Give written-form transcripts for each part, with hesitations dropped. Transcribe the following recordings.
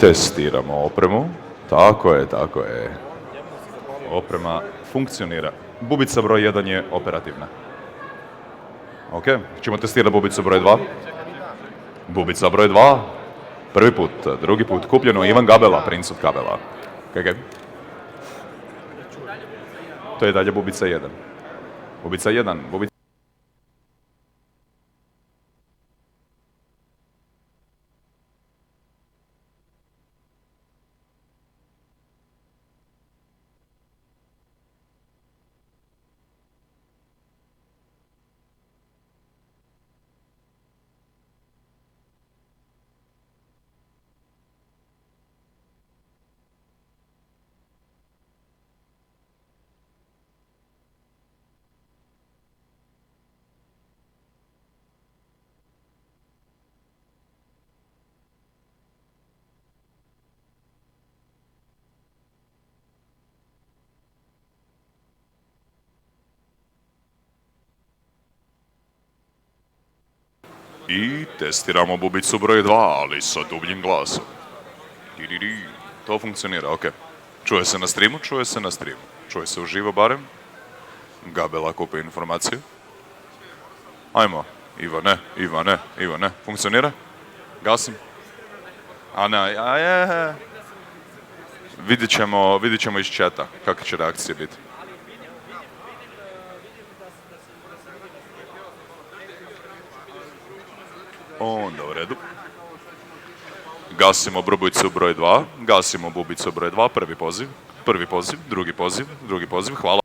testiramo opremu. Tako je, tako je. Oprema funkcionira. Bubica broj 1 je operativna. Ok, ćemo testirati bubicu broj 2. Bubica broj 2. Prvi put, drugi put, kupljeno Ivan Gabela, princ od kabela. Okay. To je dalje bubica 1. Bubica 1, bubica... I testiramo bubicu broj 2, ali sa dubljim glasom. To funkcionira, ok. Čuje se na streamu, čuje se na streamu. Čuje se uživo barem. Gabela kupi informaciju. Ajmo, Ivane. Funkcionira? Gasim? A ne, vidit ćemo iz chata kakve će reakcije biti. Onda u redu. Gasimo bubicu broj 2, gasimo bubicu broj 2, prvi poziv, drugi poziv, hvala.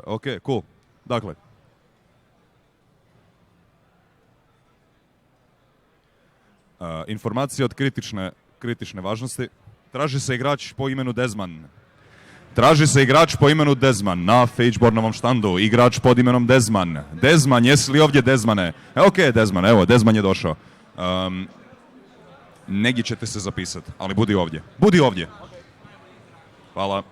Ok, cool. Dakle. Informacija od kritične važnosti. Traži se igrač po imenu Desman. Traži se igrač po imenu Desman na Phagebornovom štandu. Igrač pod imenom Desman. Desman, jesi li ovdje Desmane? Ok, Desman, evo, Desman je došao. Negdje ćete se zapisati, ali budi ovdje. Budi ovdje. Hvala.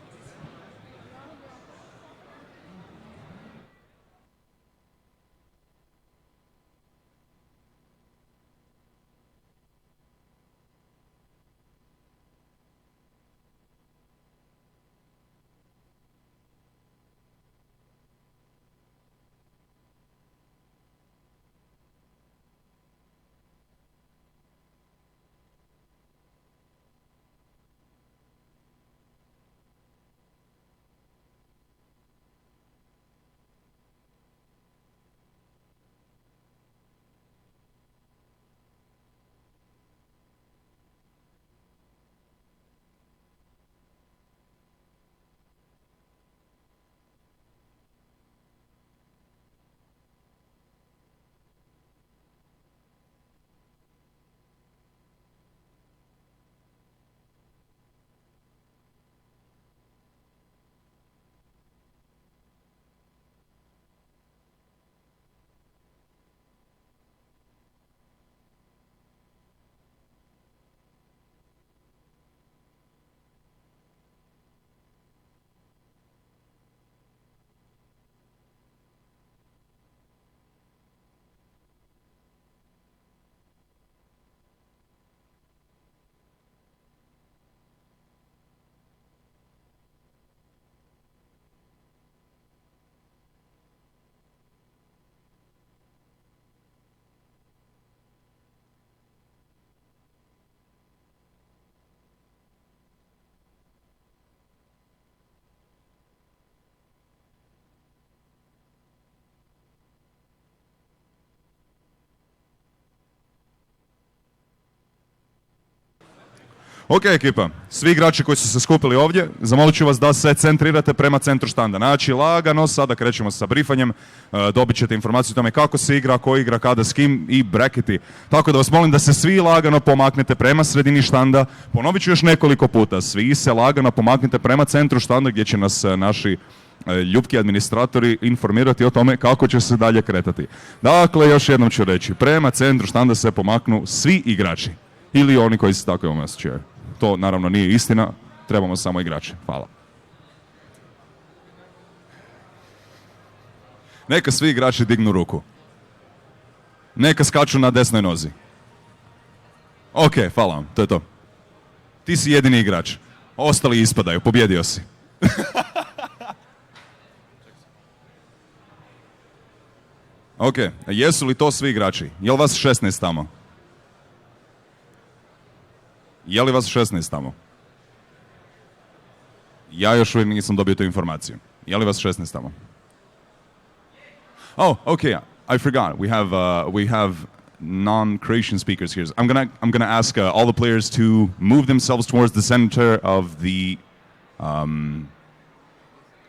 Ok, ekipa, svi igrači koji su se skupili ovdje, zamolit ću vas da se centrirate prema centru štanda. Znači, lagano, sada krećemo sa brifanjem, dobit ćete informaciju o tome kako se igra, ko igra, kada, s kim i breketi. Tako da vas molim da se svi lagano pomaknete prema sredini štanda. Ponovit ću još nekoliko puta, svi se lagano pomaknete prema centru štanda gdje će nas naši ljubki administratori informirati o tome kako će se dalje kretati. Dakle, još jednom ću reći, prema centru štanda se pomaknu svi igrači. Ili oni koji se tako imamo osjećaju. To naravno nije istina, trebamo samo igrače. Hvala. Neka svi igrači dignu ruku. Neka skaču na desnoj nozi. Ok, hvala vam, to je to. Ti si jedini igrač. Ostali ispadaju, pobjedio si. Ok, jesu li to svi igrači? Je li vas 16 tamo? Je li vas 16 tamo? Ja još uvijek nisam dobio tu informaciju. Je li vas 16 tamo? Oh, okay. I forgot. We have non-Croatian speakers here. I'm gonna ask all the players to move themselves towards the center of the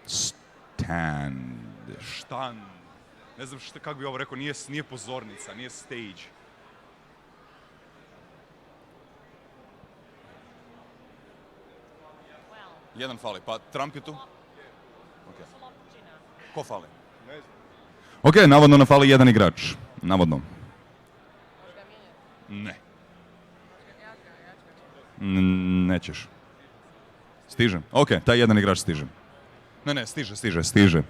stand. Štand. Ne znam kako bi ovo rekao. Nije pozornica, nije stage. Jedan fali, pa Trump je tu? Okay. Ko fali? Ok, navodno nam fali jedan igrač. Navodno. Ne. Nećeš. Stiže? Ok, taj jedan igrač stiže. Ne, stiže.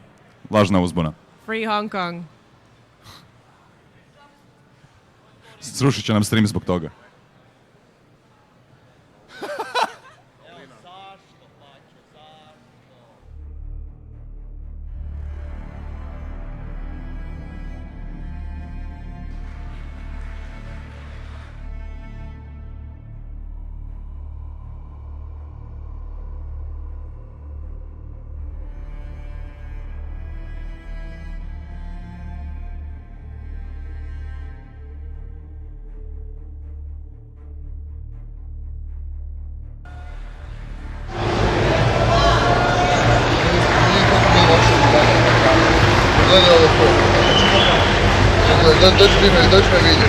Lažna uzbuna. Free Hong Kong. Srušit će nam stream zbog toga. Дочь мы видим.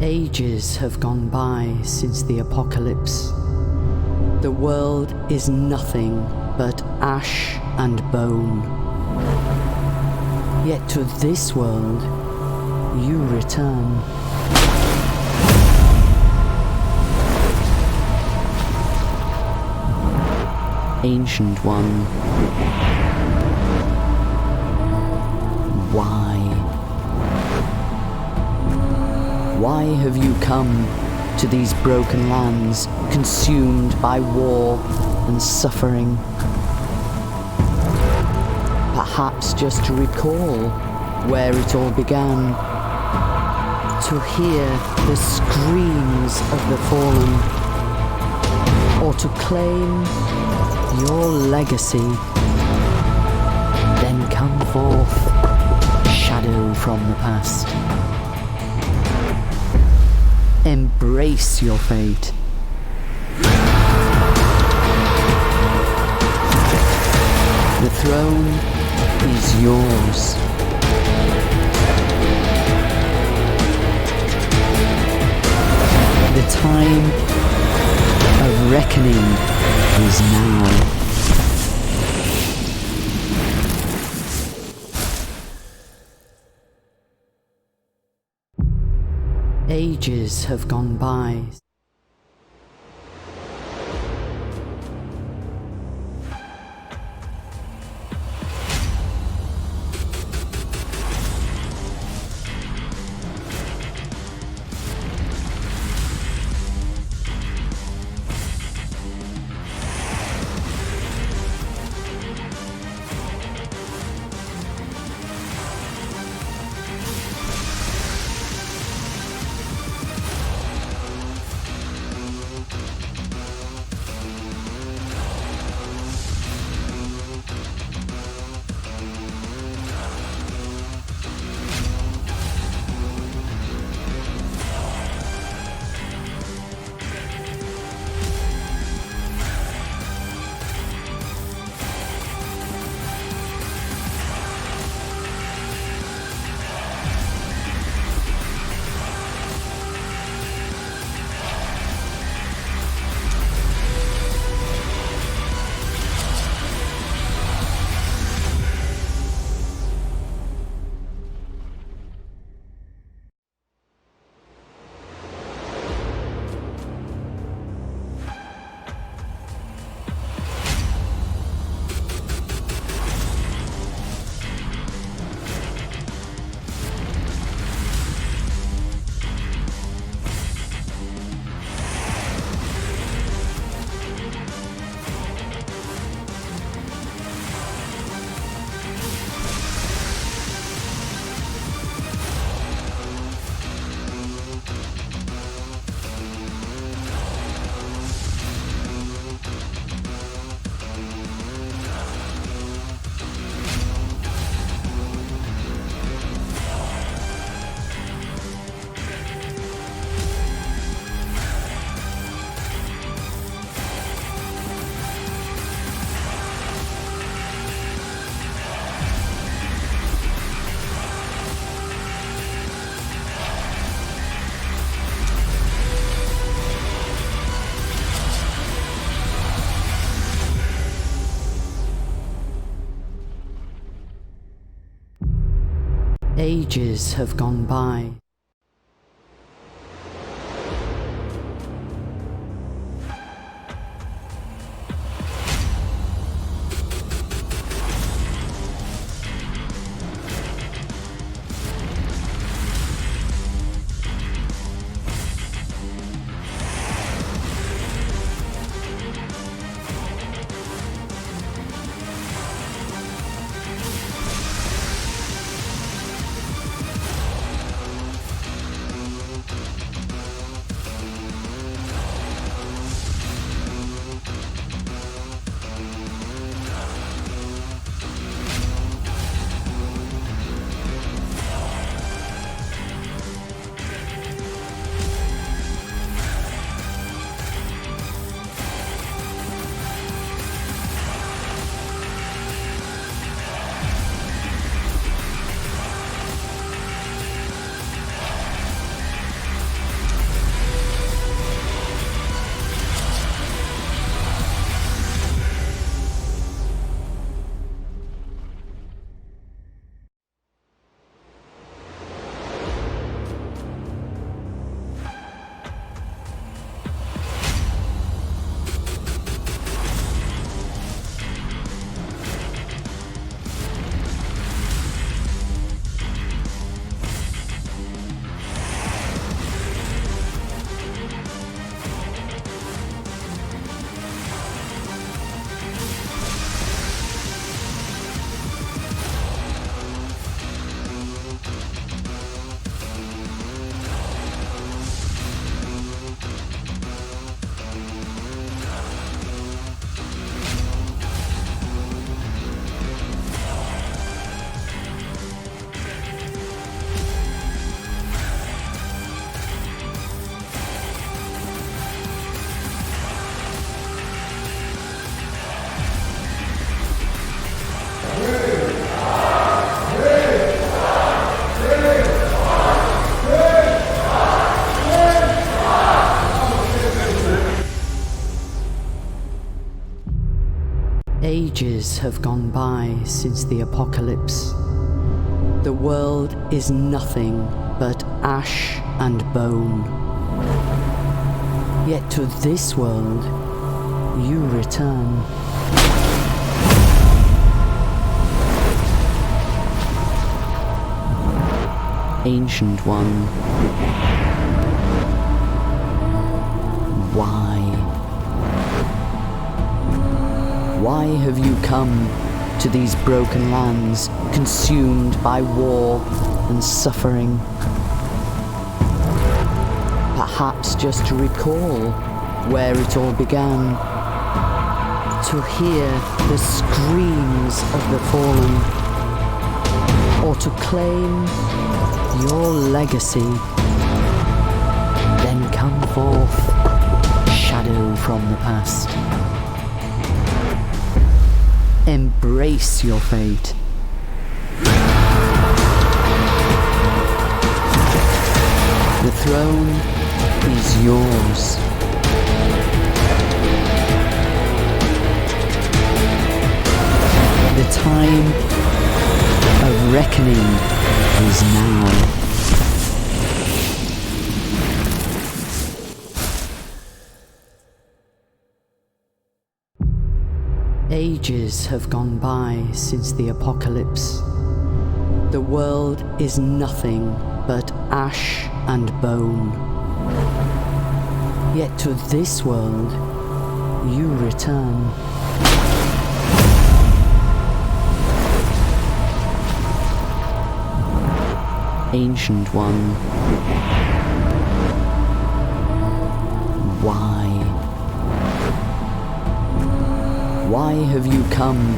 Ages have gone by since the apocalypse. The world is nothing but ash and bone. Yet to this world, you return. Ancient One, why? Why have you come to these broken lands, consumed by war and suffering? Perhaps just to recall where it all began, to hear the screams of the fallen, or to claim your legacy. Then come forth, shadow from the past. Embrace your fate. The throne is yours. The time of reckoning is now. Ages have gone by. Ages have gone by. Ages have gone by since the apocalypse. The world is nothing but ash and bone. Yet to this world you return. Ancient One, why? Why have you come to these broken lands, consumed by war and suffering? Perhaps just to recall where it all began, to hear the screams of the fallen, or to claim your legacy. Then come forth, shadow from the past. Embrace your fate. The throne is yours. The time of reckoning is now. Ages have gone by since the apocalypse. The world is nothing but ash and bone. Yet to this world you return. Ancient One, why? Why have you come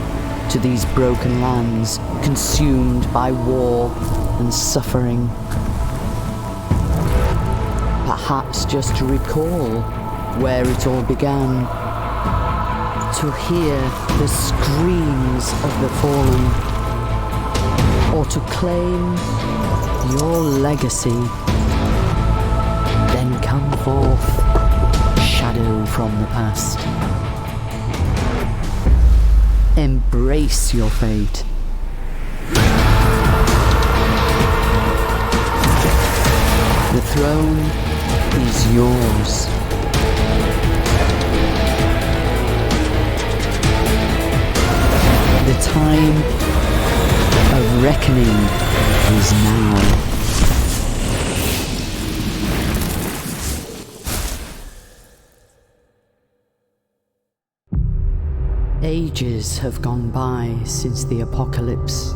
to these broken lands, consumed by war and suffering? Perhaps just to recall where it all began, to hear the screams of the fallen, or to claim your legacy. Then come forth, shadow from the past. Embrace your fate. The throne is yours. The time of reckoning is now. Ages have gone by since the apocalypse.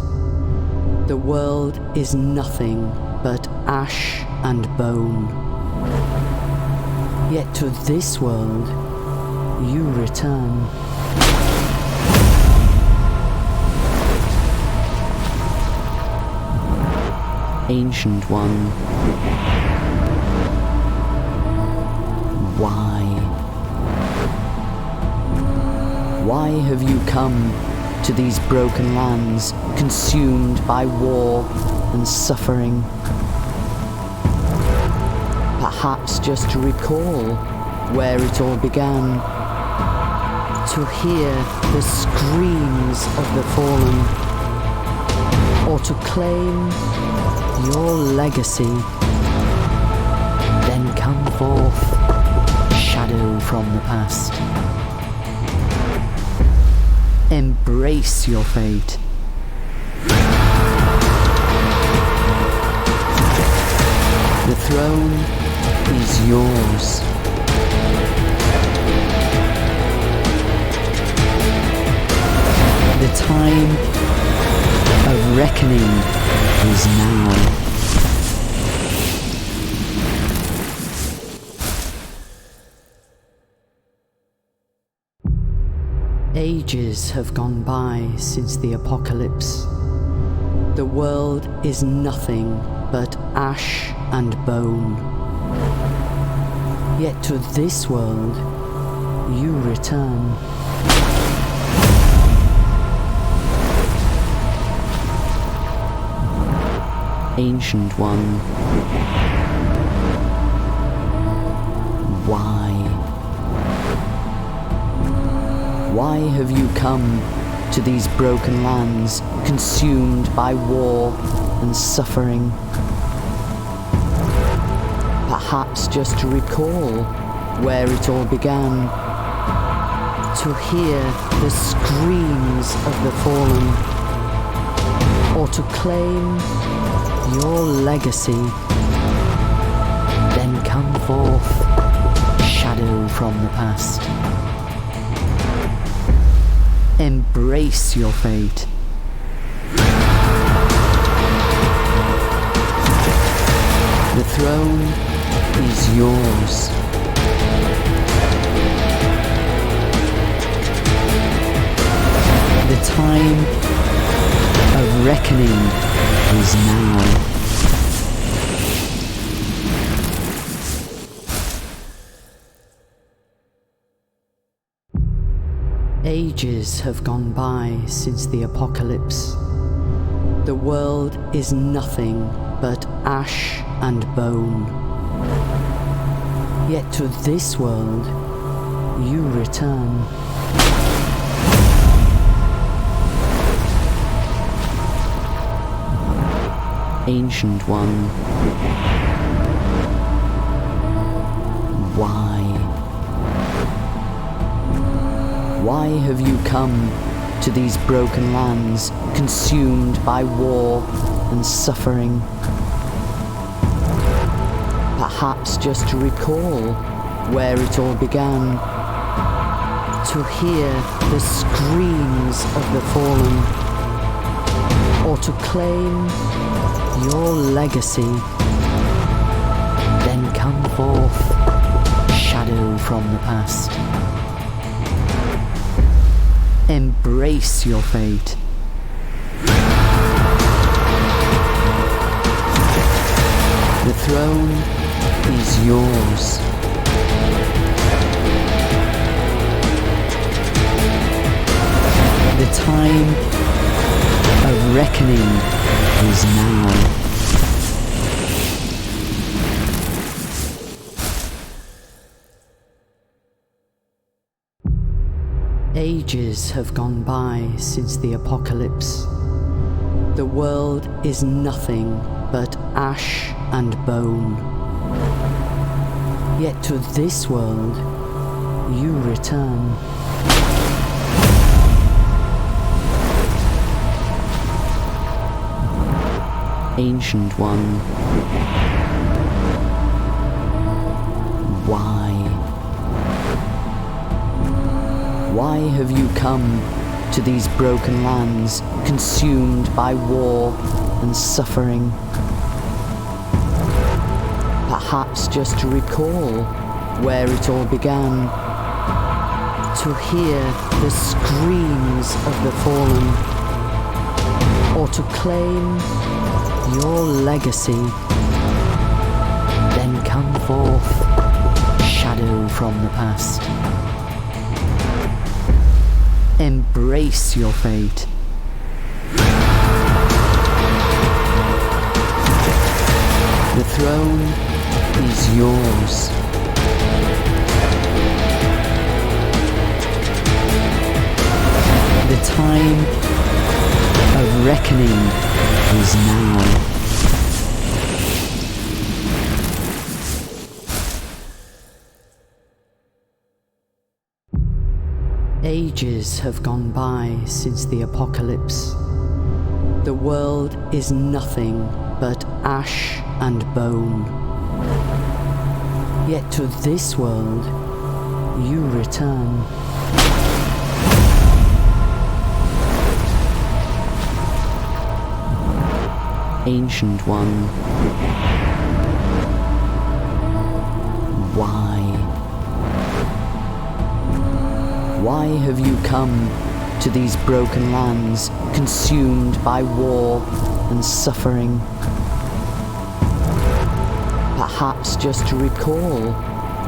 The world is nothing but ash and bone. Yet to this world you return. Ancient One, why? Why have you come to these broken lands, consumed by war and suffering? Perhaps just to recall where it all began, to hear the screams of the fallen, or to claim your legacy. Then come forth, shadow from the past. Embrace your fate. The throne is yours. The time of reckoning is now. Ages have gone by since the apocalypse. The world is nothing but ash and bone. Yet to this world you return. Ancient One, why? Why have you come to these broken lands consumed by war and suffering. Perhaps just to recall where it all began, to hear the screams of the fallen, or to claim your legacy. Then come forth, shadow from the past. Embrace your fate. The throne is yours. The time of reckoning is now. Ages have gone by since the apocalypse. The world is nothing but ash and bone. Yet to this world you return. Ancient One, why? Why have you come to these broken lands consumed by war and suffering? Perhaps just to recall where it all began, to hear the screams of the fallen, or to claim your legacy. Then come forth, shadow from the past. Embrace your fate. The throne is yours. The time of reckoning is now. Ages have gone by since the apocalypse. The world is nothing but ash and bone. Yet to this world you return. Ancient One, why? Why have you come to these broken lands consumed by war and suffering? Perhaps just to recall where it all began, to hear the screams of the fallen, or to claim your legacy. Then come forth, shadow from the past. Embrace your fate. The throne is yours. The time of reckoning is now. Ages have gone by since the apocalypse. The world is nothing but ash and bone. Yet to this world you return. Ancient One, why? Why have you come to these broken lands consumed by war and suffering? Perhaps just to recall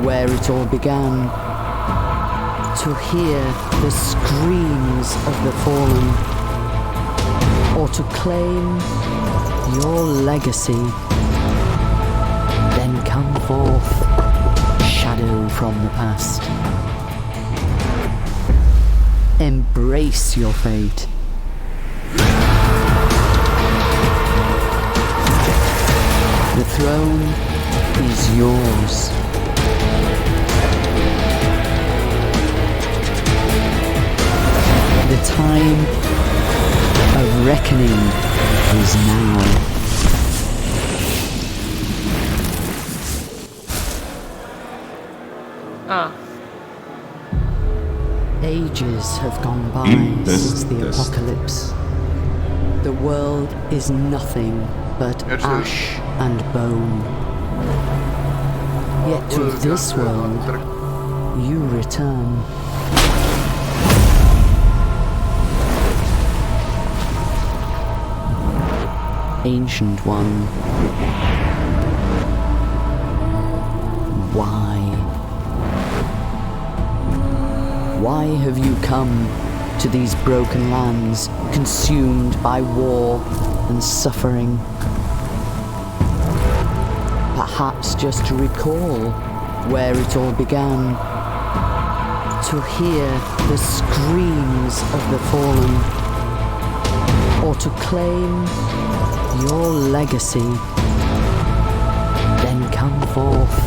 where it all began, to hear the screams of the fallen, or to claim your legacy. Then come forth, shadow from the past. Embrace your fate. throne is yours. The time of reckoning is now. Ages have gone by since the apocalypse. The world is nothing but ash and bone. Yet to this world, you return. Ancient One, why? Why have you come to these broken lands, consumed by war and suffering? Perhaps just to recall where it all began, to hear the screams of the fallen, or to claim your legacy. Then come forth,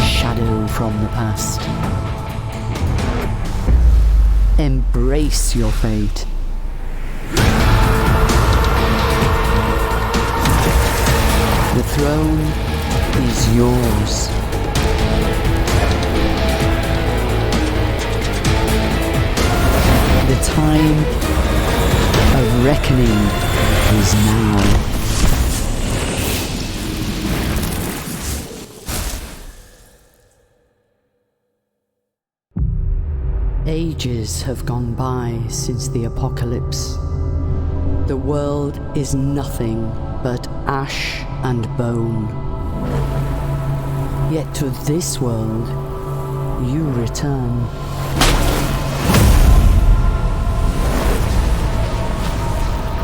shadow from the past. Embrace your fate. The throne is yours. The time of reckoning is now. Ages have gone by since the apocalypse. The world is nothing but ash and bone. Yet to this world, you return.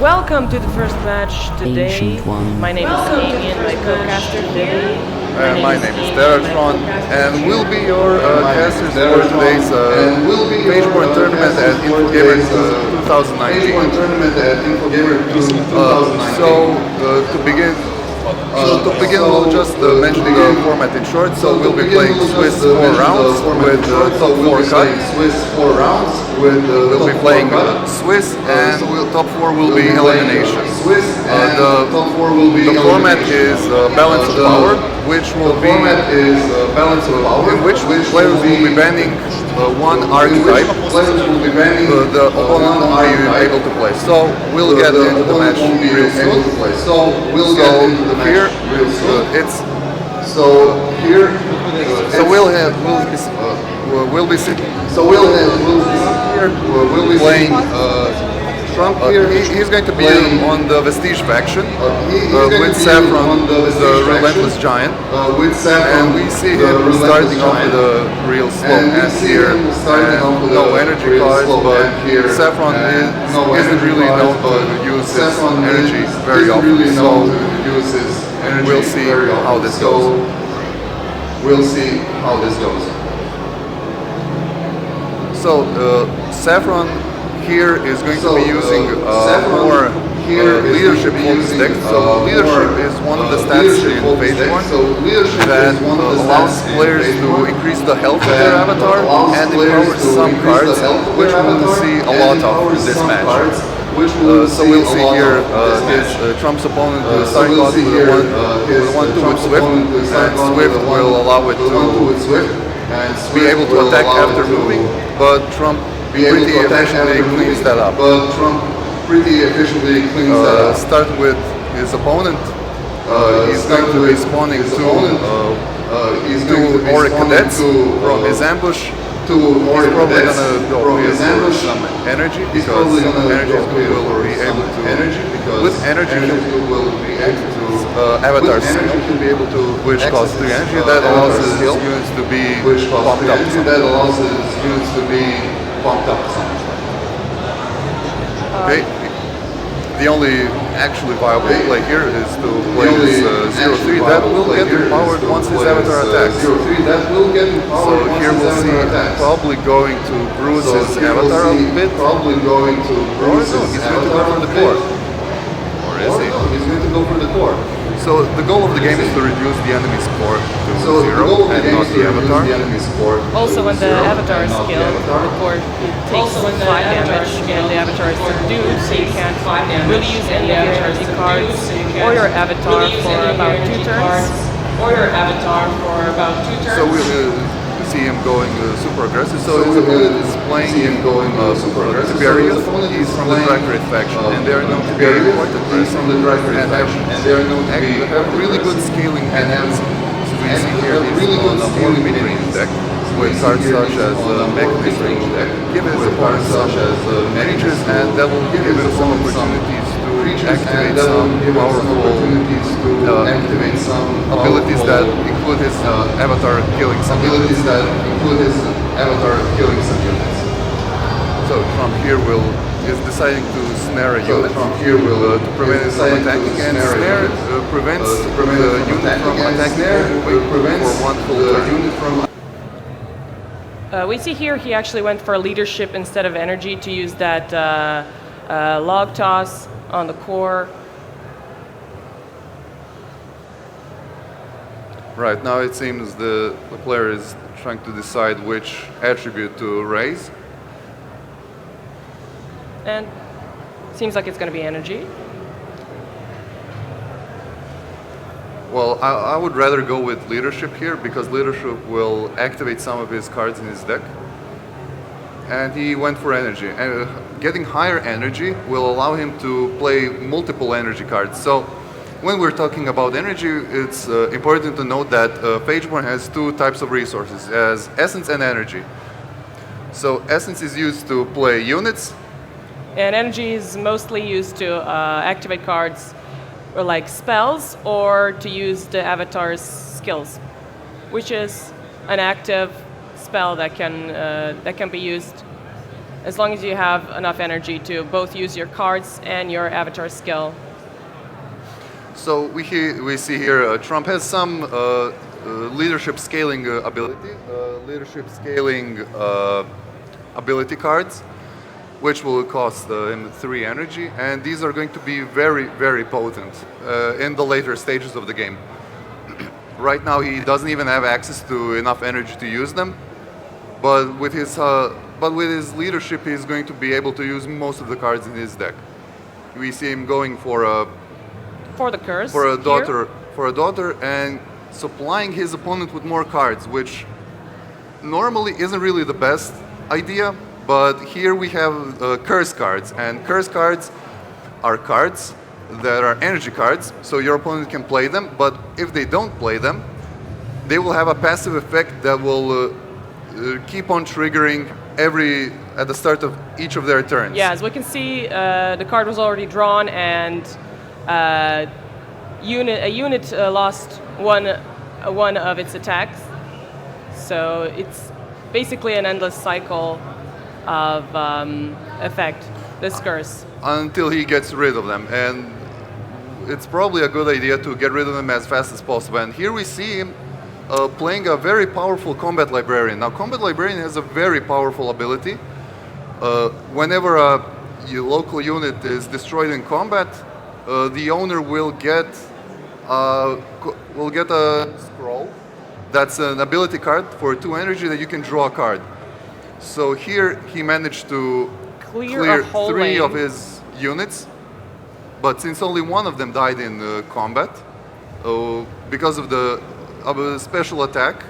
Welcome to the first match today. Ancient One. My name is Amy and my co-caster Billy. My name is Teratron, and we'll be your casters for today's Phageborn tournament at Infogamer 2019. To begin, we'll just mention the format in short. So we'll be playing Swiss 4 rounds with top 4 cut. We'll be playing Swiss, and top 4 will be elimination. The format is Balance of Power, which will be in which players will be banning one archetype. The opponent won't be able to play. So we'll get into the match real soon. We'll be sitting. We'll be playing Trump here. He's going to be on the Vestige faction with Saffron, the Relentless Giant, and we see him starting off with a real slow hand here, and no energy cards, but Saffron isn't really known to use his energy very often, so we'll see how this goes. So Saffron here is going to be using more leadership focused deck. So leadership is one of the stats in Phageborn that allows players to increase the health of their avatar and empowers some cards, which we'll see a lot of in this match. So we'll see here his Trump's opponent starting off with a 1-2 with Swift, and Swift will allow it to be able to attack after moving, but Trump pretty efficiently cleans that up. Start with his opponent. He's going to be spawning two Auric Cadets from his ambush. He's probably going to go with some energy, because energy will be able to, with energy, Avatar Sync, which costs 3 energy, that allows his units to be pumped up. Okay. The only actually viable play here is to play this 0-3 that will get empowered once his avatar attacks. So here we'll see probably going to bruise his avatar a bit. Or no, he's going to go for the core. Or is he? So the goal of the game is to reduce the enemy score to 0 and not the avatar. Also, when the avatar is killed, the core takes 5 damage and the avatar is subdued, so you can't really use any of your energy cards or your avatar for about 2 turns. So we see him going super aggressive. So his opponent is playing Tiberius. He's from the Drag Race faction, and they are known to be quite aggressive and have really good scaling engines. So we see here he's on a more mid-range deck with cards such as Mechanism, give his opponent some mages, and that will give him some opportunities to activate some powerful abilities that include his avatar killing some units. So Trump here is deciding to snare a unit to prevent it from attacking, and snare prevents the unit from attacking for one full turn. We see here he actually went for leadership instead of energy to use that log toss on the core. Right, now it seems the player is trying to decide which attribute to raise. And seems like it's going to be energy. Well, I would rather go with leadership here, because leadership will activate some of his cards in his deck. And he went for energy. And getting higher energy will allow him to play multiple energy cards. So when we're talking about energy, it's important to note that Phageborn has 2 types of resources, as essence and energy. So essence is used to play units. And energy is mostly used to activate cards or like spells, or to use the avatar's skills, which is an active spell that can be used as long as you have enough energy to both use your cards and your avatar skill. So we see here Trump has some leadership scaling ability cards, which will cost him 3 energy, and these are going to be very, very potent in the later stages of the game. Right now he doesn't even have access to enough energy to use them, but with his leadership he's going to be able to use most of the cards in his deck. We see him going for a daughter, and supplying his opponent with more cards, which normally isn't really the best idea. But here we have curse cards, and curse cards are cards that are energy cards, so your opponent can play them, but if they don't play them, they will have a passive effect that will keep on triggering at the start of each of their turns. Yeah, as we can see, the card was already drawn, and a unit lost one of its attacks. So it's basically an endless cycle of effect, this curse. Until he gets rid of them, and it's probably a good idea to get rid of them as fast as possible. And here we see him playing a very powerful Combat Librarian. Now, Combat Librarian has a very powerful ability. Whenever a local unit is destroyed in combat, the owner will get a scroll. That's an ability card for 2 energy that you can draw a card. So here he managed to clear 3 of his units, but since only 1 of them died in combat, because of a special attack,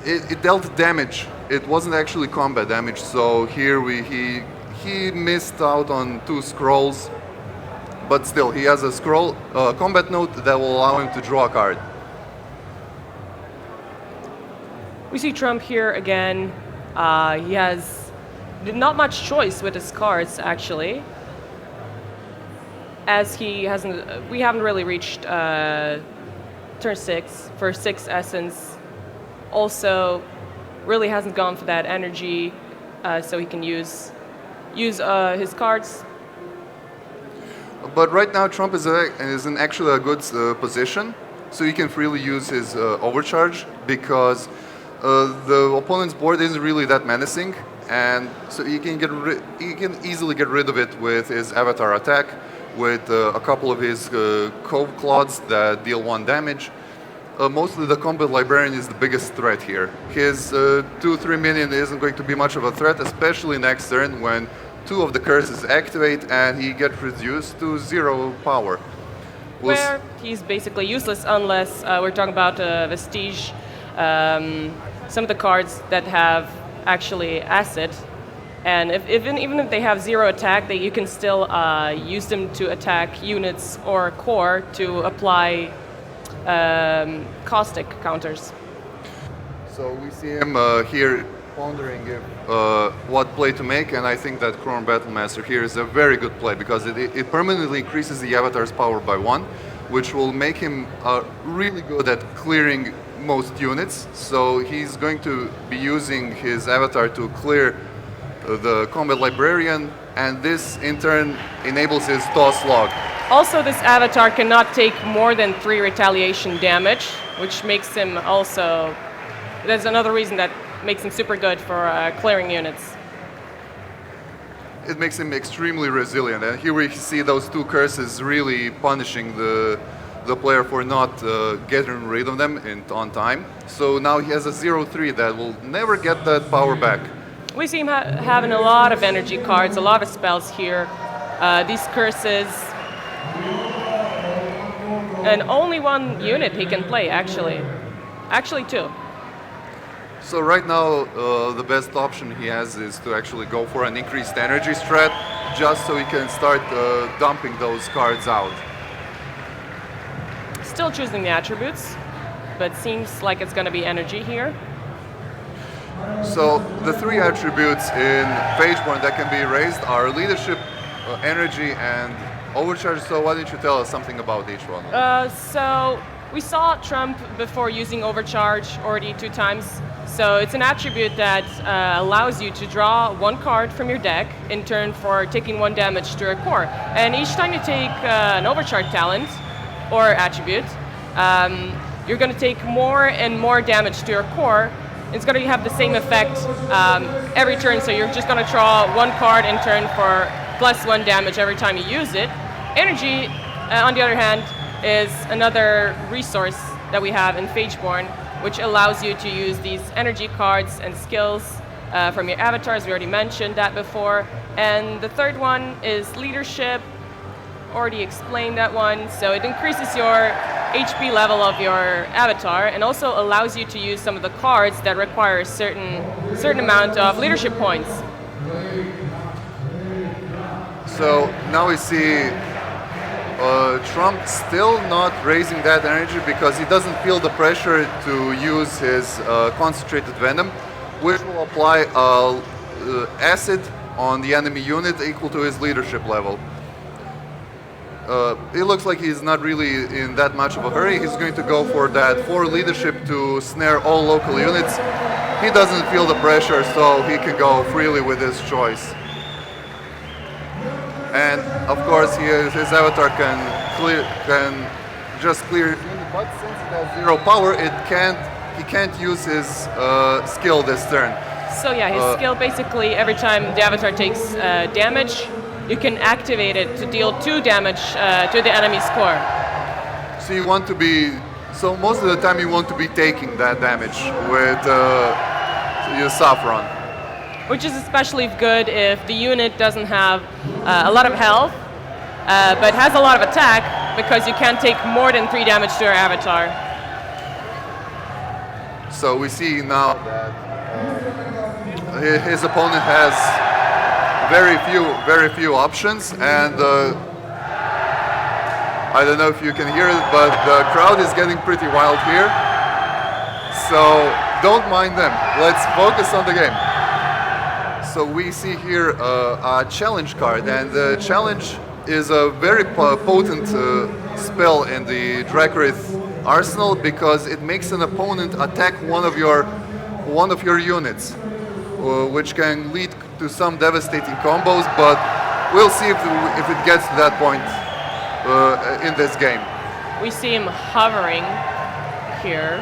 it dealt damage. It wasn't actually combat damage, so here he missed out on 2 scrolls, but still he has a combat note that will allow him to draw a card. We see Trump here again. He has not much choice with his cards, actually, as we haven't really reached turn 6 for 6 essence. Also, really hasn't gone for that energy, so he can use his cards. But right now, Trump is in actually a good position, so he can freely use his overcharge, because the opponent's board isn't really that menacing, and so he can easily get rid of it with his avatar attack, with a couple of his Cove Clods that deal 1 damage. Mostly the Combat Librarian is the biggest threat here. His 2-3 minion isn't going to be much of a threat, especially next turn when 2 of the curses activate and he gets reduced to 0 power. Where he's basically useless unless we're talking about Vestige, some of the cards that have actually acid. And even if they have 0 attack, you can still use them to attack units or core to apply caustic counters. So we see him here pondering what play to make, and I think that Chrome Battlemaster here is a very good play because it permanently increases the avatar's power by 1, which will make him really good at clearing most units. So he's going to be using his avatar to clear the Combat Librarian, and this in turn enables his toss log. Also, this avatar cannot take more than 3 retaliation damage, which makes him also... There's another reason that makes him super good for clearing units. It makes him extremely resilient, and here we see those 2 curses really punishing the player for not getting rid of them on time. So now he has a 0-3 that will never get that power back. We see him having a lot of energy cards, a lot of spells here. These curses, and only 1 unit he can play, actually. Actually 2. So right now, the best option he has is to actually go for an increased energy strat, just so he can start dumping those cards out. Still choosing the attributes, but seems like it's going to be energy here. So the 3 attributes in Phageborn that can be raised are leadership, energy, and overcharge. So why don't you tell us something about each one? So we saw Trump before using overcharge already 2 times. So it's an attribute that allows you to draw 1 card from your deck in turn for taking 1 damage to a core. And each time you take an overcharge talent or attribute, you're going to take more and more damage to your core. It's going to have the same effect every turn, so you're just going to draw 1 card in turn for +1 damage every time you use it. Energy, on the other hand, is another resource that we have in Phageborn, which allows you to use these energy cards and skills from your avatars. We already mentioned that before. And the third one is leadership. Already explained that one. So it increases your HP level of your avatar and also allows you to use some of the cards that require a certain amount of leadership points. So now we see Trump still not raising that energy because he doesn't feel the pressure to use his concentrated venom, which will apply acid on the enemy unit equal to his leadership level. It looks like he's not really in that much of a hurry. He's going to go for that 4 leadership to snare all local units. He doesn't feel the pressure, so he can go freely with his choice. And of course, his avatar can just clear. But since it has 0 power, he can't use his skill this turn. So yeah, his skill basically every time the avatar takes damage, you can activate it to deal 2 damage to the enemy's core. So you want to be. So most of the time you want to be taking that damage with your Saffron. Which is especially good if the unit doesn't have a lot of health, but has a lot of attack, because you can't take more than 3 damage to your avatar. So we see now that his opponent has very few options, and I don't know if you can hear it, but the crowd is getting pretty wild here. So don't mind them. Let's focus on the game. So we see here a challenge card, and the challenge is a very potent spell in the Dracarith arsenal because it makes an opponent attack one of your units, which can lead to some devastating combos. But we'll see if it gets to that point in this game. We see him hovering here.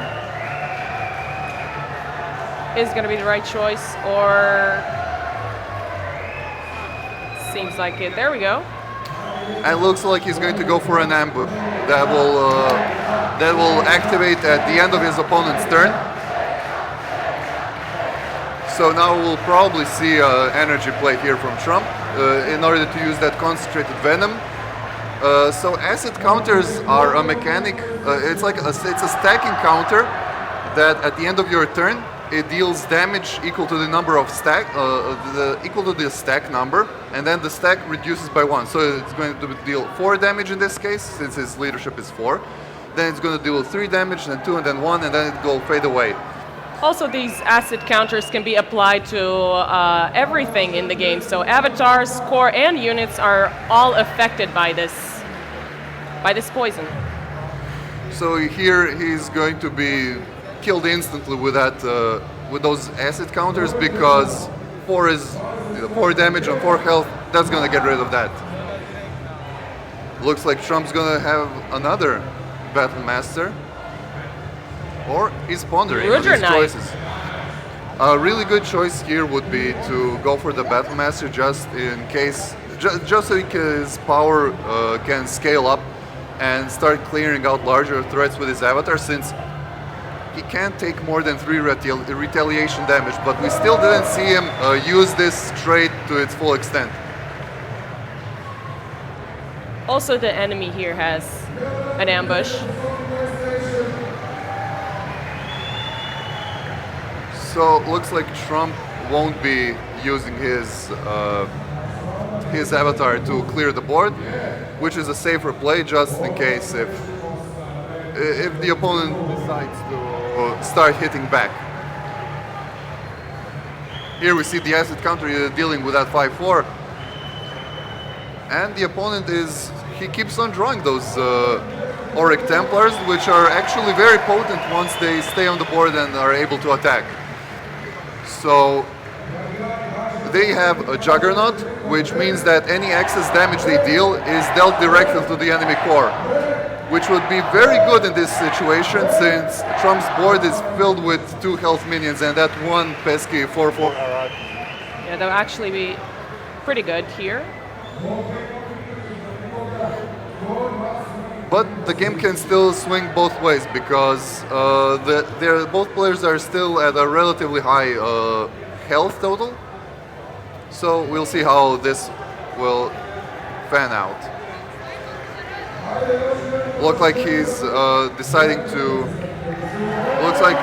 Is going to be the right choice, or seems like it. There we go. And looks like he's going to go for an ambush that will activate at the end of his opponent's turn. So now we'll probably see energy play here from Trump in order to use that concentrated venom. So acid counters are a mechanic. It's a stacking counter that at the end of your turn it deals damage equal to the number of equal to the stack number, and then the stack reduces by 1. So it's going to deal 4 damage in this case, since his leadership is 4. Then it's going to deal 3 damage, then 2, and then 1, and then it will fade away. Also, these acid counters can be applied to everything in the game. So avatars, core, and units are all affected by this poison. So here he's going to be killed instantly with with those acid counters, because 4 damage on 4 health. That's going to get rid of that. Looks like Trump's going to have another Battle Master. Or he's pondering on his choices. A really good choice here would be to go for the Battle Master just in case, just so his power can scale up and start clearing out larger threats with his avatar, since he can't take more than 3 retaliation damage, but we still didn't see him use this trait to its full extent. Also, the enemy here has an ambush. So looks like Trump won't be using his avatar to clear the board, which is a safer play just in case if the opponent decides to start hitting back. Here we see the acid counter dealing with that 5-4, and the opponent he keeps on drawing those Auric Templars, which are actually very potent once they stay on the board and are able to attack. So they have a Juggernaut, which means that any excess damage they deal is dealt directly to the enemy core, which would be very good in this situation, since Trump's board is filled with 2 health minions and that one pesky 4-4. Yeah, that would actually be pretty good here. But the game can still swing both ways, because both players are still at a relatively high health total. So we'll see how this will fan out. Looks like he's deciding to. Looks like.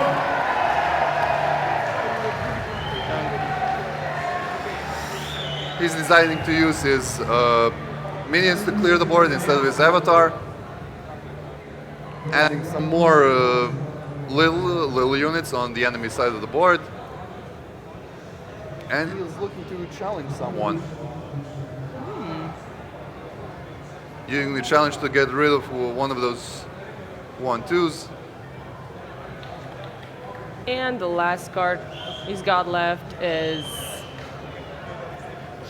He's deciding to use his minions to clear the board instead of his avatar. Adding some more little units on the enemy side of the board. And he's looking to challenge someone. Using the challenge to get rid of one of those 1-2s. And the last card he's got left is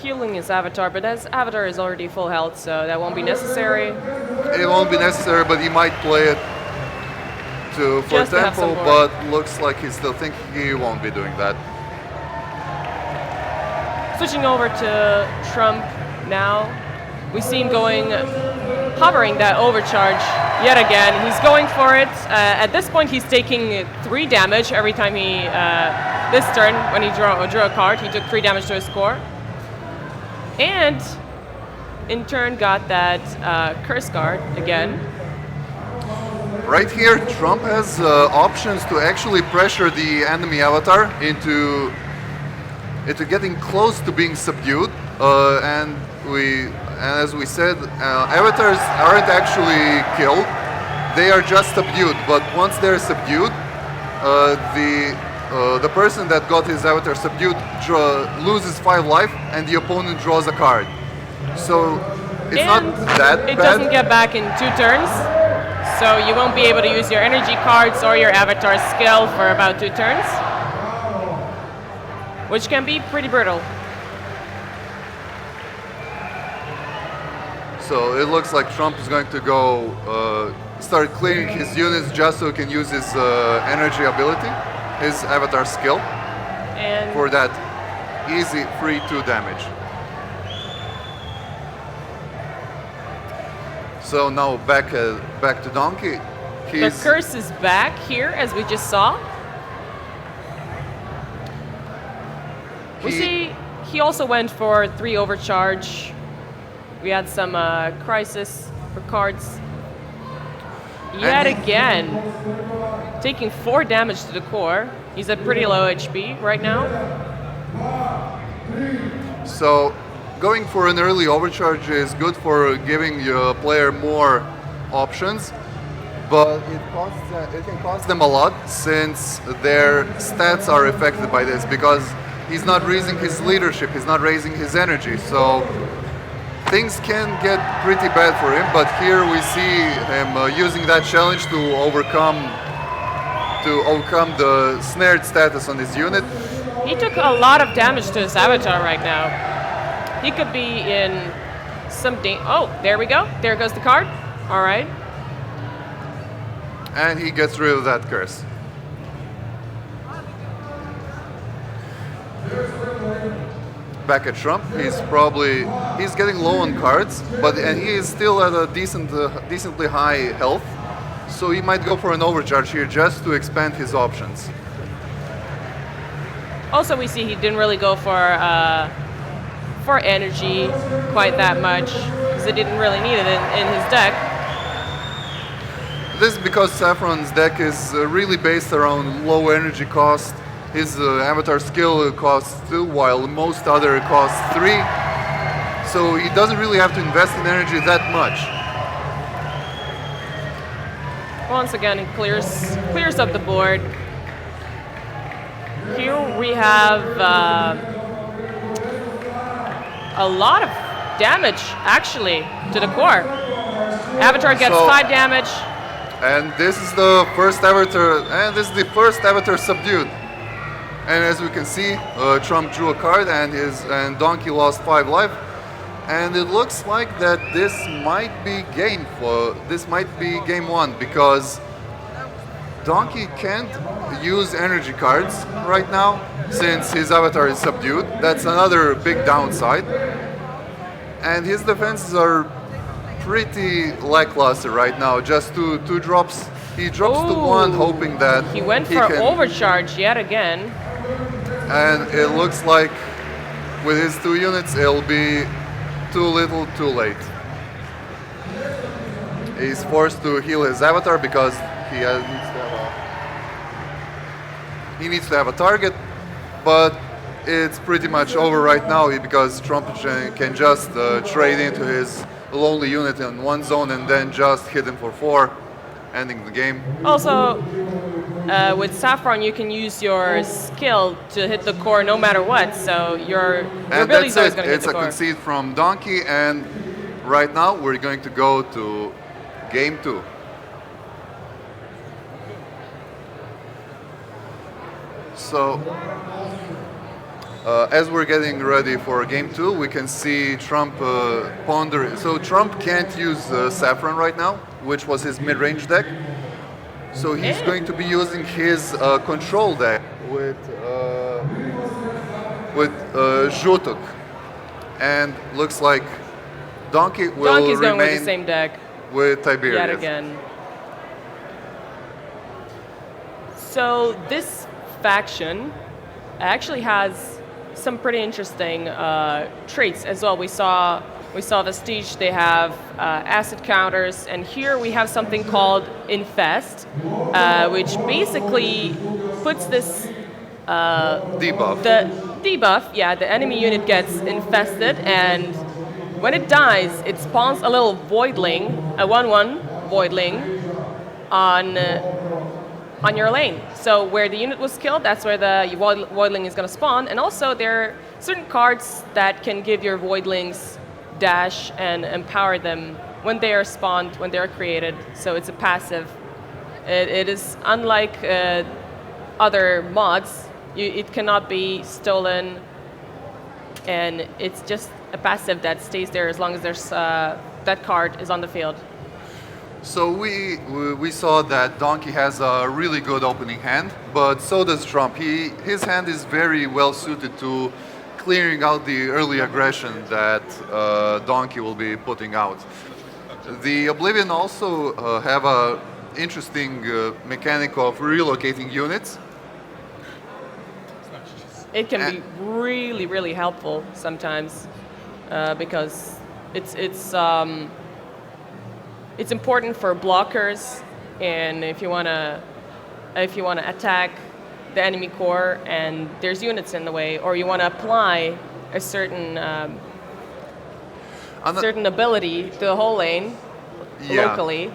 healing his avatar, but his avatar is already full health, so that won't be necessary. It won't be necessary, but he might play it for tempo, but looks like he's still thinking he won't be doing that. Switching over to Trump now, we see him hovering that overcharge yet again. He's going for it. At this point, he's taking 3 damage every time this turn, when he drew a card, he took 3 damage to his core. And in turn got that curse card again. Right here, Trump has options to actually pressure the enemy avatar into getting close to being subdued, and as we said, avatars aren't actually killed; they are just subdued. But once they're subdued, the person that got his avatar subdued loses 5 life, and the opponent draws a card. So it's not that bad. It doesn't get back in 2 turns, so you won't be able to use your energy cards or your avatar skill for about 2 turns, which can be pretty brutal. So it looks like Trump is going to go start clearing his units just so he can use his energy ability, his avatar skill, and for that easy free 2 damage. So now back to Donkey. The curse is back here, as we just saw. We see he also went for 3 overcharge. We had some crisis for cards. Yet again, taking 4 damage to the core. He's at pretty low HP right now. So going for an early overcharge is good for giving your player more options, but it can cost them a lot since their stats are affected by this because he's not raising his leadership, he's not raising his energy. So things can get pretty bad for him, but here we see him using that challenge to overcome the snared status on his unit. He took a lot of damage to his avatar right now. He could be in some oh, there we go. There goes the card. All right. And he gets rid of that curse. Back at Trump, he's getting low on cards, and he is still at a decently high health, so he might go for an overcharge here just to expand his options. Also, we see he didn't really go for energy quite that much because it didn't really need it in his deck. This is because Saffron's deck is really based around low energy cost. His avatar skill costs 2, while most other costs 3. So he doesn't really have to invest in energy that much. Once again, it clears up the board. Here we have a lot of damage, actually, to the core. Avatar gets 5 damage. And this is the first avatar, subdued. And as we can see, Trump drew a card, and Donkey lost 5 life. And it looks like that this might be game 1 because Donkey can't use energy cards right now since his avatar is subdued. That's another big downside. And his defenses are pretty lackluster right now. Just 2 drops. He drops to 1, hoping that he went for overcharge yet again. And it looks like with his 2 units, it'll be too little, too late. He's forced to heal his avatar because he needs to have a target, but it's pretty much over right now because Trump can just trade into his lonely unit in 1 zone and then just hit him for 4, ending the game. Also, with Saffron, you can use your skill to hit the core no matter what, so your ability is always going to hit the core. It's a concede from Donkey, and right now we're going to go to game 2. So, as we're getting ready for game 2, we can see Trump ponder. So Trump can't use Saffron right now, which was his mid-range deck. So he's going to be using his control deck with Zhutuk, and looks like Donkey will Donkey's going with remain the same deck with Tiberius. yet again. So this faction actually has some pretty interesting traits as well. We saw Vestige, they have acid counters, and here we have something called Infest, which basically puts this debuff. The debuff, yeah, the enemy unit gets infested, and when it dies, it spawns a little voidling, a 1/1 voidling, on your lane. So where the unit was killed, that's where the voidling is going to spawn. And also there are certain cards that can give your voidlings dash and empower them when they are spawned, when they are created. So it's a passive. It is unlike other mods. It cannot be stolen, and it's just a passive that stays there as long as there's that card is on the field. So we saw that Donkey has a really good opening hand, but so does Trump. His hand is very well suited to clearing out the early aggression that Donkey will be putting out. The Oblivion also have a interesting mechanic of relocating units. It can be really, really helpful sometimes because it's important for blockers, and if you wanna attack the enemy core and there's units in the way, or you want to apply a certain certain ability to the whole lane locally,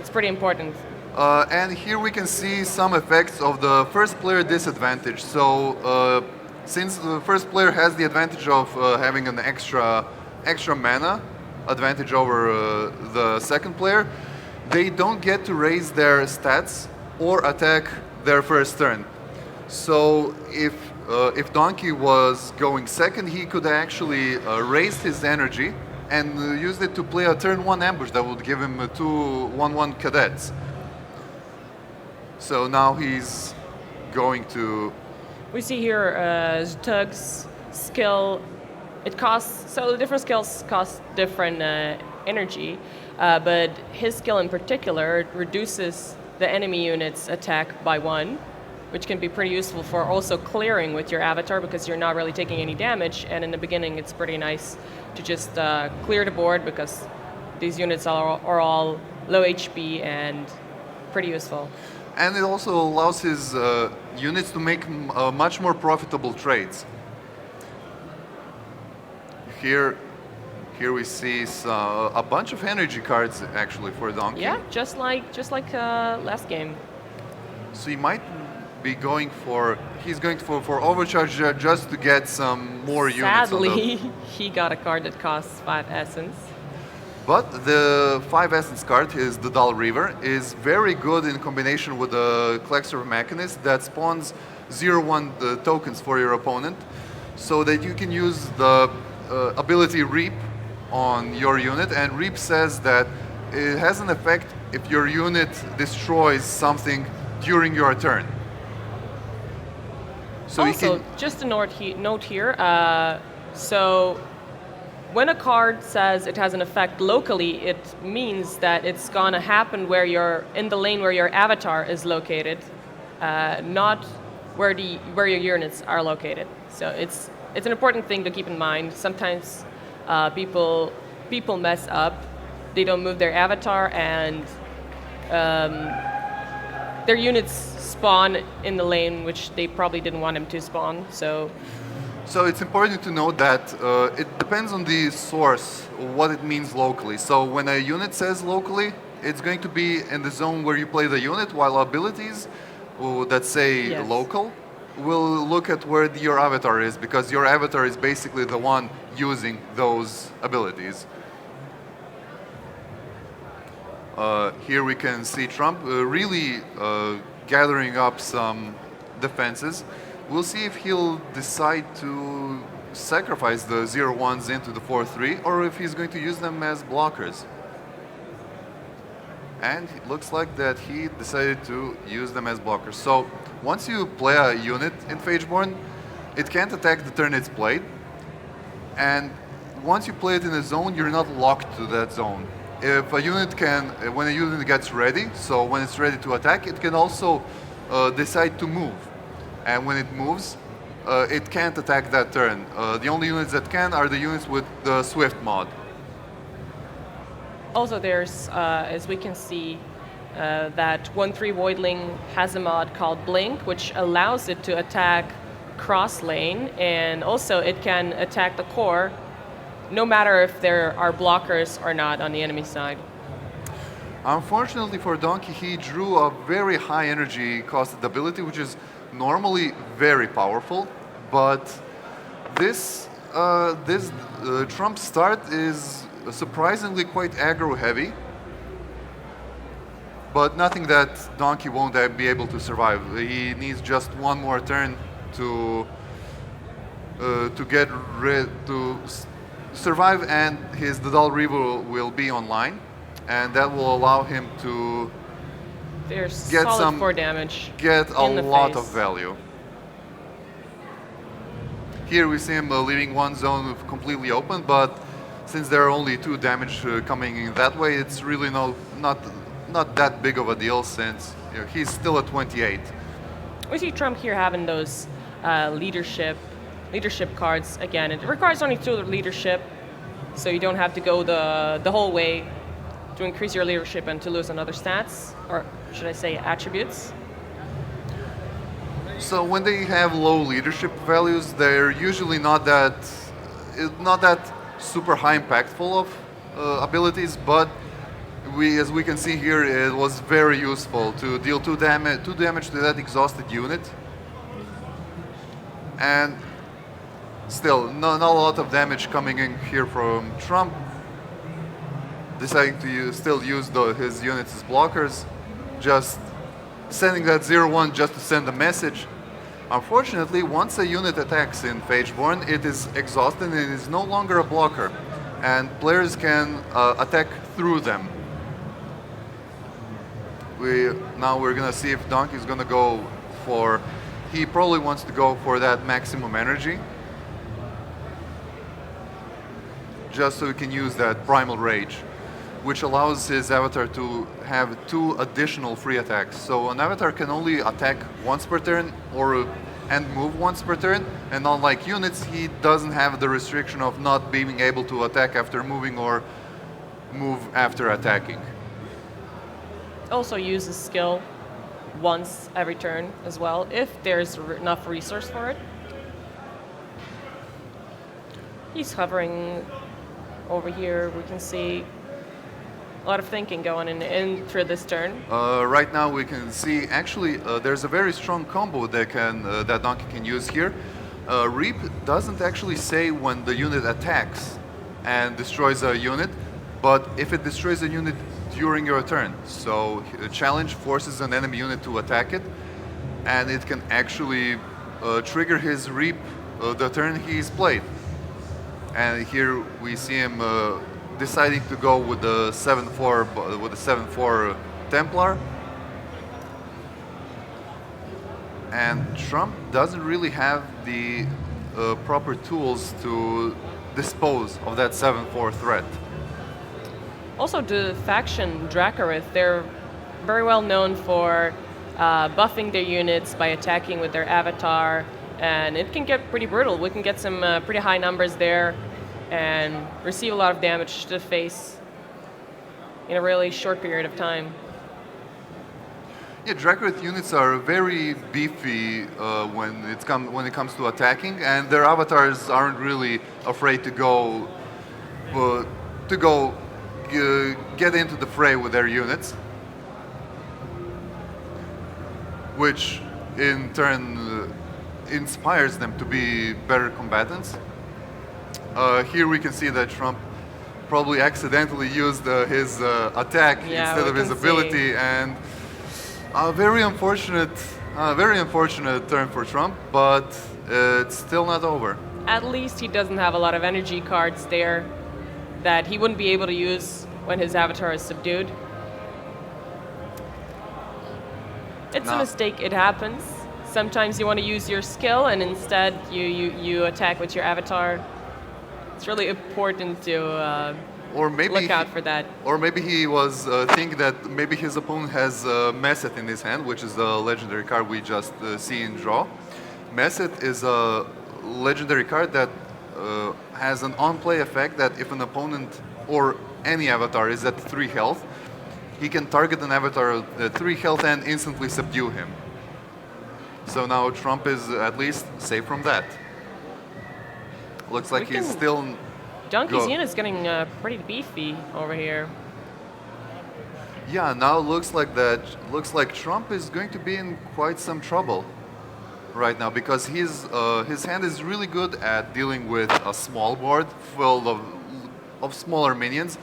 it's pretty important. And here we can see some effects of the first player disadvantage. So since the first player has the advantage of having an extra mana advantage over the second player, they don't get to raise their stats or attack their first turn. So if Donkey was going second, he could actually raise his energy and use it to play a turn 1 ambush that would give him 2 1/1 cadets. So now he's going to... We see here Tug's skill. It costs, so the different skills cost different energy, but his skill in particular reduces the enemy unit's attack by 1, which can be pretty useful for also clearing with your avatar because you're not really taking any damage, and in the beginning it's pretty nice to just clear the board because these units are all low HP and pretty useful. And it also allows his units to make much more profitable trades. Here we see a bunch of energy cards actually for Donkey. Yeah, just like last game. So he might be going for overcharge just to get some more units. Sadly, he got a card that costs 5 essence. But the 5 essence card, the Dull Reaver, is very good in combination with the Klexor Mechanist that spawns 0/1 tokens for your opponent, so that you can use the ability Reap on your unit, and Reap says that it has an effect if your unit destroys something during your turn. So also, just a note here, so when a card says it has an effect locally, it means that it's gonna happen where you're in the lane where your avatar is located, not where your units are located. So it's an important thing to keep in mind. Sometimes people mess up. They don't move their avatar, and their units spawn in the lane which they probably didn't want them to spawn. So it's important to note that it depends on the source, what it means locally. So when a unit says locally, it's going to be in the zone where you play the unit, while abilities that say local will look at where your avatar is, because your avatar is basically the one using those abilities. Here we can see Trump really gathering up some defenses. We'll see if he'll decide to sacrifice the 0/1s into the 4/3, or if he's going to use them as blockers. And it looks like that he decided to use them as blockers. So once you play a unit in Phageborn, it can't attack the turn it's played. And once you play it in a zone, you're not locked to that zone. If a unit when a unit gets ready, so when it's ready to attack, it can also decide to move. And when it moves, it can't attack that turn. The only units that can are the units with the Swift mod. Also, there's, as we can see, that 1/3 Voidling has a mod called Blink, which allows it to attack cross lane, and also it can attack the core, no matter if there are blockers or not on the enemy side. Unfortunately for Donkey, he drew a very high energy costed ability, which is normally very powerful, but this Trump start is surprisingly quite aggro heavy, but nothing that Donkey won't be able to survive. He needs just one more turn to survive, and his Dull Reaver will be online, and that will allow him to get solid 4 damage. Get a lot face. of value. Here we see him leaving one zone completely open, but since there are only 2 damage coming in that way, it's really not that big of a deal since he's still at 28. We see Trump here having those leadership cards again. It requires only 2 leadership, so you don't have to go the whole way to increase your leadership and to lose on other stats, or should I say attributes. So when they have low leadership values, they're usually not that super high impactful of abilities, but as we can see here, it was very useful to deal 2 damage to that exhausted unit. And still, not a lot of damage coming in here from Trump, deciding to still use his units as blockers, just sending that 0-1 just to send a message. Unfortunately, once a unit attacks in Phageborn, it is exhausted and it is no longer a blocker, and players can attack through them. Now we're gonna see if Donkey's gonna go for, he probably wants to go for that maximum energy, just so he can use that Primal Rage, which allows his avatar to have 2 additional free attacks. So an avatar can only attack once per turn and move once per turn, and unlike units, he doesn't have the restriction of not being able to attack after moving or move after attacking. Also uses skill once every turn as well, if there's enough resource for it. He's hovering over here. We can see a lot of thinking going in through this turn. Right now we can see actually there's a very strong combo that Donkey can use here. Reap doesn't actually say when the unit attacks and destroys a unit, but if it destroys a unit during your turn. So the challenge forces an enemy unit to attack it, and it can actually trigger his Reap the turn he's played. And here we see him deciding to go with the 7-4 Templar. And Trump doesn't really have the proper tools to dispose of that 7-4 threat. Also, the faction Dracarith, they're very well known for buffing their units by attacking with their avatar, and it can get pretty brutal. We can get some pretty high numbers there and receive a lot of damage to the face in a really short period of time. Yeah, Dracarith units are very beefy when it comes to attacking, and their avatars aren't really afraid to go get into the fray with their units, which in turn inspires them to be better combatants. Here we can see that Trump probably accidentally used his attack instead of his ability, and a very unfortunate turn for Trump, but it's still not over. At least he doesn't have a lot of energy cards there that he wouldn't be able to use when his avatar is subdued. It's a mistake, it happens. Sometimes you want to use your skill and instead you attack with your avatar. It's really important to look out for that. Or maybe he was thinking that maybe his opponent has Messet in his hand, which is the legendary card we just see in draw. Messet is a legendary card that has an on-play effect that if an opponent or any avatar is at 3 health, he can target an avatar at 3 health and instantly subdue him. So now Trump is at least safe from that. Looks like he's still... Donkey's unit is getting pretty beefy over here. Yeah, now looks like Trump is going to be in quite some trouble right now, because his hand is really good at dealing with a small board full of smaller minions,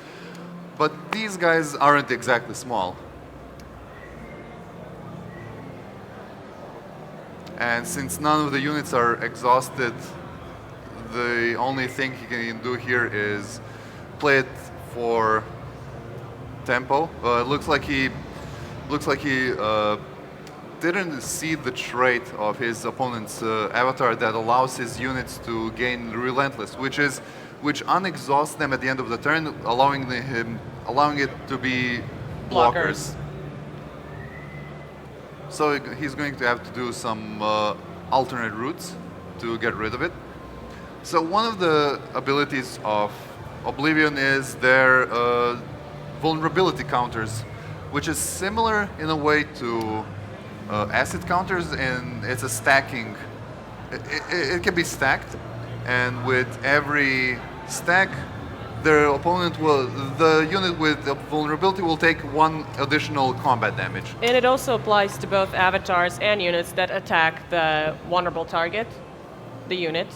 but these guys aren't exactly small. And since none of the units are exhausted, the only thing he can do here is play it for tempo. It looks like he didn't see the trait of his opponent's avatar that allows his units to gain Relentless, which which unexhausts them at the end of the turn, allowing it to be blockers. So he's going to have to do some alternate routes to get rid of it. So one of the abilities of Oblivion is their vulnerability counters, which is similar in a way to acid counters, and it's a stacking. It can be stacked, and with every stack, the unit with the vulnerability will take 1 additional combat damage. And it also applies to both avatars and units that attack the vulnerable target, the unit.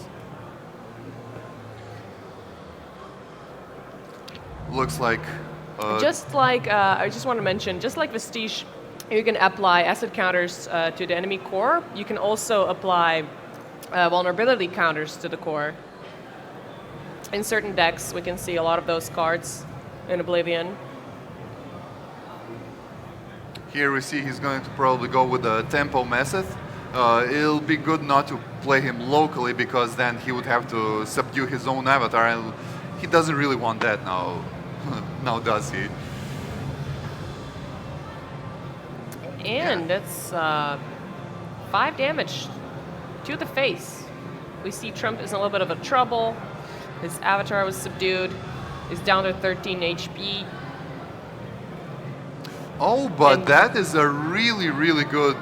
Looks like... just like, I just want to mention, just like Vestige, you can apply acid counters to the enemy core. You can also apply vulnerability counters to the core. In certain decks, we can see a lot of those cards in Oblivion. Here we see he's going to probably go with the tempo method. It'll be good not to play him locally, because then he would have to subdue his own avatar, and he doesn't really want that now. Now does he? And that's 5 damage to the face. We see Trump is in a little bit of a trouble. His avatar was subdued. He's down to 13 HP. Oh, but that is a really, really good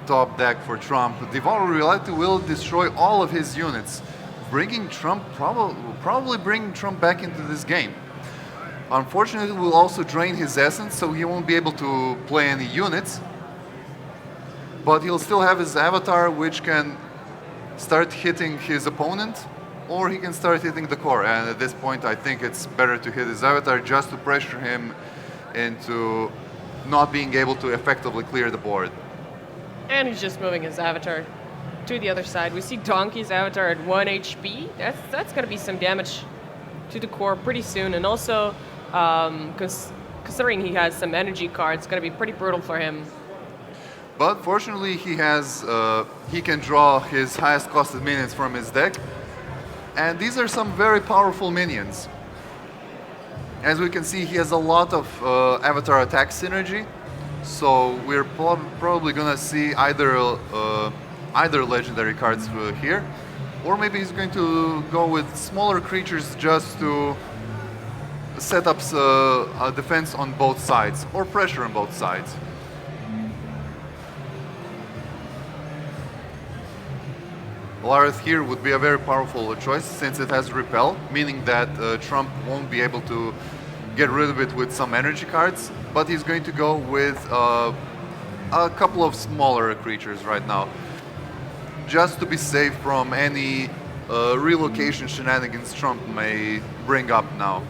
top deck for Trump. Devour Reality will destroy all of his units, bringing Trump probably bringing Trump back into this game. Unfortunately, it will also drain his essence, so he won't be able to play any units. But he'll still have his avatar, which can start hitting his opponent, or he can start hitting the core. And at this point, I think it's better to hit his avatar just to pressure him into not being able to effectively clear the board. And he's just moving his avatar to the other side. We see Donkey's avatar at 1 HP. That's going to be some damage to the core pretty soon. And also, considering he has some energy cards, it's going to be pretty brutal for him. But fortunately, he can draw his highest costed minions from his deck. And these are some very powerful minions. As we can see, he has a lot of avatar attack synergy. So we're probably gonna see either legendary cards here, or maybe he's going to go with smaller creatures just to set up a defense on both sides, or pressure on both sides. Lareth here would be a very powerful choice, since it has Repel, meaning that Trump won't be able to get rid of it with some energy cards, but he's going to go with a couple of smaller creatures right now, just to be safe from any relocation shenanigans Trump may bring up now.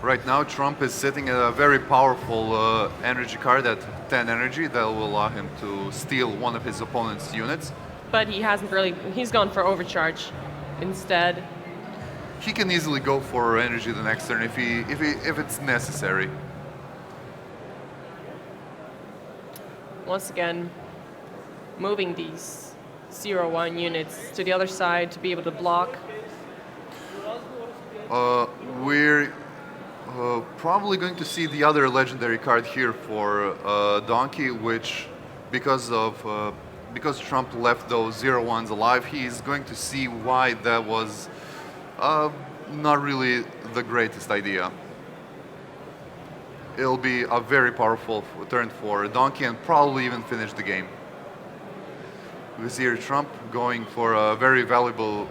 Right now, Trump is sitting at a very powerful energy card at 10 energy that will allow him to steal one of his opponent's units. But he hasn't really, he's gone for overcharge instead. He can easily go for energy the next turn if it's necessary. Once again, moving these 0-1 units to the other side to be able to block. We're probably going to see the other legendary card here for Donkey, which because Trump left those 0-1s alive, he's going to see why that was not really the greatest idea. It'll be a very powerful turn for Donkey and probably even finish the game. We see here Trump going for a very valuable,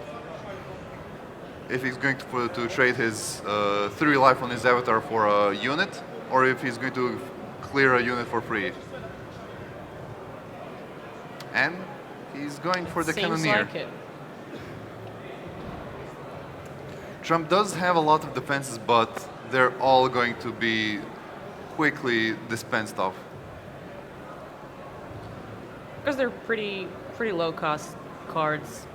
if he's going to trade his 3 life on his avatar for a unit, or if he's going to clear a unit for free. And he's going for the Seems Cannoneer. like it. Trump does have a lot of defenses, but they're all going to be quickly dispensed off. Because they're pretty low cost cards.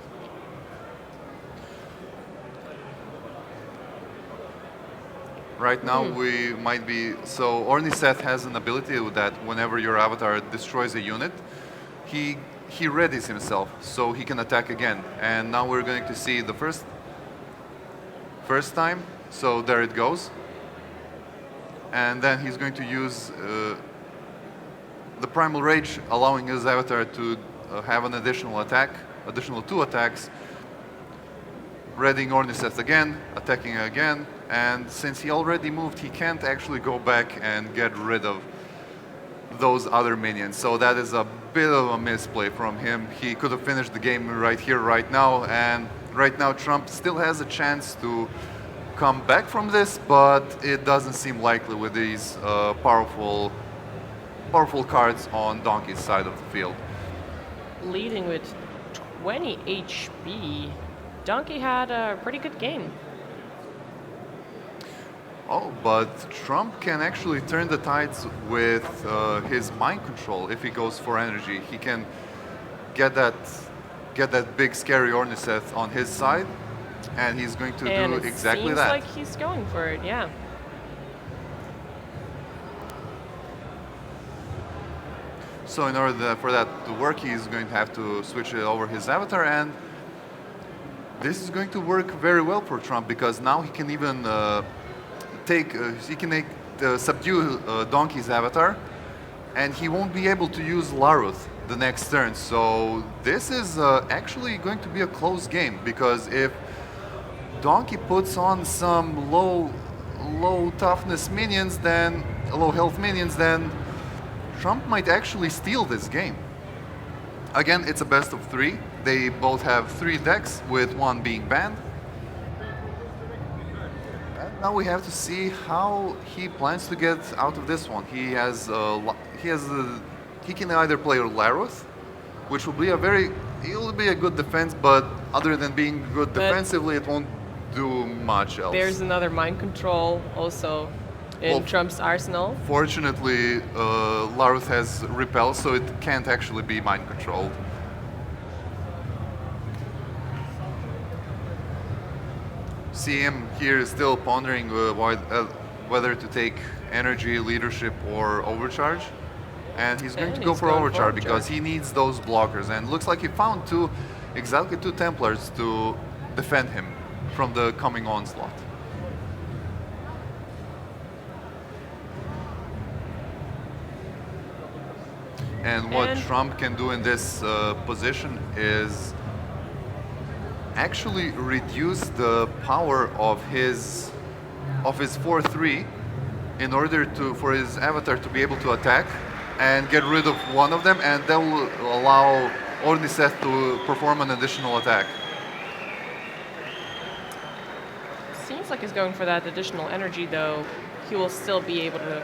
Right now we might be, so Orniseth has an ability that whenever your avatar destroys a unit, he readies himself so he can attack again. And now we're going to see the first time, so there it goes. And then he's going to use the Primal Rage, allowing his avatar to have an additional 2 attacks, readying Orniseth again, attacking again, and since he already moved, he can't actually go back and get rid of those other minions. So that is a bit of a misplay from him. He could have finished the game right here, right now, and right now Trump still has a chance to come back from this, but it doesn't seem likely with these powerful cards on Donkey's side of the field. Leading with 20 HP. Donkey had a pretty good game. Oh, but Trump can actually turn the tides with his mind control. If he goes for energy, he can get that big scary Orniseth on his side, and he's going to do exactly that. Seems like he's going for it, yeah. So in order for that to work, he's going to have to switch it over his avatar, and this is going to work very well for Trump because now he can even subdue Donkey's avatar, and he won't be able to use Laruth the next turn. So this is actually going to be a close game, because if Donkey puts on some low toughness minions, then low health minions, then Trump might actually steal this game. Again, it's a best of 3. They both have 3 decks, with 1 being banned. And now we have to see how he plans to get out of this one. He can either play Laruth, which will be it'll be a good defense, but other than being good defensively, it won't do much else. There's another mind control also in Trump's arsenal. Fortunately, Laruth has repel, so it can't actually be mind controlled. See him here still pondering whether to take energy, leadership, or overcharge. And he's going to go for overcharge because he needs those blockers. And looks like he found exactly two Templars to defend him from the coming onslaught. And what Trump can do in this position is actually reduce the power of his 4/3 in order for his avatar to be able to attack and get rid of one of them, and that will allow Orniseth to perform an additional attack. Seems like he's going for that additional energy, though. He will still be able to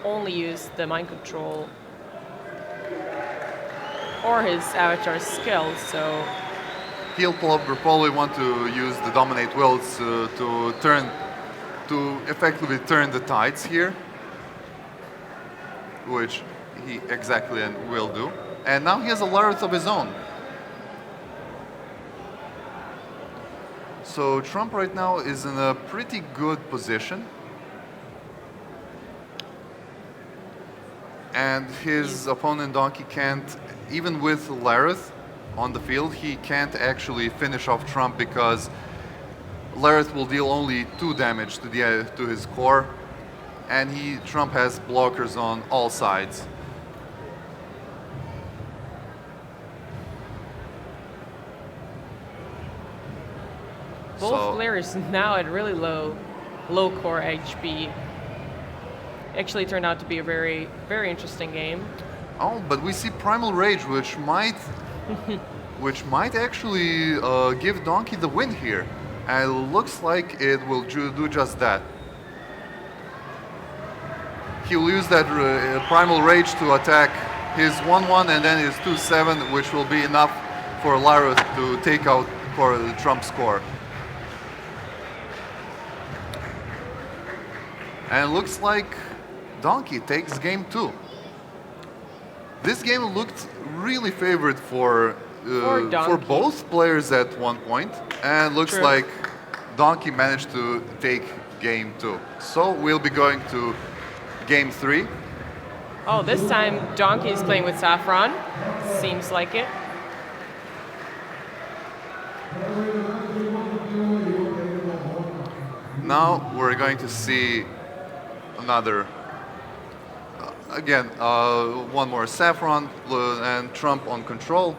only use the mind control or his avatar's skill, so... He'll probably want to use the Dominate Wills to effectively turn the tides here, which he exactly will do. And now he has a Laruth of his own. So Trump right now is in a pretty good position. And his opponent Donkey can't, even with Laruth on the field, he can't actually finish off Trump because Laruth will deal only 2 damage to his core, and Trump has blockers on all sides. Both players now at really low core HP. Actually turned out to be a very, very interesting game. Oh, but we see Primal Rage, which might actually give Donkey the win here. And it looks like it will do just that. He'll use that Primal Rage to attack his 1/1 and then his 2/7, which will be enough for Laruth to take out Trump's core. And it looks like Donkey takes game 2. This game looked really favored for both players at one point, and looks like Donkey managed to take game 2. So we'll be going to game 3. Oh, this time Donkey is playing with Saffron. Seems like it. Now we're going to see another, again, one more Saffron and Trump on control.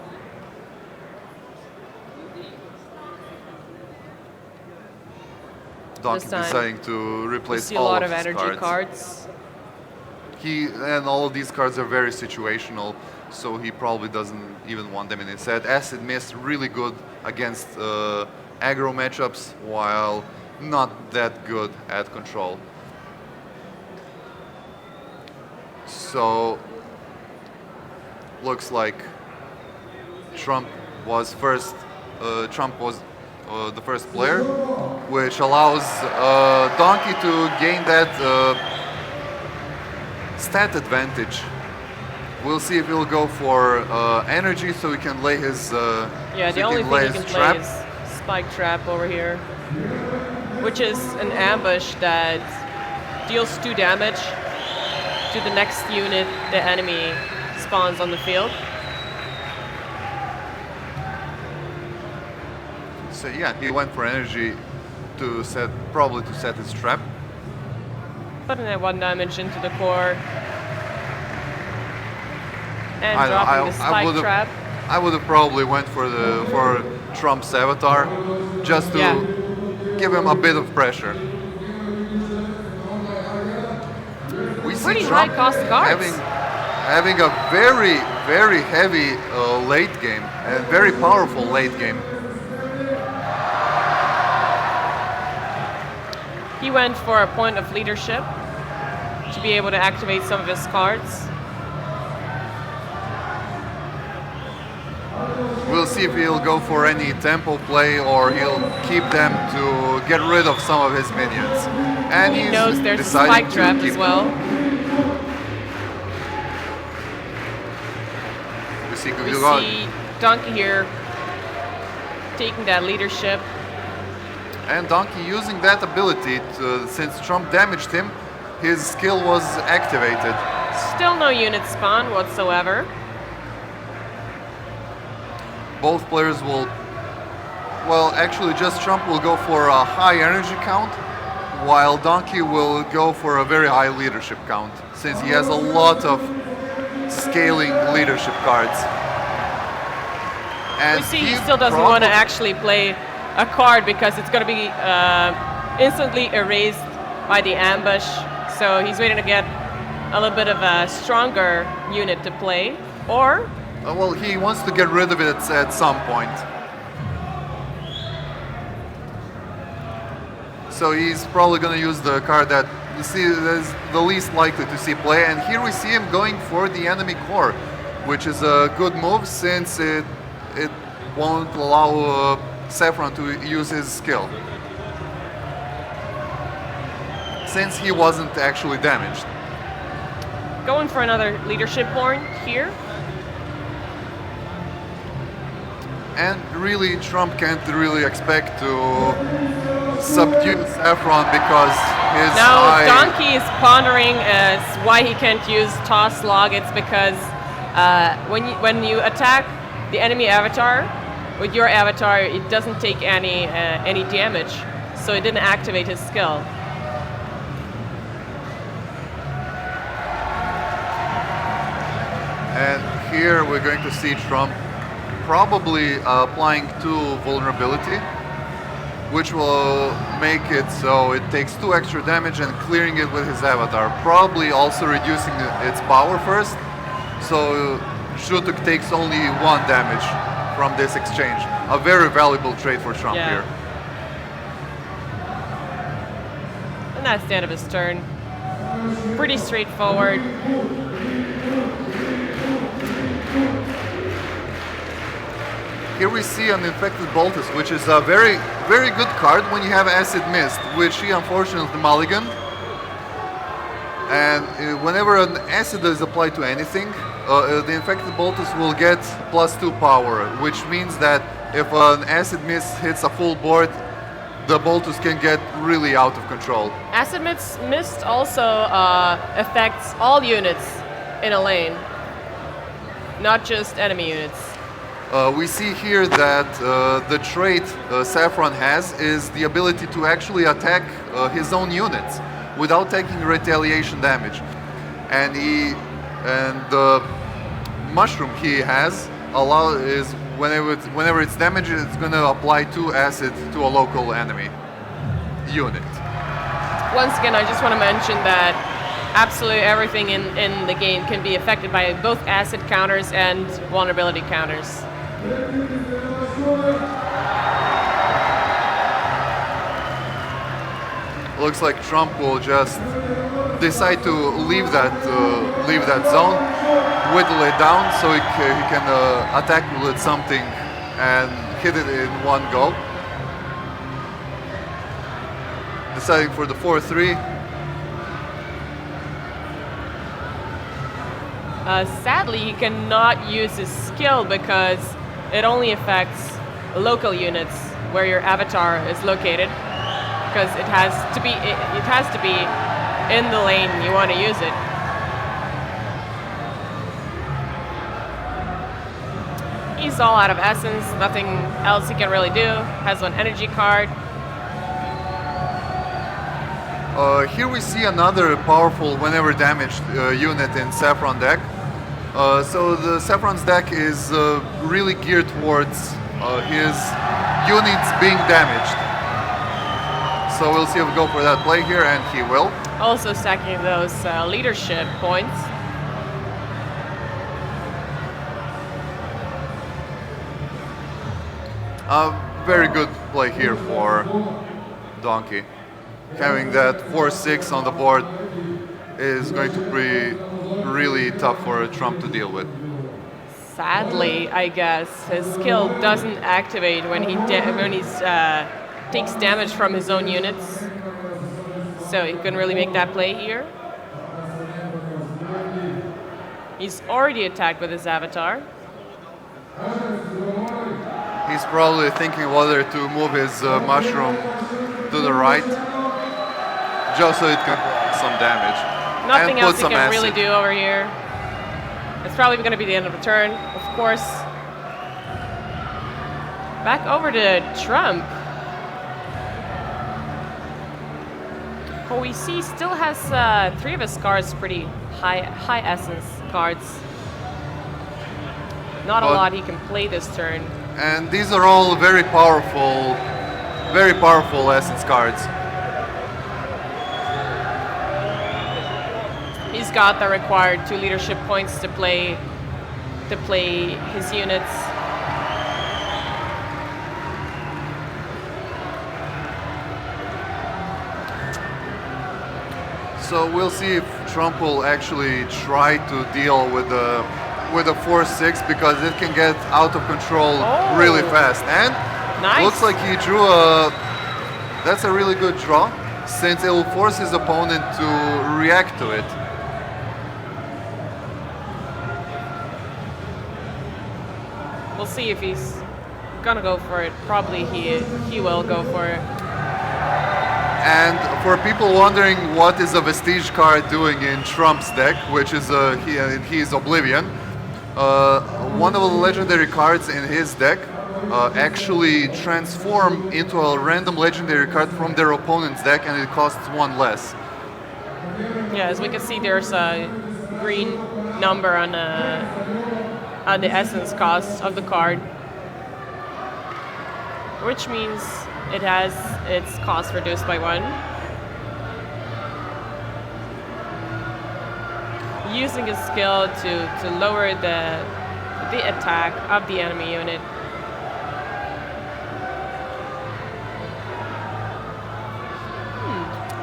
Donkey time, deciding to We replace see a all lot of of his energy cards. cards. And all of these cards are very situational, so he probably doesn't even want them in his set. Acid Mist really good against aggro matchups, while not that good at control. So looks like Trump was first. Trump was the first player, which allows Donkey to gain that stat advantage. We'll see if he'll go for energy so he can lay his Yeah, so the only lay thing he his can play is Spike Trap over here, which is an ambush that deals 2 damage to the next unit the enemy spawns on the field. So yeah, he went for energy to set, probably to set his trap. Putting that 1 damage into the core. And I know, dropping the I Spike would've- Trap. I would have probably went for Trump's avatar just to Yeah. give him a bit of pressure. We see Pretty Trump high-cost cards. having a very, very heavy late game and very powerful late game. He went for a point of leadership to be able to activate some of his cards. We'll see if he'll go for any tempo play or he'll keep them to get rid of some of his minions. And He he's knows there's a decided Spike to Trap keep as well. We see We see Donkey here taking that leadership. and Donkey using that ability to, since Trump damaged him, his skill was activated. Still no unit spawn whatsoever. Both players will, well, actually just Trump will go for a high energy count, while Donkey will go for a very high leadership count, since he has a lot of scaling leadership cards. And We see he still doesn't want to actually play a card because it's going to be instantly erased by the ambush. So he's waiting to get a little bit of a stronger unit to play. Or well, he wants to get rid of it at some point. So he's probably going to use the card that you see is the least likely to see play. And here we see him going for the enemy core, which is a good move since it won't allow Saffron to use his skill, since he wasn't actually damaged. going for another leadership horn here. And really, Trump can't really expect to subdue Saffron because his Now high... Donkey is pondering as why he can't use toss log. It's because when you attack the enemy avatar with your avatar, it doesn't take any damage, so it didn't activate his skill. And here we're going to see Trump probably applying 2 vulnerability, which will make it so it takes 2 extra damage and clearing it with his avatar. Probably also reducing its power first, so Shutuk takes only 1 damage from this exchange. A very valuable trade for Trump Yeah. here. And that's the end of his turn. Pretty straightforward. Here we see an Infected Boltus, which is a very, very good card when you have Acid Mist, which he unfortunately mulliganed. And whenever an acid is applied to anything, the Infected Boltus will get +2 power, which means that if an Acid Mist hits a full board, the boltus can get really out of control. Acid Mist also affects all units in a lane, not just enemy units. We see here that the trait Saffron has is the ability to actually attack his own units without taking retaliation damage. And the mushroom he has is whenever it's damaged, it's going to apply 2 acid to a local enemy unit. Once again, I just want to mention that absolutely everything in the game can be affected by both acid counters and vulnerability counters. Looks like Trump will just decide to leave that zone, whittle it down, so he can attack with something and hit it in one go. Deciding for the 4-3. Sadly, he cannot use his skill because it only affects local units where your avatar is located. Because it has to be in the lane you want to use it. He's all out of essence, nothing else he can really do. Has 1 energy card. Here we see another powerful whenever damaged unit in Saffron deck. So the Saffron's deck is really geared towards his units being damaged. So we'll see if we go for that play here, and he will. Also stacking those leadership points. Very good play here for Donkey. Having that 4-6 on the board is going to be really tough for Trump to deal with. Sadly, I guess, his skill doesn't activate when he takes damage from his own units. So he couldn't really make that play here. He's already attacked with his avatar. He's probably thinking whether to move his mushroom to the right, just so it can do some damage. Nothing and else put he some can really acid. do over here. It's probably going to be the end of the turn, of course. Back over to Trump. OEC still has 3 of his cards pretty high essence cards. Not a lot he can play this turn. And these are all very powerful essence cards. He's got the required 2 leadership points to play his units. So we'll see if Trump will actually try to deal with the 4-6, because it can get out of control really fast. And Nice. looks like he drew that's a really good draw, since it will force his opponent to react to it. We'll see if he's gonna go for it. Probably he will go for it. And for people wondering what is a Vestige card doing in Trump's deck, which is he's Oblivion, one of the legendary cards in his deck actually transform into a random legendary card from their opponent's deck, and it costs 1 less. Yeah, as we can see, there's a green number on the essence cost of the card, which means it has its cost reduced by 1. Using his skill to lower the attack of the enemy unit.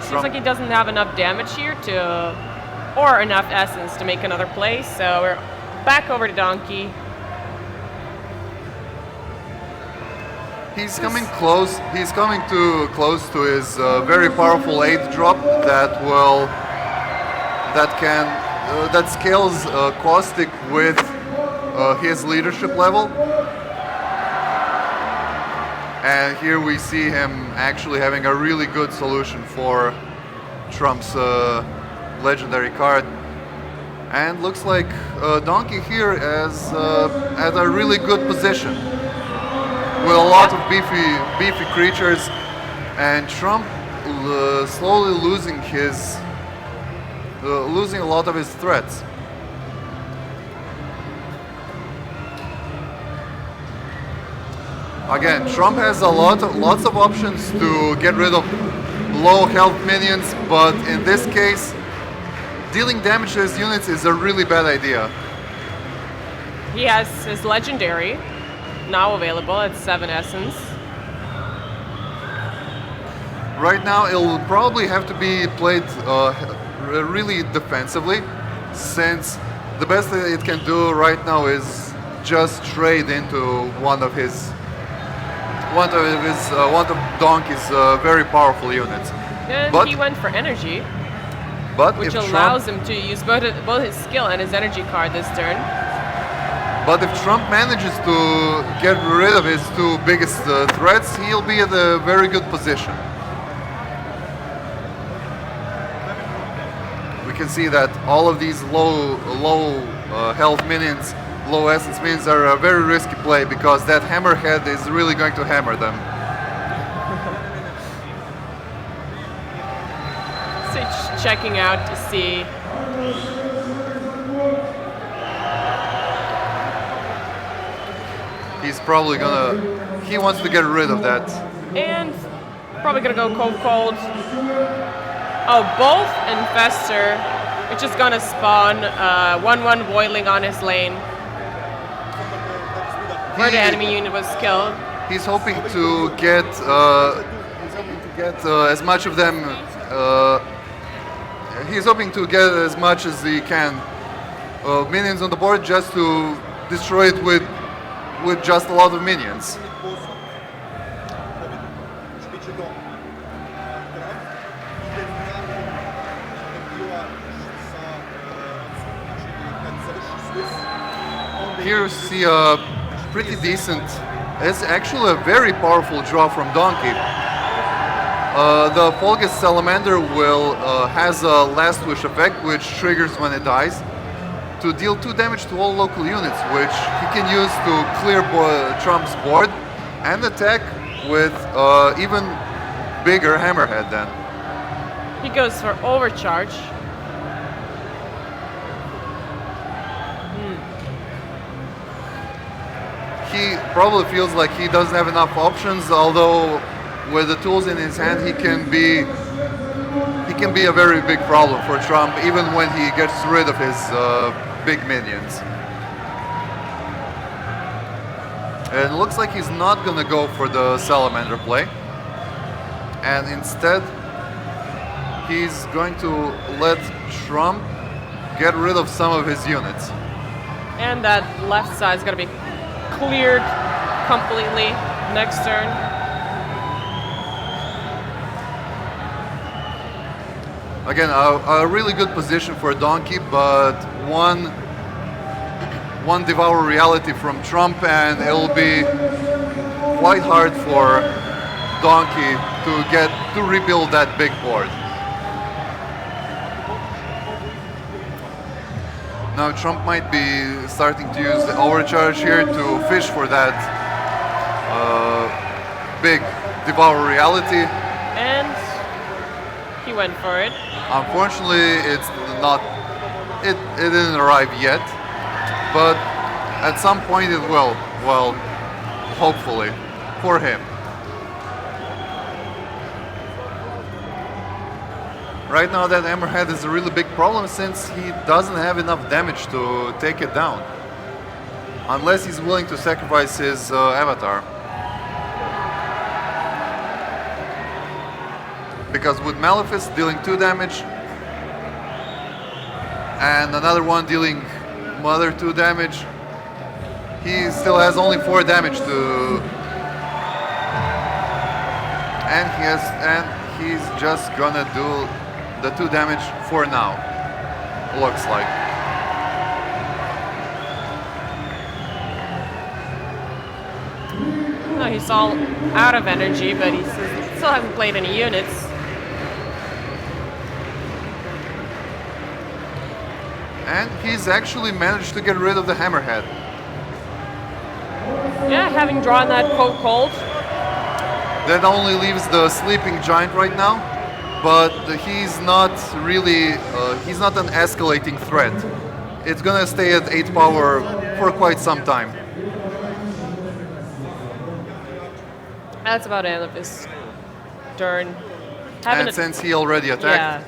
Seems like he doesn't have enough damage here or enough essence to make another play, so we're back over to Donkey. He's coming close. He's coming too close to his very powerful 8th drop that scales caustic with his leadership level. And here we see him actually having a really good solution for Trump's legendary card. And looks like Donkey here is at a really good position with a lot of beefy creatures, and Trump slowly losing a lot of his threats. Again, Trump has lots of options to get rid of low health minions, but in this case, dealing damage to his units is a really bad idea. He has his legendary now available at 7 essence. Right now, it'll probably have to be played really defensively, since the best that it can do right now is just trade into one of Donkey's very powerful units. And But- he went for energy, But which if allows him to use both his skill and his energy card this turn. But if Trump manages to get rid of his two biggest threats, he'll be at a very good position. We can see that all of these low health minions, low essence minions are a very risky play, because that hammerhead is really going to hammer them. So checking out to see. He's probably he wants to get rid of that. And probably gonna go cold. Oh, both Infestor, which is gonna spawn 1/1 boiling on his lane, where the enemy unit was killed. He's hoping to get as much of them. He's hoping to get as much as he can minions on the board, just to destroy it with just a lot of minions. Here we see a pretty decent, it's actually a very powerful draw from Donkey. The Fulgus Salamander has a Last Wish effect, which triggers when it dies, to deal 2 damage to all local units, which he can use to clear Trump's board and attack with even bigger hammerhead then. He goes for overcharge. He probably feels like he doesn't have enough options, although with the tools in his hand, he can be a very big problem for Trump, even when he gets rid of his big minions. And it looks like he's not gonna go for the Salamander play, and instead he's going to let Trump get rid of some of his units. And that left side is gonna be cleared completely next turn. Again, a really good position for Donkey, but one Devour Reality from Trump, and it'll be quite hard for Donkey to rebuild that big board. Now Trump might be starting to use the overcharge here to fish for that big Devour Reality. And he went for it. Unfortunately, it didn't arrive yet, but at some point it will. Well, hopefully, for him. Right now that Hammerhead is a really big problem, since he doesn't have enough damage to take it down. Unless he's willing to sacrifice his avatar. Because with Maleficent dealing 2 damage, and another one dealing another 2 damage, he still has only 4 damage to... And he's just gonna do the 2 damage for now, looks like. No, he's all out of energy, but he still hasn't played any units. And he's actually managed to get rid of the Hammerhead. Yeah, having drawn that cold. That only leaves the Sleeping Giant right now, but he's not really, he's not an escalating threat. It's gonna stay at 8 power for quite some time. That's about the end of his turn. And since he already attacked, Yeah,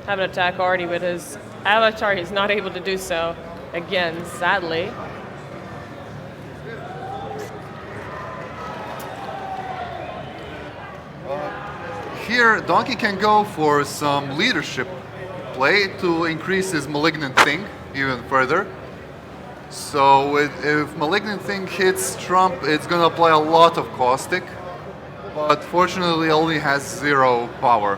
have an attack already with his avatar, he's not able to do so again, sadly. here Donkey can go for some leadership play to increase his Malignant Thing even further. So if Malignant Thing hits Trump, it's gonna apply a lot of caustic, but fortunately only has 0 power.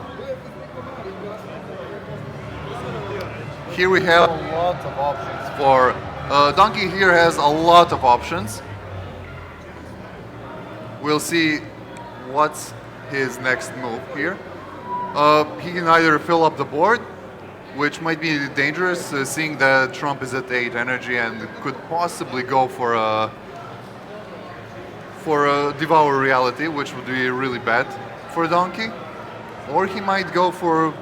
Here we have a lot of options for Donkey. Here has a lot of options. We'll see what's his next move here. He can either fill up the board, which might be dangerous, seeing that Trump is at 8 energy and could possibly go for a Devour Reality, which would be really bad for Donkey. Or he might go for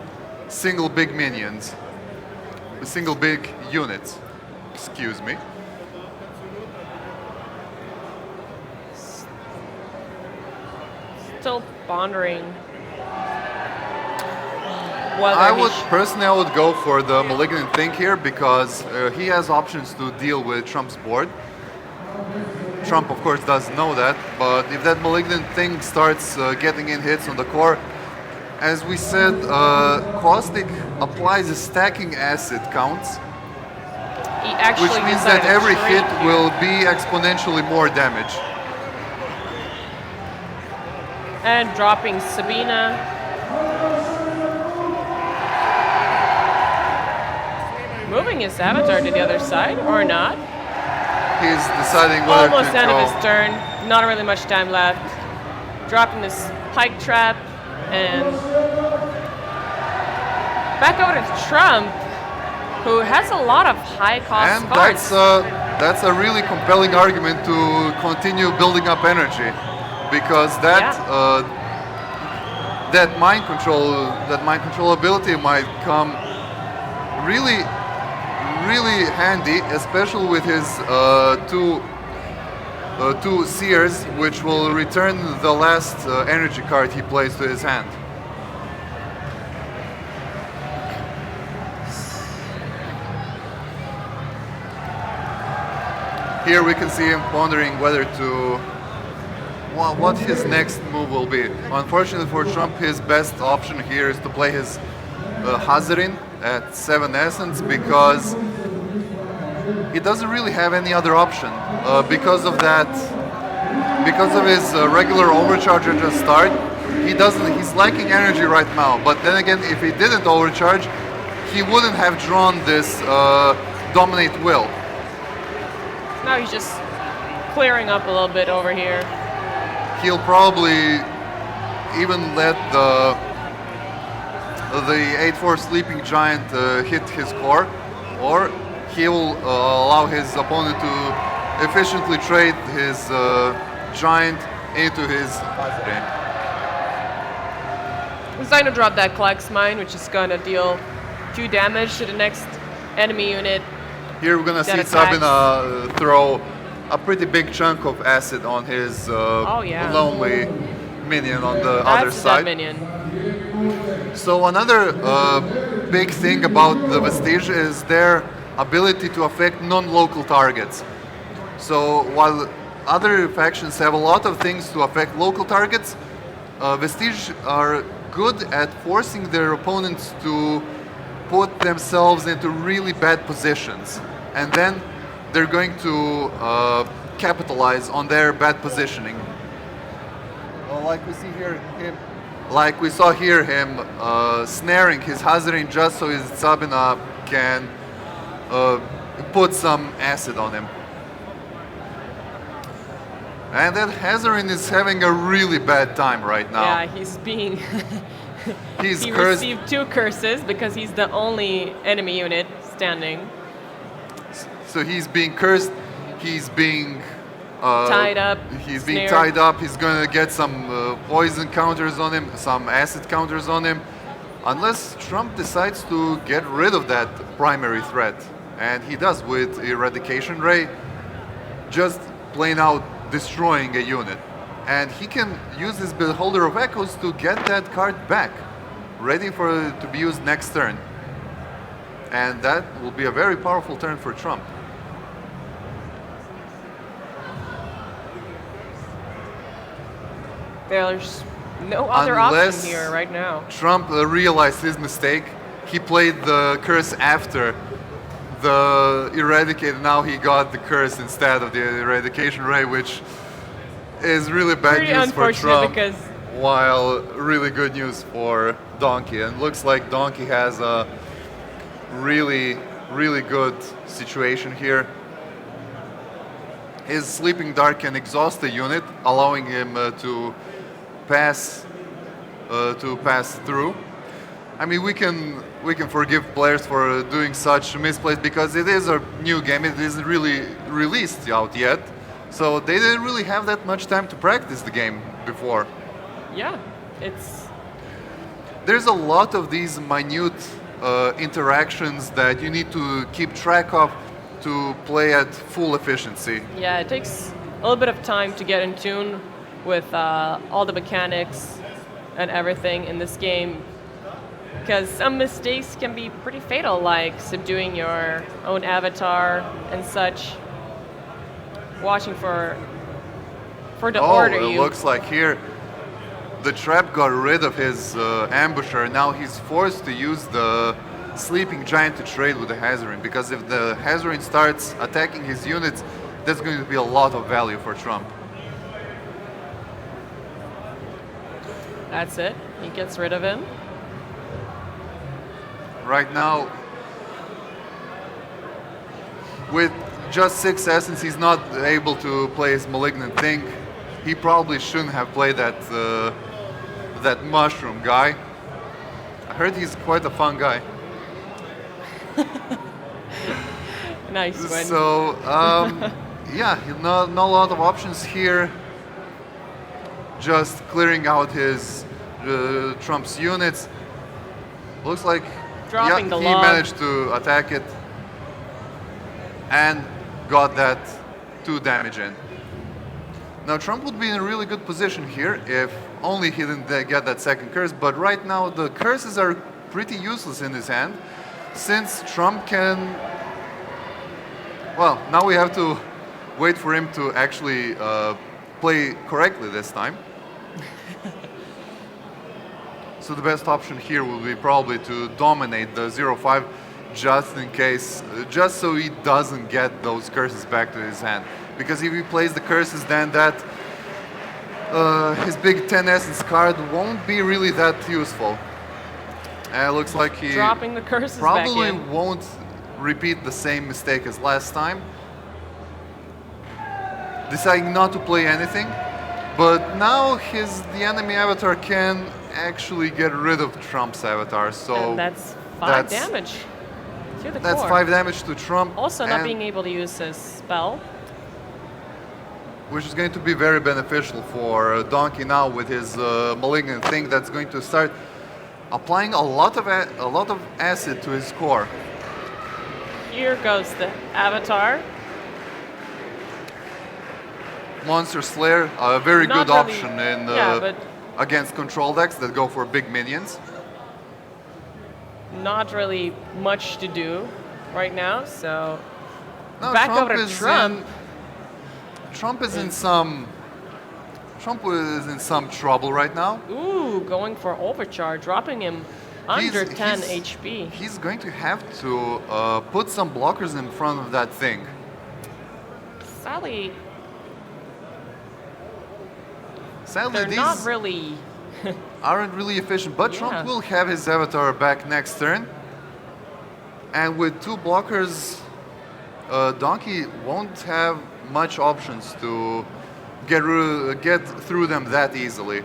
single big minions, single big units, excuse me. Still pondering. I would go for the Malignant Thing here because he has options to deal with Trump's board. Trump, of course, doesn't know that, but if that Malignant Thing starts getting in hits on the core, as we said, Caustic applies a stacking acid counts, which means that every hit will be exponentially more damage. And dropping Sabina. Moving his avatar to the other side, or not. He's deciding whether Almost to end go. of his turn. Not really much time left. Dropping this Pike Trap, and back over to Trump, who has a lot of high-cost cards. And that's a really compelling argument to continue building up energy, because that that mind control ability might come really handy, especially with his two Seers, which will return the last energy card he plays to his hand. Here we can see him pondering whether to what his next move will be. Unfortunately for Trump, his best option here is to play his Hazarin at 7 Essence, because he doesn't really have any other option. Because of his regular overcharge at the start, he's lacking energy right now. But then again, if he didn't overcharge, he wouldn't have drawn this Dominate Will. Now he's just clearing up a little bit over here. He'll probably even let the 8/4 Sleeping Giant hit his core, or he will allow his opponent to efficiently trade his Giant into his Hazarin. He's going to drop that Klex Mine, which is going to deal 2 damage to the next enemy unit. Here we're gonna see Sabina throw a pretty big chunk of acid on his lonely minion on the other side. Minion. So another big thing about the Vestige is their ability to affect non-local targets. So while other factions have a lot of things to affect local targets, Vestige are good at forcing their opponents to put themselves into really bad positions, and then they're going to capitalize on their bad positioning. Like we saw here, him snaring his Hazarin just so his Sabina can put some acid on him. And that Hazarin is having a really bad time right now. Yeah, he's being. He's he cursed. received 2 curses because he's the only enemy unit standing. So he's being cursed. He's being Tied up. He's being snared. tied up. He's gonna get some poison counters on him, some acid counters on him, unless Trump decides to get rid of that primary threat, and he does with Eradication Ray, just plain out destroying a unit. And he can use his Beholder of Echoes to get that card back, ready for it to be used next turn. And that will be a very powerful turn for Trump. There's no other Unless option here right now. Trump realized his mistake. He played the curse after the Eradicate. Now he got the curse instead of the Eradication Ray, which is really bad Pretty news for unfortunate Trump, because while really good news for Donkey. And looks like Donkey has a really, really good situation here. His Sleeping Dart can exhaust the unit, allowing him to pass through. I mean, we can forgive players for doing such misplays because it is a new game. It isn't really released out yet, so they didn't really have that much time to practice the game before. yeah, There's a lot of these minute interactions that you need to keep track of to play at full efficiency. it takes a little bit of time to get in tune with all the mechanics and everything in this game, because some mistakes can be pretty fatal, like subduing your own avatar and such. Watching for the order it you. looks like here the trap got rid of his ambusher. Now he's forced to use the Sleeping Giant to trade with the Hazarin, because if the Hazarin starts attacking his units, that's going to be a lot of value for Trump. That's it. He gets rid of him. Right now, with just 6 essence, he's not able to play his Malignant Thing. He probably shouldn't have played that Mushroom guy. I heard he's quite a fun guy. Nice one. So, yeah, not a lot of options here. Just clearing out his Trump's units. Looks like Dropping the he log. managed to attack it and got that 2 damage in. Now Trump would be in a really good position here if only he didn't get that second curse, but right now the curses are pretty useless in his hand, since Trump can... Well, now we have to wait for him to actually play correctly this time. So the best option here will be probably to dominate the 0-5 just in case, just so he doesn't get those curses back to his hand. Because if he plays the curses, then that his big 10 essence card won't be really that useful. And it looks like he Dropping the curses probably back in. won't repeat the same mistake as last time. Deciding not to play anything. But now the enemy avatar can actually get rid of Trump's avatar. So And that's 5 damage to the that's core. 5 damage to Trump. Also not and- being able to use his spell. which is going to be very beneficial for Donkey now with his Malignant Thing that's going to start applying a lot of acid to his core. Here goes the avatar. Monster Slayer, a very Not good really- option in yeah, but against control decks that go for big minions. not really much to do right now, so Now back over to is Trump. Trump is in some trouble right now. Ooh, going for overcharge, dropping him under 10 he's- HP. He's going to have to put some blockers in front of that thing. Sadly, Sadly, they're these not really. aren't really efficient, but Yeah. Trump will have his avatar back next turn. And with 2 blockers, Donkey won't have much options to get through them that easily.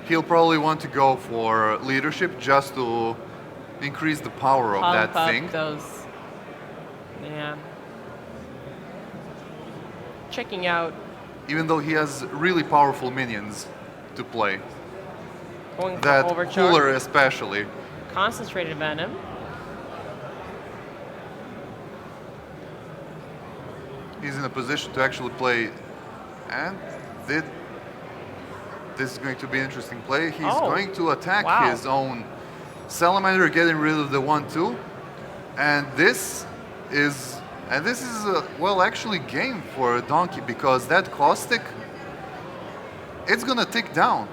He'll probably want to go for leadership just to increase the power of that Pump thing. up those. Yeah. Checking out. Even though he has really powerful minions to play. Going for That overcharge. cooler especially. Concentrated venom. He's in a position to actually play, and this is going to be an interesting play. He's going to attack wow. his own Salamander, getting rid of the 1-2, and this is well actually game for Donkey, because that caustic, it's gonna tick down,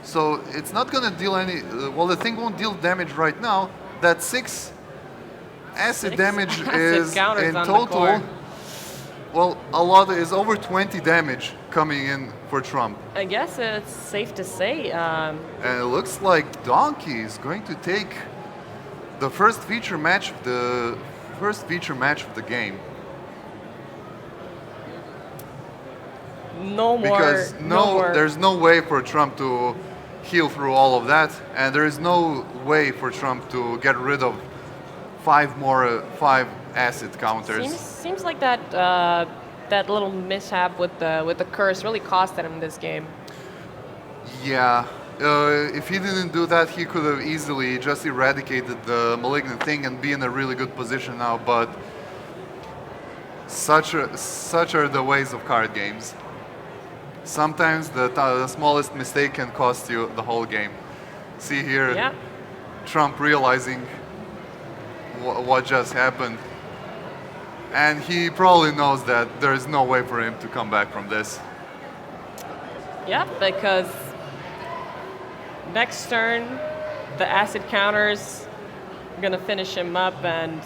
so it's not gonna deal any. Well, the thing won't deal damage right now. That 6 acid damage acid is counters in on the total. core. Well, a lot is over 20 damage coming in for Trump. I guess it's safe to say. And it looks like Donkey is going to take the first feature match of the game. No more. Because more. there's no way for Trump to heal through all of that, and there is no way for Trump to get rid of 5 acid counters. Seems like that that little mishap with the curse really costed him this game. Yeah, if he didn't do that, he could have easily just eradicated the malignant thing and be in a really good position now, but such are the ways of card games. Sometimes the smallest mistake can cost you the whole game. See here, Yeah. Trump realizing what just happened. And he probably knows that there is no way for him to come back from this. Yeah, because next turn, the acid counters are gonna finish him up, and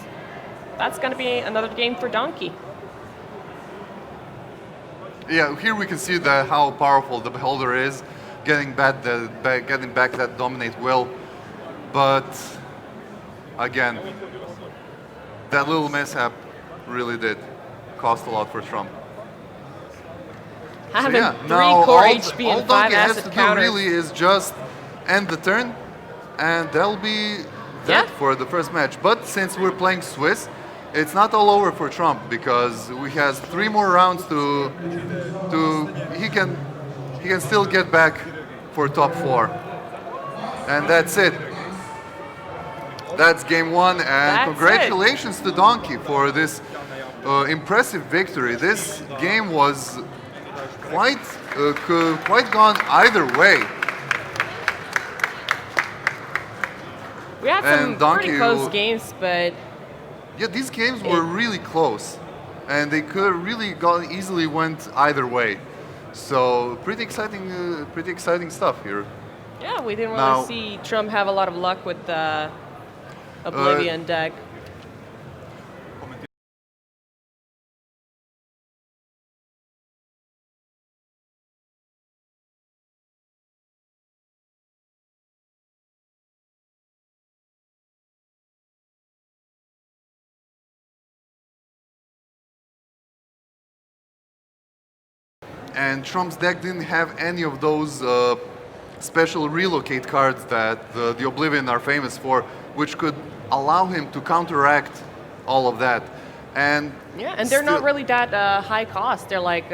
that's gonna be another game for Donkey. Yeah, here we can see how powerful the Beholder is, getting back that dominate will. But again, that little mishap really did cost a lot for Trump. Having So yeah, 3 now core all HP and 5 Donkey has acid to do counters. really is just end the turn, and that'll be that Yeah. for the first match. But since we're playing Swiss, it's not all over for Trump, because we has 3 more rounds to he can still get back for top 4, and that's it. That's game 1, and That's congratulations to Donkey for this impressive victory. This game was quite gone either way. We had And some Donkey pretty close will- games, but Yeah, these games were really close, and they could really easily went either way. So pretty exciting stuff here. yeah, we didn't Now- really see Trump have a lot of luck with the Oblivion deck. And Trump's deck didn't have any of those special relocate cards that the Oblivion are famous for, which could allow him to counteract all of that. And Yeah, and they're not still- really that high cost. They're like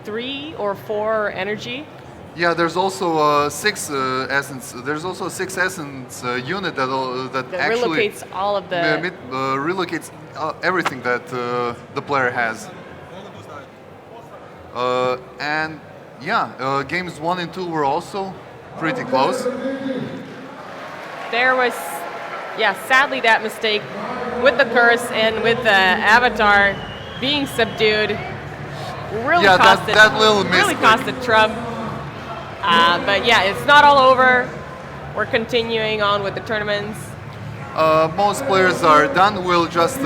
3 or 4 energy. Yeah, there's also 6 essence. There's also a 6 essence unit that That actually relocates all of the. relocates everything that the player has. And yeah, games 1 and 2 were also pretty close. There was, yeah, sadly that mistake with the curse and with the avatar being subdued really Yeah, that- costed that little really misclick. costed Trump. But yeah, it's not all over. We're continuing on with the tournaments. Most players are done. We'll just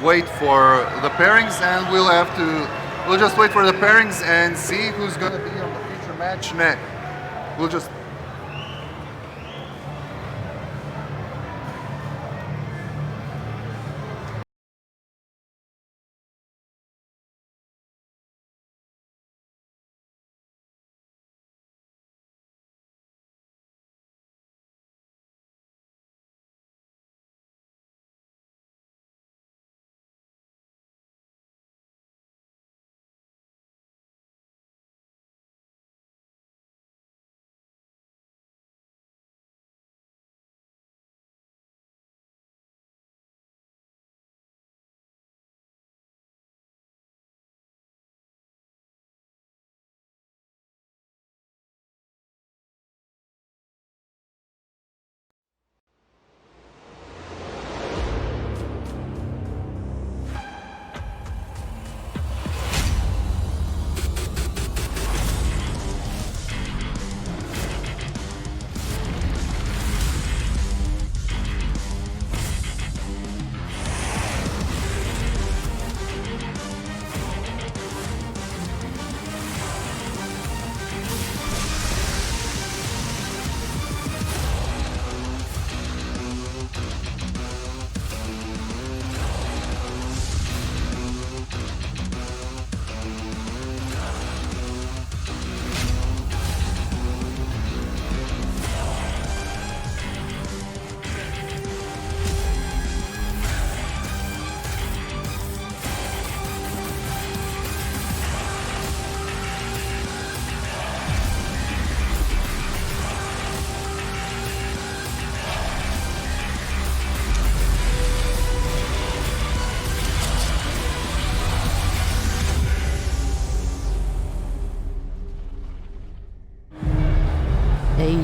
wait for the pairings, and we'll just wait for the pairings and see who's going to be on the future match next. We'll just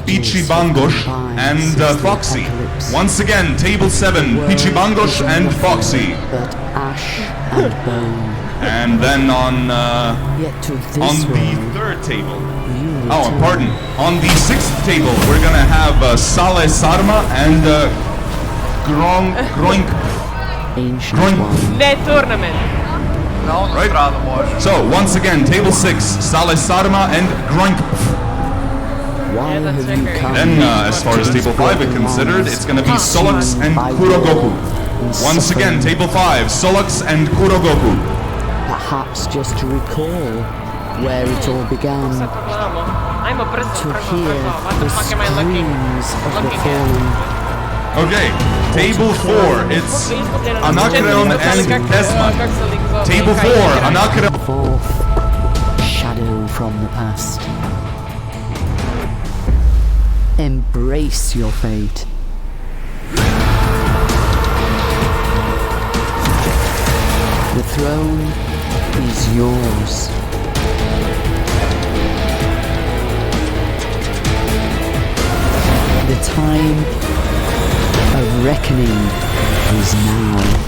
Peachy Ages Bangosh, have gone by and since the Foxy. apocalypse. Once again, table 7, World Peachy Bangosh is and nothing Foxy. But ash and bone. And then on Yet to this the world, third table. you Oh, return. pardon. On the 6th table, we're gonna have Saleh Sarma and Groink. Ancient Groink. one. Ne tournament. Right? So, once again, table 6, Saleh Sarma and Groink. Why Yeah, that's have you very come? Then, as far as table 5 is considered, it's gonna be Solux and Kurogoku. Once again, table 5, Solux and Kurogoku. Perhaps just to recall where it all began. I'm a princess. To hear What the the fuck am I looking? screams of the Looking at? fallen. Okay, table 4, it's Anacreon and Desmond. Table 4, Anacreon. Fourth shadow from the past. Embrace your fate. The throne is yours. The time of reckoning is now.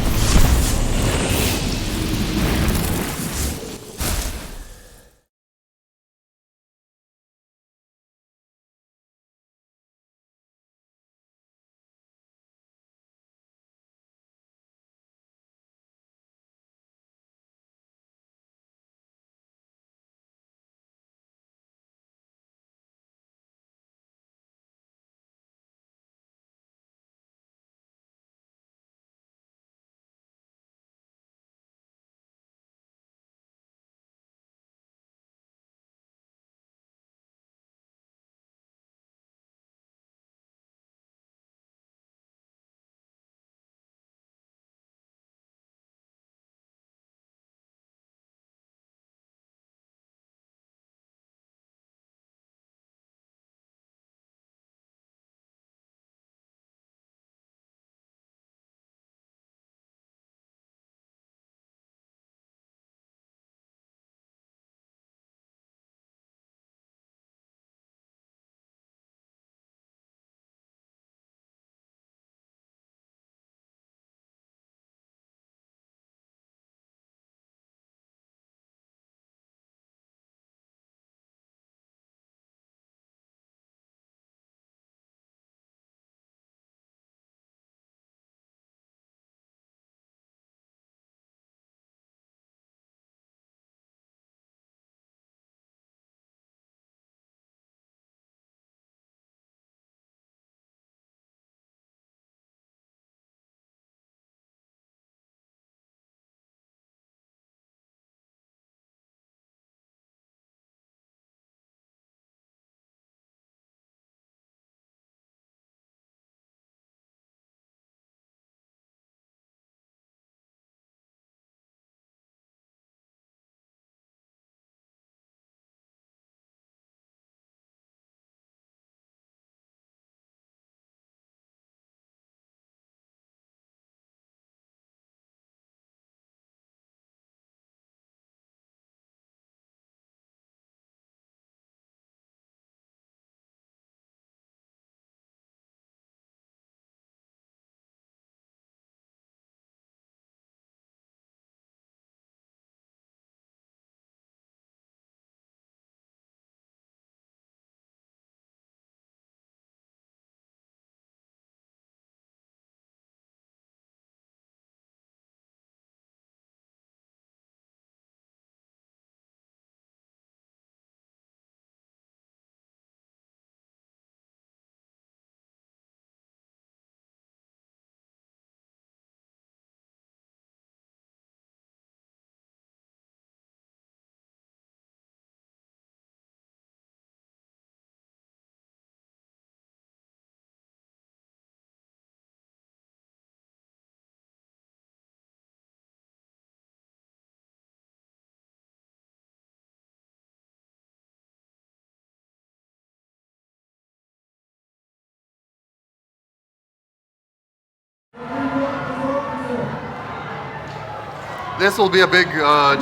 This will be a big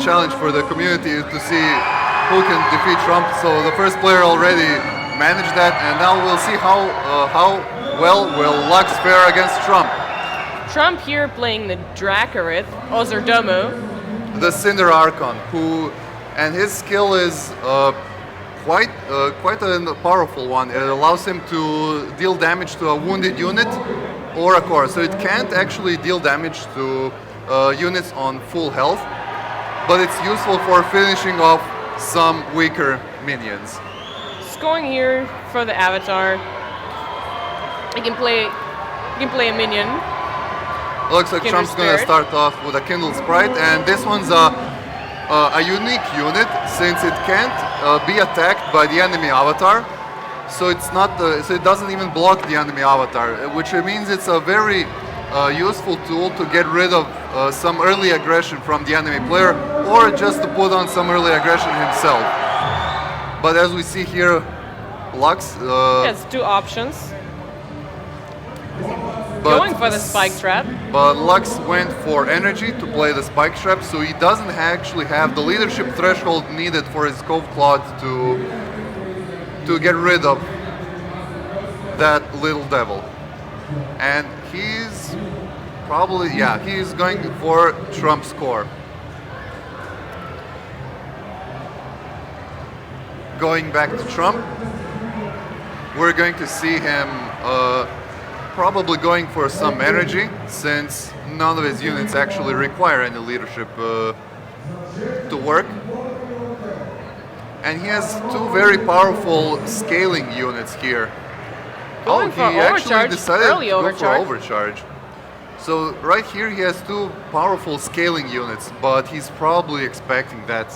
challenge for the community to see who can defeat Trump. So the first player already manage that, and now we'll see how well will Lux fare against Trump. Trump here playing the Dracarith, Ozerdomu. The Cinder Archon, and his skill is quite a powerful one. It allows him to deal damage to a wounded unit or a core, so it can't actually deal damage to units on full health, but it's useful for finishing off some weaker minions. Just going here for the Avatar. He can play a minion. Looks like Kindred Trump's gonna Spirit. start off with a Kindle Sprite, and this one's a unique unit since it can't be attacked by the enemy avatar. So it's not, so it doesn't even block the enemy avatar, which means it's a very useful tool to get rid of some early aggression from the enemy player, or just to put on some early aggression himself. But as we see here, Lux Has two options. Going for the Spike Trap. But Lux went for energy to play the Spike Trap, so he doesn't actually have the leadership threshold needed for his Cove Clod to get rid of that little devil. And he's probably, he's going for Trump's core. Going back to Trump, we're going to see him probably going for some energy, since none of his units actually require any leadership to work. And he has two very powerful scaling units here. Going he for actually overcharge, decided early to go overcharge. for overcharge. So right here he has two powerful scaling units, but he's probably expecting that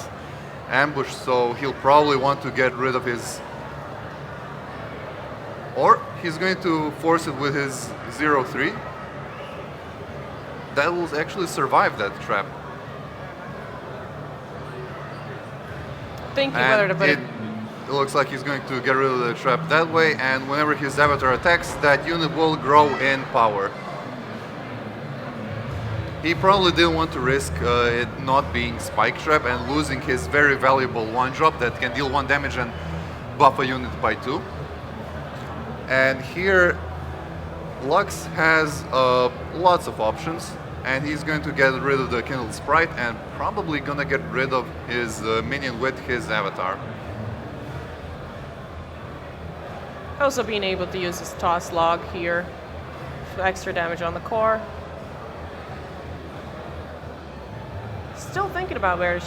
ambush, so he'll probably want to get rid of his... Or he's going to force it with his 0-3. That will actually survive that trap. Thinking whether to put it. It looks like he's going to get rid of the trap that way, and whenever his avatar attacks, that unit will grow in power. He probably didn't want to risk it not being Spike Trap and losing his very valuable one-drop that can deal 1 damage and buff a unit by 2. And here, Lux has lots of options, and he's going to get rid of the Kindled Sprite and probably gonna get rid of his minion with his avatar. Also being able to use his Toss Log here for extra damage on the core. Still thinking about where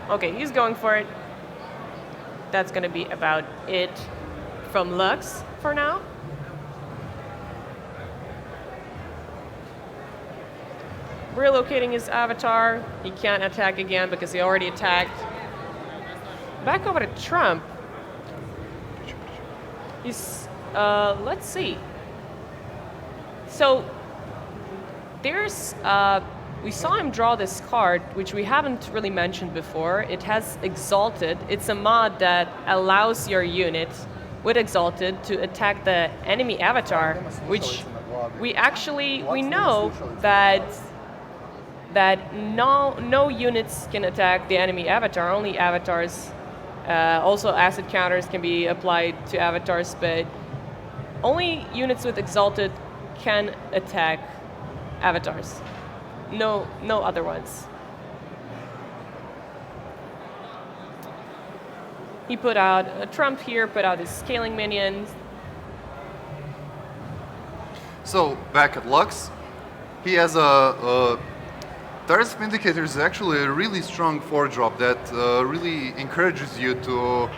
okay, he's going for it. That's gonna be about it from Lux for now. Relocating his avatar. He can't attack again because he already attacked. Back over to Trump. He's, let's see. So, there's, we saw him draw this card, which we haven't really mentioned before. It has Exalted. It's a mod that allows your unit with Exalted to attack the enemy avatar, which we know that no units can attack the enemy avatar, only avatars. Also acid counters can be applied to avatars, but only units with Exalted can attack avatars. No other ones. He put out Trump here, put out his scaling minions. So back at Lux, he has a Darth Vindicator is actually a really strong 4-drop that really encourages you to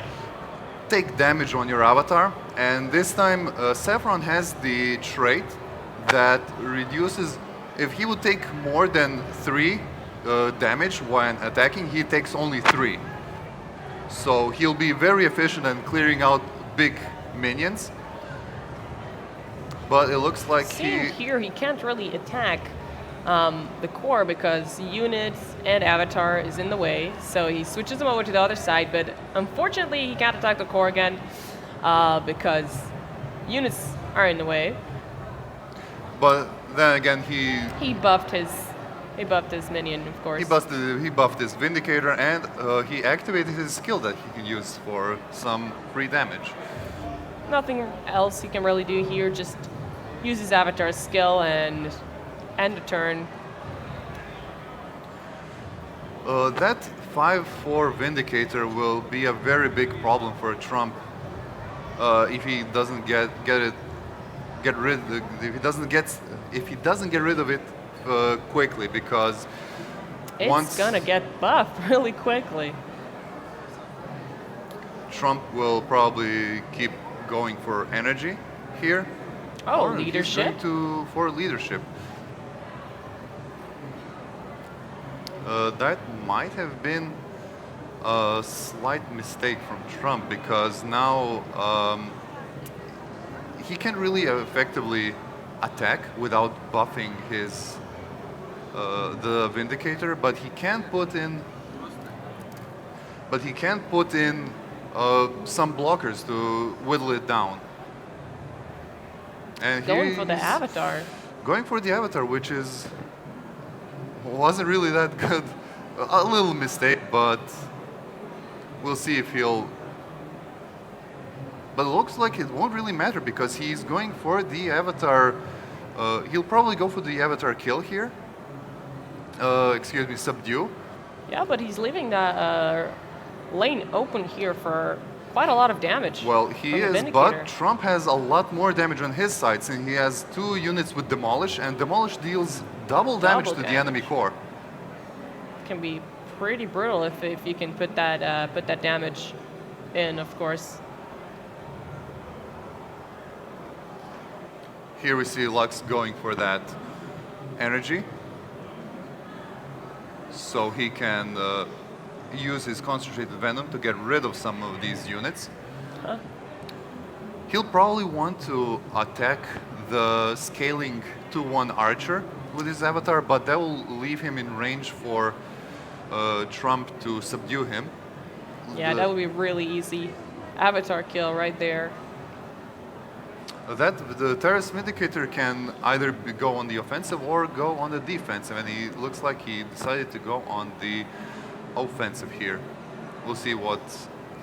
take damage on your avatar. And this time, Saffron has the trait that reduces, if he would take more than 3 damage when attacking, he takes only 3. So he'll be very efficient in clearing out big minions. But it looks like Here, he can't really attack the core because units and avatar is in the way, so he switches them over to the other side, but unfortunately he can't attack the core again because units are in the way. But then again, he buffed his minion, of course. He buffed his Vindicator, and he activated his skill that he can use for some free damage. nothing else he can really do here. Just use his avatar's skill and end the turn. That 5-4 Vindicator will be a very big problem for Trump if he doesn't get rid of it quickly, because It's gonna get buffed really quickly. Trump will probably keep going for energy here. Oh, Or he's leadership. going for leadership. That might have been a slight mistake from Trump, because now he can really effectively attack without buffing his the Vindicator, but he can put in some blockers to whittle it down. And Going for the he's avatar. Going for the avatar, which wasn't really that good. A little mistake, but we'll see if he'll. But it looks like it won't really matter, because he's going for the avatar. He'll probably go for the avatar kill here. Excuse me, subdue. Yeah, but he's leaving that lane open here for quite a lot of damage. Well, he from the is, Vindicator. but Trump has a lot more damage on his side, since he has 2 units with Demolish, and Demolish deals double damage to the enemy core. Can be pretty brutal if you can put that damage in, of course. Here we see Lux going for that energy, so he can use his concentrated venom to get rid of some of these units. Huh. He'll probably want to attack the scaling 2-1 archer with his avatar, but that will leave him in range for Trump to subdue him. Yeah, that would be really easy. Avatar kill right there. The Terrace Vindicator can either go on the offensive or go on the defensive, and he looks like he decided to go on the offensive here. We'll see what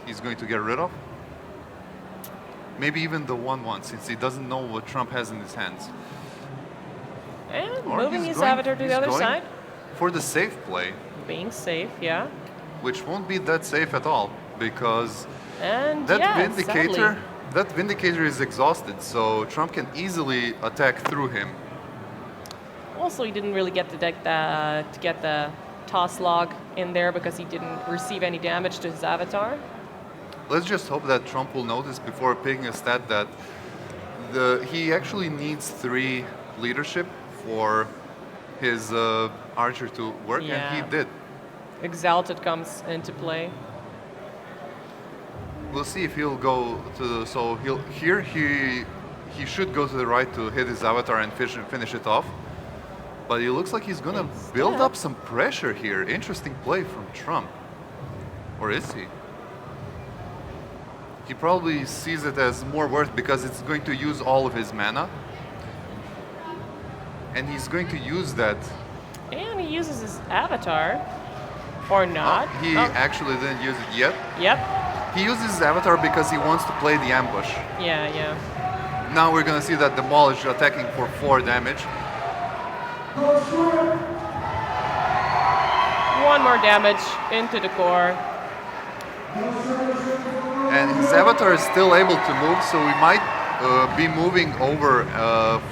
he's going to get rid of. Maybe even the 1-1, since he doesn't know what Trump has in his hands. And Or moving he's his avatar to he's the other going side. for the safe play, Being safe, yeah. which won't be that safe at all, because And that yeah, Vindicator, sadly. that Vindicator is exhausted, so Trump can easily attack through him. Also, he didn't really get to get the toss log in there because he didn't receive any damage to his avatar. Let's just hope that Trump will notice before picking a stat that he actually needs 3 leadership for his archer to work, Yeah. and he did. Exalted comes into play. We'll see if he'll go to. So he should go to the right to hit his avatar and finish it off. But it looks like he's gonna build up some pressure here. Interesting play from Trump. Or is he? He probably sees it as more worth because it's going to use all of his mana. And he's going to use that. And he uses his avatar. Or not. He actually didn't use it yet. Yep. He uses his avatar because he wants to play the ambush. Yeah, yeah. Now we're gonna see that Demolish attacking for 4 damage. 1 more damage into the core. And his avatar is still able to move, so we might be moving over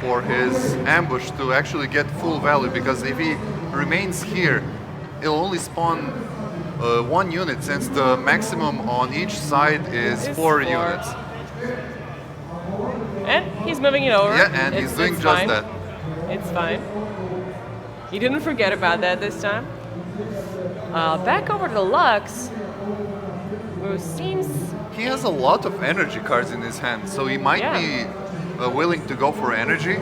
for his ambush to actually get full value, because if he remains here, it'll only spawn 1 unit, since the maximum on each side is 4 units. And he's moving it over. Yeah, and he's doing it's just fine. that. It's fine. He didn't forget about that this time. Back over to Lux, who seems... He has a lot of energy cards in his hand, so he might be willing to go for energy,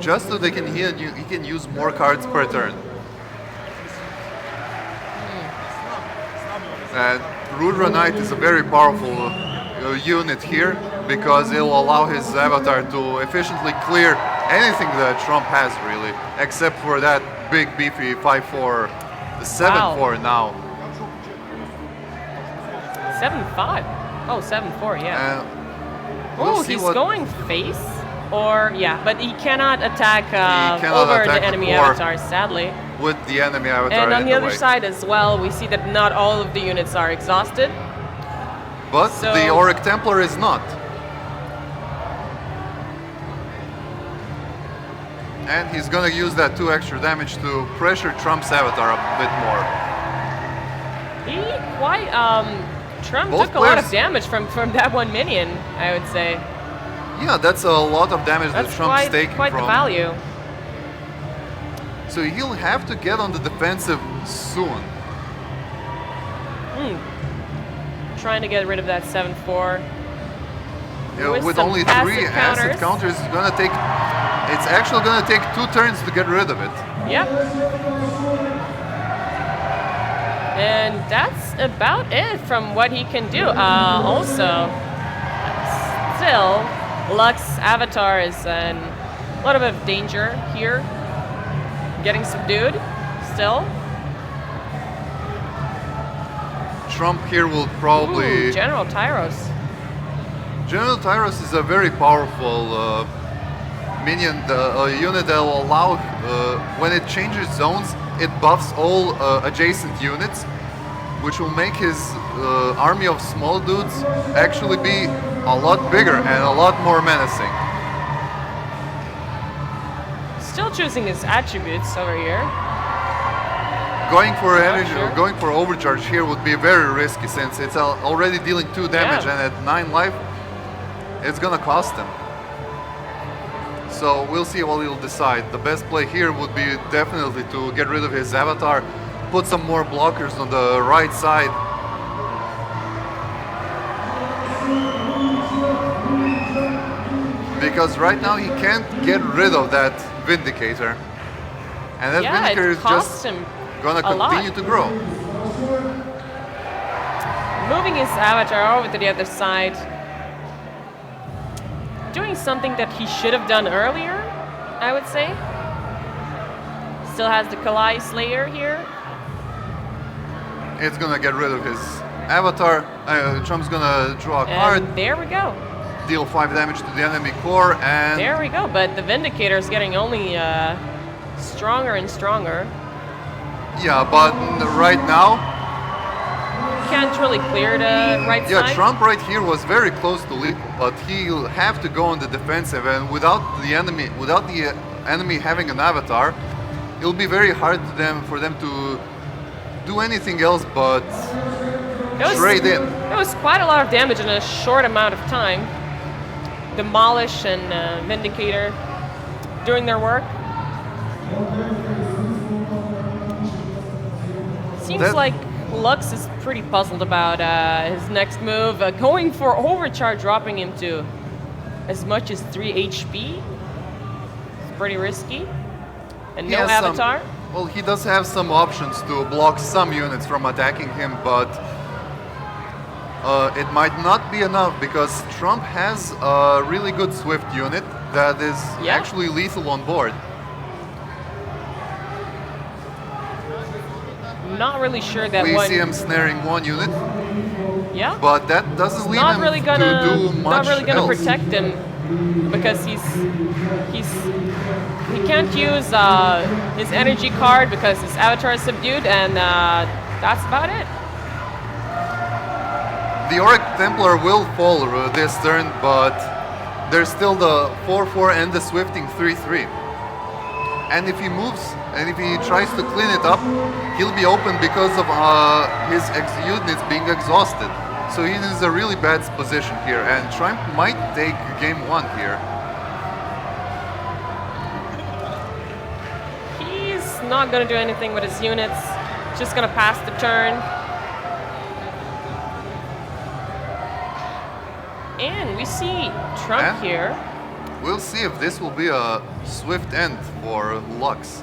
just so he can use more cards per turn. And Rudra Knight is a very powerful unit here, because it'll allow his avatar to efficiently clear anything that Trump has, really, except for that big beefy 5-4, 7-4 now. 7-5. Oh, 7-4, yeah. Oh, see he's what going face, or yeah, but he cannot attack cannot over attack the the enemy core. avatars, sadly. with the enemy avatar And on in the other way. side as well, we see that not all of the units are exhausted. But so- the Auric Templar is not. And he's gonna use that 2 extra damage to pressure Trump's avatar a bit more. He quite Trump Both took a lot of players- damage from that one minion, I would say. Yeah, that's a lot of damage that That's Trump's taking quite from. the value. So he'll have to get on the defensive soon. Trying to get rid of that 7-4. Yeah, With with some only passive 3 acid counters, it's gonna take. It's actually gonna take 2 turns to get rid of it. Yep. And that's about it from what he can do. Also, still, Lux Avatar is in a little bit of danger here. Getting subdued, still. Trump here will probably. Ooh, General Tyros. General Tyros is a very powerful minion, a unit that will allow, when it changes zones, it buffs all adjacent units, which will make his army of small dudes actually be a lot bigger and a lot more menacing. Still choosing his attributes over here. Going for energy, sure. going for overcharge here would be very risky since it's already dealing 2 damage Yeah. and at 9 life, it's gonna cost him. So we'll see what he'll decide. The best play here would be definitely to get rid of his avatar, put some more blockers on the right side. Because right now he can't get rid of that Vindicator. And that Yeah, Vindicator it is costs just him gonna a lot. continue to grow. Moving his avatar over to the other side. Doing something that he should have done earlier, I would say. Still has the Kalai Slayer here. It's gonna get rid of his avatar. Trump's gonna draw a card, And there we go. deal 5 damage to the enemy core, and There we go. But the Vindicator is getting only stronger and stronger. yeah, but right now, Can't really clear the right yeah, side. Trump right here was very close to lethal, but he'll have to go on the defensive, and without the enemy having an avatar, it'll be very hard for them to do anything else but trade in. It was quite a lot of damage in a short amount of time. Demolish and Vindicator doing their work. Seems That- like Lux is pretty puzzled about his next move. Going for overcharge, dropping him to as much as 3 HP. It's pretty risky. And He no has some- avatar. well, he does have some options to block some units from attacking him, but it might not be enough because Trump has a really good Swift unit that is Yeah. actually lethal on board. Not really sure that We one. see him snaring 1 unit, Yeah. but that doesn't lead not him really to gonna do much not really gonna else. protect him because he can't use his energy card because his avatar is subdued, and that's about it. The Auric Templar will fall this turn, but there's still the 4-4 and the Swifting 3-3. And if he moves, and if he tries to clean it up, he'll be open because of his units being exhausted. So he's in a really bad position here, and Trump might take game 1 here. He's not gonna do anything with his units. Just gonna pass the turn. And we see Trump And- here. We'll see if this will be a swift end for Lux.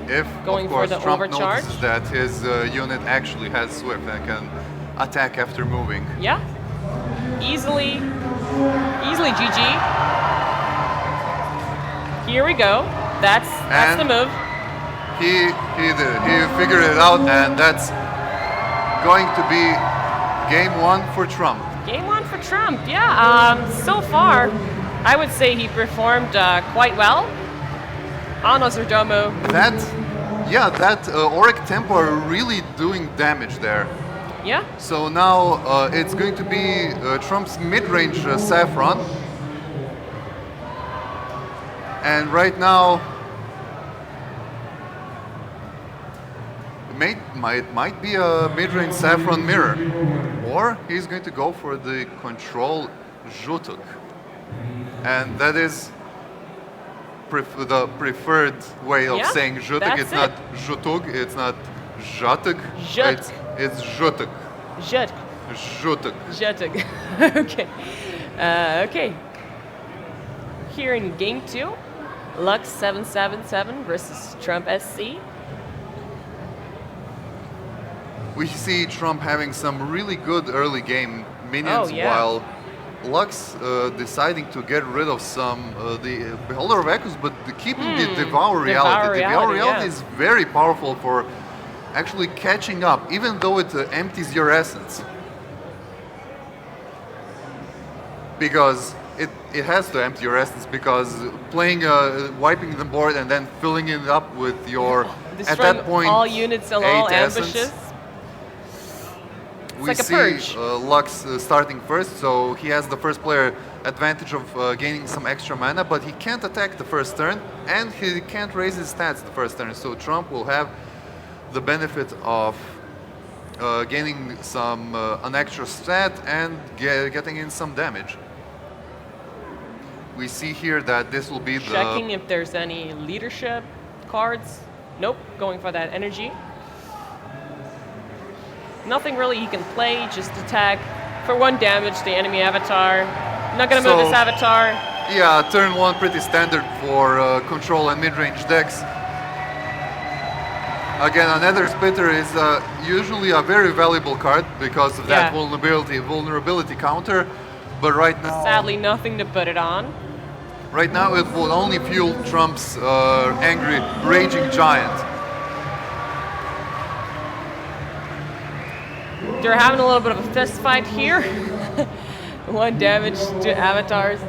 If, Going of for course, the Trump overcharge. notices that his unit actually has Swift and can attack after moving. Yeah. Easily GG. Here we go. That's And- the move. He figured it out, and that's going to be Game 1 for Trump. Game 1 for Trump, yeah. So far, I would say he performed quite well on Ozerdomo. That Auric Tempo are really doing damage there. Yeah. So now it's going to be Trump's mid-range Saffron. And right now, might be a mid-range Saffron Mirror. Or he's going to go for the control Zhutuk. And that is the preferred way of saying Zhutuk. It's not Zhutuk, it's not Zhutuk. It's Zhutuk. Zhutuk. Zhutuk. Okay. Okay. Here in game 2, Lux 777 versus TrumpSC. We see Trump having some really good early game minions, while Lux deciding to get rid of some the Beholder of Echoes, but keeping the Devour Reality. Devour Reality is very powerful for actually catching up, even though it empties your essence. Because it has to empty your essence, because playing, wiping the board and then filling it up with your, at that point, all units and all ambushes. We like a see purge. Lux starting first, so he has the first player advantage of gaining some extra mana, but he can't attack the first turn, and he can't raise his stats the first turn, so Trump will have the benefit of gaining some an extra stat and getting in some damage. We see here that this will be checking if there's any leadership cards. Nope, going for that energy. Nothing really he can play, just attack for 1 damage the enemy avatar. Not gonna move this avatar. Yeah, turn 1 pretty standard for control and mid-range decks. Again, a Nether Splitter is usually a very valuable card because of that vulnerability counter, but right now... Sadly, nothing to put it on. Right now it will only fuel Trump's angry, raging giant. They're having a little bit of a fist fight here. 1 damage to avatars.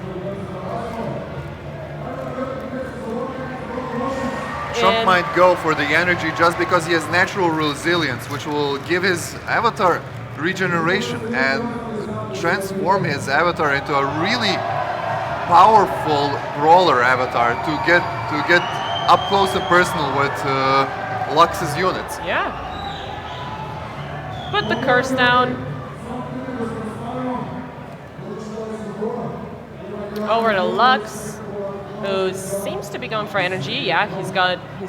Trump might go for the energy just because he has natural resilience, which will give his avatar regeneration and transform his avatar into a really powerful brawler avatar to get up close and personal with Lux's units. Yeah. Put the curse down. Over to Lux, who seems to be going for energy. Yeah, he's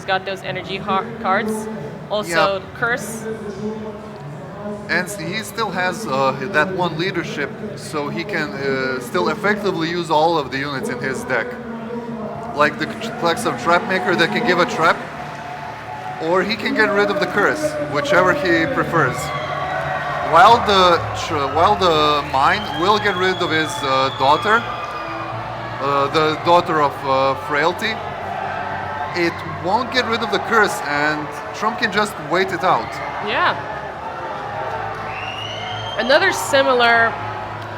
got those energy cards. Also curse. And he still has that 1 leadership, so he can still effectively use all of the units in his deck. Like the Flex of Trapmaker that can give a trap, or he can get rid of the curse, whichever he prefers. While the Mine will get rid of his daughter, the daughter of Frailty, it won't get rid of the curse, and Trump can just wait it out. Yeah. Another similar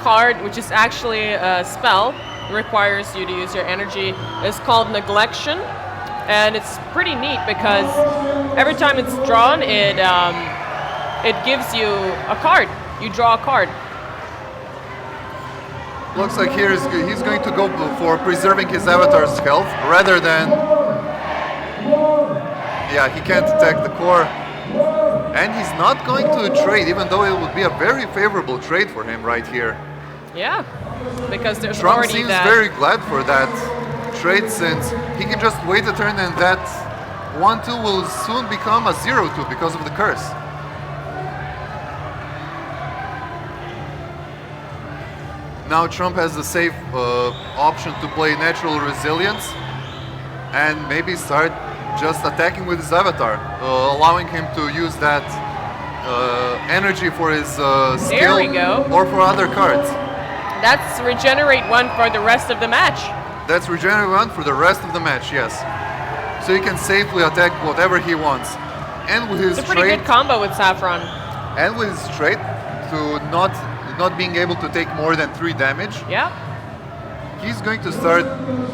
card, which is actually a spell, requires you to use your energy, is called Neglection, and it's pretty neat because every time it's drawn, it gives you a card. You draw a card. Looks like here he's going to go for preserving his avatar's health rather than... Yeah, he can't attack the core. And he's not going to trade, even though it would be a very favorable trade for him right here. Yeah, because there's Trump already seems that... very glad for that trade, since he can just wait a turn and that 1-2 will soon become a 0-2 because of the curse. Now Trump has the safe option to play Natural Resilience and maybe start just attacking with his avatar, allowing him to use that energy for his skill or for other cards. That's regenerate 1 for the rest of the match. That's regenerate 1 for the rest of the match, yes. So he can safely attack whatever he wants. And with his it's a pretty good combo with Saffron. And with his trade, to not being able to take more than 3 damage, Yeah. he's going to start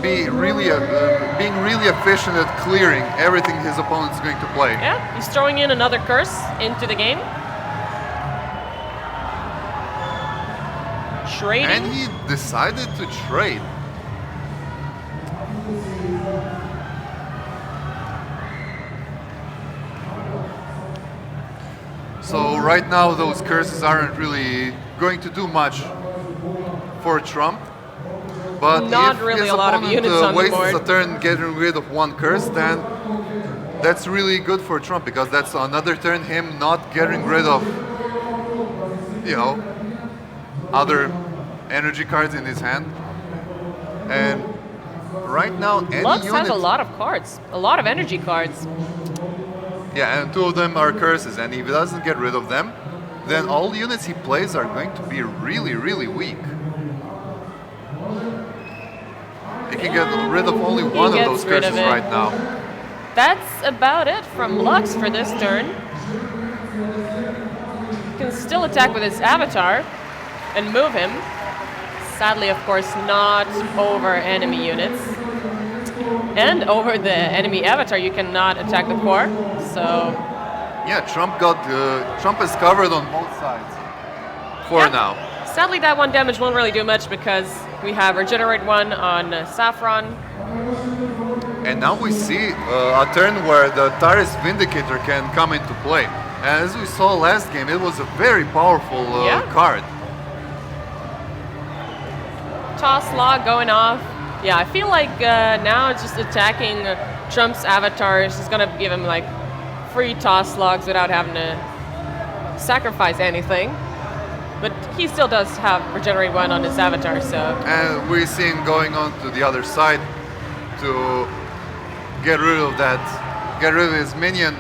being really efficient at clearing everything his opponent's going to play. Yeah. He's throwing in another curse into the game. Trading. And he decided to trade. So right now those curses aren't really going to do much for Trump. But Not if really his a lot of opponent units on the wastes board. a turn getting rid of 1 curse, then that's really good for Trump, because that's another turn him not getting rid of, you know, other energy cards in his hand. And right now any Lux unit, has a lot of cards, a lot of energy cards. yeah, and 2 of them are curses, and if he doesn't get rid of them, then all the units he plays are going to be really, really weak. He can get rid of only one of gets those rid of curses it. right now. That's about it from Lux for this turn. Can still attack with his avatar and move him. Sadly, of course, not over enemy units. And over the enemy avatar, you cannot attack the core. So, Yeah, Trump is covered on both sides for Yeah. now. sadly, that 1 damage won't really do much because we have Regenerate 1 on Saffron. And now we see a turn where the Taris Vindicator can come into play. And as we saw last game, it was a very powerful Yeah. card. Toss log going off. Yeah, I feel like now just attacking Trump's avatar is just gonna give him like free toss logs without having to sacrifice anything. But he still does have Regenerate 1 on his avatar, so And we see him going on to the other side to get rid of that, get rid of his minion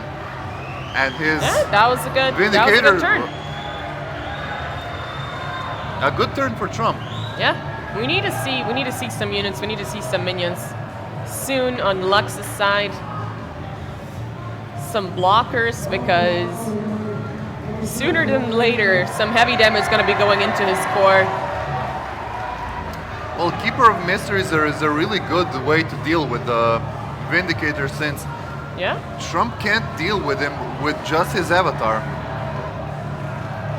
and his yeah, that was a good Vindicator. turn. A good turn for Trump. Yeah, we need to see some units. We need to see some minions soon on Lux's side. Some blockers, because sooner than later, some heavy damage is going to be going into his core. Well, Keeper of Mysteries is a really good way to deal with the Vindicator, since Yeah, Trump can't deal with him with just his avatar.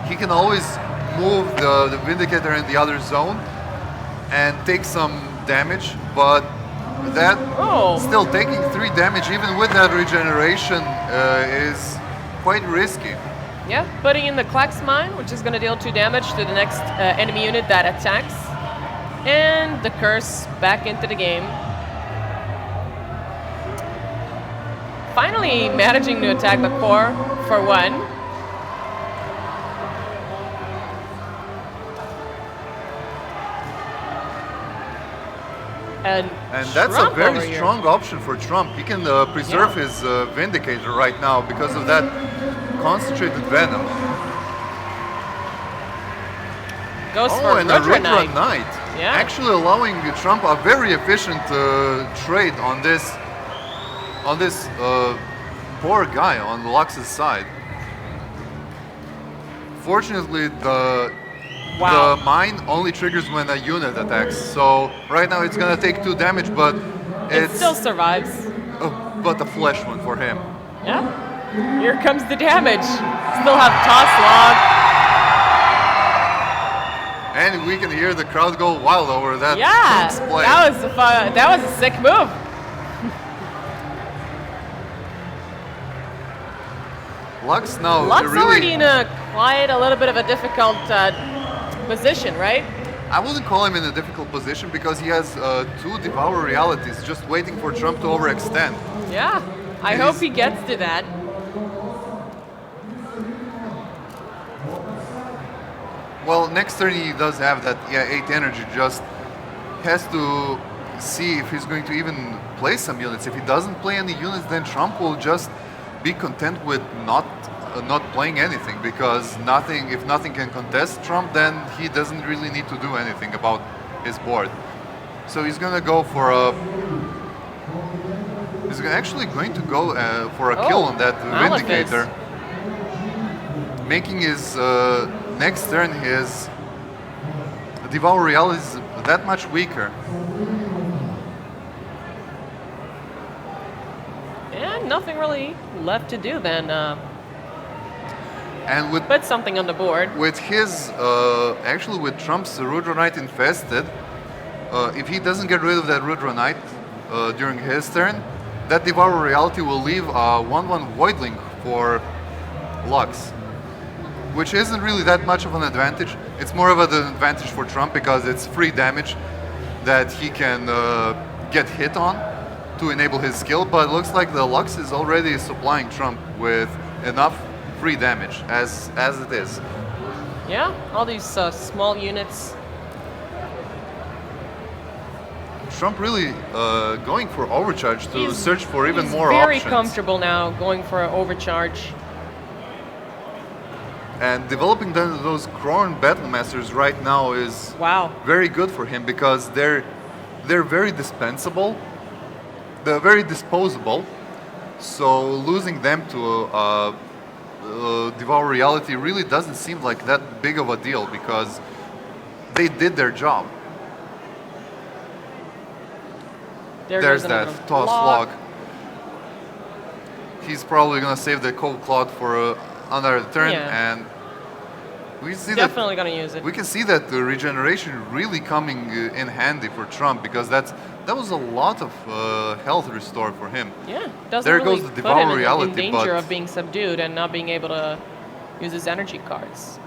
He can always move the Vindicator in the other zone and take some damage, but that Oh. still taking 3 damage even with that regeneration is quite risky. yeah. Putting in the Klax Mine, which is going to deal 2 damage to the next enemy unit that attacks. And the curse back into the game. Finally managing to attack the core for 1. And that's Trump a very over here. strong option for Trump. He can preserve Yeah. his Vindicator right now because of that concentrated venom. Goes Oh, for and a Rudra Rudra Knight. Knight. Yeah. Actually allowing Trump a very efficient trade on this poor guy on Lux's side. Fortunately, the Wow. mine only triggers when a unit attacks. So right now it's gonna take 2 damage, but It it's still survives. but a flesh one for him. Yeah. Here comes the damage. Still have Toss Log. And we can hear the crowd go wild over that Yeah. Trump's play. That was a sick move. Lux now Lux really, already in a little bit of a difficult position, right? I wouldn't call him in a difficult position because he has 2 Devour Realities just waiting for Trump to overextend. Yeah. I hope he gets to that. Well, next turn he does have that 8 energy, just has to see if he's going to even play some units. If he doesn't play any units, then Trump will just be content with not playing anything, because if nothing can contest Trump, then he doesn't really need to do anything about his board. So he's gonna go for a. He's actually going to go for a kill on that Malefice. Vindicator, making his next turn his Devour Reality is that much weaker. And nothing really left to do then. And with Put something on the board. his, actually with Trump's Rudra Knight infested, if he doesn't get rid of that Rudra Knight during his turn, that Devour Reality will leave a 1/1 Voidling for Lux, which isn't really that much of an advantage. It's more of an advantage for Trump because it's free damage that he can get hit on to enable his skill, but it looks like the Lux is already supplying Trump with enough free damage as it is. Yeah, all these small units. Trump really going for overcharge to He's- search for even he's more very options. comfortable now going for an overcharge. And developing those Krorn Battle Masters right now is Wow. very good for him because they're very dispensable. They're very disposable. So losing them to Devour Reality really doesn't seem like that big of a deal because they did their job. There's goes that another Toss block. Log. He's probably gonna save the Cold Clot for another turn, Yeah. and we see Definitely gonna use it. we can see that the regeneration really coming in handy for Trump because that was a lot of health restore for him. Yeah, doesn't There really goes the put Devour him in Reality, danger but- of being subdued and not being able to use his energy cards.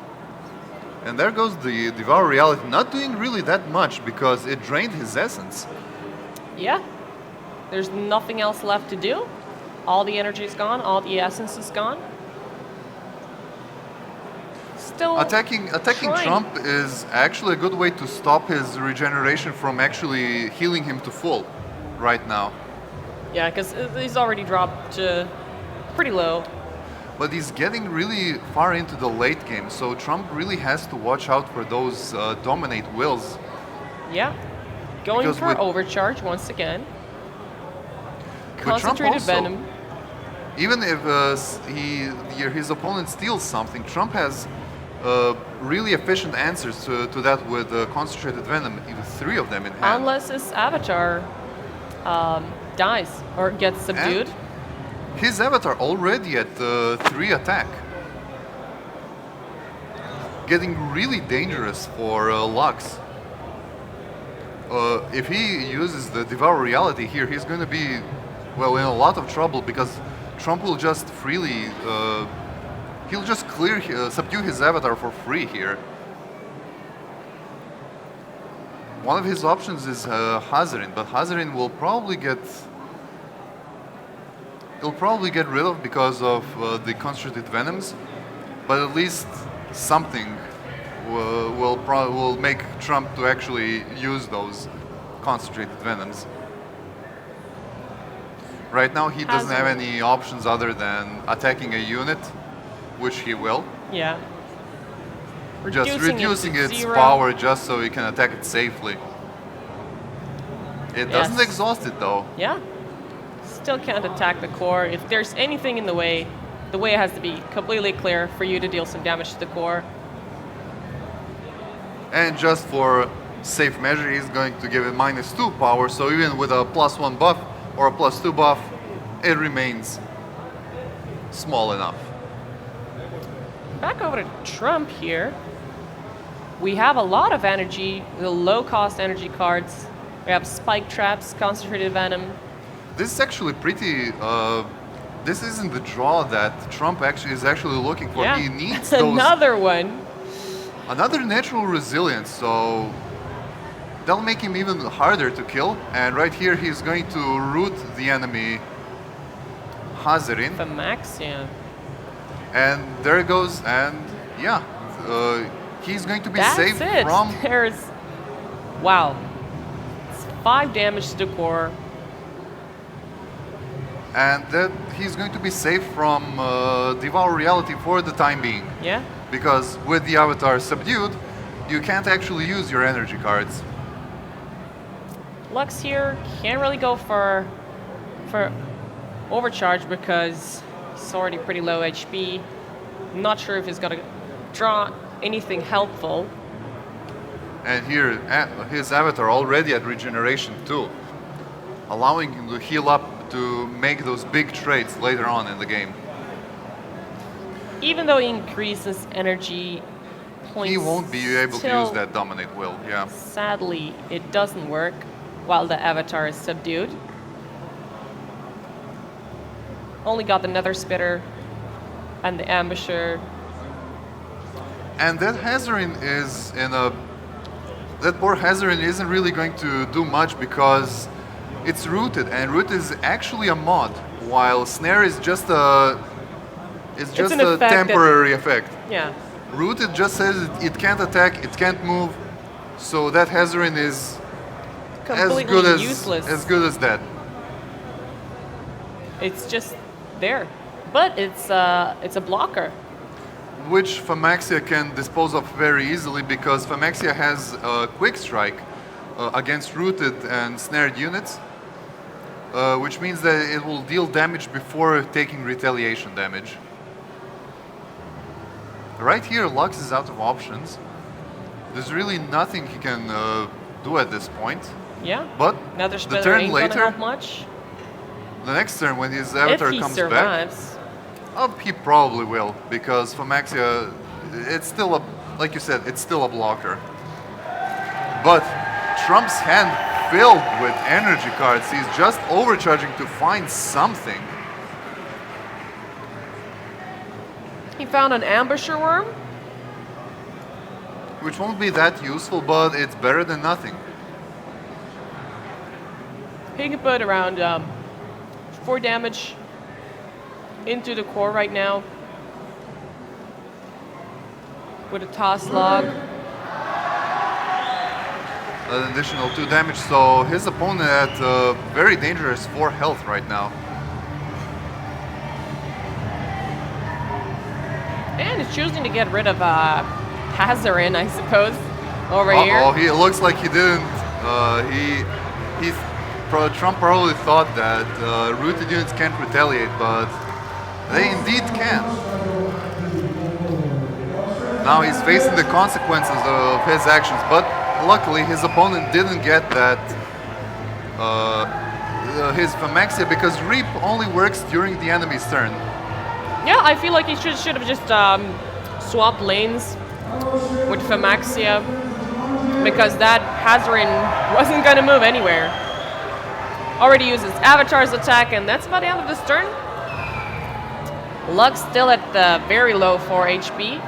And there goes the Devour Reality, not doing really that much because it drained his essence. Yeah, there's nothing else left to do. All the energy is gone, all the essence is gone. Still Attacking trying. Trump is actually a good way to stop his regeneration from actually healing him to full right now. Yeah, because he's already dropped pretty low. But he's getting really far into the late game, so Trump really has to watch out for those dominate wills. Yeah, going Because for with- overcharge once again. Trump Concentrated also- venom. Even if his opponent steals something, Trump has really efficient answers to that with concentrated venom, even 3 of them in hand. Unless his avatar dies or gets subdued. His avatar already at 3 attack. Getting really dangerous for Lux. If he uses the Devour Reality here, he's going to be, well, in a lot of trouble because Trump will just freely, he'll just subdue his avatar for free here. One of his options is Hazarin, but Hazarin will probably he'll probably get rid of because of the concentrated venoms, but at least something will make Trump to actually use those concentrated venoms. Right now he doesn't have any options other than attacking a unit, which he will. Yeah. Just reducing it to its 0. power just so he can attack it safely. It doesn't Yes. exhaust it though. Yeah. Still can't attack the core. If there's anything in the way has to be completely clear for you to deal some damage to the core. And just for safe measure, he's going to give it -2 power, so even with a +1 buff or a +2 buff, it remains small enough. Back over to Trump here. We have a lot of energy, the low-cost energy cards. We have Spike Traps, Concentrated Venom. This is actually pretty. This isn't the draw that Trump is actually looking for. Yeah, He needs those another one. another natural resilience, so that'll make him even harder to kill. And right here, he's going to root the enemy Hazarin. The max, yeah. And there it goes, and yeah, he's going to be That's saved it. from. There's, wow. It's 5 damage to the core. And that he's going to be safe from Devour Reality for the time being. Yeah. Because with the avatar subdued, you can't actually use your energy cards. Lux here can't really go for overcharge because he's already pretty low HP. I'm not sure if he's gonna draw anything helpful. And here, his avatar already at regeneration too, allowing him to heal up to make those big trades later on in the game. Even though he increases energy points, He won't be able to still, use that dominate will, yeah. sadly, it doesn't work while the avatar is subdued. Only got the Nether Spitter and the Ambusher. And that Hazarin is in a... That poor Hazarin isn't really going to do much because it's rooted, and root is actually a mod, while snare is just a... It's just an a effect temporary effect. Yeah. Rooted just says it can't attack, it can't move, so that Hazarin is Completely useless. as good as that. It's just there. But it's a blocker. Which Phageborn can dispose of very easily because Phageborn has a quick strike against rooted and snared units, which means that it will deal damage before taking retaliation damage. Right here, Lux is out of options. There's really nothing he can do at this point. Yeah. But Nether the Spitter turn ain't gonna later, help much. the next turn when his avatar If he comes survives. back, he probably will because Phageborn, it's still a, like you said, it's still a blocker. But Trump's hand filled with energy cards. He's just overcharging to find something. He found an Ambusher Worm. Which won't be that useful, but it's better than nothing. He can put around 4 damage into the core right now with a toss log. An additional 2 damage, so his opponent at very dangerous 4 health right now. And is choosing to get rid of Hazarin, I suppose, over here. Oh, he looks like he didn't. Trump probably thought that rooted units can't retaliate, but they indeed can. Now he's facing the consequences of his actions, but luckily his opponent didn't get that. His Phageborn, because Reap only works during the enemy's turn. Yeah, I feel like he should have just swapped lanes with Phageborn because that Hazarin wasn't going to move anywhere. Already uses Avatar's attack, and that's about the end of this turn. Lux still at the very low 4 HP.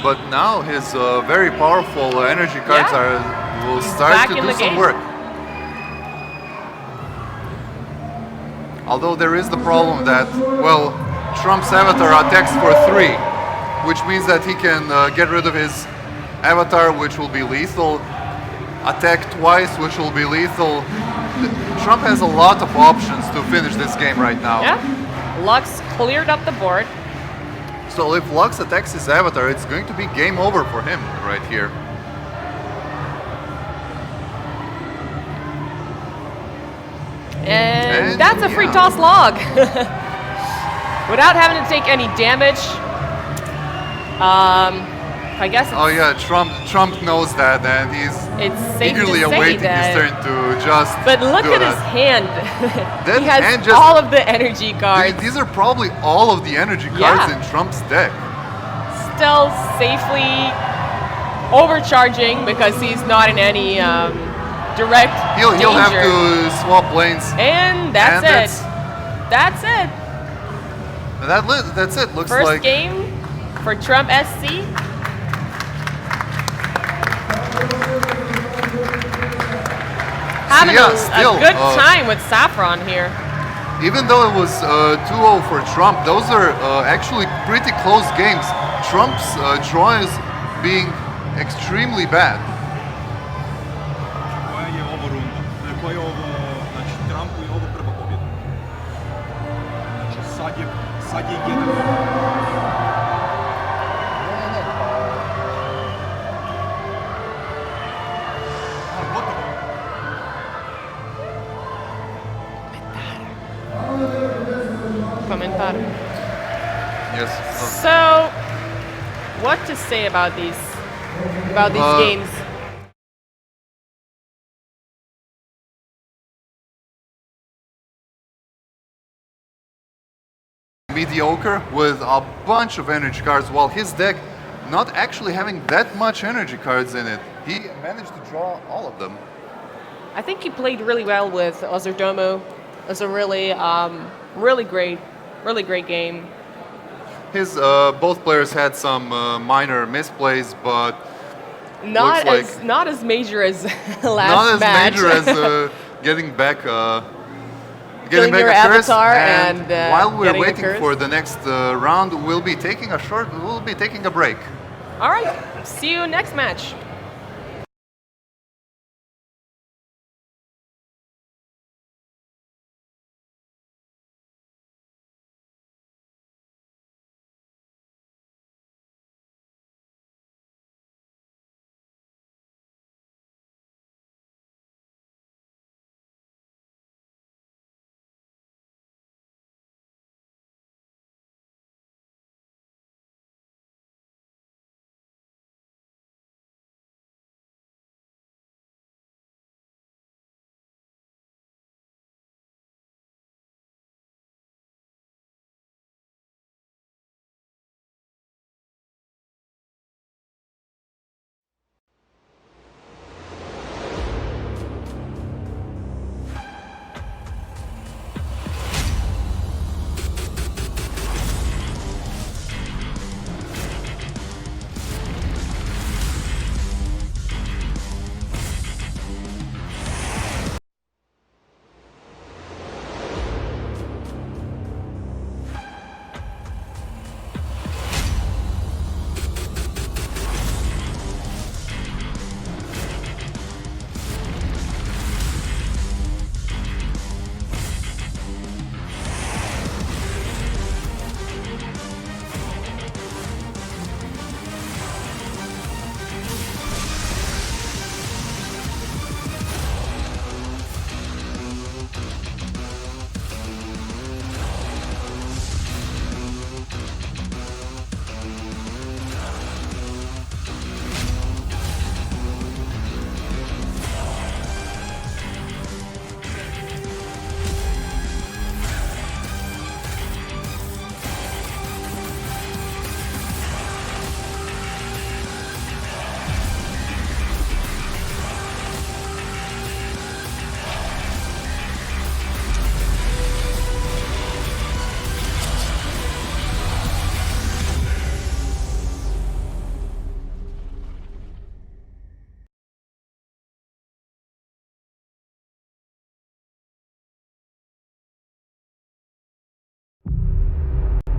But now his very powerful energy cards will start back to in do the some game. work. Although there is the problem that, well, Trump's avatar attacks for 3, which means that he can get rid of his avatar, which will be lethal, attack twice, which will be lethal. Trump has a lot of options to finish this game right now. Yeah, Lux cleared up the board. So if Lux attacks his avatar, it's going to be game over for him right here. And that's a free toss log. Without having to take any damage. I guess it's, Oh yeah, Trump knows that, and he's it's safe eagerly to say awaiting that. his turn to just But look do at that. his hand. That He has hand just- all of the energy cards. These are probably all of the energy cards Yeah. in Trump's deck. Still safely overcharging because he's not in any direct He'll have danger. to swap lanes. And that's And it. That's it. That's it. Looks First like game for TrumpSC. Having still, a good time with Saffron here. even though it was 2-0 for Trump, those are actually pretty close games. Trump's draw is being extremely bad. Koja je ovo runda? Koja je ovo, znači Trumpu je ovo prva pobjeda. Znači sad je 1. Komentar. Yes. So, what to say about these games. Mediocre with a bunch of energy cards, while his deck not actually having that much energy cards in it. He managed to draw all of them. I think he played really well with Ozordomu. It was a really great game. His both players had some minor misplays, but Not looks not as major as last not as match. major as getting back. Killing Getting your back a curse, avatar and while we're getting a waiting curse. for the next round, we'll be taking a break. All right, see you next match.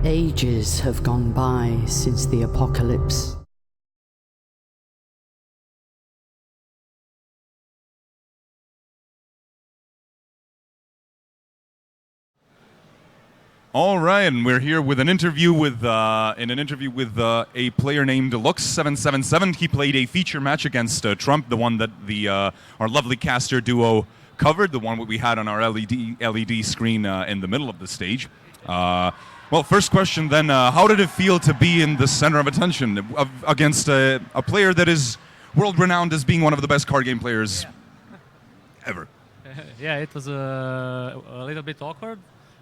Ages have gone by since the apocalypse. All right, and we're here with an interview with a player named Lux777. He played a feature match against Trump, the one that our lovely caster duo covered, the one that we had on our LED screen in the middle of the stage. Well, first question then, how did it feel to be in the center of attention against a player that is world-renowned as being one of the best card game players ever? Yeah, it was a little bit awkward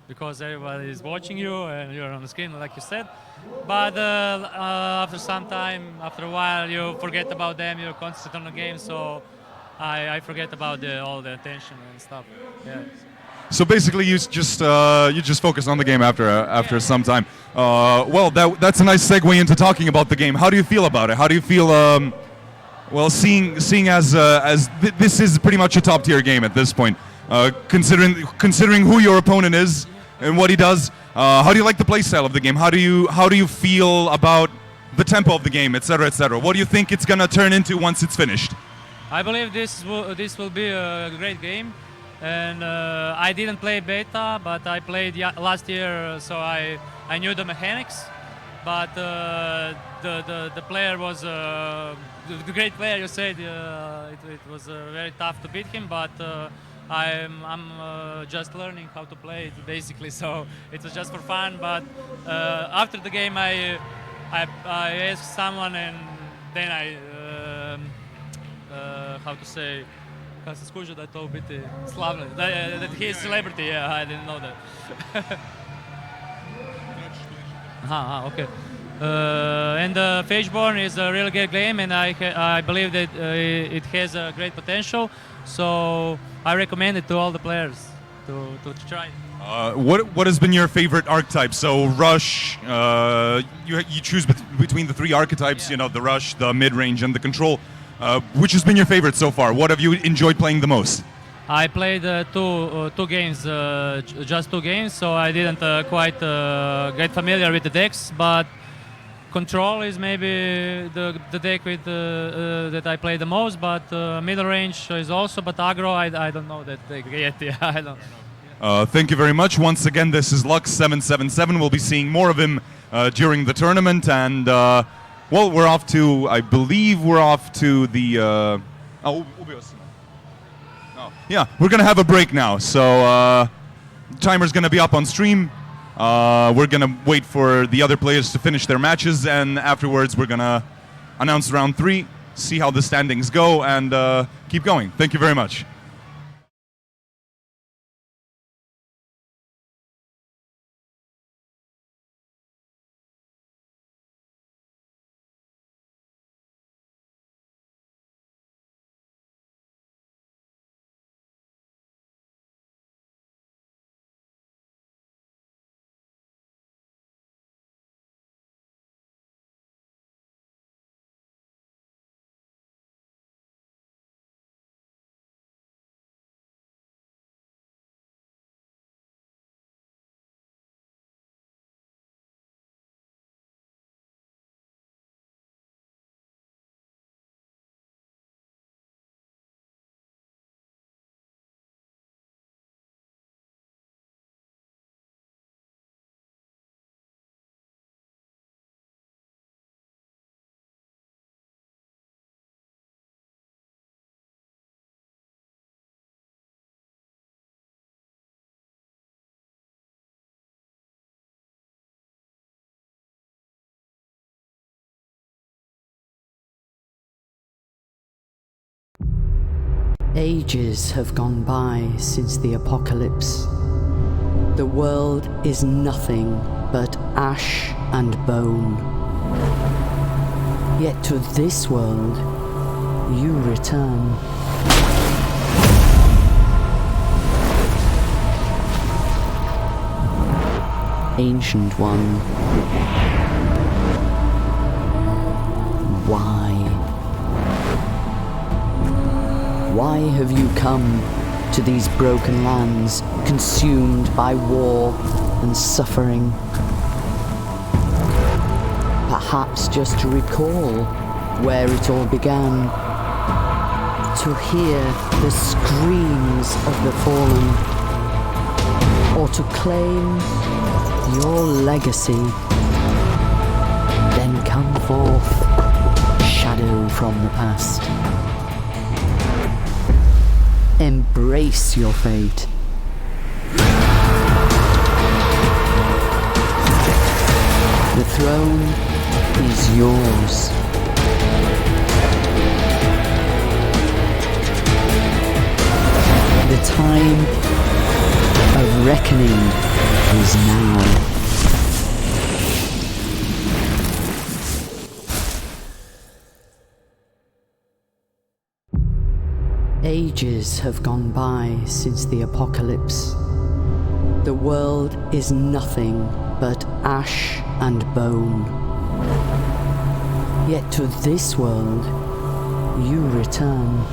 because everybody is watching you and you're on the screen, like you said. But after some time, after a while, you forget about them, you concentrate on the game, so I forget about all the attention and stuff. Yeah. So basically, you just focus on the game after some time. Well, that's a nice segue into talking about the game. How do you feel about it? How do you feel? Well, seeing as this is pretty much a top tier game at this point, considering who your opponent is and what he does. How do you like the playstyle of the game? How do you feel about the tempo of the game, etc., etc.? What do you think it's gonna turn into once it's finished? I believe this will be a great game. And I didn't play beta, but I played last year, so I knew the mechanics. But the player was the great player. You said it was very tough to beat him, but I'm just learning how to play it basically. So it was just for fun. But after the game, I asked someone and then I how to say, kad sam skužio da je to u biti slavno, that he is celebrity, yeah, I didn't know that. Aha, okay. And Phageborn is a really good game, and I believe that it has a great potential. So I recommend it to all the players to try. What has been your favorite archetype? So rush, you choose between the three archetypes. Yeah. You know, the rush, the mid range, and the control. Which has been your favorite so far? What have you enjoyed playing the most? I played two games, just two games, so I didn't quite get familiar with the decks. But control is maybe the deck with that I play the most. But middle range is also. But aggro, I don't know that deck yet. Yeah, I don't. Thank you very much. Once again, this is Lux777. We'll be seeing more of him during the tournament. And, well, we're off to, I believe we're off to the... yeah, we're going to have a break now. So, timer's going to be up on stream. We're going to wait for the other players to finish their matches. And afterwards, we're going to announce round 3, see how the standings go, and keep going. Thank you very much. Ages have gone by since the apocalypse. The world is nothing but ash and bone. Yet to this world, you return. Ancient One. Why? Why have you come to these broken lands, consumed by war and suffering? Perhaps just to recall where it all began, to hear the screams of the fallen, or to claim your legacy. Then come forth, shadow from the past. Embrace your fate. The throne is yours. The time of reckoning is now. Ages have gone by since the apocalypse. The world is nothing but ash and bone. Yet to this world, you return.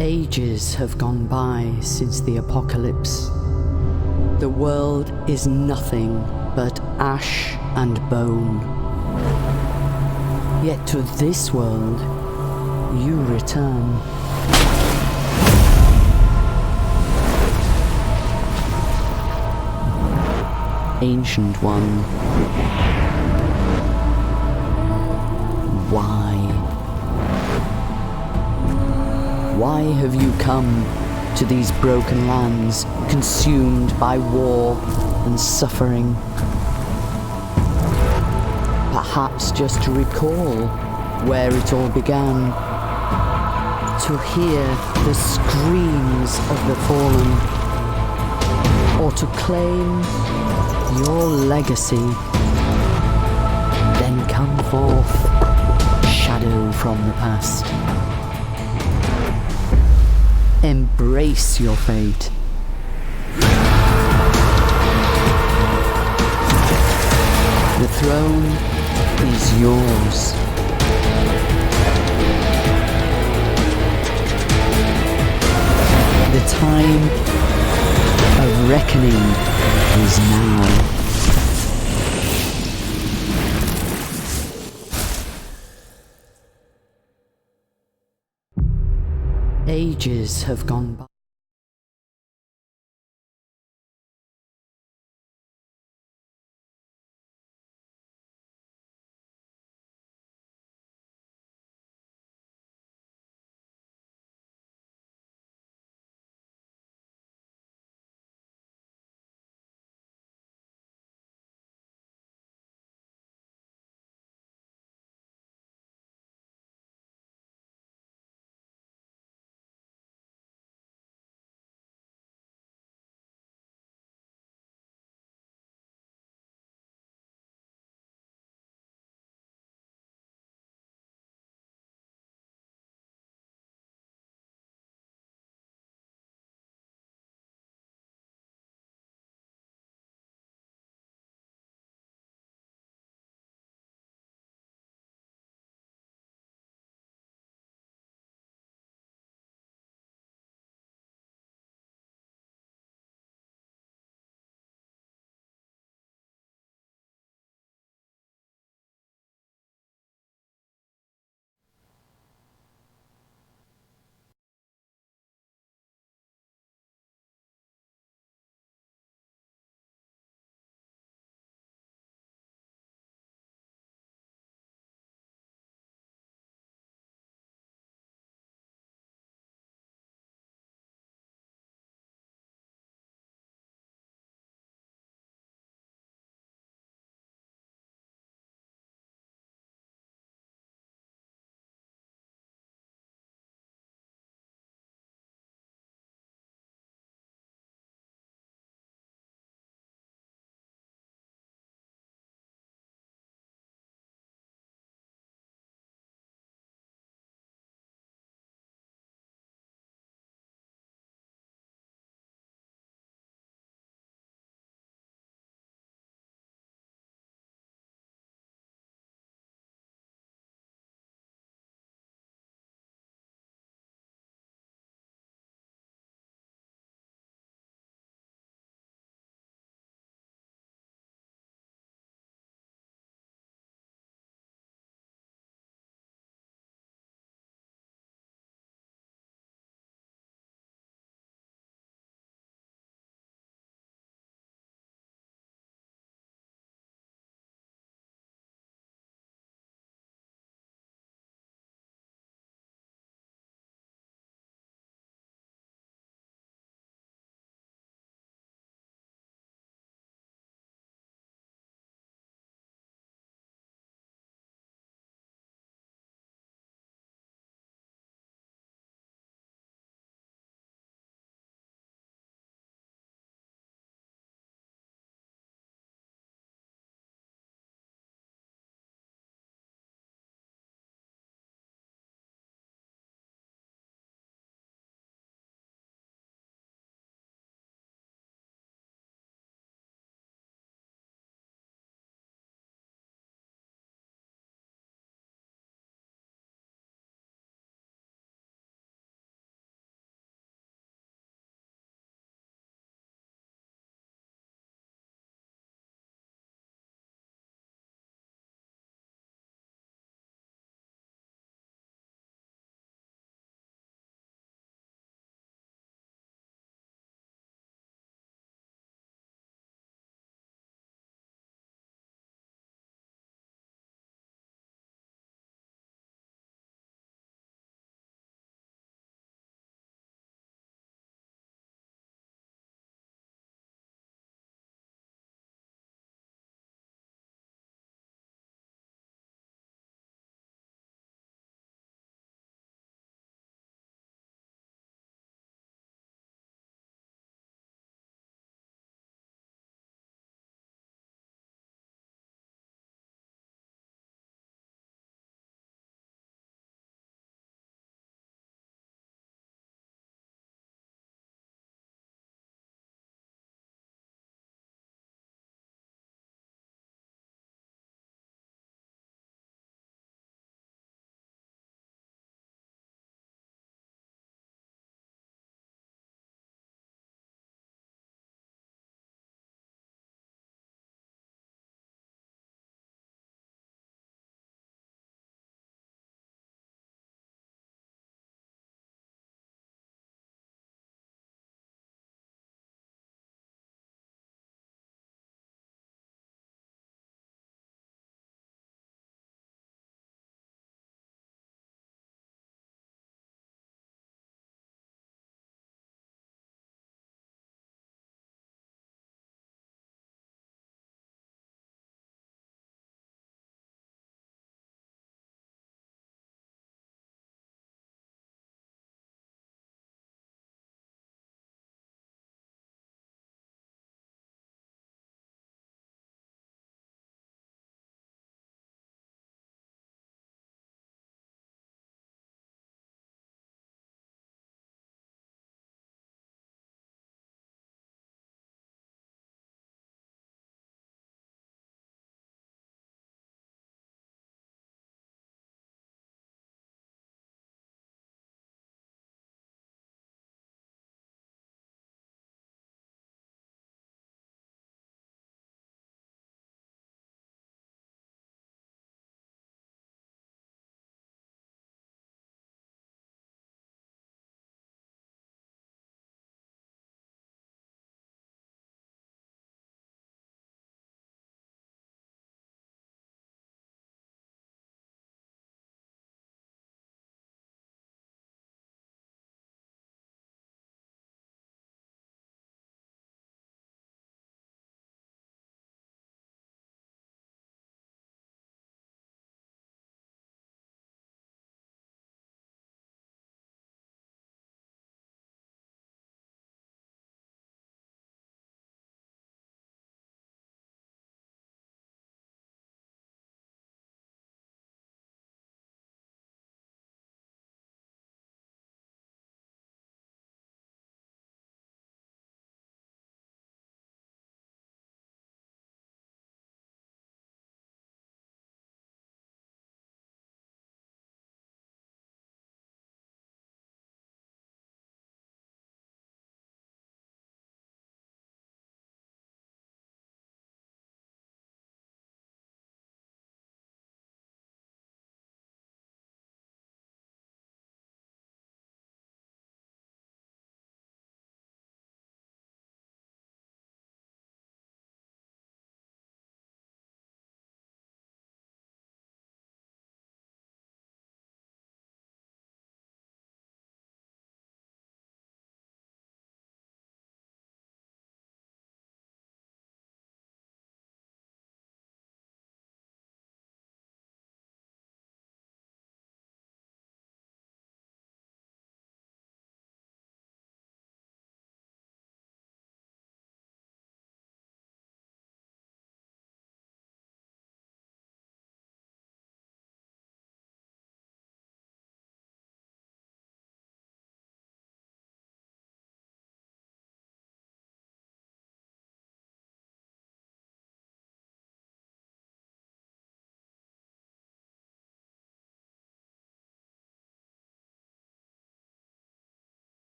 Ages have gone by since the apocalypse. The world is nothing but ash and bone. Yet to this world, you return. Ancient One, why? Why have you come to these broken lands, consumed by war and suffering? Perhaps just to recall where it all began, to hear the screams of the fallen, or to claim your legacy. Then come forth, shadow from the past. Embrace your fate. The throne is yours. The time of reckoning is now. Ages have gone by.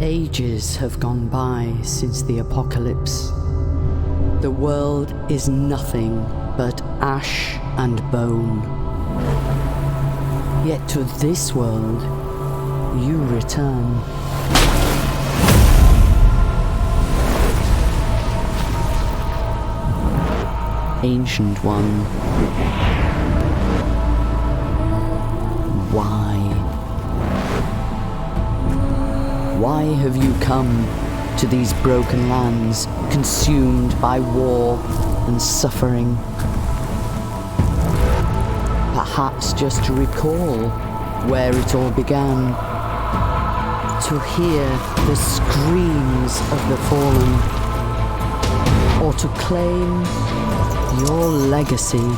Ages have gone by since the apocalypse. The world is nothing but ash and bone. Yet to this world, you return. Ancient One, why? Why have you come to these broken lands, consumed by war and suffering? Perhaps just to recall where it all began, to hear the screams of the fallen, or to claim your legacy.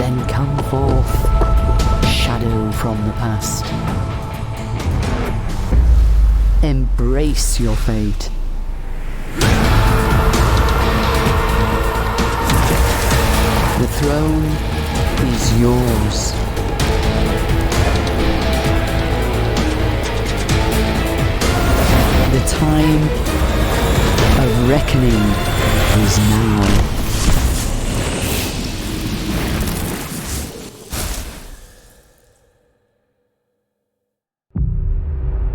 Then come forth, shadow from the past. Embrace your fate. The throne is yours. The time of reckoning is now.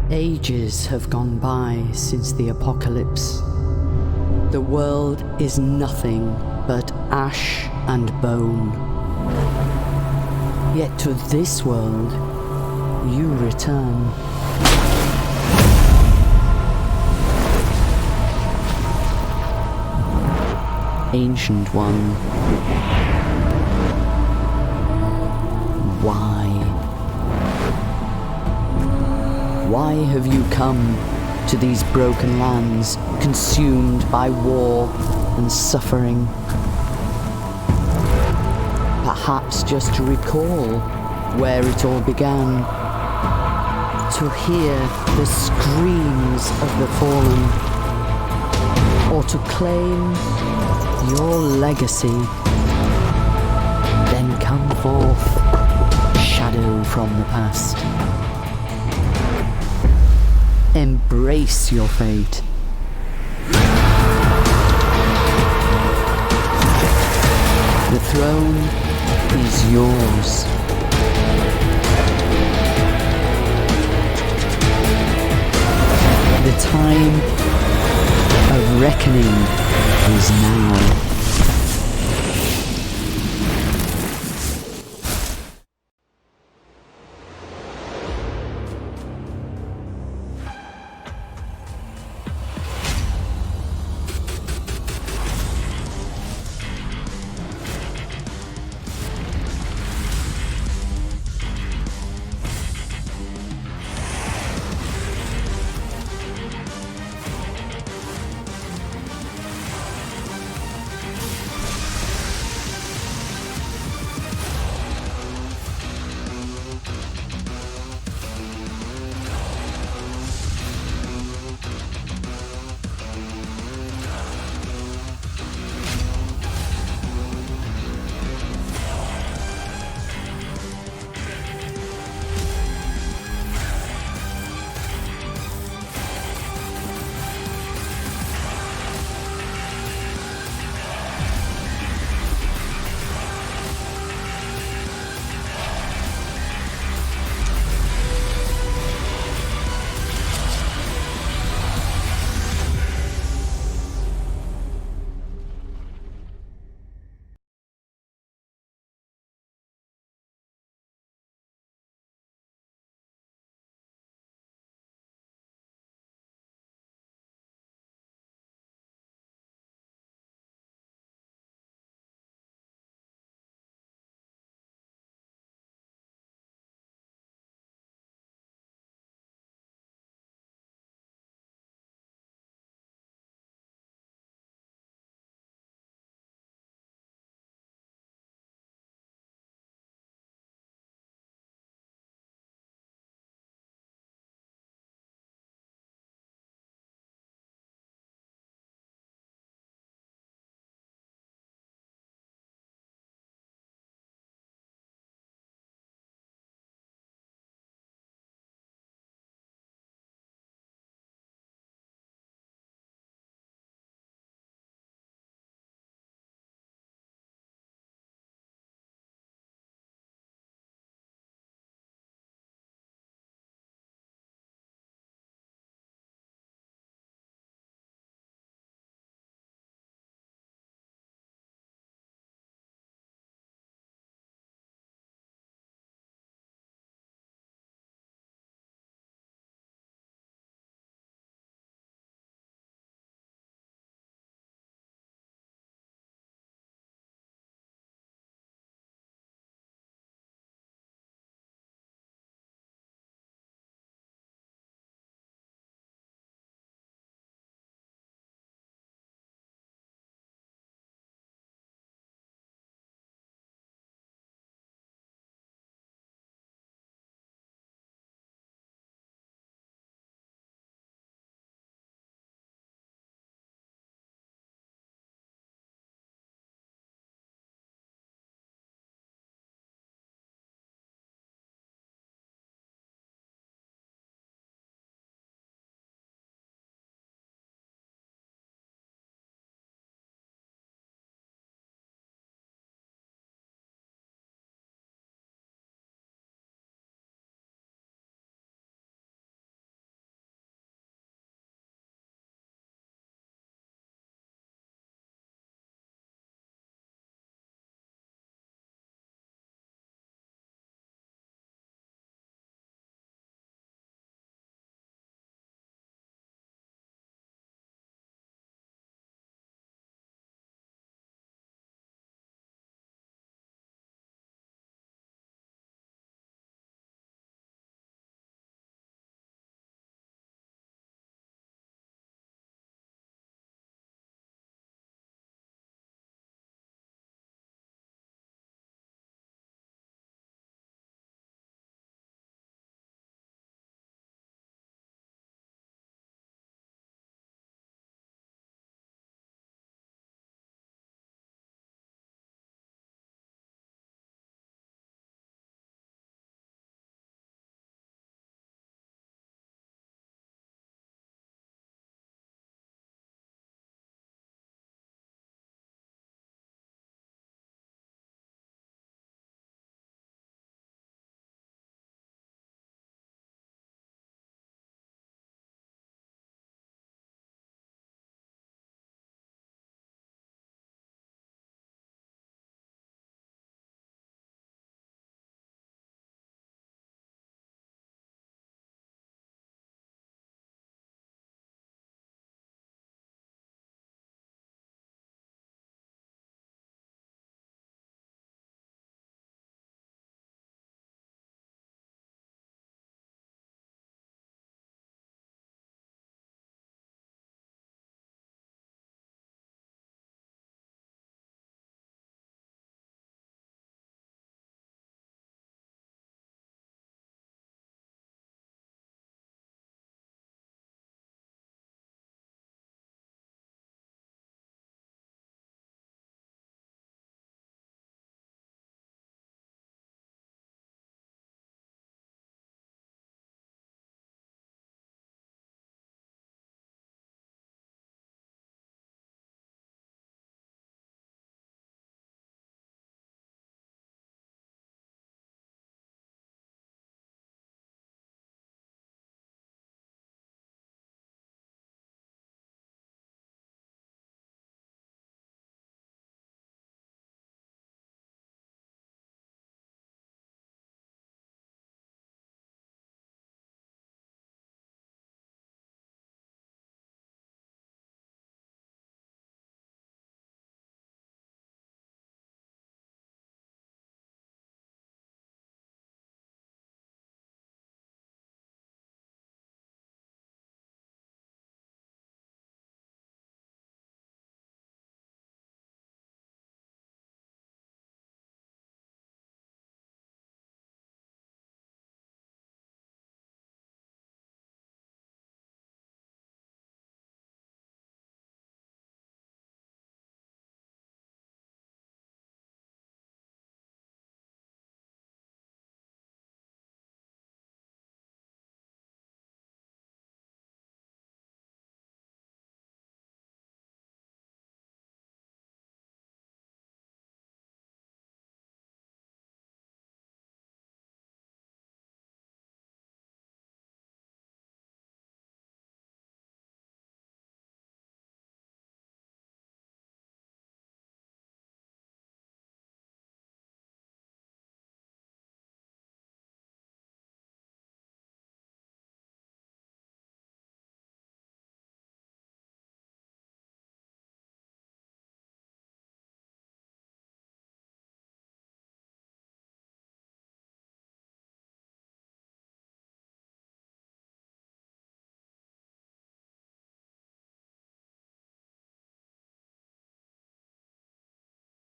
Ages have gone by since the apocalypse. The world is nothing but ash and bone. Yet to this world, you return. Ancient One, why? Why have you come to these broken lands, consumed by war and suffering? Perhaps just to recall where it all began, to hear the screams of the fallen, or to claim your legacy. Then come forth, shadow from the past. Embrace your fate. The throne is yours. The time of reckoning is now.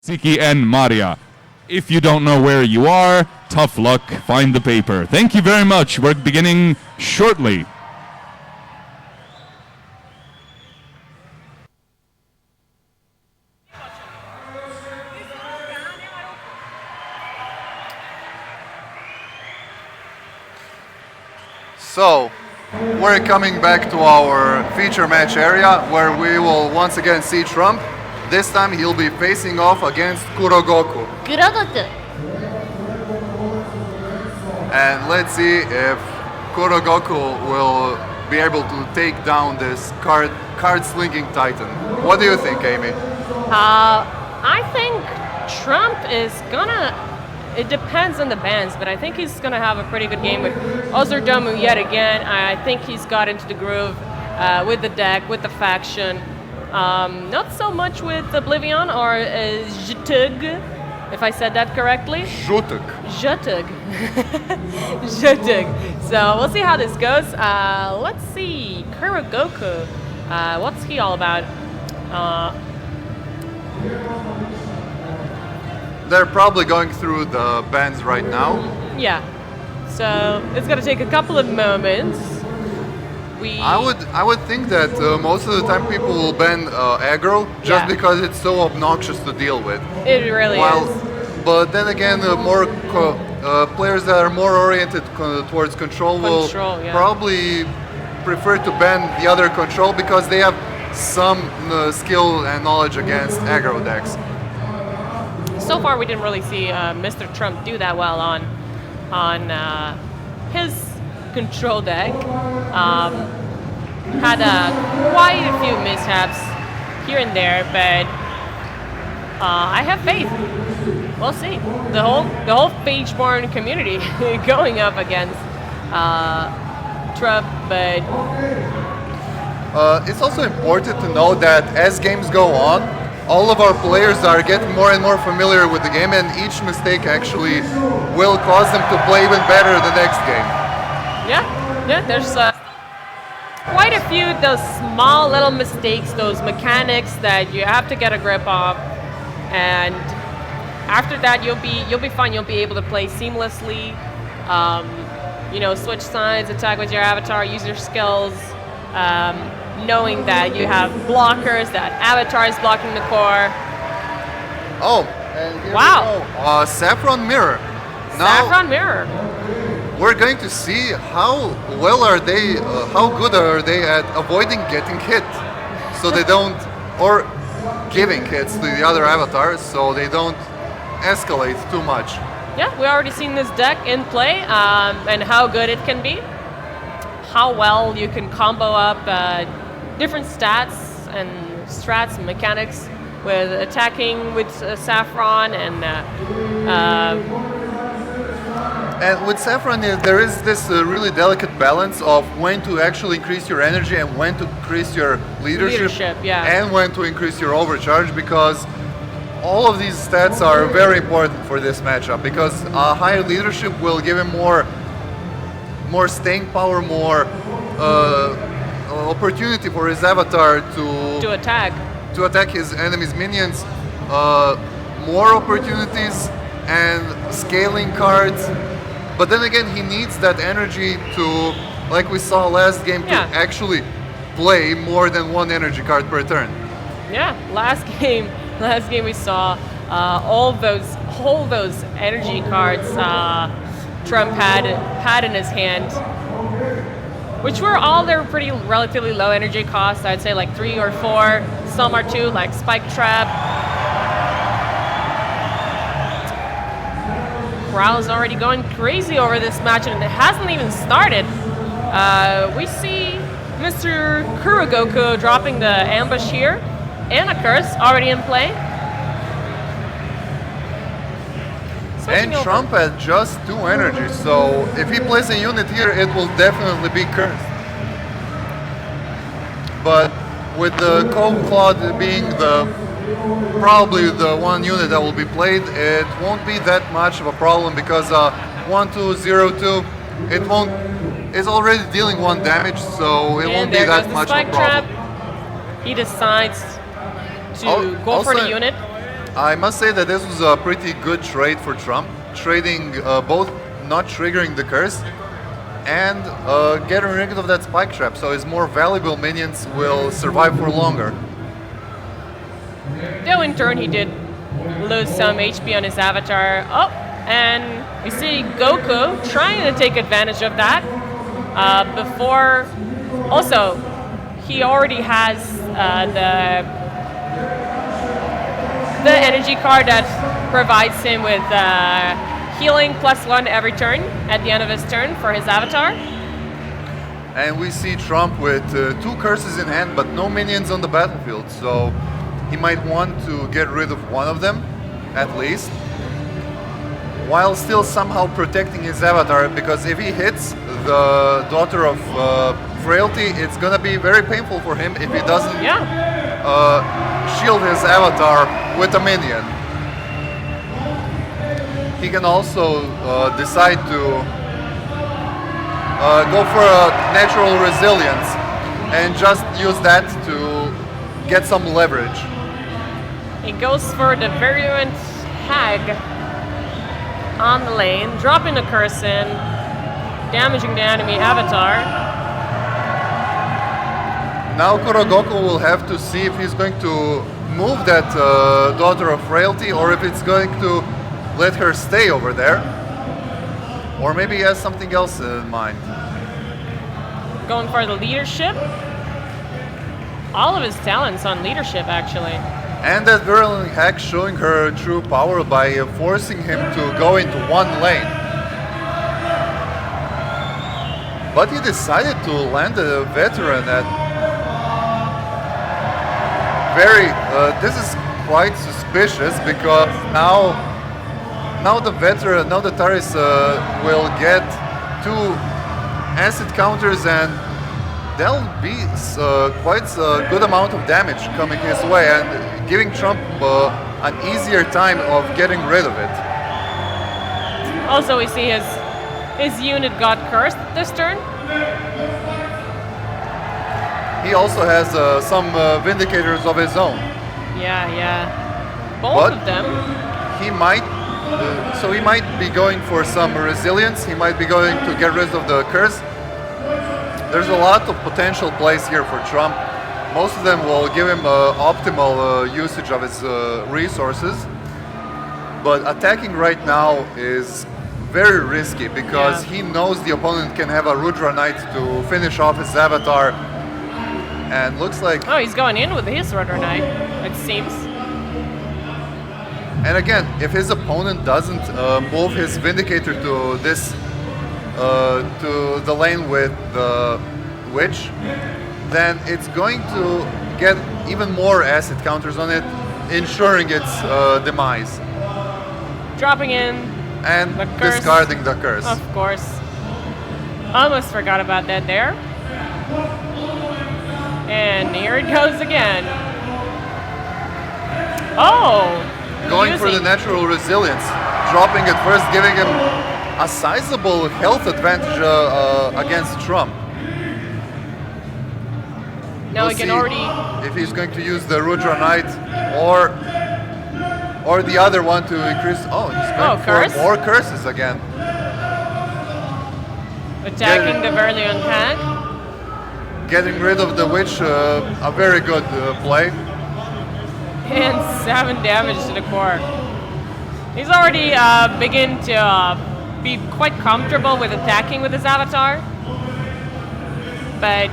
Tiki and Maria. If you don't know where you are, tough luck, find the paper. Thank you very much. We're beginning shortly. So, we're coming back to our feature match area where we will once again see Trump. This time he'll be facing off against Kurogoku. And let's see if Kurogoku will be able to take down this card-slinging titan. What do you think, Amy? I think Trump is gonna. It depends on the bands, but I think he's gonna have a pretty good game with Ozurdomu yet again. I think he's got into the groove with the deck, with the faction. Not so much with Oblivion or Zhtug, if I said that correctly. Zhutug. Zhtug. Zhtug. So we'll see how this goes. Let's see. Kurogoku. What's he all about? They're probably going through the bands right now. Yeah. So it's gonna take a couple of moments. I would think that most of the time people will ban aggro just because it's so obnoxious to deal with. It really is. But then again, more players that are more oriented towards control will probably prefer to ban the other control because they have some skill and knowledge against aggro decks. So far, we didn't really see Mr. Trump do that well on his control deck. Had quite a few mishaps here and there, but I have faith. We'll see. The whole Phageborn community going up against Trump, but it's also important to know that as games go on, all of our players are getting more and more familiar with the game, and each mistake actually will cause them to play even better the next game. Yeah, there's quite a few of those small little mistakes, those mechanics that you have to get a grip of, and after that you'll be fine. You'll be able to play seamlessly. Switch sides, attack with your avatar, use your skills. Knowing that you have blockers, that avatar is blocking the core. Oh, and here wow! We go. Saffron Mirror. Saffron Mirror. We're going to see how well are they, how good are they at avoiding getting hit, so they don't, or giving hits to the other avatars, so they don't escalate too much. Yeah, we already seen this deck in play, and how good it can be. How well you can combo up different stats and strats and mechanics with attacking with Saffron and with Saffron there is this really delicate balance of when to actually increase your energy and when to increase your leadership and when to increase your overcharge, because all of these stats are very important for this matchup, because higher leadership will give him more staying power, more opportunity for his avatar to attack his enemy's minions, more opportunities and scaling cards. But then again, he needs that energy to, like we saw last game, to actually play more than one energy card per turn. Yeah, last game we saw all those energy cards Trump had in his hand, which were all their pretty relatively low energy costs. I'd say like 3 or 4. Some are 2, like Spike Trap. Crowd's already going crazy over this match, and it hasn't even started. We see Mr. Kurogoku dropping the ambush here, and a curse already in play. And Trump has just 2 energy, so if he plays a unit here, it will definitely be cursed. But with the Cold Claw being probably the one unit that will be played, it won't be that much of a problem, because 1-2-0-2, it's already dealing 1 damage, so it won't be that much of a problem. He decides to go for the unit. I must say that this was a pretty good trade for Trump, trading both not triggering the curse and getting rid of that spike trap, so his more valuable minions will survive for longer. Though in turn he did lose some HP on his avatar. Oh, and we see Goku trying to take advantage of that. Before, also, he already has the energy card that provides him with healing +1 every turn at the end of his turn for his avatar. And we see Trump with 2 curses in hand but no minions on the battlefield, so he might want to get rid of one of them, at least, while still somehow protecting his avatar, because if he hits the Daughter of Frailty, it's gonna be very painful for him if he doesn't shield his avatar with a minion. He can also decide to go for a natural resilience and just use that to get some leverage. He goes for the Virulent Hag on the lane, dropping the curse in, damaging the enemy avatar. Now Kurogoku will have to see if he's going to move that Daughter of Frailty or if it's going to let her stay over there. Or maybe he has something else in mind. Going for the leadership. All of his talents on leadership, actually. And that Virulent Hack showing her true power by forcing him to go into one lane. But he decided to land a veteran at this is quite suspicious, because now the veteran, now the Taris will get 2 acid counters, and there'll be quite a good amount of damage coming his way and giving Trump an easier time of getting rid of it. Also, we see his unit got cursed this turn. He also has some Vindicators of his own. Yeah. Both of them. He might, so he might be going for some resilience. He might be going to get rid of the curse. There's a lot of potential plays here for Trump. Most of them will give him optimal usage of his resources. But attacking right now is very risky, because he knows the opponent can have a Rudra Knight to finish off his avatar. And looks like... Oh, he's going in with his Rudra Knight, it seems. And again, if his opponent doesn't move his Vindicator to this, to the lane with the Witch, then it's going to get even more acid counters on it, ensuring its demise. Dropping in and the curse. Discarding the curse. Of course. Almost forgot about that there. And here it goes again. Oh! Going for the natural resilience, dropping it first, giving him a sizable health advantage against Trump. Now We'll he can see already... if he's going to use the Rudra Knight or the other one to increase... Oh, he's going curse? for more curses again. Attacking the Virulent Hag. Getting rid of the Witch, a very good play. And 7 damage to the core. He's already begin to be quite comfortable with attacking with his avatar. But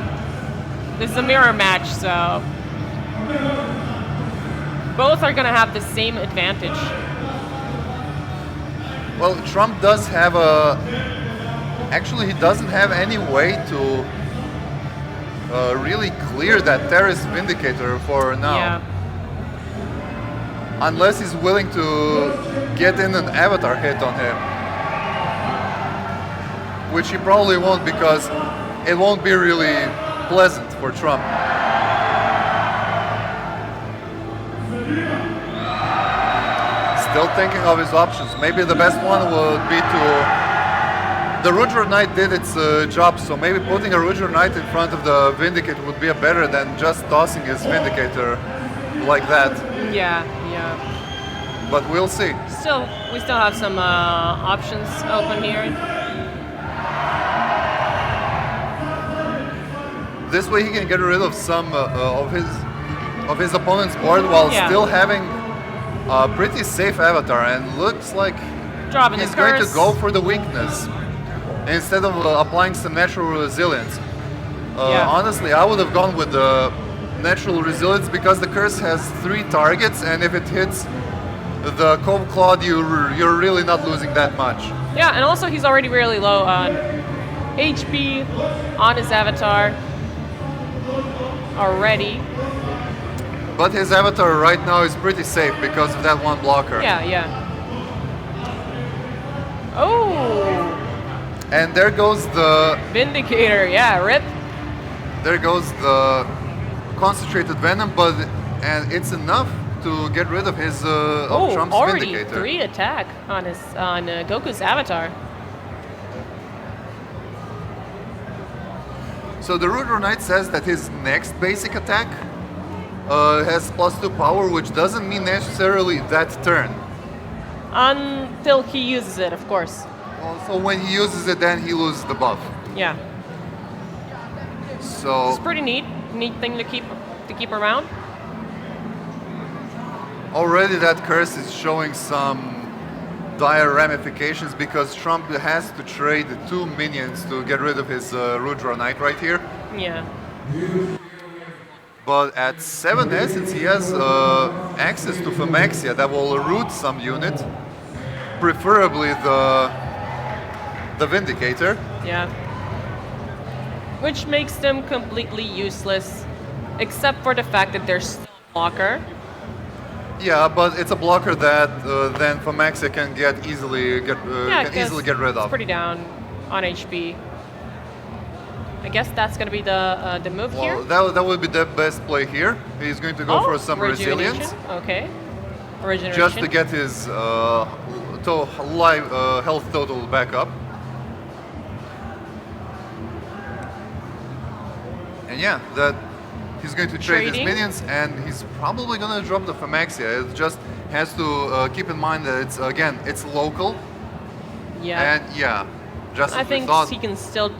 this is a mirror match, so both are gonna have the same advantage. Well, Trump does have a... Actually, he doesn't have any way to really clear that Terrace Vindicator for now. Yeah. Unless he's willing to get in an avatar hit on him. Which he probably won't, because it won't be really pleasant for Trump. Still thinking of his options. Maybe the best one would be to... The Rudra Knight did its job, so maybe putting a Rudra Knight in front of the Vindicator would be better than just tossing his Vindicator like that. Yeah. but we'll see. We still have some options open here. This way he can get rid of some of his opponent's board while Yeah. still having a pretty safe avatar, and looks like Dropping he's the going to curse. go for the weakness instead of applying some natural resilience. Yeah. Honestly, I would have gone with the natural resilience because the curse has 3 targets, and if it hits the Cove Claude, you're really not losing that much. Yeah, and also he's already really low on HP on his avatar already. But his avatar right now is pretty safe because of that one blocker. Yeah. Oh, And there goes the Vindicator. Yeah, rip. there goes the concentrated venom, and it's enough to get rid of his of Trump's already Vindicator. 3 attack on Goku's avatar. So the Rudra Knight says that his next basic attack has +2 power, which doesn't mean necessarily that turn. Until he uses it, of course. So when he uses it, then he loses the buff. Yeah, So it's pretty neat thing to keep around. already that curse is showing some dire ramifications because Trump has to trade 2 minions to get rid of his Rudra Knight right here. Yeah. But at 7 Essence, he has access to Phymaxia that will root some unit, preferably the Vindicator. Yeah. Which makes them completely useless, except for the fact that they're still a blocker. Yeah, but it's a blocker that then Phymaxia can easily get rid It's of. pretty down on HP. I guess that's gonna be the move here. Well, that would be the best play here. He's going to go for some rejuvenation. resilience, Okay. Regeneration. just to get his health total back up. And yeah, that he's going to trade his Trading. minions, and he's probably going to drop the Phymaxia. It just has to keep in mind that it's local, Yeah. and yeah, just I as we think thought. he can still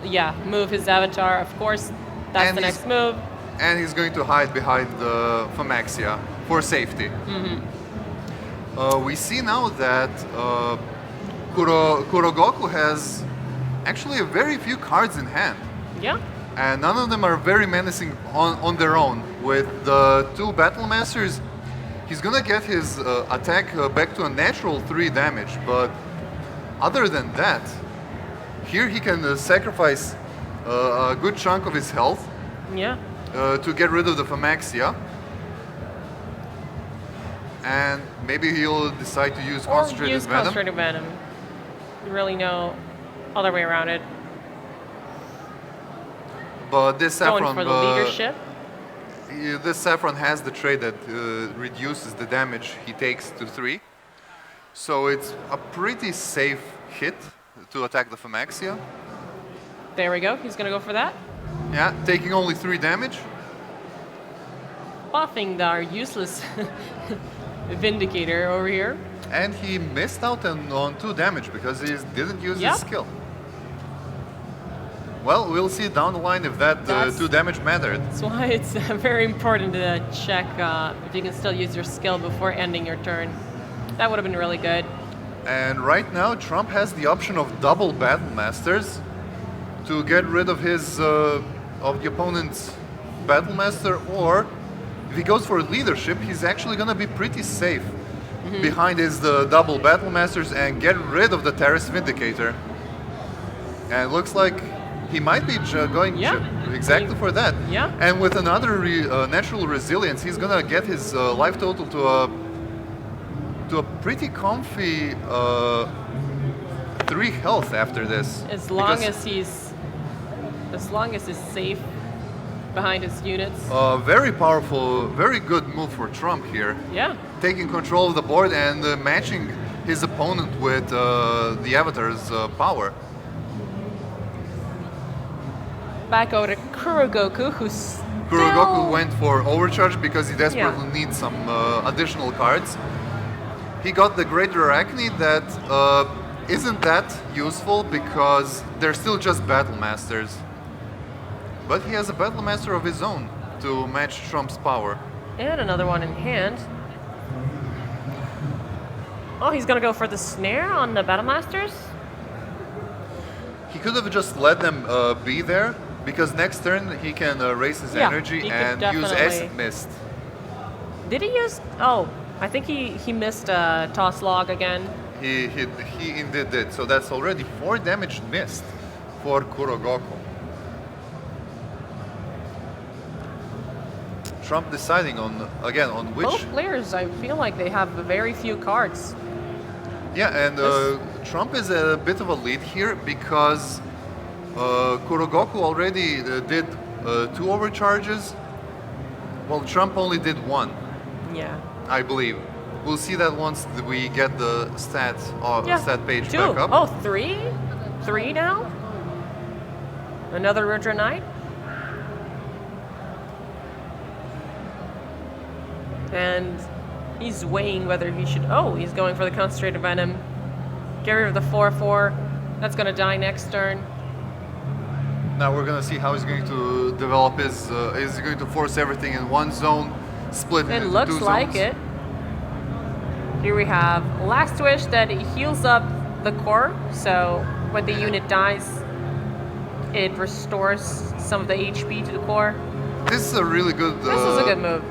move his avatar. Of course, that's And the he's- next move. And he's going to hide behind the Phymaxia for safety. We see now that Kurogoku has actually very few cards in hand, Yeah. and none of them are very menacing on their own. With the 2 Battle Masters, he's gonna get his attack back to a natural 3 damage, but other than that, here he can sacrifice a good chunk of his health Yeah. to get rid of the Phymaxia. And maybe he'll decide to use Or Concentrated use Venom. concentrated venom. Really no other way around it. But this Going Saffron, for the leadership. This Saffron has the trait that reduces the damage he takes to 3. So it's a pretty safe hit to attack the Phymaxia. There we go. He's gonna go for that. Yeah, taking only 3 damage. Buffing our useless Vindicator over here. And he missed out on 2 damage because he didn't use Yep. his skill. Well, we'll see down the line if that That's- 2 damage mattered. That's why it's very important to check if you can still use your skill before ending your turn. That would have been really good. And right now, Trump has the option of double Battle Masters to get rid of his of the opponent's Battle Master, or if he goes for leadership, he's actually gonna be pretty safe behind his double Battle Masters and get rid of the Terrace Vindicator. And it looks like he might be going Yeah. exactly for that. Yeah. And with another natural resilience, he's gonna get his life total to a pretty comfy 3 health after this. As long Because, as he's safe behind his units. very powerful, very good move for Trump here. Yeah. Taking control of the board and matching his opponent with the Avatar's power. Back over to Kurogoku, who's Kurogoku still- went for overcharge because he desperately needs some additional cards. he got the Greater Arachne that isn't that useful because they're still just Battle Masters. But he has a Battle Master of his own to match Trump's power. And another one in hand. Oh, he's gonna go for the snare on the Battle Masters? He could have just let them be there, because next turn he can raise his Yeah, energy he could and use definitely- Acid Mist. Did he use... Oh, I think he missed Toss Log again. He indeed did. So that's already 4 damage missed for Kurogoku. Trump deciding on which. Both players, I feel like they have very few cards. Yeah, and Trump is a bit of a lead here because Kurogoku already did 2 overcharges, while Trump only did 1, Yeah. I believe. We'll see that once we get the stat page 2. back up. Oh, 3? 3 now? Another Rudra Knight? And he's weighing whether he should... Oh, he's going for the Concentrated Venom. Get rid of the 4/4. That's going to die next turn. Now we're gonna see how he's going to develop his. Is he going to force everything in one zone, split it It into looks 2 like zones? it. Here we have Last Wish that heals up the core, so when the unit dies, it restores some of the HP to the core. This is a really good. This is a good move.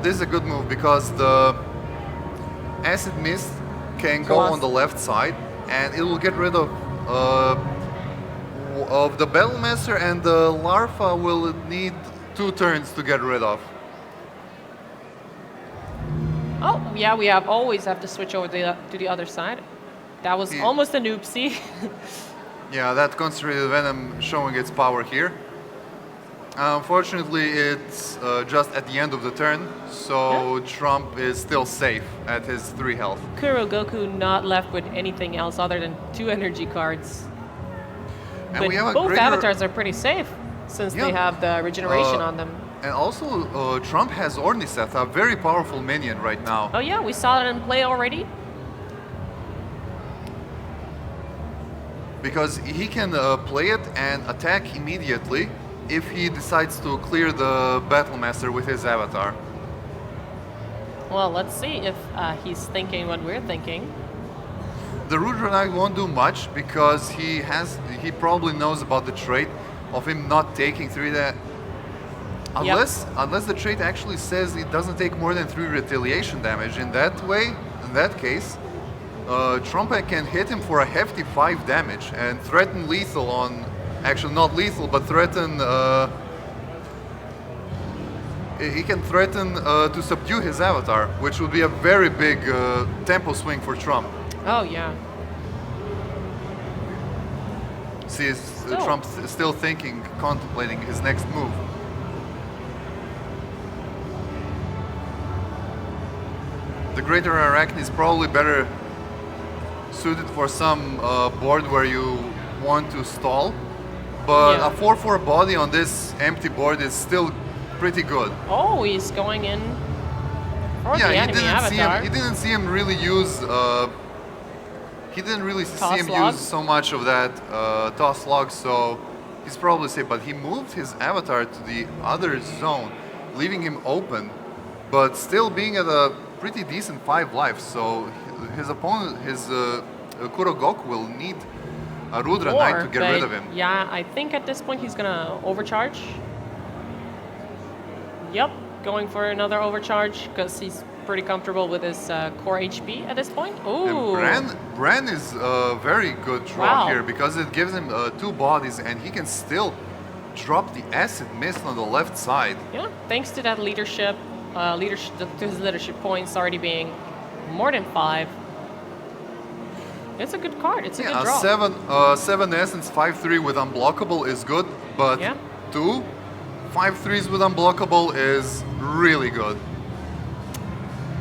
This is a good move because the Acid Mist can go Plus. on the left side, and it will get rid of the Battle Master, and the Larva will need 2 turns to get rid of. Oh, yeah, we always have to switch over to the other side. That was Yeah. almost an oopsie. Yeah, that Concentrated Venom showing its power here. Unfortunately, it's just at the end of the turn, so Trump is still safe at his 3 health. Kurogoku not left with anything else other than 2 energy cards. And But we have a both greater- avatars are pretty safe since they Yeah. have the regeneration on them. And also, Trump has Orniseth, a very powerful minion right now. Oh yeah, we saw it in play already. Because he can play it and attack immediately if he decides to clear the Battle Master with his avatar. Well, let's see if he's thinking what we're thinking. The Rudra Knight won't do much because he probably knows about the trait of him not taking 3 that. Unless the trait actually says it doesn't take more than 3 retaliation damage. In that case, Trump can hit him for a hefty 5 damage and threaten lethal on... Actually, not lethal, but threaten... he can threaten to subdue his avatar, which would be a very big tempo swing for Trump. Oh yeah. See, Trump's still thinking, contemplating his next move. The Greater Arachne is probably better suited for some board where you want to stall, but Yeah. a 4/4 body on this empty board is still pretty good. Oh, he's going in for the He enemy avatar. didn't see him really use. He didn't really see Toss him log? use so much of that toss log, so he's probably safe. But he moved his avatar to the other zone, leaving him open, but still being at a pretty decent 5 life. So his opponent, Kurogoku, will need a Rudra Knight to get rid but of him. Yeah, I think at this point he's gonna overcharge. Yep, going for another overcharge because he's pretty comfortable with his core HP at this point. Ooh. And Bran is a very good draw Wow. here because it gives him 2 bodies and he can still drop the Acid Mist on the left side. Yeah, thanks to that leadership, to his leadership points already being more than 5. It's a good card. It's a good draw. 7 Essence 5/3 with Unblockable is good, but Yeah. 2 5/3s with Unblockable is really good.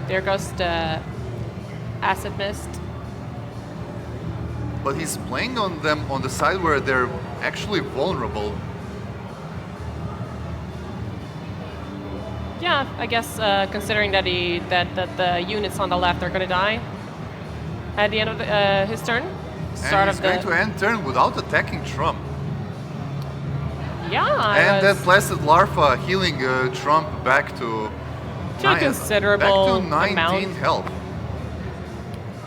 There goes the Acid Mist. But he's playing on them on the side where they're actually vulnerable. Yeah, I guess considering that the units on the left are gonna die, at the end of his turn. Start And he's of going the to end turn without attacking Trump. yeah, And that Placid Larva healing Trump back to a considerable back to 19 amount. health.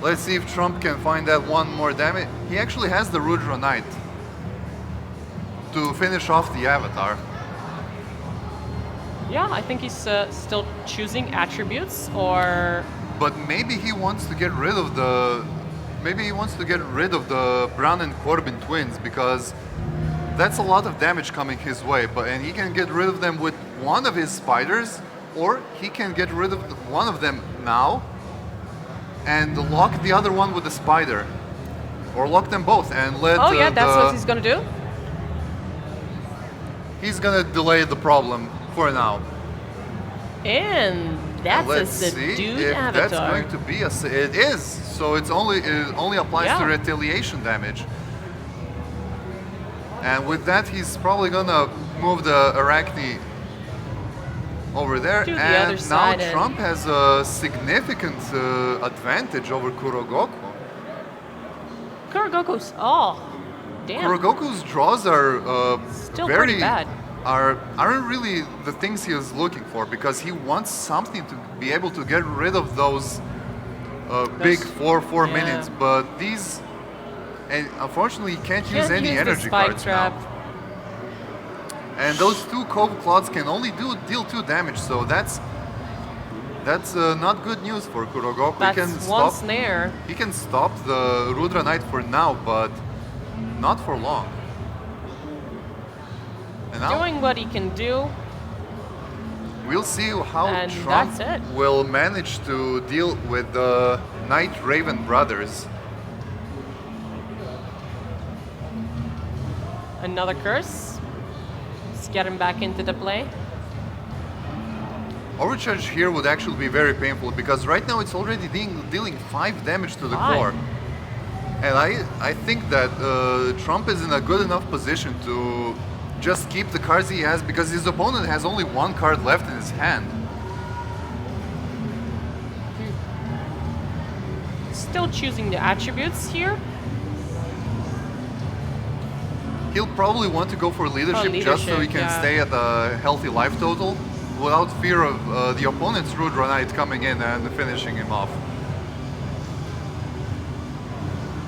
Let's see if Trump can find that one more damage. He actually has the Rudra Knight to finish off the avatar. Yeah, I think he's still choosing attributes, or But maybe he wants to get rid of the Brown and Corbin twins, because that's a lot of damage coming his way. And he can get rid of them with one of his spiders, or he can get rid of one of them now and lock the other one with a spider, or lock them both and let. oh yeah, that's what he's gonna do. He's gonna delay the problem for now. And that's Let's a see subdued if avatar. that's going to be it is. So it only applies to Yeah. retaliation damage. And with that, he's probably gonna move the Arachne over there. To the And other now side and- Trump has a significant advantage over Kurogoku. Kurogoku's damn. Kurogoku's draws are Still very pretty bad. aren't really the things he is looking for, because he wants something to be able to get rid of those big 4/4 yeah. minions. But these, and unfortunately, he can't use any the energy spike cards trap. now. And those two Cove Clods can only deal 2 damage, so that's not good news for Kurogoku. That's one snare. He can stop the Rudra Knight for now, but not for long. And now Doing what he can do. we'll see how And Trump that's it. will manage to deal with the Night Raven brothers. Another curse. Let's get him back into the play. Overcharge here would actually be very painful, because right now it's already dealing 5 damage to the 5. core. And I think that Trump is in a good enough position to just keep the cards he has, because his opponent has only 1 card left in his hand. Still choosing the attributes here. He'll probably want to go for leadership, just so he leadership, can yeah. stay at a healthy life total without fear of the opponent's Rudra Knight coming in and finishing him off.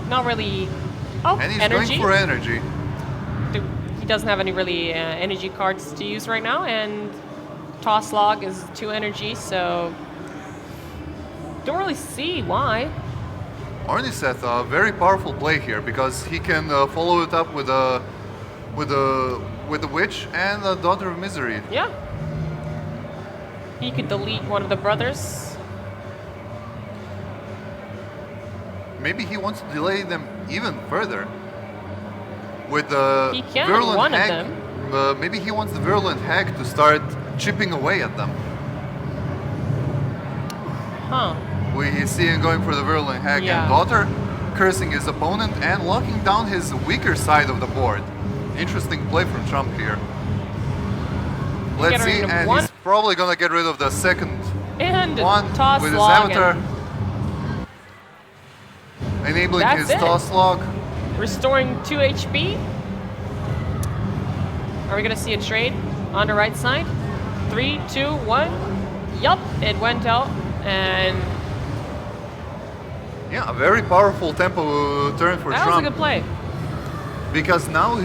Not really. Oh, And he's energy. going for energy. He doesn't have any really energy cards to use right now, and Toss Log is 2 energy, so don't really see why. Orniseth, a very powerful play here, because he can follow it up with a witch and a Daughter of Misery. Yeah. He could delete one of the brothers. Maybe he wants to delay them even further with the He can, Virulent one of Hag. them. Maybe he wants the Virulent Hag to start chipping away at them. Huh. We see him going for the Virulent Hag Yeah. and Daughter, cursing his opponent and locking down his weaker side of the board. Interesting play from Trump here. Let's Get see, rid of and one. he's probably gonna get rid of the second And one Toss with his Log avatar, and enabling That's his it. toss log. restoring 2 HP. Are we gonna see a trade on the right side? 3, 2, 1. Yup, it went out, and Yeah, a very powerful tempo turn for that was a Trump, good play. because now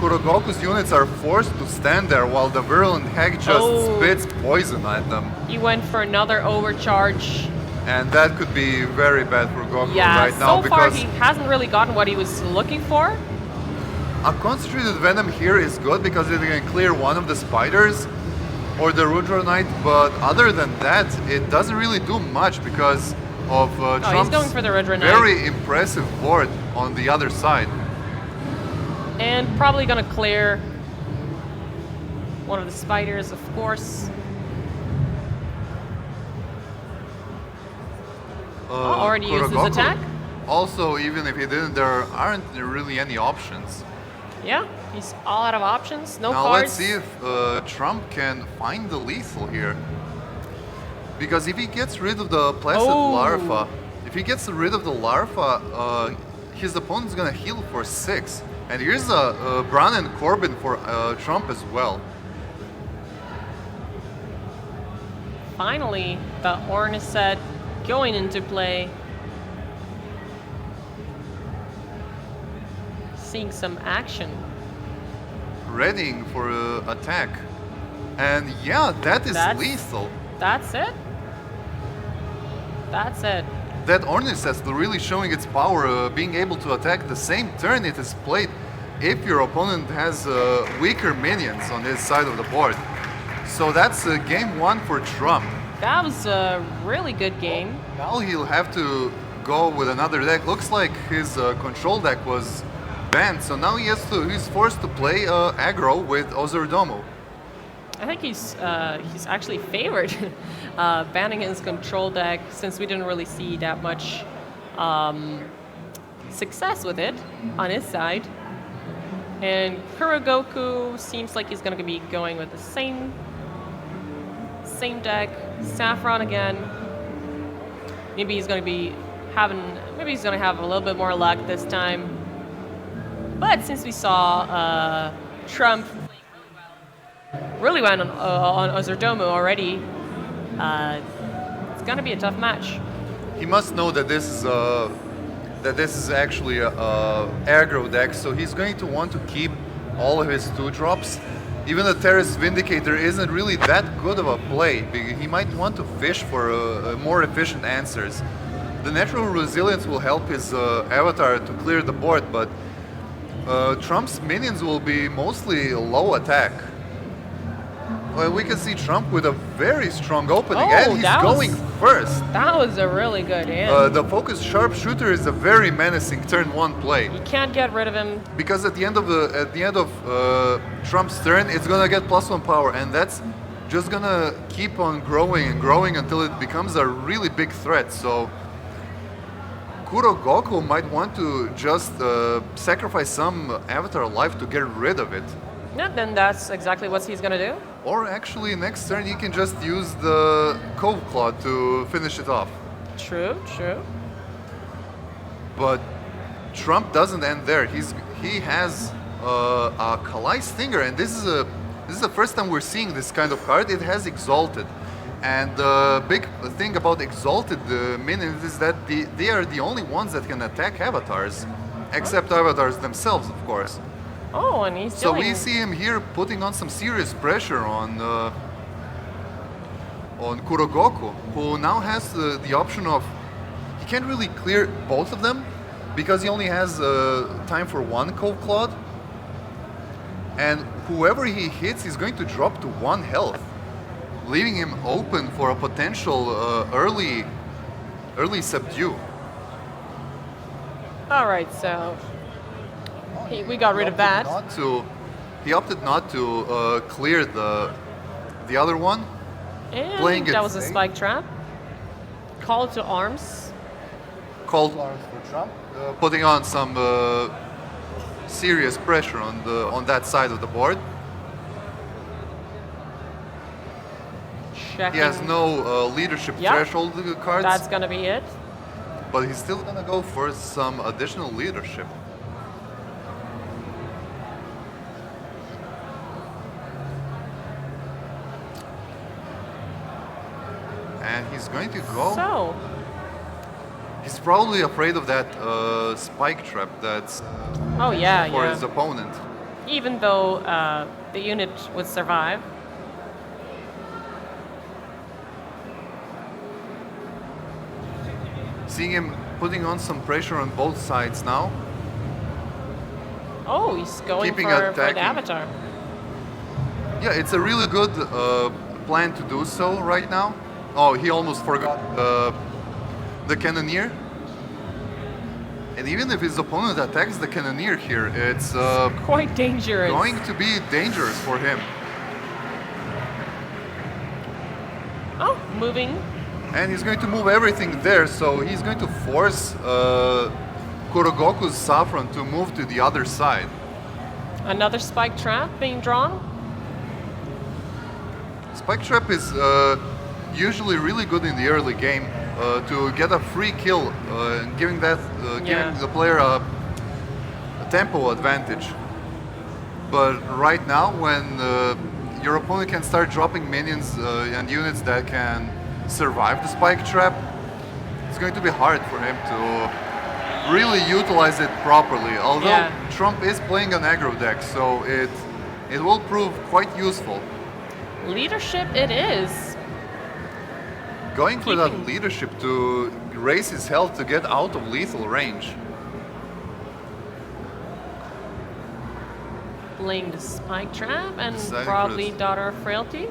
Kurogoku's units are forced to stand there while the Virulent Hag just Oh. spits poison at them, He went for another overcharge. and that could be very bad for Goku Yeah, right now, so far because he hasn't really gotten what he was looking for. a concentrated venom here is good because it can clear one of the spiders or the Rudra Knight, but other than that, it doesn't really do much because of he's Trump's going for the Rudra Knight. very impressive board on the other side. And probably gonna clear one of the spiders, of course. Already used his Kurogoku, attack. Also, even if he didn't, there aren't really any options. Yeah, he's all out of options. No Now cards. let's see if Trump can find the lethal here. Because if he gets rid of the Placid Oh. Larva, his opponent's gonna heal for 6. And here's a Bran and Corbin for Trump as well. Finally, the Ornacet going into play. Seeing some action. Readying for attack. And yeah, that is That's- lethal. That's it? That's it. That Ornacet really showing its power, being able to attack the same turn it is played if your opponent has weaker minions on his side of the board. So that's game 1 for Trump. That was a really good game. Now he'll have to go with another deck. Looks like his control deck was banned, so now he's forced to play aggro with Ozordomo. I think he's actually favored banning his control deck since we didn't really see that much success with it on his side. And Kurogoku seems like he's going to be going with the same deck. Saffron again. Maybe he's going to be maybe he's going to have a little bit more luck this time. But since we saw Trump really went on Ozordomo already, it's going to be a tough match. He must know that this is actually a aggro deck, so he's going to want to keep all of his 2-drops. Even the Terrace Vindicator isn't really that good of a play. He might want to fish for more efficient answers. The natural resilience will help his avatar to clear the board, but Trump's minions will be mostly low attack. Well, we can see Trump with a very strong opening, Oh, and he's that was- going first. That was a really good hand. The focused sharpshooter is a very menacing turn 1 play. You can't get rid of him. Because at the end of Trump's turn, it's gonna get +1 power, and that's just gonna keep on growing and growing until it becomes a really big threat. So Kurogoku might want to just sacrifice some avatar life to get rid of it. Yeah, then that's exactly what he's gonna do. Or actually, next turn he can just use the Cove Claw to finish it off. True, true. But Trump doesn't end there. He has a Kalai Stinger, and this is the first time we're seeing this kind of card. It has Exalted, and the big thing about Exalted minions is that they are the only ones that can attack avatars, except avatars themselves, of course. Oh, and he's So doing... we see him here putting on some serious pressure on Kurogoku, who now has the option of he can't really clear both of them because he only has time for 1 Cove Cloud, and whoever he hits is going to drop to 1 health, leaving him open for a potential early subdue. All right, so we got rid of that. He opted not to clear the other one. And playing it that was a safe. spike trap. Call to arms. Called for Trump, putting on some serious pressure on that side of the board. Checking. He has no leadership Yeah. threshold cards, That's gonna be it. but he's still gonna go for some additional leadership. And he's going to go. So, He's probably afraid of that spike trap that's oh yeah, for yeah. his opponent. Even though the unit would survive. Seeing him putting on some pressure on both sides now. Oh, he's going Keeping for the attacking. avatar. Yeah, it's a really good plan to do so right now. Oh, he almost forgot the Cannoneer. And even if his opponent attacks the Cannoneer here, it's Quite dangerous. going to be dangerous for him. Oh, moving. And he's going to move everything there, so he's going to force Kurogoku's Saffron to move to the other side. Another spike trap being drawn. Spike Trap is usually really good in the early game to get a free kill, giving giving the player a tempo advantage. But right now, when your opponent can start dropping minions and units that can survive the spike trap, it's going to be hard for him to really utilize it properly. Although Trump is playing an aggro deck, so it will prove quite useful. Leadership it is. Going for that leadership to raise his health to get out of lethal range. Playing the spike trap and Deciding probably for Daughter of Frailty.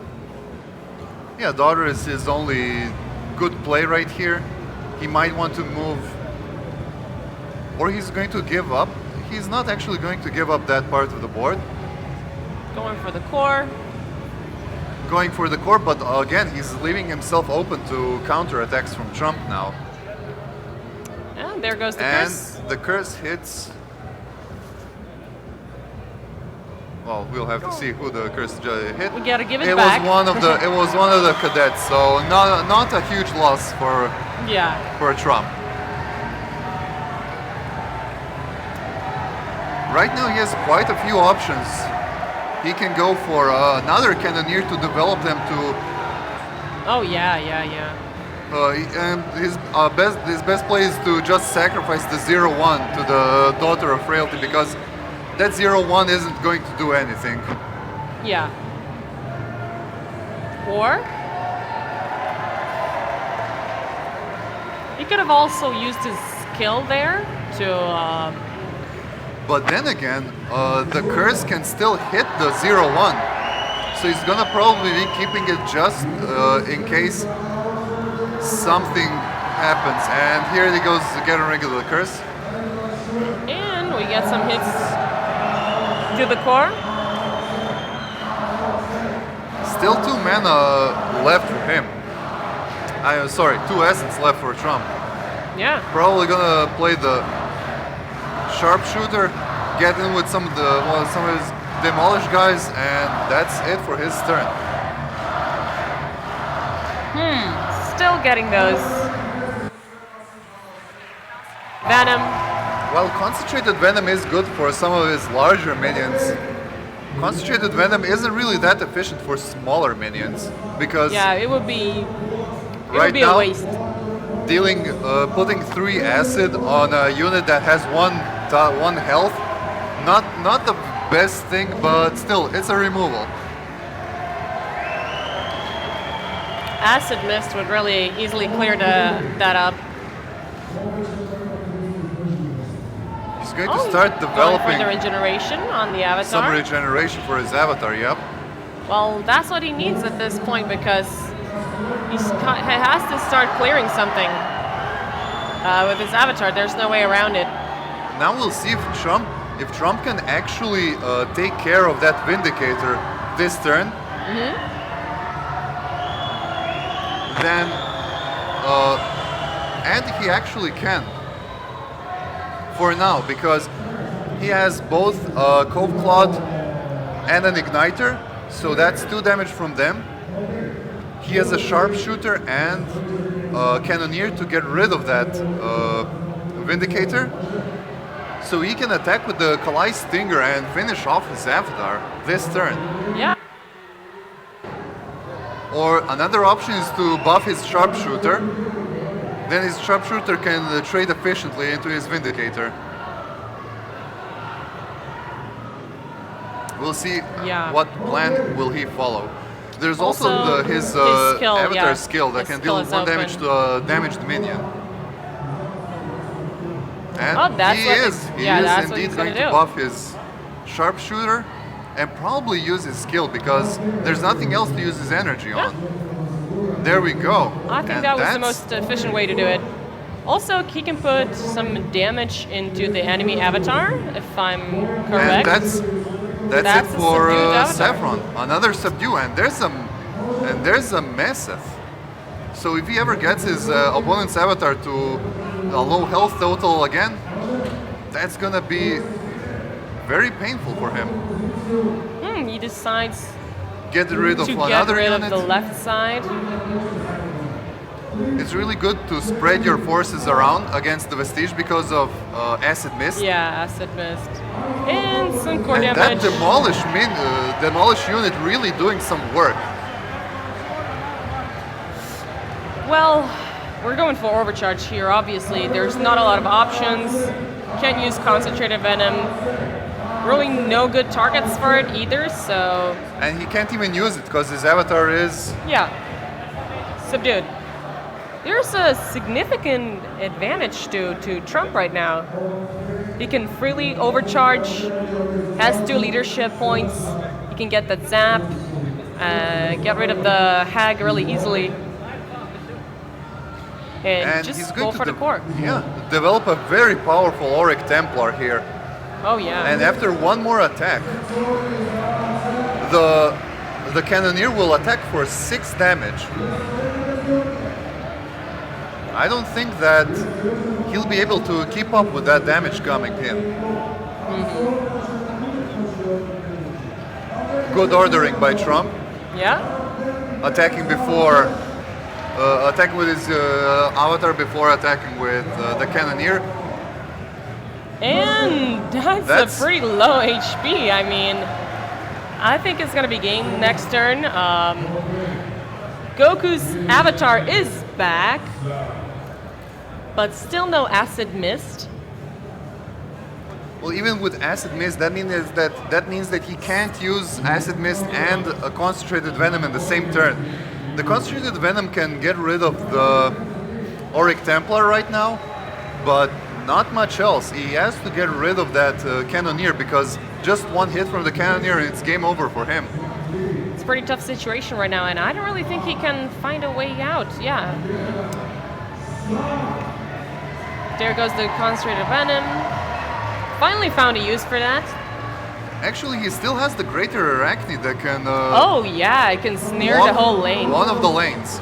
Yeah, Daughter is his only good play right here. He might want to move, or he's going to give up. He's not actually going to give up that part of the board. Going for the core. Going for the core, but again, he's leaving himself open to counter-attacks from Trump now. And there goes the And curse. the curse hits. Well, we'll have to see who the curse hit. We gotta give it It back. was one of the. It was one of the cadets, so not a huge loss for Trump. Right now, he has quite a few options. He can go for another Cannoneer to develop them to. Oh yeah. And his best play is to just sacrifice the 0-1 to the Daughter of Frailty, because that 0-1 isn't going to do anything. Yeah. Or he could have also used his skill there to. But then again, the curse can still hit the 0-1. So he's gonna probably be keeping it just in case something happens. And here he goes to get a regular curse. And we get some hits to the core. Still 2 mana left for him. Sorry, 2 essence left for Trump. Yeah. Probably gonna play the sharpshooter, get in with some of his demolish guys, and that's it for his turn. Still getting those. Venom. Well, concentrated venom is good for some of his larger minions. Concentrated venom isn't really that efficient for smaller minions, because Yeah, it would be. It right would be now, a waste. putting 3 acid on a unit that has one health, not the best thing, but still, it's a removal. Acid Mist would really easily clear that up. He's going to start Going for developing the regeneration on the avatar. some regeneration for his avatar, yep. Well, that's what he needs at this point, because he has to start clearing something with his avatar. There's no way around it. Now we'll see if Trump can actually take care of that Vindicator this turn. Then, and he actually can. For now, because he has both Cove Clod and an Igniter, so that's 2 damage from them. He has a Sharpshooter and Cannoneer to get rid of that Vindicator. So he can attack with the Kalai Stinger and finish off his avatar this turn. Yeah. Or another option is to buff his Sharpshooter. Then his Sharpshooter can trade efficiently into his Vindicator. We'll see what plan will he follow. There's also his skill, avatar skill that His can deal skill is 1 damage open. to a damaged minion. And Oh, that's he what is that's what indeed he's gonna going to do. buff his Sharpshooter and probably use his skill, because there's nothing else to use his energy on. There we go. I think And that was the that's- most efficient way to do it. Also, he can put some damage into the enemy avatar, if I'm And correct. that's That's it a for subdued avatar. Saffron. Another subdue, and there's a Meseth. So if he ever gets his opponent's avatar to a low health total again, that's gonna be very painful for him. He decides get rid of to get another rid unit. of the left side. It's really good to spread your forces around against the Vestige because of acid mist. Yeah, acid mist. And some core And that damage. demolish unit really doing some work. Well, we're going for overcharge here, obviously. There's not a lot of options. Can't use concentrated venom. Really no good targets for it either, so And he can't even use it because his avatar is... yeah, subdued. There's a significant advantage to Trump right now. He can freely overcharge, has 2 leadership points, he can get that zap, get rid of the hag really easily, and he's just going go to for the core. Yeah, develop a very powerful Auric Templar here. Oh yeah. And after one more attack, the Cannoneer will attack for 6 damage. I don't think that he'll be able to keep up with that damage coming in. Good ordering by Trump. Yeah? Attacking before, attacking with his avatar before attacking with the Cannoneer. And that's a pretty low HP. I mean, I think it's going to be game next turn. Goku's avatar is back, but still no acid mist. Well, even with acid mist, that means that he can't use acid mist and a concentrated venom in the same turn. The concentrated venom can get rid of the Auric Templar right now, but not much else. He has to get rid of that Cannoneer because just one hit from the Cannoneer and it's game over for him. It's a pretty tough situation right now, and I don't really think he can find a way out. Yeah. There goes the concentrated venom. Finally found a use for that. Actually, he still has the Greater Arachne that can... oh yeah, it can snare the whole lane. One of the lanes.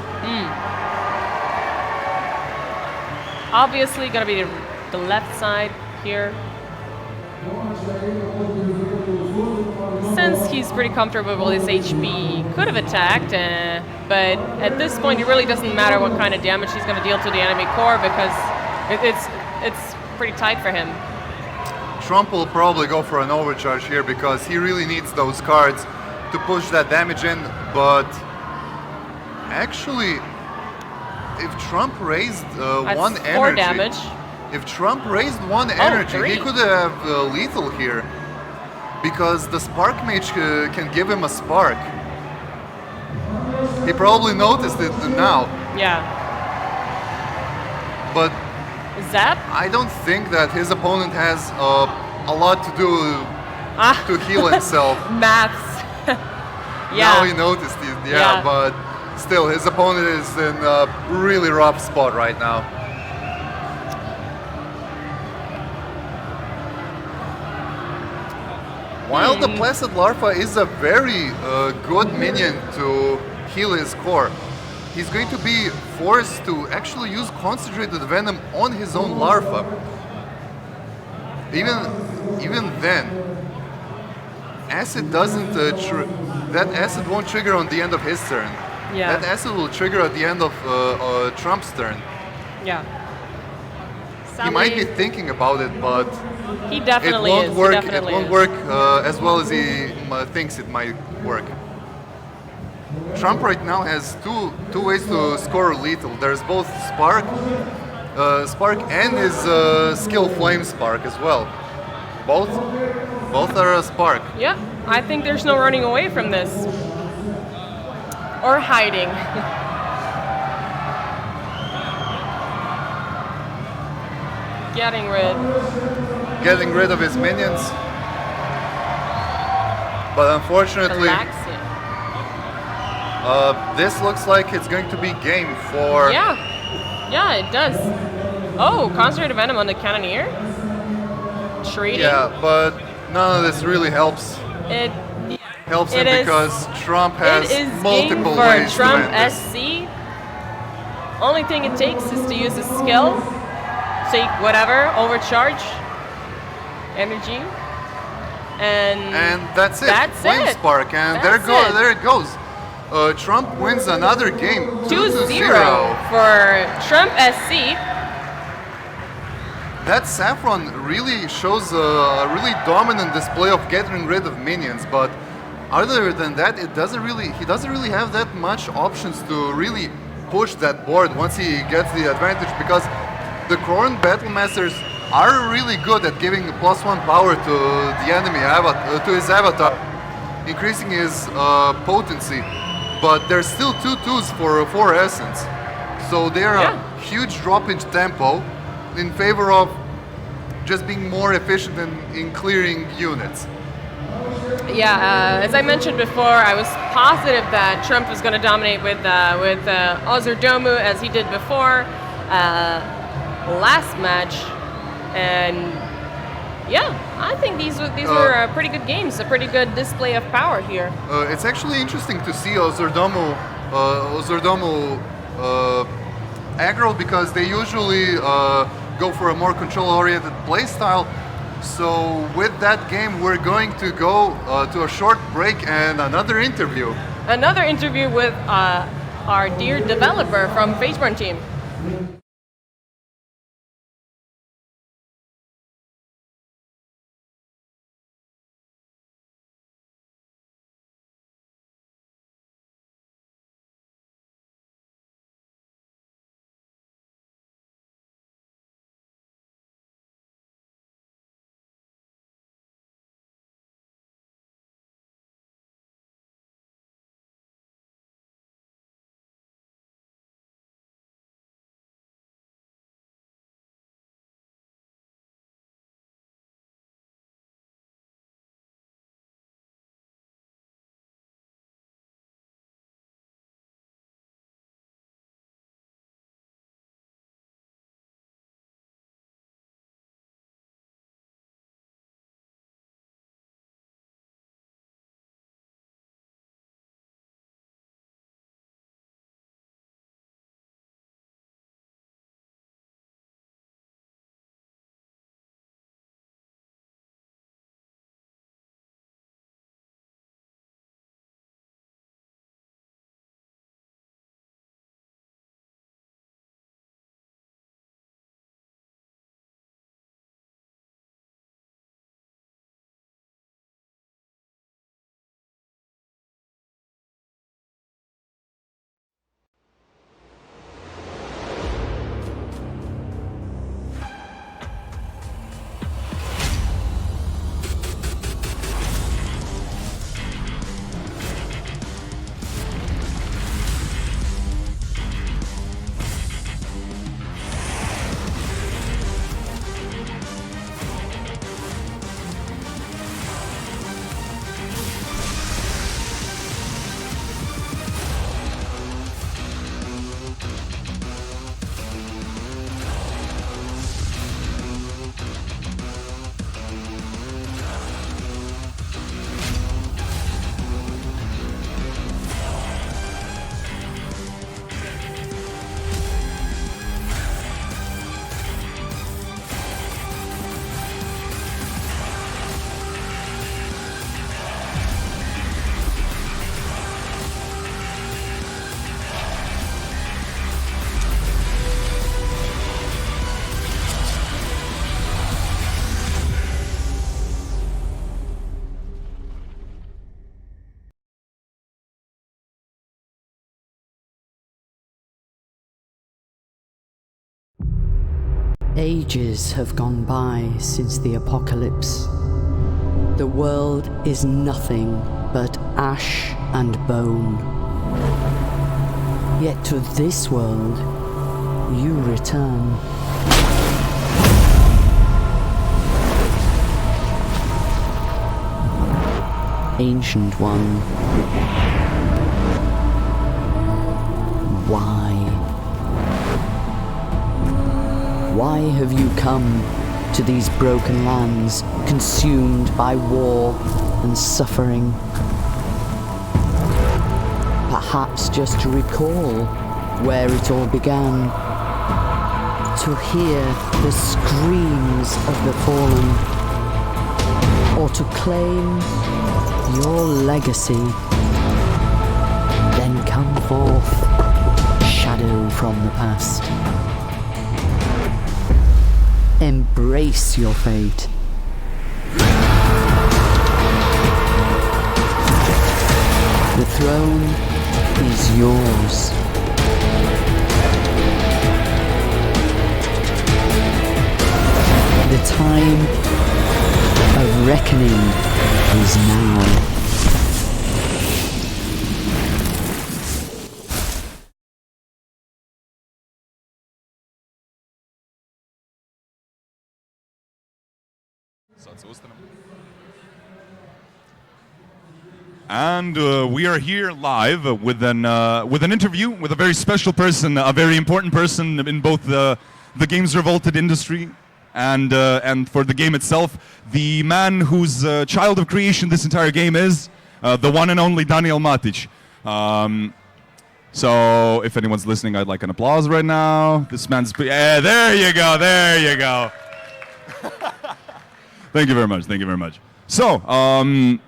Obviously gonna be the left side here. Since he's pretty comfortable with his HP, he could have attacked, but at this point it really doesn't matter what kind of damage he's gonna deal to the enemy core because it's pretty tight for him. Trump will probably go for an overcharge here because he really needs those cards to push that damage in, but actually, if Trump raised one That's 4 energy, damage. if Trump raised one energy, 3. he could have lethal here because the Spark Mage can give him a spark. He probably noticed it now, Yeah. but Zap? I don't think that his opponent has a lot to do to heal himself. Maths. Now he Yeah. noticed it, Yeah. but still, his opponent is in a really rough spot right now. While the Placid Larva is a very good minion to heal his core, he's going to be forced to actually use concentrated venom on his own larva. Even then, acid doesn't. That acid won't trigger on the end of his turn. Yeah. That acid will trigger at the end of Trump's turn. Yeah. He might be Sadly, thinking about it, but he it definitely won't is. work. He It definitely won't is. work as well as he thinks it might work. Trump right now has two ways to score lethal. There's both Spark and his skill Flame Spark as well. Both are a Spark. Yeah, I think there's no running away from this. Or hiding. Getting rid of his minions. But unfortunately, Relaxing. this looks like it's going to be game for... Yeah, it does. Oh, concentrated venom on the Cannoneer? Treating? Yeah, but none of this really helps. It Helps him It is- because Trump has is multiple game ways for to end this. TrumpSC. Only thing it takes is to use a skill. Take whatever, overcharge, energy. And that's it. That's Flame it. Spark, and That's it. there it goes. Trump wins another game. 2-0 2-0. for TrumpSC. That Saffron really shows a really dominant display of getting rid of minions, but other than that, he doesn't really have that much options to really push that board once he gets the advantage, because the Khorne Battlemasters are really good at giving +1 power to the enemy to his avatar, increasing his potency. But there's still 2/2s for 4 essence, so they're a huge drop in tempo in favor of just being more efficient in clearing units. Yeah, as I mentioned before, I was positive that Trump was going to dominate with Ozurdomu as he did before last match, and yeah, I think these were pretty good games, a pretty good display of power here. It's actually interesting to see Ozurdomu aggro, because they usually go for a more control-oriented playstyle. So with that game, we're going to go to a short break and another interview. Another interview with our dear developer from Phageborn team. Ages have gone by since the apocalypse. The world is nothing but ash and bone. Yet to this world, you return. Ancient One. Why? Why have you come to these broken lands, consumed by war and suffering? Perhaps just to recall where it all began, to hear the screams of the fallen, or or to claim your legacy, then come forth, shadow from the past. Embrace your fate. The throne is yours. The time of reckoning is now. And we are here live with an interview with a very special person, a very important person in both the Games Revolted industry and for the game itself. The man whose child of creation this entire game is, the one and only Daniel Matic. So if anyone's listening, I'd like an applause right now. This man's... Yeah, there you go, there you go. Thank you very much, thank you very much. So, I'm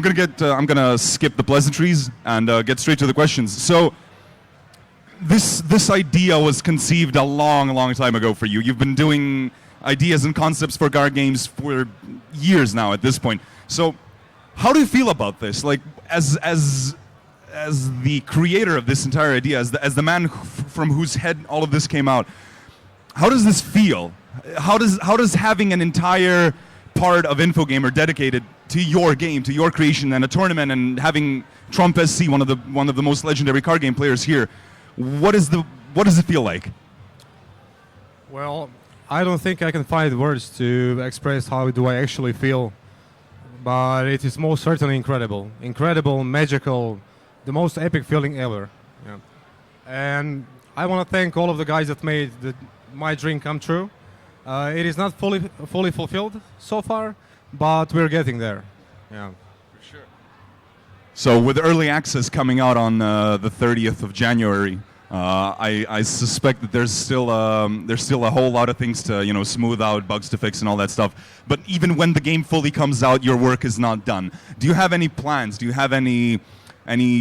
gonna skip the pleasantries and get straight to the questions. So, this idea was conceived a long time ago for you. You've been doing ideas and concepts for card games for years now at this point. So, how do you feel about this? Like, as the creator of this entire idea, as the man from whose head all of this came out, how does this feel? How does having an entire part of Infogamer dedicated to your game, to your creation, and a tournament, and having TrumpSC, one of the most legendary card game players here, what does it feel like? Well, I don't think I can find words to express how do I actually feel, but it is most certainly incredible, magical, the most epic feeling ever. Yeah. And I want to thank all of the guys that made my dream come true. It is not fully fulfilled so far, but we're getting there. Yeah. For sure. So with early access coming out on the 30th of January, I suspect that there's still a whole lot of things to smooth out, bugs to fix, and all that stuff. But even when the game fully comes out, your work is not done. Do you have any plans? Do you have any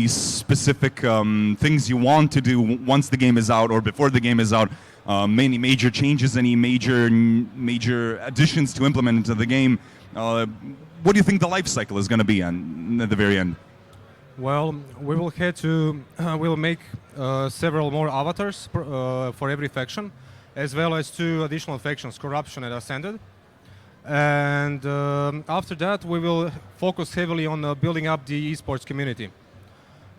specific things you want to do once the game is out or before the game is out? Any major changes, any major additions to implement into the game? What do you think the life cycle is going to be at the very end? Well, we will we'll make several more avatars for every faction, as well as 2 additional factions, Corruption and Ascended. And after that, we will focus heavily on building up the esports community.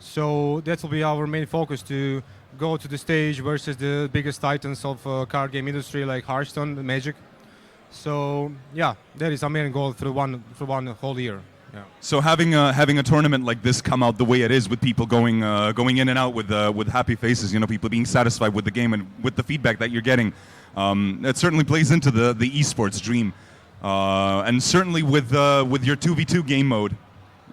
So that will be our main focus, to go to the stage versus the biggest titans of card game industry like Hearthstone, Magic. So yeah, that is our main goal through one whole year. Yeah. So having a tournament like this come out the way it is, with people going in and out with happy faces, people being satisfied with the game and with the feedback that you're getting, that certainly plays into the esports dream. And certainly with your 2v2 game mode,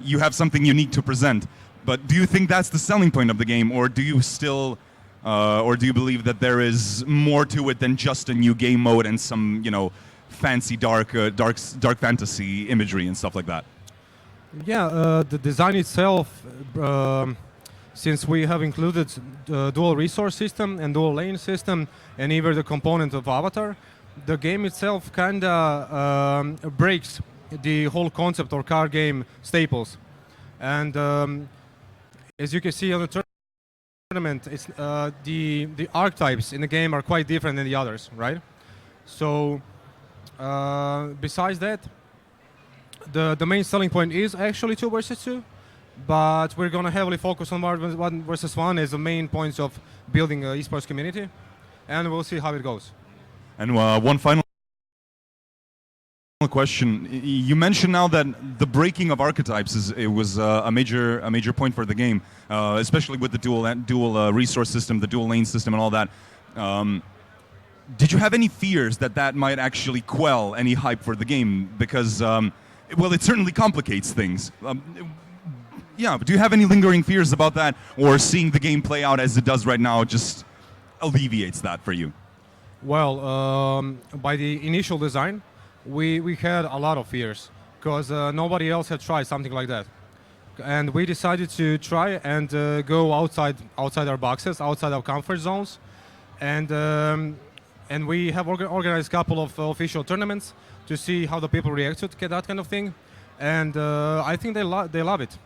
you have something unique to present. But do you think that's the selling point of the game, or do you still, or do you believe that there is more to it than just a new game mode and some, fancy dark fantasy imagery and stuff like that? Yeah, the design itself, since we have included dual resource system and dual lane system, and even the component of Avatar, the game itself kinda breaks the whole concept or card game staples. And as you can see on the tournament, it's the archetypes in the game are quite different than the others, right? So besides that, the main selling point is actually 2 versus 2, but we're gonna heavily focus on 1 versus 1 as the main points of building an esports community, and we'll see how it goes. And one final question. You mentioned now that the breaking of archetypes was a major point for the game, especially with the dual resource system, the dual lane system, and all that. Did you have any fears that might actually quell any hype for the game? Because well, it certainly complicates things. Yeah, do you have any lingering fears about that, or seeing the game play out as it does right now just alleviates that for you? Well, by the initial design, we had a lot of fears, because nobody else had tried something like that. And we decided to try and go outside our boxes, outside our comfort zones, and we have organized a couple of official tournaments to see how the people react to that kind of thing, and I think they love it.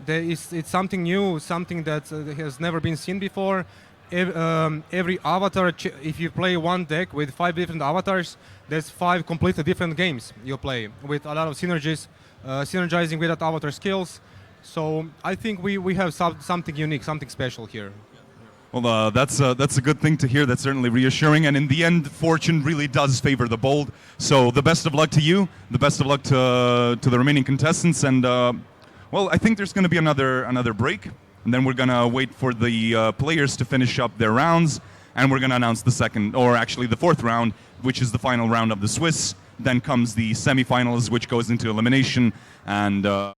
It's something new, something that has never been seen before. Every avatar, if you play one deck with 5 different avatars, there's 5 completely different games you play with a lot of synergies, synergizing with that avatar skills. So I think we have something unique, something special here. Well, that's a good thing to hear. That's certainly reassuring. And in the end, fortune really does favor the bold. So the best of luck to you. The best of luck to the remaining contestants. And well, I think there's going to be another break, and then we're going to wait for the players to finish up their rounds, and we're going to announce the second, or actually the 4th round, which is the final round of the Swiss. Then comes the semifinals, which goes into elimination, and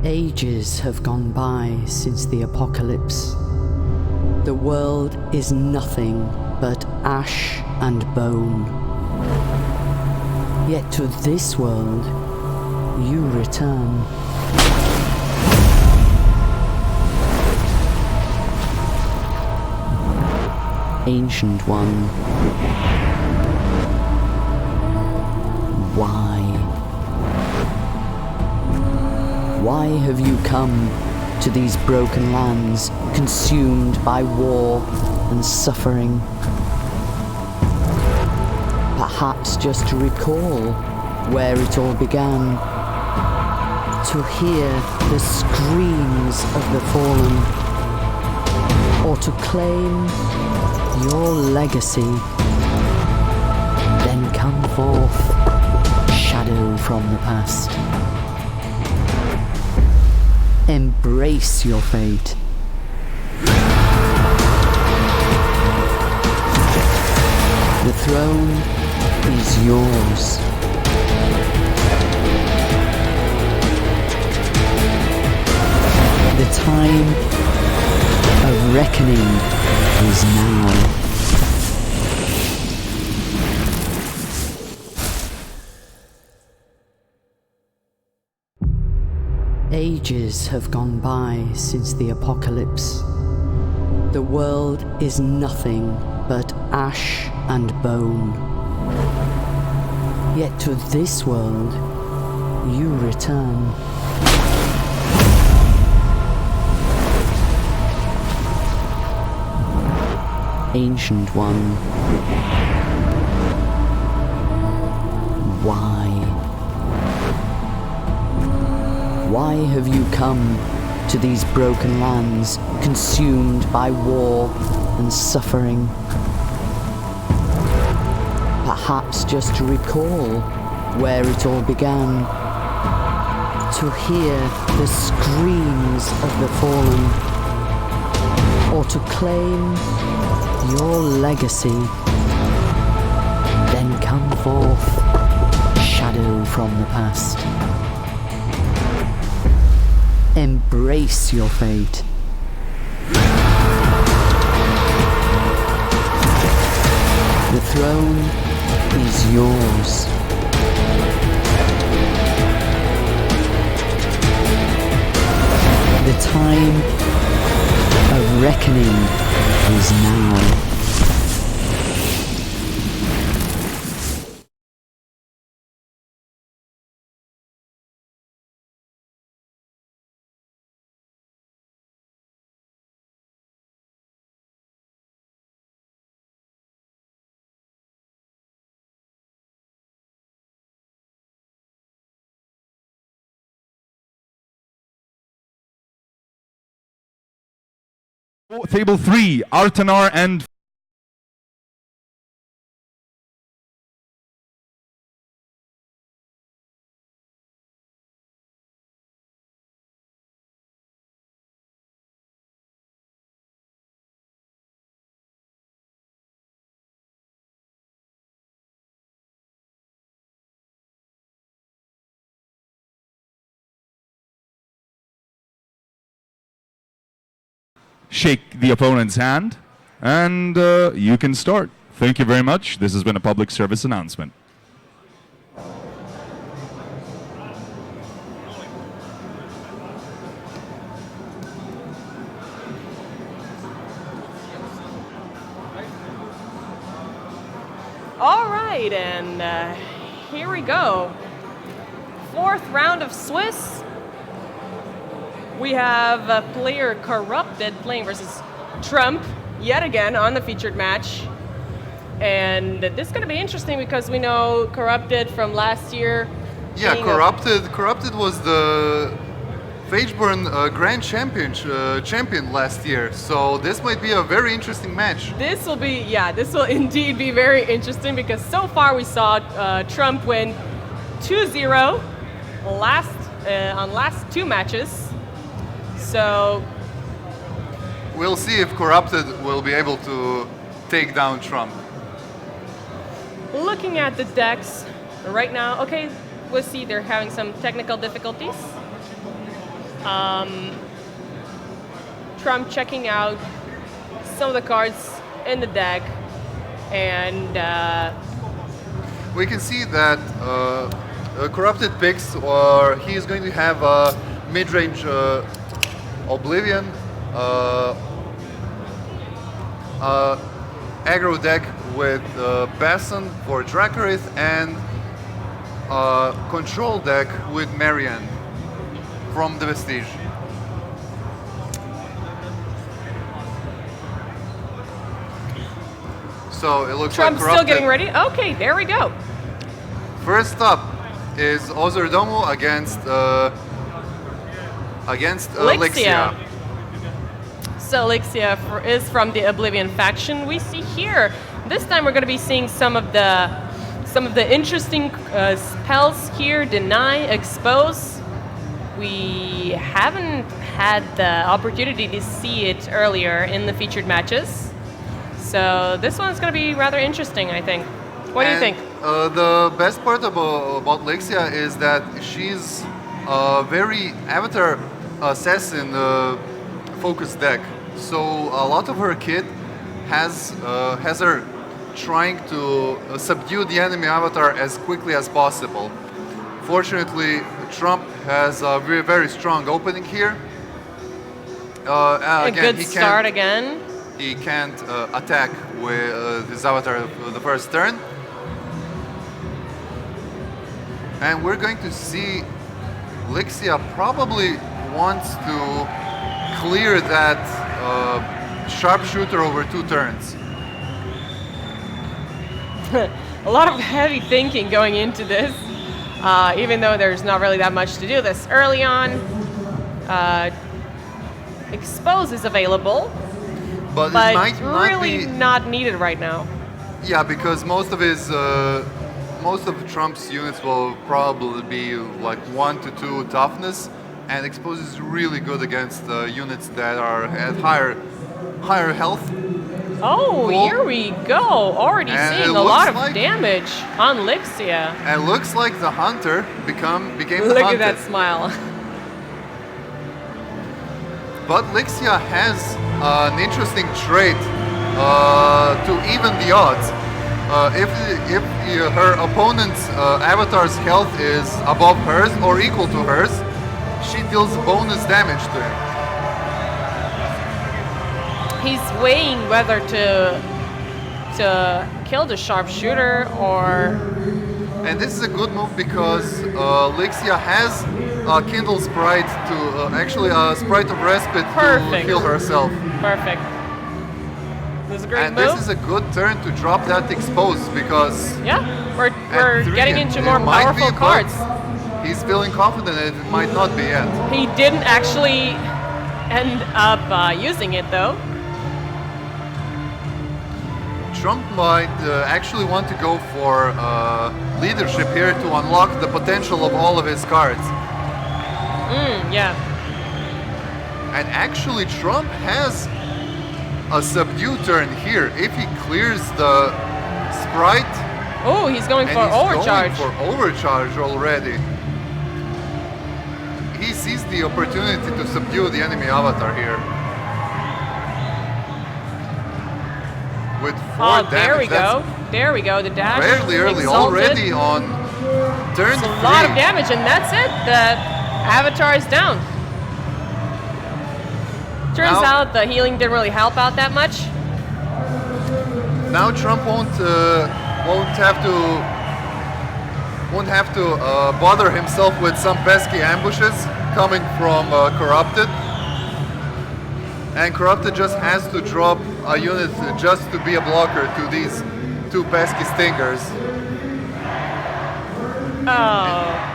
Ages have gone by since the apocalypse. The world is nothing but ash and bone. Yet to this world, you return. Ancient One. Why? Why have you come to these broken lands consumed by war and suffering? Perhaps just to recall where it all began, to hear the screams of the fallen, or to claim your legacy. Then come forth, shadow from the past. Embrace your fate. The throne is yours. The time of reckoning is now. Ages have gone by since the apocalypse. The world is nothing but ash and bone. Yet to this world, you return. Ancient One. Why? Why have you come to these broken lands consumed by war and suffering? Perhaps just to recall where it all began, to hear the screams of the fallen, or to claim your legacy. Then come forth, shadow from the past. Embrace your fate. The throne is yours. The time of reckoning is now. Table 3, Artanar and shake the opponent's hand, and you can start. Thank you very much. This has been a public service announcement. All right, and here we go. Fourth round of Swiss. We have a player Corrupted playing versus Trump yet again on the featured match. And this is going to be interesting because we know Corrupted from last year. Yeah, Corrupted was the Phageborn Grand champion last year. So this might be a very interesting match. This will indeed be very interesting because so far we saw Trump win 2-0 on last two matches. So we'll see if Corrupted will be able to take down Trump. Looking at the decks right now, okay, we'll see they're having some technical difficulties. Trump checking out some of the cards in the deck, and We can see that Corrupted picks, or he is going to have a mid-range Oblivion, aggro deck with Basson for Dracarys, and control deck with Marianne from the Vestige. So it looks Trump's like still Corrupted. getting ready. Okay, there we go. First up is Ozerdomo against Lixia. So Lixia is from the Oblivion faction. We see here. This time we're going to be seeing some of the interesting spells here. Deny, expose. We haven't had the opportunity to see it earlier in the featured matches. So this one's going to be rather interesting, I think. What do you think? The best part about Lixia is that she's a very avatar assassin focused deck. So a lot of her kit has her trying to subdue the enemy avatar as quickly as possible. Fortunately, Trump has a very, very strong opening here. A good start again. He can't attack with his avatar the first turn. And we're going to see Lixia probably wants to clear that sharpshooter over 2 turns. A lot of heavy thinking going into this, even though there's not really that much to do this early on. Expose is available, but it but might really not be, not needed right now. Yeah, because most of Trump's units will probably be like 1 to 2 toughness, and Expose is really good against units that are at higher health. Oh, Cool. here we go. Already And seeing it a lot looks of like- damage on Lixia. And looks like the hunter became the Look hunted. at that smile. But Lixia has an interesting trait to even the odds. If her opponent's avatar's health is above hers or equal to hers, she deals bonus damage to him. He's weighing whether to kill the sharpshooter or... And this is a good move because Lixia has a Kindle Sprite to actually a Sprite of Respite to Perfect. heal herself. Perfect. This is a great And move. this is a good turn to drop that Expose because Yeah, we're three, getting into it more might powerful be, but cards. he's feeling confident that it might not be yet. He didn't actually end up using it though. Trump might actually want to go for leadership here to unlock the potential of all of his cards. Yeah. And actually Trump has a subdue turn here. If he clears the Sprite, Oh, he's going and for he's overcharge. going for overcharge already. He sees the opportunity to subdue the enemy avatar here. With 4 damage. There we That's go. There we go. The dash. fairly early, exalted. already on turn It's 3. a lot of damage, and that's it. The avatar is down. Turns Now- out the healing didn't really help out that much. Now Trump won't have to bother himself with some pesky ambushes coming from Corrupted. And Corrupted just has to drop a unit just to be a blocker to these 2 pesky stingers. Oh.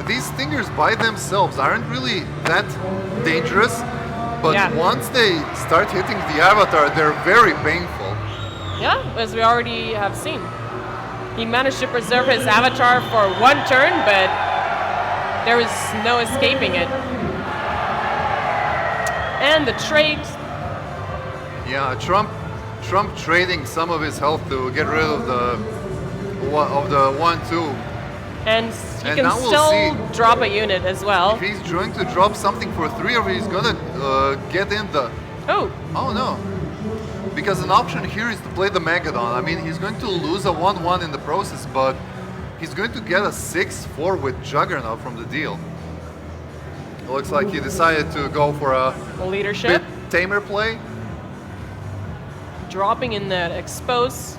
These stingers by themselves aren't really that dangerous, but Yeah. once they start hitting the avatar, they're very painful. Yeah, as we already have seen. He managed to preserve his avatar for 1 turn, but there was no escaping it. And the trait. Yeah, Trump trading some of his health to get rid of the 1-2 And you And can now we'll still see. drop a unit as well. If he's trying to drop something for 3, or he's gonna get in the... Oh, Oh no. Because an option here is to play the Megadon. I mean, he's going to lose a 1-1 in the process, but he's going to get a 6-4 with Juggernaut from the deal. Looks like he decided to go for a leadership. bit tamer play. Dropping in that expose.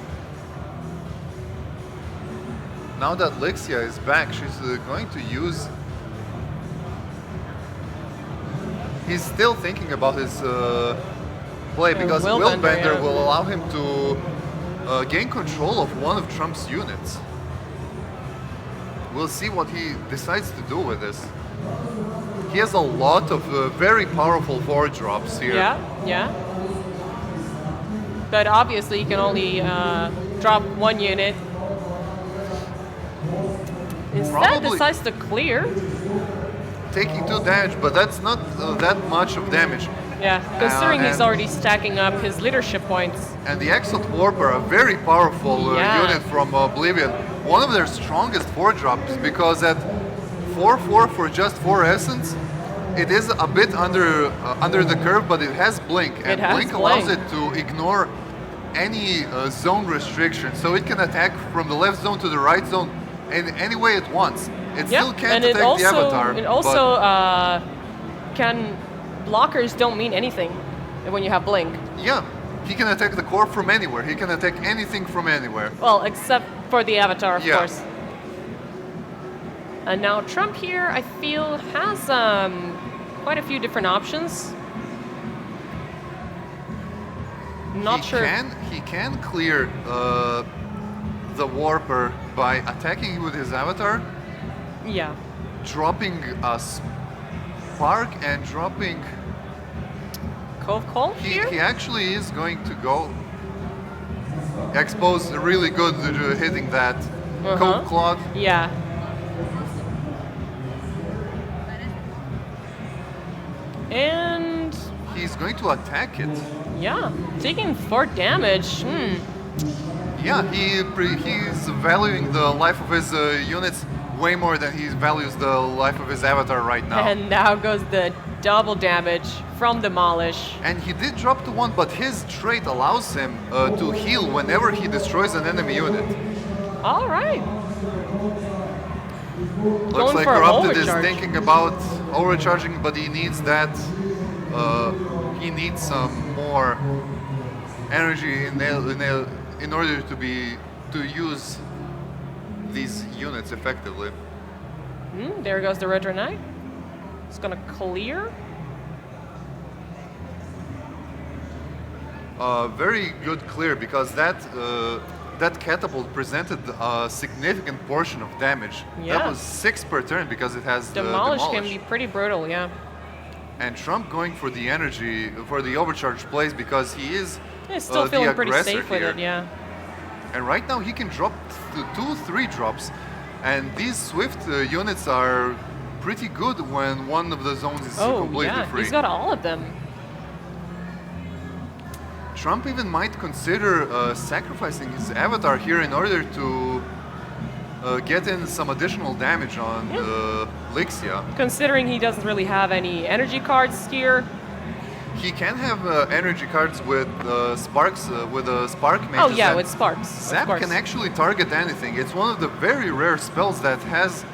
Now that Lixia is back, she's going to use... He's still thinking about his play, because Willbender yeah. will allow him to gain control of one of Trump's units. We'll see what he decides to do with this. He has a lot of very powerful forward drops here. Yeah, yeah. But obviously you can only drop one unit. Instead Probably. decides to clear. Taking 2 damage, but that's not that much of damage. Yeah, considering he's and- already stacking up his leadership points. And the Exalt Warper, a very powerful Yeah. unit from Oblivion. One of their strongest 4 drops, because at 4-4 for just 4 essence, it is a bit under the curve, but it has Blink. And has Blink allows Blink. it to ignore any zone restriction. So it can attack from the left zone to the right zone in any way it wants. It Yeah, still can't and it attack also, the Avatar. it also can... Blockers don't mean anything when you have Blink. Yeah, he can attack the core from anywhere. He can attack anything from anywhere. Well, except for the Avatar, of Yeah. course. And now Trump here, I feel, has quite a few different options. Not sure. He can clear the Warper by attacking with his Avatar, Yeah. dropping a Spark and dropping... Cove Call He here? actually is going to go expose really good hitting that Cove Clog. Yeah. And He's going to attack it. yeah, taking 4 damage. Yeah, he's valuing the life of his units way more than he values the life of his Avatar right now. And now goes the double damage from Demolish. And he did drop to 1, but his trait allows him to heal whenever he destroys an enemy unit. All right. Looks Going like for a Corrupted is overcharge. thinking about overcharging, but he needs that. He needs some more energy in order to use these units effectively. There goes the Red Knight. It's gonna clear. Very good clear, because that catapult presented a significant portion of damage. Yeah. That was 6 per turn because it has Demolish the can be pretty brutal, yeah. And Trump going for the energy, for the overcharge plays, because he is He's still the feeling pretty aggressor safe with here. it, yeah. And right now he can drop 2-3 drops, and these Swift units are pretty good when one of the zones is Oh, completely yeah, free. he's got all of them. Trump even might consider sacrificing his Avatar here in order to get in some additional damage on Lixia. Considering he doesn't really have any energy cards here. He can have energy cards with sparks, with Spark Mages. Oh yeah, and with Sparks, Zap of course. can actually target anything. It's one of the very rare spells that has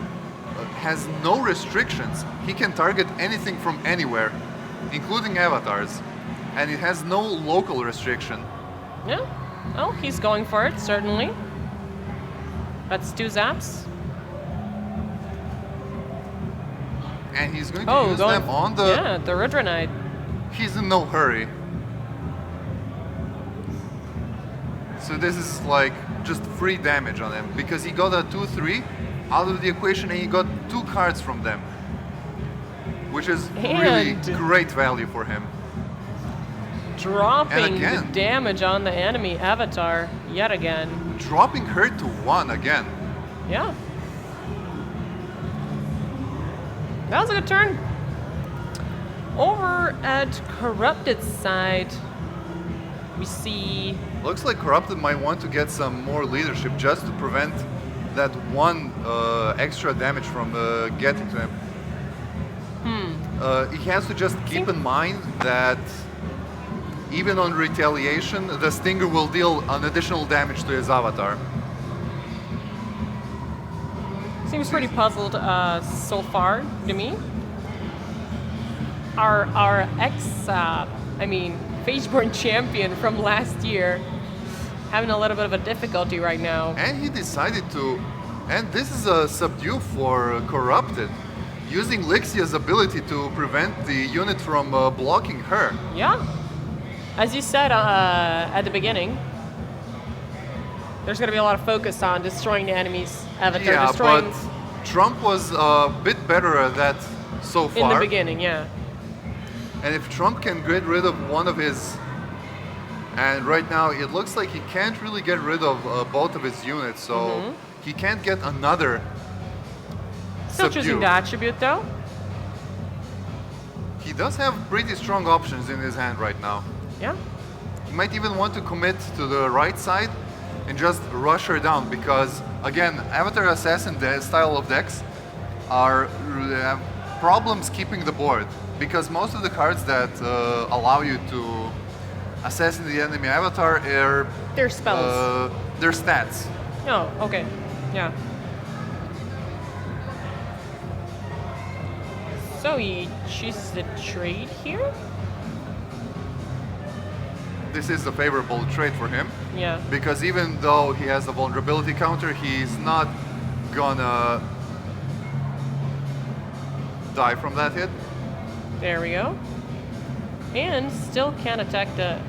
no restrictions. He can target anything from anywhere, including avatars, and it has no local restriction. Yeah, oh, he's going for it, certainly. That's 2 zaps. And he's going to Oh, use going, them on the... yeah, the Rudranite. He's in no hurry. So this is like just free damage on him, because he got a 2-3 out of the equation and he got 2 cards from them, which is really And- great value for him. Dropping the again. damage on the enemy avatar yet again. Dropping her to 1 again. Yeah. That was a good turn. Over at Corrupted side, we see... Looks like Corrupted might want to get some more leadership just to prevent that one extra damage from getting to him. He has to just keep in mind that even on retaliation, the Stinger will deal an additional damage to his avatar. Seems pretty puzzled so far to me. Our Phageborn champion from last year, having a little bit of a difficulty right now. And he decided to, and this is a subdue for Corrupted, using Lixia's ability to prevent the unit from blocking her. Yeah. As you said at the beginning, there's going to be a lot of focus on destroying the enemy's avatar. Yeah, destroying but Trump was a bit better at that so far. in the beginning, yeah. And if Trump can get rid of one of his, and right now it looks like he can't really get rid of both of his units, so he can't get another Still subdue. choosing the attribute though. He does have pretty strong options in his hand right now. Yeah. He might even want to commit to the right side and just rush her down because, again, Avatar Assassin style of decks have problems keeping the board because most of the cards that allow you to assassinate the enemy avatar are Their spells. their stats. Oh, okay. Yeah. So he chooses the trade here? This is a favorable trade for him. Yeah. Because even though he has a vulnerability counter, he's not gonna die from that hit. There we go. And still can't attack the...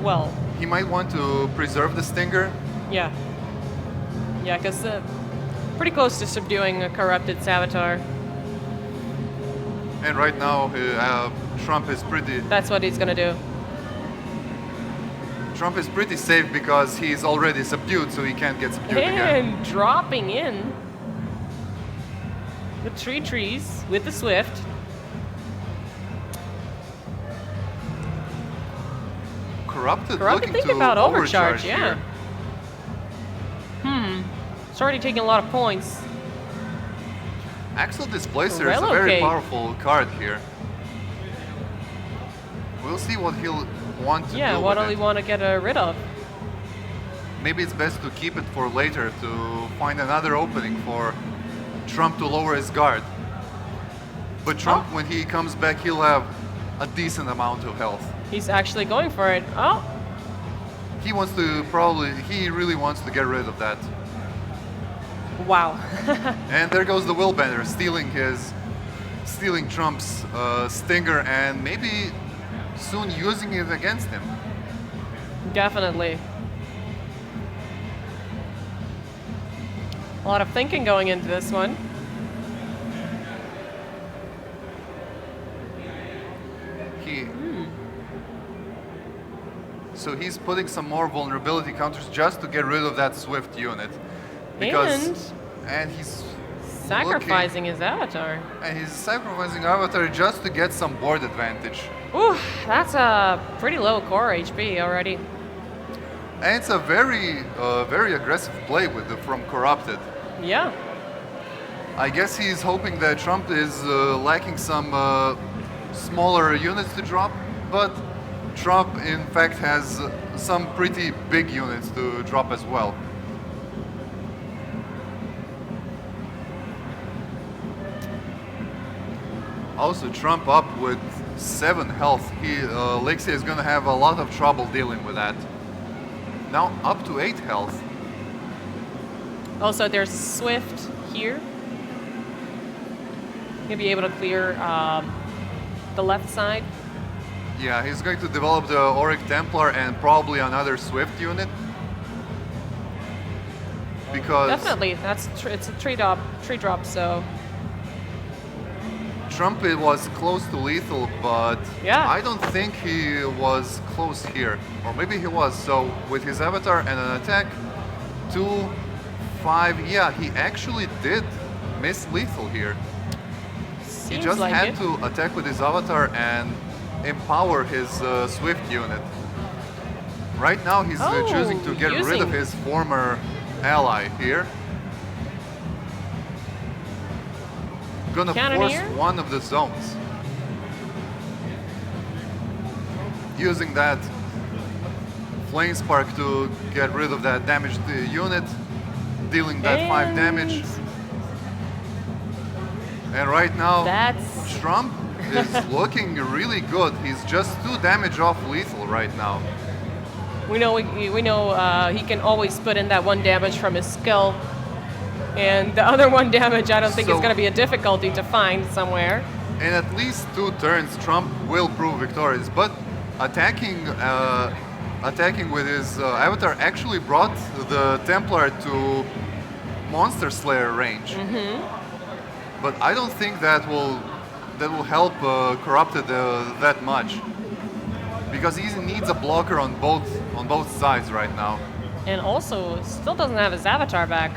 Well, He might want to preserve the Stinger. yeah. Yeah, because pretty close to subduing a corrupted Savitar. And right now, Trump is pretty safe because he's already subdued, so he can't get subdued again. And dropping in the trees with the Swift. Corrupted Corrupted looking thinking to about overcharge, yeah. here. It's already taking a lot of points. Axel Displacer is a very Relocate. powerful card here. We'll see what he'll want to Yeah, do what with do we it. want to get rid of? Maybe it's best to keep it for later to find another opening for Trump to lower his guard. But Trump, when he comes back, he'll have a decent amount of health. He's actually going for it. Oh, He really wants to get rid of that. wow. And there goes the Willbender, stealing Trump's Stinger and maybe soon using it against him. Definitely. A lot of thinking going into this one. So he's putting some more vulnerability counters just to get rid of that Swift unit. And he's Sacrificing his avatar. And he's sacrificing Avatar just to get some board advantage. Ooh, that's a pretty low core HP already. And it's a very aggressive play from Corrupted. Yeah. I guess he's hoping that Trump is lacking some smaller units to drop, but Trump in fact has some pretty big units to drop as well. Also, Trump up with 7 health. Lixia is going to have a lot of trouble dealing with that. Now up to 8 health. Also, there's Swift here. He'll be able to clear the left side. Yeah, he's going to develop the Auric Templar and probably another Swift unit. Because Definitely, it's a tree drop, so Trump was close to lethal, but yeah. I don't think he was close here. Or maybe he was. So with his avatar and an attack, 2, 5, yeah, he actually did miss lethal here. He just like had it. to attack with his avatar and empower his Swift unit. Right now he's choosing to get rid of his former ally here. Gonna force Cannoneer? one of the zones. Using that Flame Spark to get rid of that damaged unit, dealing that 5 damage. And right now, That's Trump is looking really good. He's just 2 damage off lethal right now. we know he can always put in that 1 damage from his skill, and the other 1 damage I don't think is So- going to be a difficulty to find somewhere. In at least 2 turns, Trump will prove victorious. But attacking with his avatar actually brought the Templar to Monster Slayer range. But I don't think that will help Corrupted that much, because he needs a blocker on both sides right now. And also, still doesn't have his avatar back.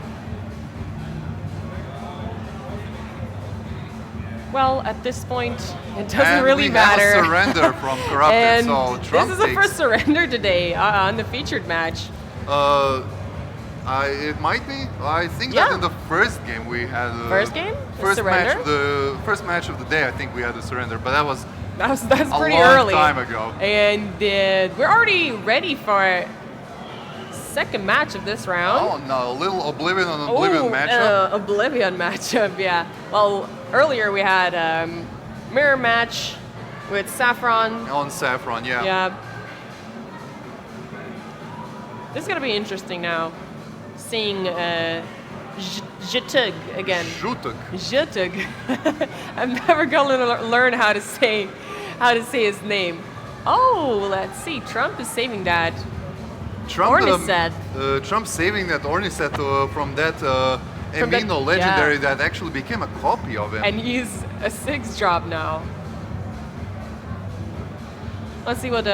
Well, at this point, it doesn't And really we matter. have a surrender from Corrupted, And so Trump this is the takes, first surrender today on the featured match. it might be. I think Yeah. that in the first game we had First game? A first surrender? first match of the day. I think we had a surrender, but that was That's a pretty long early. time ago. And we're already ready for second match of this round. Oh no, a little Oblivion on Oblivion Oh, matchup. Oblivion matchup, yeah. Well, earlier we had mirror match with Saffron. On Saffron, yeah. Yeah. This is gonna be interesting now, seeing Jtug again. Zhutuk. Jtug. I'm never gonna learn how to say his name. Oh, let's see. Trump is saving that. Orniset. Trump saving that Orniset from that From that- Amino legendary yeah. that actually became a copy of him. And he's a 6-drop now. Let's see what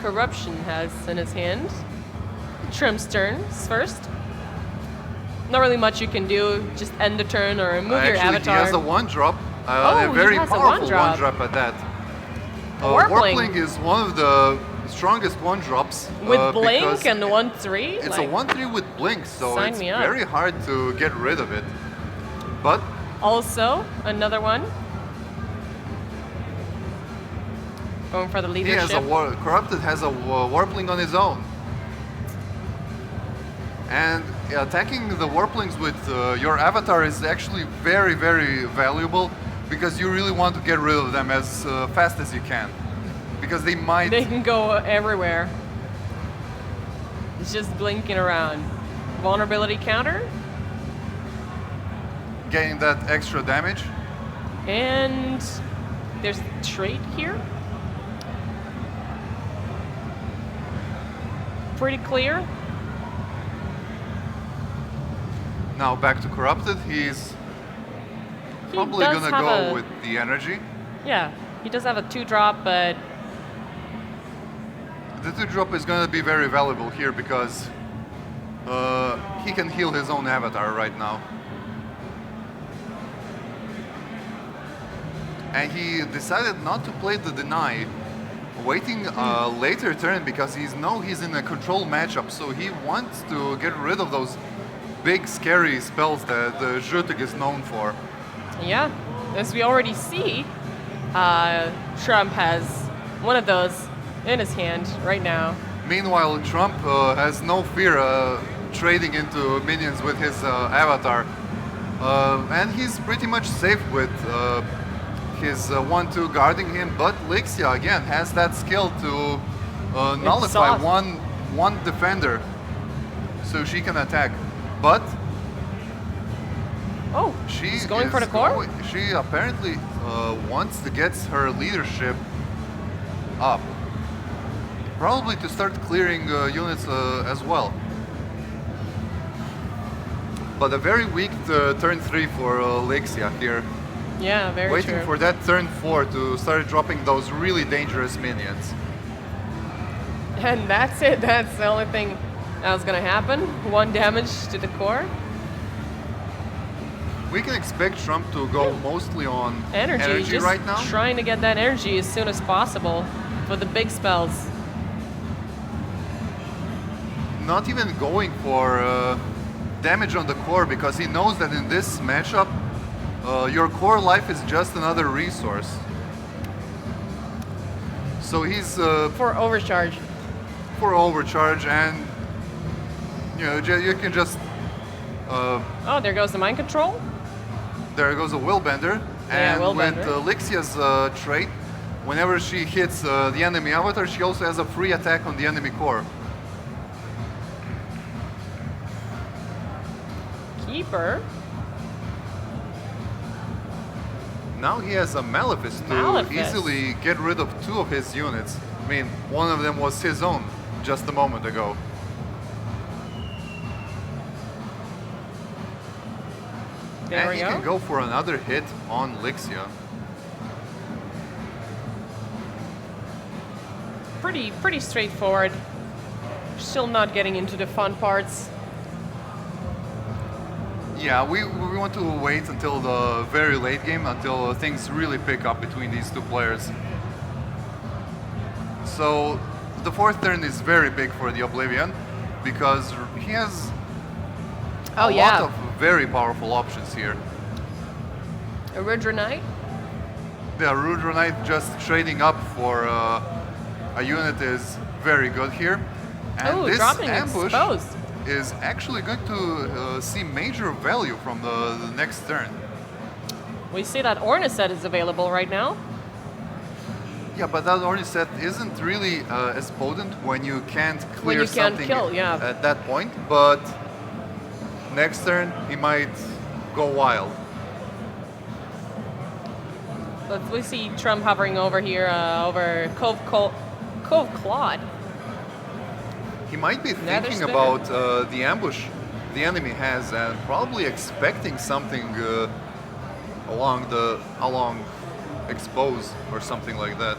Corruption has in his hand. Trim's turn is first. Not really much you can do. Just end the turn or move your Actually, avatar. he has a 1-drop, Oh, a he very has a powerful 1-drop. 1-drop at that. Warpling. Warpling is one of the strongest 1-drops. With Blink because and 1-3? It's like, a 1-3 with Blink, so Sign it's me up. very hard to get rid of it. But Also, another one. Going for the he has leadership. Corrupted has a Warpling on his own. And attacking the Warplings with your avatar is actually very, very valuable, because you really want to get rid of them as fast as you can. Because they might... They can go everywhere. It's just blinking around. Vulnerability counter. Getting that extra damage. And there's trait here. Pretty clear. Now back to Corrupted, he's He probably does gonna have go a- with the energy. Yeah, he does have a 2-drop, but The 2-drop is gonna be very valuable here because he can heal his own avatar right now. And he decided not to play the deny, waiting a later turn because he's in a control matchup, so he wants to get rid of those big scary spells that the Zhutuk is known for. yeah, as we already see, Trump has one of those in his hand right now. Meanwhile, Trump has no fear trading into minions with his avatar. And he's pretty much safe with his 1-2 guarding him, but Lixia again has that skill to nullify Exhaust. one defender so she can attack. But Oh, she's going for the core? She apparently wants to get her leadership up. Probably to start clearing units as well. But a very weak turn 3 for Lixia here. Yeah, very Waiting true. for that turn 4 to start dropping those really dangerous minions. And that's it. That's the only thing that was gonna happen. 1 damage to the core. We can expect Trump to go mostly on Energy, just right now. trying to get that energy as soon as possible for the big spells. Not even going for damage on the core because he knows that in this matchup, your core life is just another resource. So he's For overcharge. for overcharge, and you can just Oh, there goes the mind control. there goes a Willbender, Yeah, and Willbender. with Lixia's trait, whenever she hits the enemy avatar, she also has a free attack on the enemy core. Keeper. Now he has a Malefice to Malefice. easily get rid of 2 of his units. I mean, one of them was his own just a moment ago. There And we he go. can go for another hit on Lixia. Pretty straightforward. Still not getting into the fun parts. Yeah, we want to wait until the very late game, until things really pick up between these 2 players. So the 4th turn is very big for the Oblivion because he has Oh a yeah. lot of very powerful options here. A Rudra Knight. The Rudra Knight just trading up for a unit is very good here. And Oh, this dropping ambush exposed. is actually going to see major value from the next turn. We see that Orniset is available right now. Yeah, but that Orniset isn't really as potent when you can't clear you can't something kill, yeah. at that point, but next turn he might go wild. But we see Trump hovering over here, over Cove Claude. He might be Nether thinking Spitter. about the ambush the enemy has and probably expecting something along expose or something like that.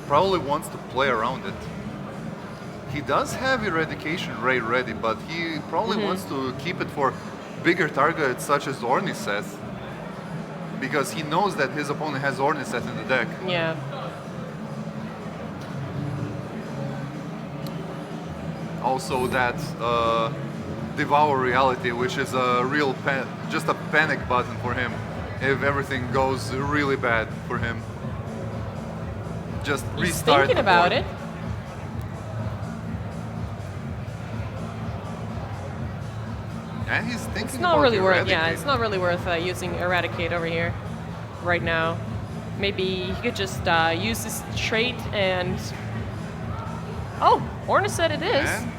Probably wants to play around it. He does have Eradication Ray ready, but he probably wants to keep it for bigger targets such as Orniseth, because he knows that his opponent has Orniseth in the deck. Yeah. Also that Devour Reality, which is a real just a panic button for him if everything goes really bad for him. Just He's restart thinking the about board. it. And he's thinking It's not about really worth. Eradicate. Yeah, it's not really worth using Eradicate over here, right now. Maybe he could just use this trait and. Oh, Orniset it is. And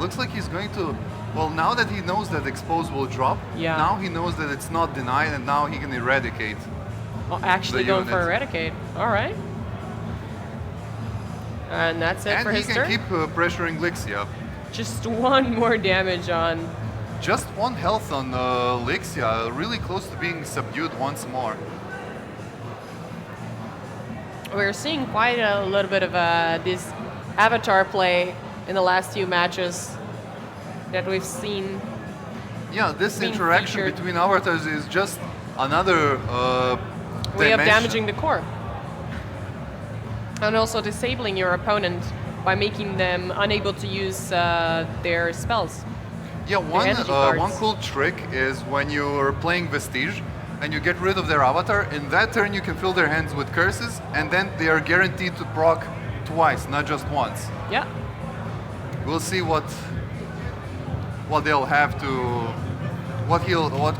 looks like he's going to. Well, now that he knows that Expose will drop, Yeah. now he knows that it's not denied, and now he can Eradicate. Oh, actually the going for unit. Eradicate. All right. And that's it And for he his can turn. keep pressuring Lixia. Just one more damage on. Just 1 health on Lixia, really close to being subdued once more. We're seeing quite a little bit of this avatar play in the last few matches that we've seen. Yeah, this Being interaction featured. between avatars is just another Way of dimension. damaging the core. And also disabling your opponent by making them unable to use their spells. Yeah, energy cards. one cool trick is when you're playing Vestige and you get rid of their avatar, in that turn you can fill their hands with curses, and then they are guaranteed to proc twice, not just once. Yeah. We'll see what they'll have to, what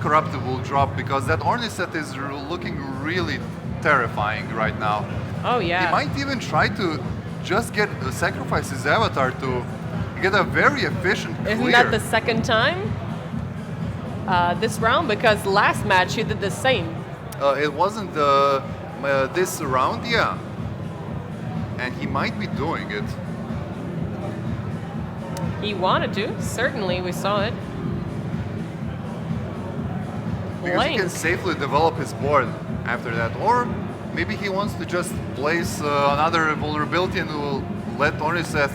Corrupted will drop, because that Orniset is looking really terrifying right now. Oh yeah. He might even try to just sacrifice his avatar to get a very efficient clear. Isn't that the second time this round? Because last match he did the same. It wasn't this round, yeah. And he might be doing it. He wanted to. Certainly, we saw it. Because he can Link. safely develop his board after that. Or maybe he wants to just place another vulnerability and will let Orniseth,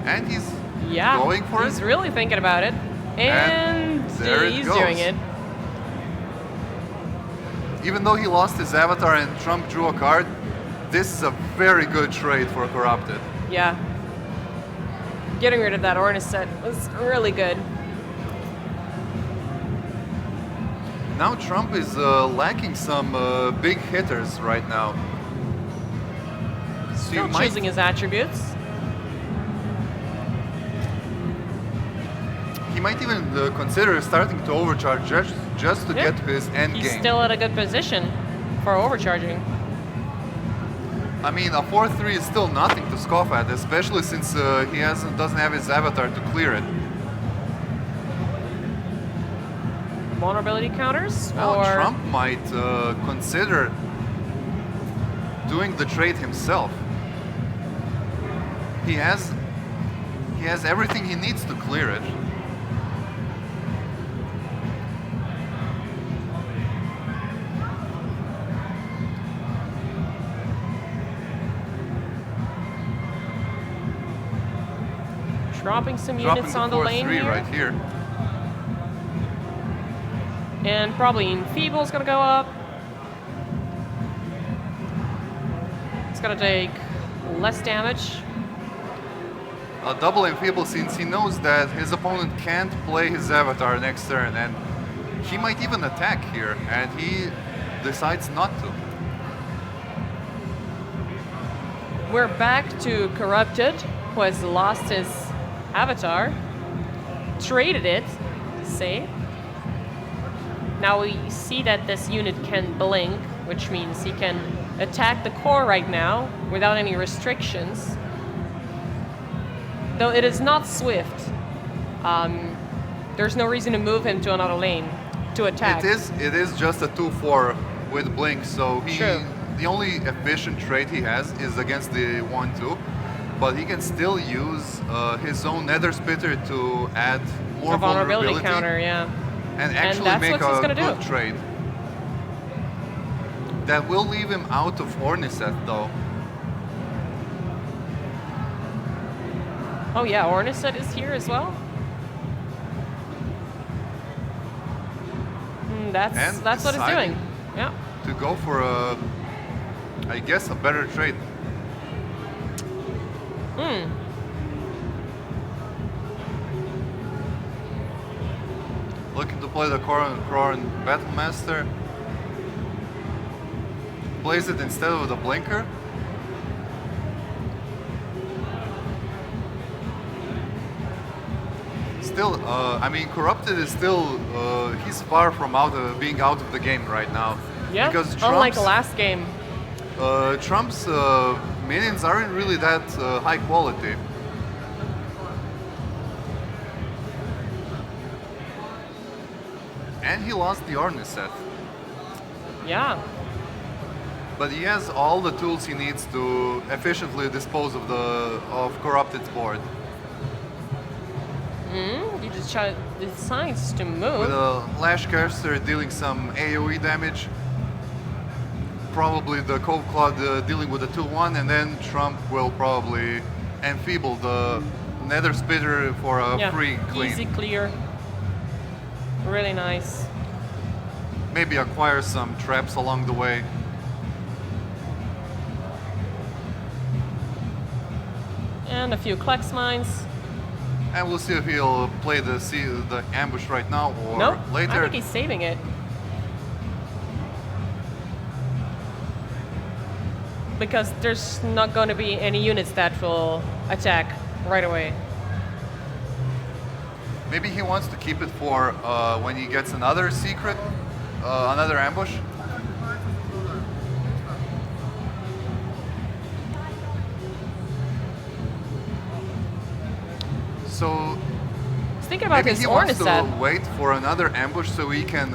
and he's Yeah. going for He's it. really thinking about it. And there it he's goes. doing it. Even though he lost his avatar and Trump drew a card, this is a very good trade for Corrupted. Yeah. Getting rid of that Orniset was really good. Now Trump is lacking some big hitters right now. So Still choosing his attributes. he might even consider starting to overcharge just to Yeah. get to his end He's game. still at a good position for overcharging. I mean, a 4-3 is still nothing to scoff at, especially since he doesn't have his avatar to clear it. Vulnerability counters, Well, or Trump might consider doing the trade himself. He has everything he needs to clear it. dropping some Dropping units on the lane 4-3 here. right here. And probably Enfeeble's gonna go up. It's gonna take less damage. A double Enfeeble since he knows that his opponent can't play his avatar next turn, and he might even attack here, and he decides not to. We're back to Corrupted, who has lost his avatar, traded it, say. Now we see that this unit can blink, which means he can attack the core right now without any restrictions. Though it is not swift, there's no reason to move him to another lane to attack. It is just a 2-4 with blink, so True. the only efficient trade he has is against the 1-2, but he can still use his own Nether Spitter to add more A vulnerability counter, yeah. and actually that's make what he's a gonna good do. trade. That will leave him out of Orniset though. Oh yeah, Orniset is here as well. That's And what it's deciding doing. Yeah. To go for I guess a better trade. Looking to play the Kroran Battlemaster. Plays it instead of the Blinker. Still, I mean, Corrupted is still, he's far from being out of the game right now. Yeah. Because Unlike the Trump's, last game. Trump's minions aren't really that high quality. And he lost the Orniset. Yeah. But he has all the tools he needs to efficiently dispose of Corrupted's board. He just decides to With move. a Lash Caster dealing some AoE damage. Probably the Cove Cloud dealing with a 2-1, and then Trump will probably enfeeble the Nether Spitter for a Yeah. free clean. Easy clear. Really nice. Maybe acquire some traps along the way. And a few Klex mines. And we'll see if he'll play the ambush right now or Nope. later. I think he's saving it. Because there's not going to be any units that will attack right away. Maybe he wants to keep it for when he gets another secret, another ambush. So He's thinking about maybe his he wants to Orniset. wait for another ambush so he can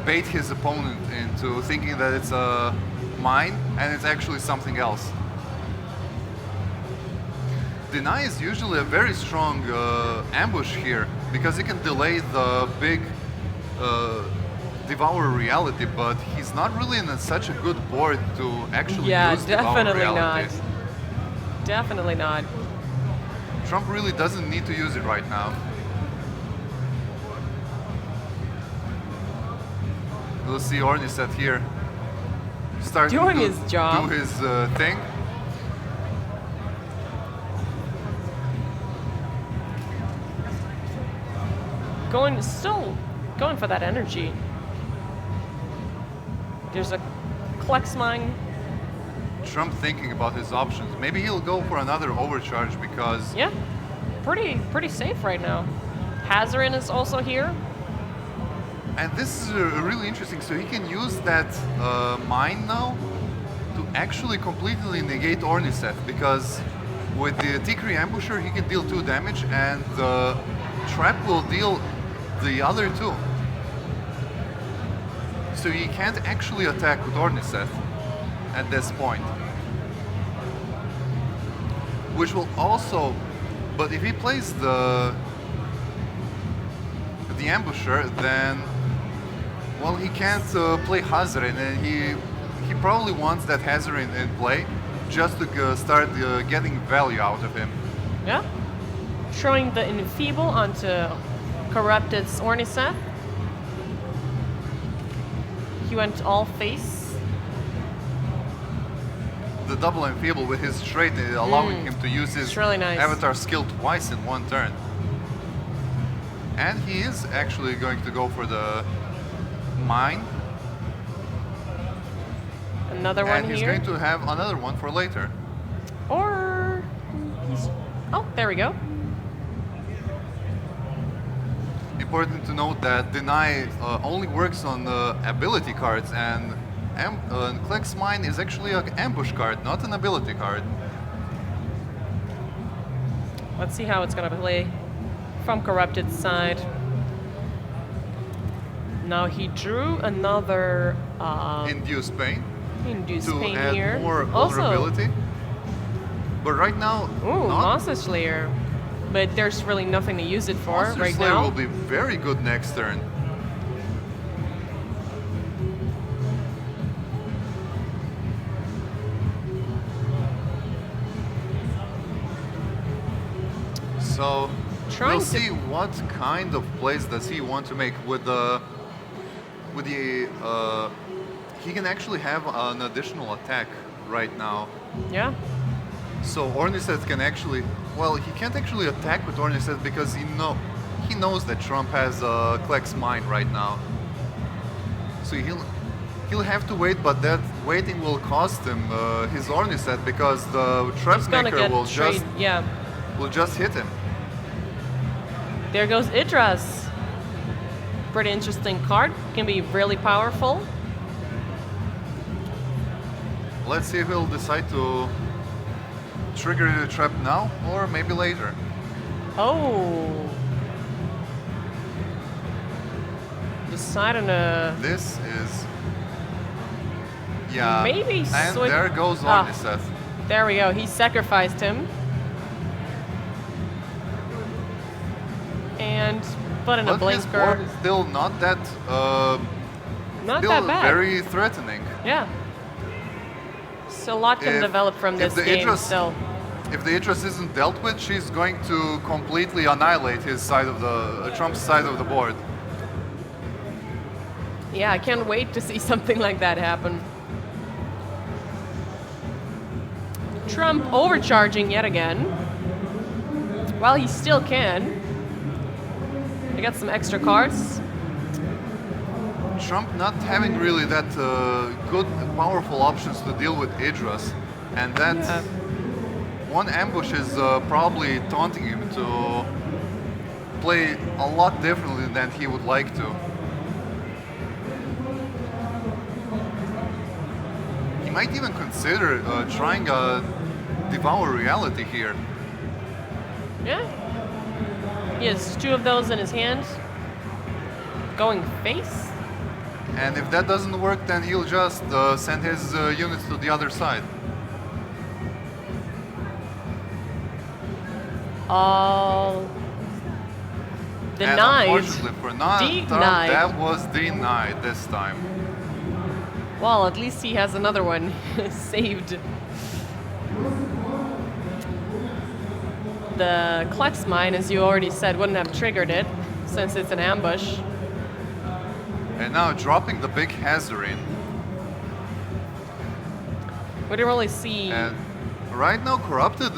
bait his opponent into thinking that it's a mine and it's actually something else. Deny is usually a very strong ambush here because he can delay the big Devour Reality, but he's not really in such a good board to actually Yeah, use Devour definitely not. Reality. Definitely not. Trump really doesn't need to use it right now. We'll see Orniset here. Starting Doing to his job. do his thing. Still going for that energy. There's a Klex Mine. Trump thinking about his options. Maybe he'll go for another overcharge because Yeah, pretty safe right now. Hazarin is also here. and this is really interesting. So he can use that mine now to actually completely negate Orniseth because with the Tikri Ambusher he can deal 2 damage and the trap will deal the other 2. So he can't actually attack with Orniseth at this point. Which will also, but if he plays the Ambusher, then well he can't play Hazarin, and he probably wants that Hazarin in play just to start getting value out of him. Yeah. Throwing the Enfeeble onto Corrupted's Orniseth. He went all face. The double Enfeeble with his trait allowing him to use his It's really nice. avatar skill twice in 1 turn. And he is actually going to go for the mine. Another one And he's here. going to have another one for later. Or he's, oh, there we go. Important to note that Deny only works on ability cards, and Klex Mine is actually an ambush card, not an ability card. Let's see how it's gonna play from Corrupted's side. Now he drew another Induce Pain Induce to Pain add here. more Also, vulnerability. But right now, ooh, not. Monster Slayer. But there's really nothing to use it for Monster right Slayer now. will be very good next turn. So Trying we'll to- see what kind of plays does he want to make with the he can actually have an additional attack right now. Yeah. So Orniseth can actually, well, he can't actually attack with Orniseth because he knows that Trump has a Klex Mine right now. So he'll have to wait, but that waiting will cost him his Orniseth because the He's gonna Trapmaker get will trade. Yeah. just hit him. There goes Idras. Pretty interesting card. Can be really powerful. Let's see if he'll decide to trigger the trap now or maybe later. Oh. Decide on a This is, yeah, maybe and switch. there goes Ah. Orniseth. There we go. He sacrificed him. And put in a But his blinker. board is still not that Not still that bad. very threatening. Yeah. So a lot can If- develop from if this the game Idris- still. If the Idris isn't dealt with, she's going to completely annihilate his side of the Trump's side of the board. Yeah, I can't wait to see something like that happen. Trump overcharging yet again. Well, he still can. I got some extra cards. Trump not having really that good, powerful options to deal with Idris, and that Yeah. one ambush is probably taunting him to play a lot differently than he would like to. He might even consider trying a Devour Reality here. Yeah. He has 2 of those in his hand. Going face. And if that doesn't work, then he'll just send his units to the other side. All And denied. unfortunately for Trump, Denied. that was denied this time. Well, at least he has another one saved. The Klex Mine, as you already said, wouldn't have triggered it since it's an ambush. And now dropping the big Hazarin. We didn't really see. And right now Corrupted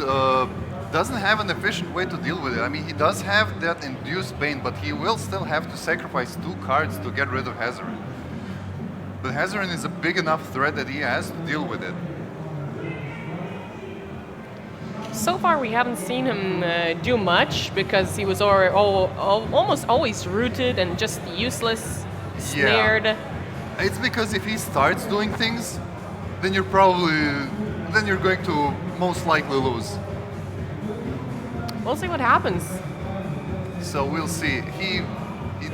doesn't have an efficient way to deal with it. I mean, he does have that Induced Pain, but he will still have to sacrifice 2 cards to get rid of Hazarin. but Hazarin is a big enough threat that he has to deal with it. So far, we haven't seen him do much because he was almost always rooted and just useless, snared. It's because if he starts doing things, then you're going to most likely lose. We'll see what happens. So we'll see. He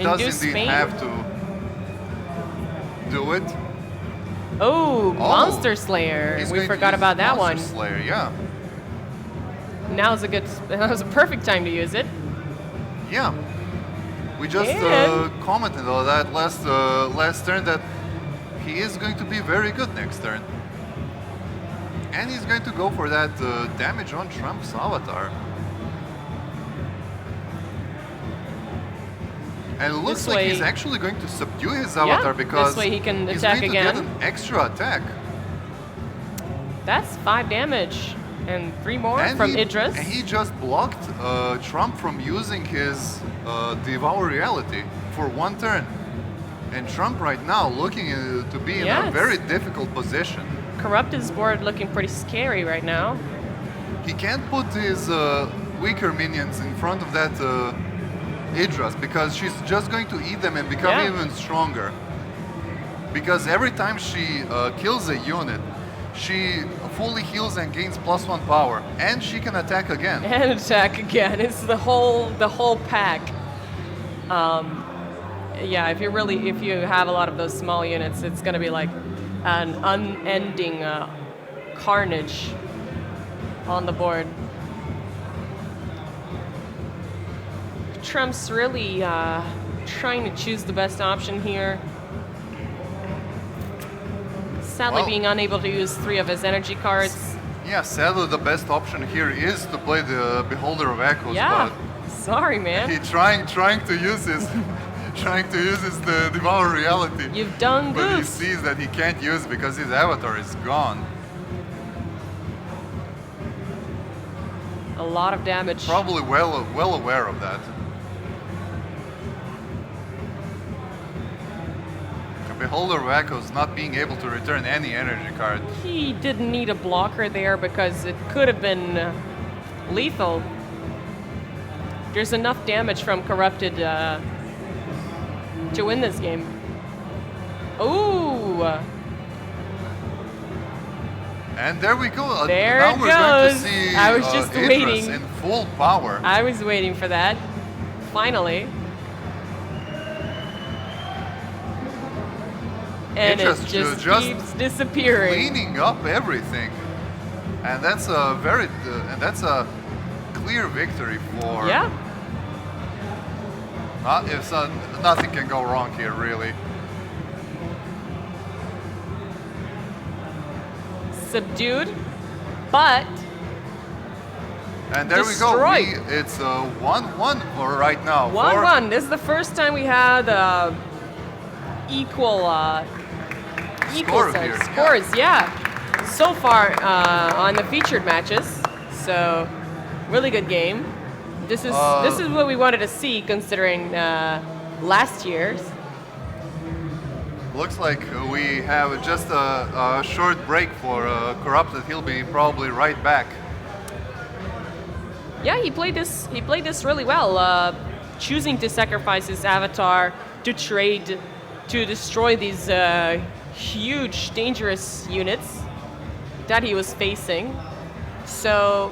does Induce indeed Spain? have to do it. Oh, Monster Slayer. He's We going to forgot use about that one. Monster Slayer, yeah. Now's a perfect time to use it. Yeah. We just And- commented on that last turn that he is going to be very good next turn. And he's going to go for that damage on Trump's avatar. And it looks This like he's way- actually going to subdue his avatar because this way he can he's attack going to again. get an extra attack. That's 5 damage and 3 more And from he, Idris. And he just blocked Trump from using his Devour Reality for 1 turn. And Trump right now looking to be in a Yes. very difficult position. Corrupted's board looking pretty scary right now. He can't put his weaker minions in front of that Idris because she's just going to eat them and become Yeah. even stronger. Because every time she kills a unit, she fully heals and gains +1 power, and she can attack again. And attack again. It's the whole pack. Yeah, if you have a lot of those small units, it's gonna be like an unending carnage on the board. Trump's really trying to choose the best option here. Sadly, Well- being unable to use 3 of his energy cards. Yeah, sadly the best option here is to play the Beholder of Echoes, Yeah, sorry, but man. he trying to use his the Devour Reality. You've done But he good. sees that he can't use because his avatar is gone. A lot of damage. Probably well aware of that. The Beholder of Echoes not being able to return any energy card. He didn't need a blocker there because it could have been lethal. There's enough damage from Corrupted to win this game. Ooh! And there we go. There now it we're going to goes. see I was just Idris waiting. in full power. I was waiting for that. Finally. And it Idris just just keeps disappearing. Cleaning up everything. And that's a clear victory for Yeah. nothing can go wrong here, really. Subdued, but And there Destroyed. we go. It's 1-1 for right now. 1-1. This is the first time we had equal Score here, yeah. scores. Yeah. So far on the featured matches. So really good game. This is what we wanted to see considering last year's. Looks like we have just a short break for Corrupted. He'll be probably right back. Yeah, he played this really well, choosing to sacrifice his avatar to trade to destroy these huge, dangerous units that he was facing. So,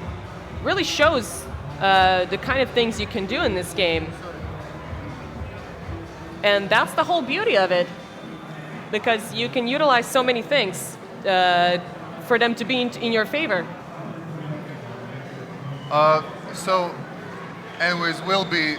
really shows the kind of things you can do in this game. And that's the whole beauty of it, because you can utilize so many things for them to be in your favor. So, anyways, we'll be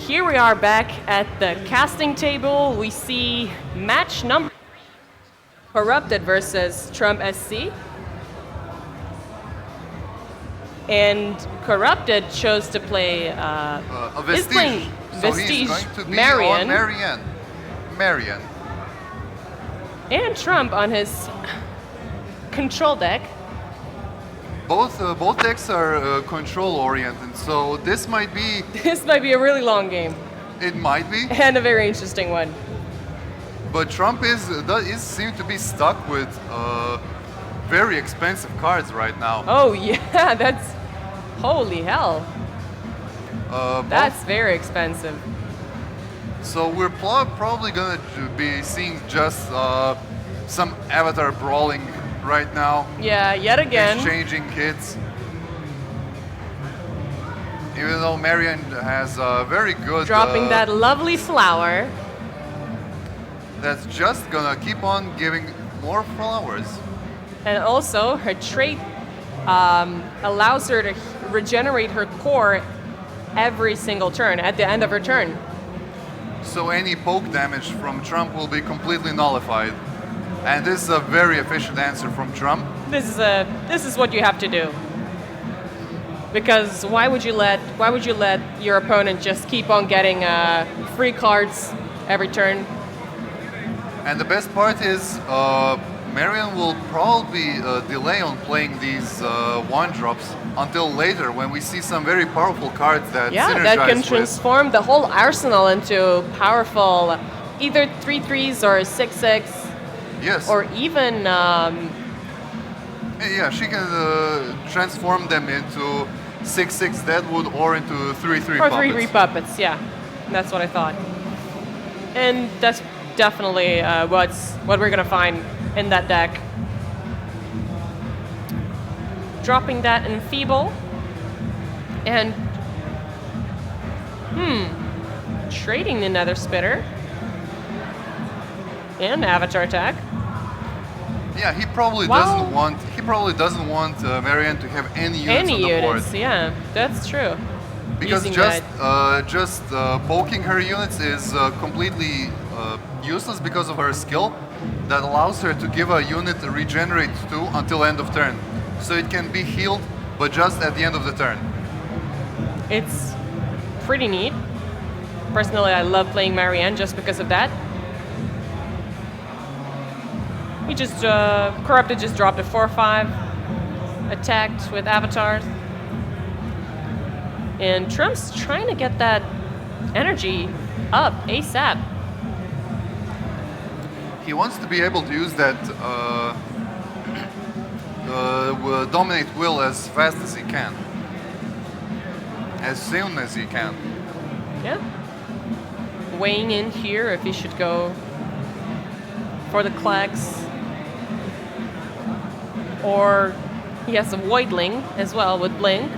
here we are back at the casting table. We see match number Corrupted versus TrumpSC. And Corrupted chose to play A is playing Vestige. So Vestige, he's going to be Marion. on Marianne. Marianne. And Trump on his control deck. Both decks are control oriented, so this might be. This might be a really long game It might be, and a very interesting one. but Trump is seem to be stuck with very expensive cards right now. Oh yeah, that's holy hell. Both- That's very expensive. So we're probably gonna be seeing just some avatar brawling right now, Yeah, yet again. exchanging hits. Even though Marion has a very good Dropping that lovely flower. that's just gonna keep on giving more flowers. And also, her trait allows her to regenerate her core every single turn, at the end of her turn. So any poke damage from Trump will be completely nullified. And this is a very efficient answer from Trump. This is what you have to do. Because why would you let your opponent just keep on getting free cards every turn? And the best part is Marion will probably delay on playing these one drops until later when we see some very powerful cards that Yeah, synergize that can with. transform the whole arsenal into powerful either 3/3s or 6/6 Yes. or even Yeah, she can transform them into 6/6 Deadwood or into 3/3 or puppets. 3/3 puppets. Yeah, that's what I thought. And that's definitely what we're gonna find in that deck. Dropping that Enfeeble and trading the Nether Spitter and Avatar Attack. Yeah, he probably Wow. doesn't want Marianne to have any units Any on the board. units, yeah, that's true. Because Using just poking her units is completely useless because of her skill that allows her to give a unit a regenerate 2 until end of turn. So it can be healed, but just at the end of the turn. It's pretty neat. Personally, I love playing Marianne just because of that. He just, Corrupted just dropped a 4/5, attacked with avatars. And Trump's trying to get that energy up ASAP. He wants to be able to use that dominate will as fast as he can. As soon as he can. Yeah. Weighing in here if he should go for the Klex. Or he has a Voidling as well with Blink.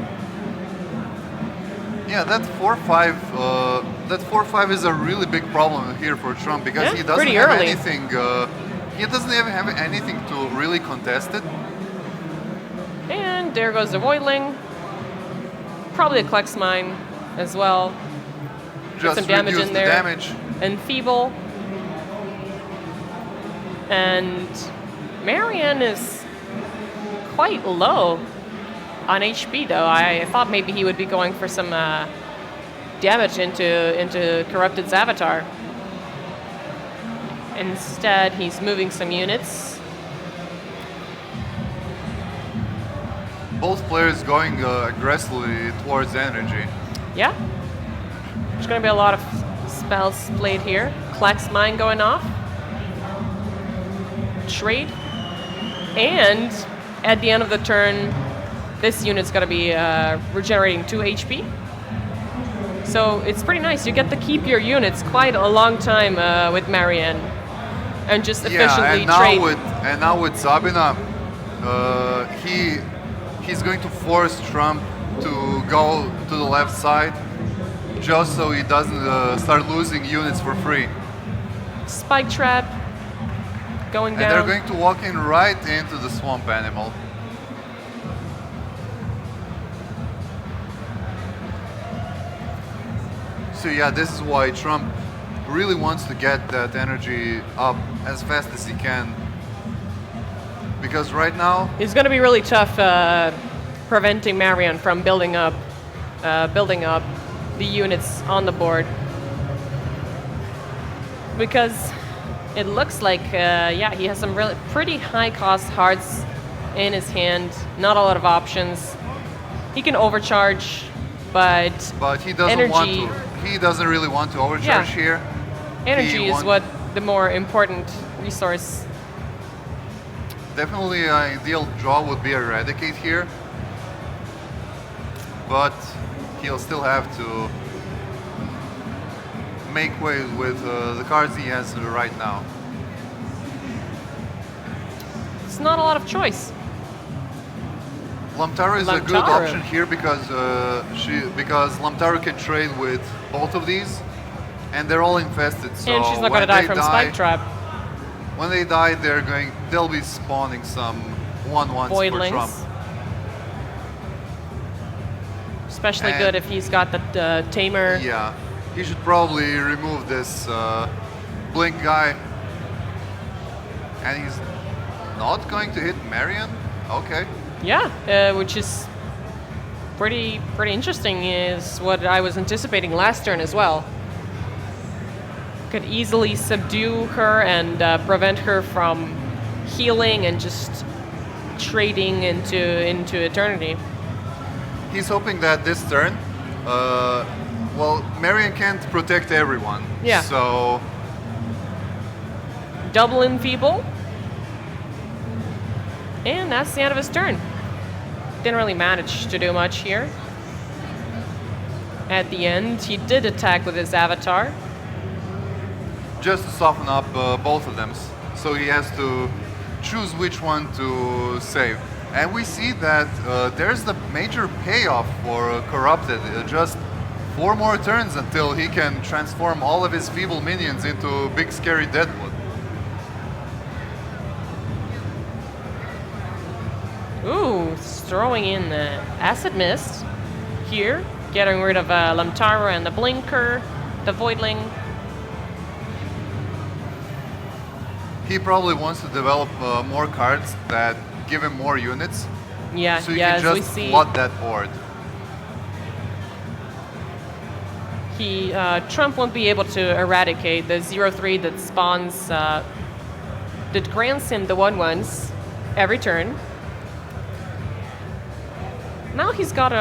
Yeah, that 4/5 is a really big problem here for Trump because Yeah, he doesn't pretty have early. anything. He doesn't even have anything to really contest it. And there goes the Voidling. Probably a Klex Mine as well. Just some damage reduce in the there. damage. And Feeble. And Marianne is quite low on HP though. I thought maybe he would be going for some damage into Corrupted's avatar. Instead, he's moving some units. Both players going aggressively towards energy. Yeah. There's going to be a lot of spells played here. Klex Mine going off. Trade. And at the end of the turn, this unit's going to be regenerating 2 HP. So it's pretty nice. You get to keep your units quite a long time with Marianne. And just efficiently trade. And now with Sabina, he's going to force Trump to go to the left side just so he doesn't start losing units for free. Spike Trap going And down. they're going to walk in right into the swamp animal. So yeah, this is why Trump really wants to get that energy up as fast as he can. Because right now, It's going to be really tough preventing Marion from building up the units on the board. Because it looks like, yeah, he has some really pretty high cost hearts in his hand. Not a lot of options. He can overcharge, but he doesn't want energy, to. He doesn't really want to overcharge Yeah. here. energy is want- what the more important resource. Definitely an ideal draw would be Eradicate here. But he'll still have to make way with the cards he has right now. It's not a lot of choice. Lamtaru is a good Lamtaru. option here because Lamtaru can trade with both of these, and they're all infested. So And she's not when going to die they from Spike Trap. When they die, they'll be spawning some 1/1s for Voidlings. Trump. Especially And- good if he's got the Tamer. Yeah, he should probably remove this Blink guy. And he's not going to hit Marion? Okay. Yeah, which is pretty interesting. Is what I was anticipating last turn as well. Could easily subdue her and prevent her from healing and just trading into eternity. He's hoping that this turn, well, Marion can't protect everyone. Yeah. So Double Enfeeble. And that's the end of his turn. Didn't really manage to do much here. At the end, he did attack with his avatar. just to soften up both of them. So he has to choose which one to save. And we see that there's the major payoff for Corrupted. Just 4 more turns until he can transform all of his feeble minions into big scary Deadwood. Ooh, throwing in the Acid Mist here, getting rid of Lamtara and the Blinker, the Voidling. He probably wants to develop more cards that give him more units. Yeah, So you yeah, can as we just see, flood that board. Trump won't be able to eradicate the 0/3 that spawns, that grants him the 1/1s every turn. Now he's got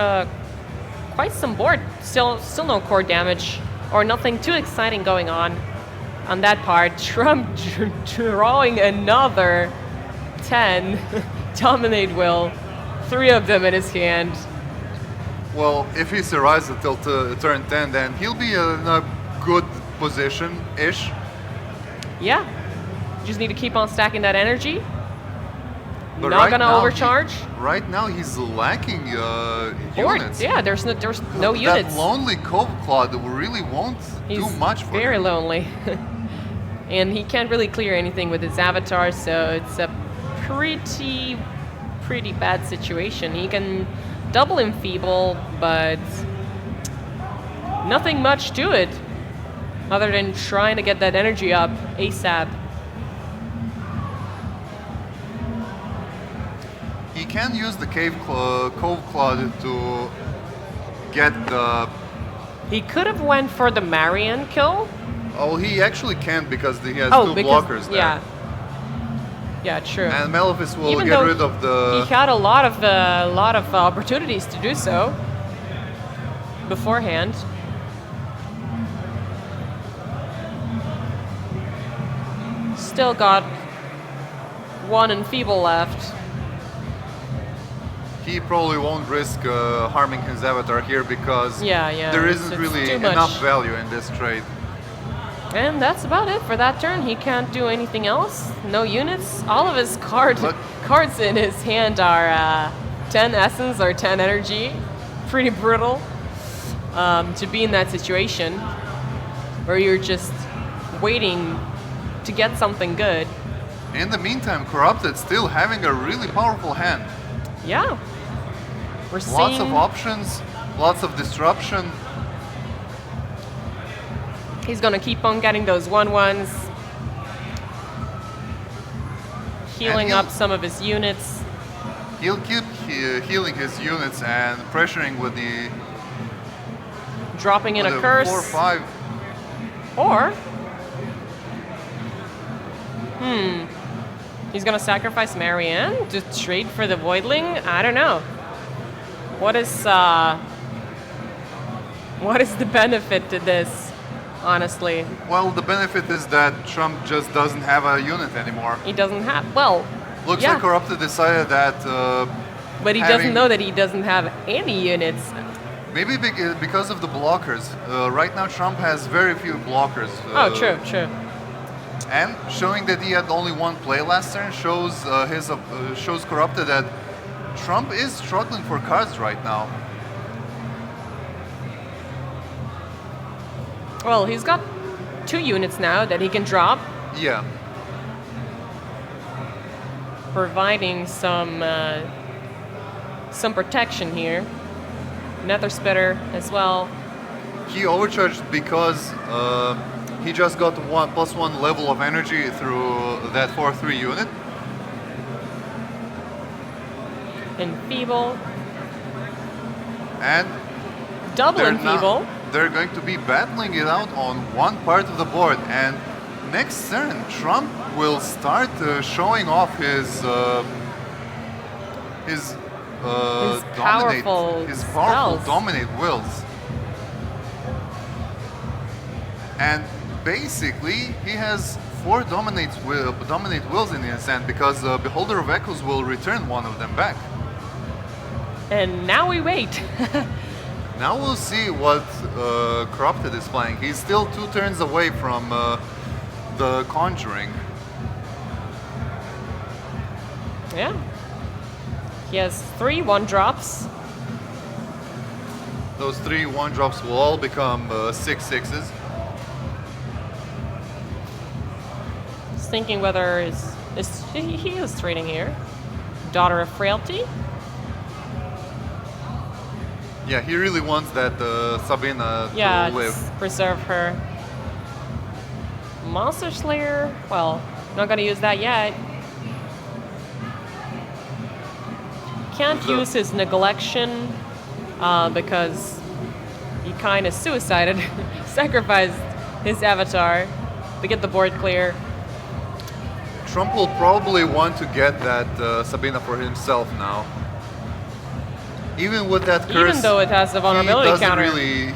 quite some board. Still no core damage or nothing too exciting going on that part. Trump drawing another 10 Dominate Will, 3 of them in his hand. Well, if he survives until turn 10, then he'll be in a good position-ish. Yeah, just need to keep on stacking that energy. But Not right gonna now overcharge. Right now he's lacking Board. units. Yeah, there's no That units. lonely Cove Cloud really won't do He's much for very him. lonely. And he can't really clear anything with his avatar, so it's a pretty bad situation. He can double Enfeeble, but nothing much to it other than trying to get that energy up ASAP. He can use the Cove Cloud to get the... He could have went for the Marion kill. Oh, he actually can't because he has Oh, two because blockers there. yeah, yeah, true. And Maleficus will Even get though rid of the... He had a lot of opportunities to do so beforehand. Still got 1 Enfeeble left. He probably won't risk harming his avatar here because Yeah, there it's- isn't it's really too much. enough value in this trade. And that's about it for that turn. He can't do anything else. No units. All of his cards in his hand are 10 essence or 10 energy. Pretty brutal to be in that situation where you're just waiting to get something good. In the meantime, Corrupted still having a really powerful hand. Yeah. We're seeing Lots of options, lots of disruption. He's gonna keep on getting those 1/1s, healing up some of his units. He'll keep healing his units and pressuring with the Dropping in a curse. 4/5. Or, he's gonna sacrifice Marianne to trade for the Voidling? I don't know. What is the benefit to this, honestly? Well, the benefit is that Trump just doesn't have a unit anymore. He doesn't have, well, Looks yeah, like Corrupted decided that but he doesn't know that he doesn't have any units. maybe because of the blockers. Right now Trump has very few blockers. Oh, true, true. And showing that he had only one play last turn shows shows Corrupted that Trump is struggling for cards right now. Well, he's got 2 units now that he can drop, Yeah. providing some protection here. Nether Spitter as well. He overcharged because he just got +1 level of energy through that 4/3 unit. Enfeeble. And Double Enfeeble. they're going to be battling it out on one part of the board. And next turn, Trump will start showing off his powerful spells. dominate wills. And basically, he has 4 dominate wills in his hand because Beholder of Echoes will return one of them back. And now we wait. Now we'll see what Corrupted is playing. He's still 2 turns away from the Conjuring. Yeah. He has 3 1-drops. Those 3 1-drops will all become 6/6s. Just thinking whether he is trading here. Daughter of Frailty. Yeah, he really wants that Sabina Yeah, to live. just preserve her. Monster Slayer. Well, not gonna use that yet. Can't use his neglection because he kind of suicided, sacrificed his avatar to get the board clear. Trump will probably want to get that Sabina for himself now. Even with that curse, Even though it has the vulnerability counter.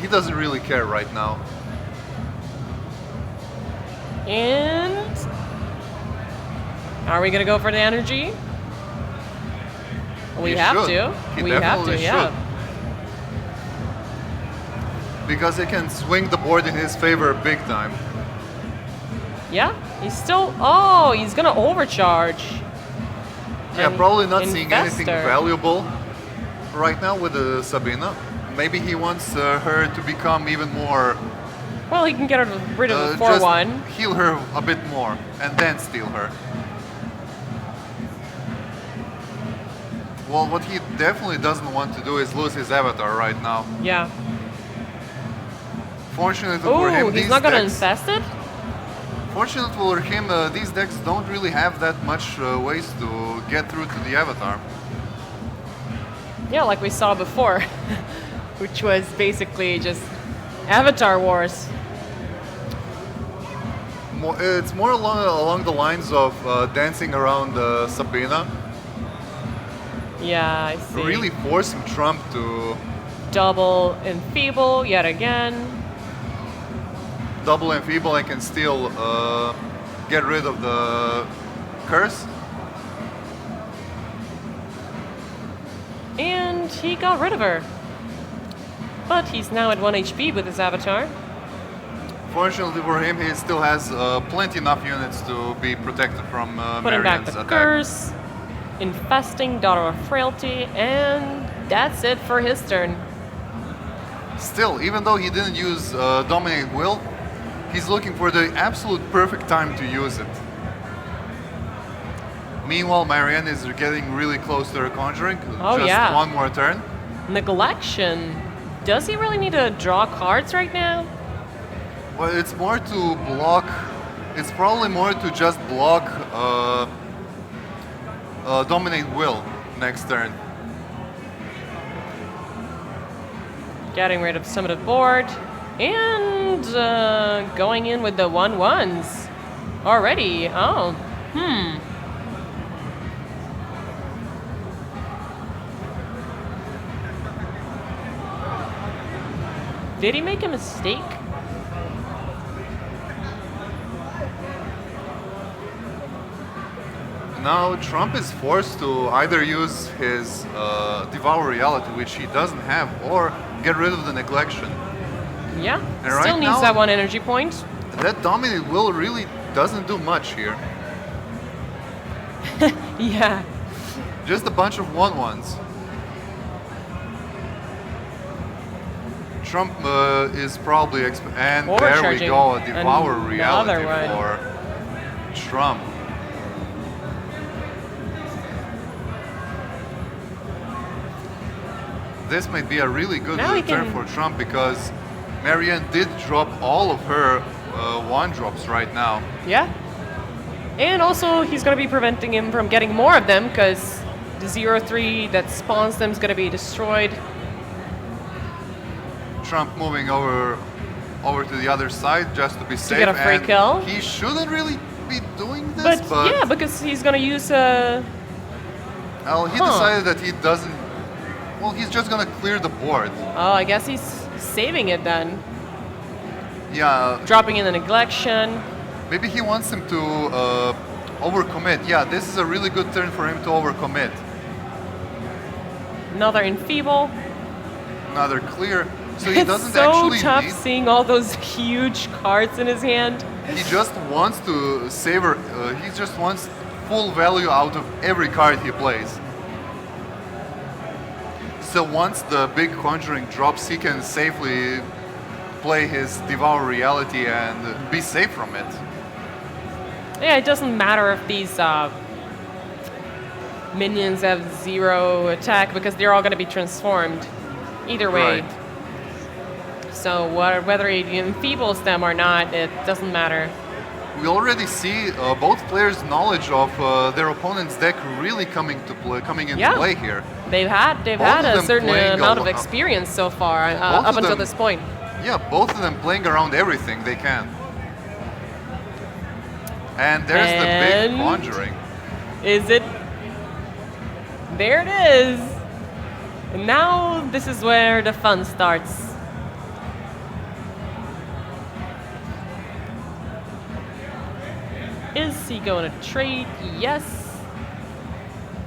He doesn't really care right now. And are we gonna go for the energy? We He have should. to. He We have to, definitely yeah. should. Because he can swing the board in his favor big time. Yeah, he's still. Oh, he's gonna overcharge. Yeah, And probably not seeing anything Investor. valuable right now with Sabina. Maybe he wants her to become even more. Well, he can get rid of the Just 4/1. heal her a bit more and then steal her. Well, what he definitely doesn't want to do is lose his avatar right now. Yeah. Fortunately for him, Oh, he's these not gonna decks, infest it? fortunately for him, these decks don't really have that much ways to get through to the avatar. Yeah, like we saw before, which was basically just Avatar Wars. It's more along the lines of dancing around Sabina, Yeah, I see. really forcing Trump to Double Enfeeble yet again. double Enfeeble and can still get rid of the curse. And he got rid of her. But he's now at 1 HP with his avatar. Fortunately for him, he still has plenty enough units to be protected from Putting back Marianne's the attack. curse, infesting Daughter of Frailty, and that's it for his turn. Still, even though he didn't use Dominate Will, he's looking for the absolute perfect time to use it. Meanwhile, Marianne is getting really close to her Conjuring. Oh, Just yeah. one more turn. Neglection. Does he really need to draw cards right now? Well, it's more to block. It's probably more to just block dominate will next turn. Getting rid of some of the board and going in with the 1/1s already. Oh, Did he make a mistake? Now Trump is forced to either use his Devour Reality, which he doesn't have, or get rid of the Neglection. Yeah, And still right needs now- that 1 energy point. That Dominate Will really doesn't do much here. Yeah, Just a bunch of 1/1s. Trump is probably and there we Overcharging. go, a Devour Another Reality one. for Trump. This might be a really good Now he turn can- for Trump because Marianne did drop all of her 1-drops right now. yeah. And also, he's going to be preventing him from getting more of them because the 0/3 that spawns them is going to be destroyed. Trump moving over to the other side just to be safe. get a free and kill. He shouldn't really be doing this, But yeah, because he's going to use well, he decided that he doesn't. Well, he's just gonna clear the board. oh, I guess he's saving it then. Yeah, Dropping in the neglection. maybe he wants him to overcommit. Yeah, this is a really good turn for him to overcommit. Another enfeeble. Another clear. So he It's doesn't so actually tough need. seeing all those huge cards in his hand. He just wants to savor. He just wants full value out of every card he plays. So once the big Conjuring drops, he can safely play his Devour Reality and be safe from it. Yeah, it doesn't matter if these minions have 0 attack because they're all going to be transformed either way. Right. So whether he enfeebles them or not, it doesn't matter. We already see both players' knowledge of their opponent's deck really coming into Yeah. play here. They've had Both of a them certain playing amount a of lo- experience so far Both up of until them- this point. Yeah, both of them playing around everything they can. And there's the big And- Conjuring. Is it? There it is. And now this is where the fun starts. Is he going to trade? Yes.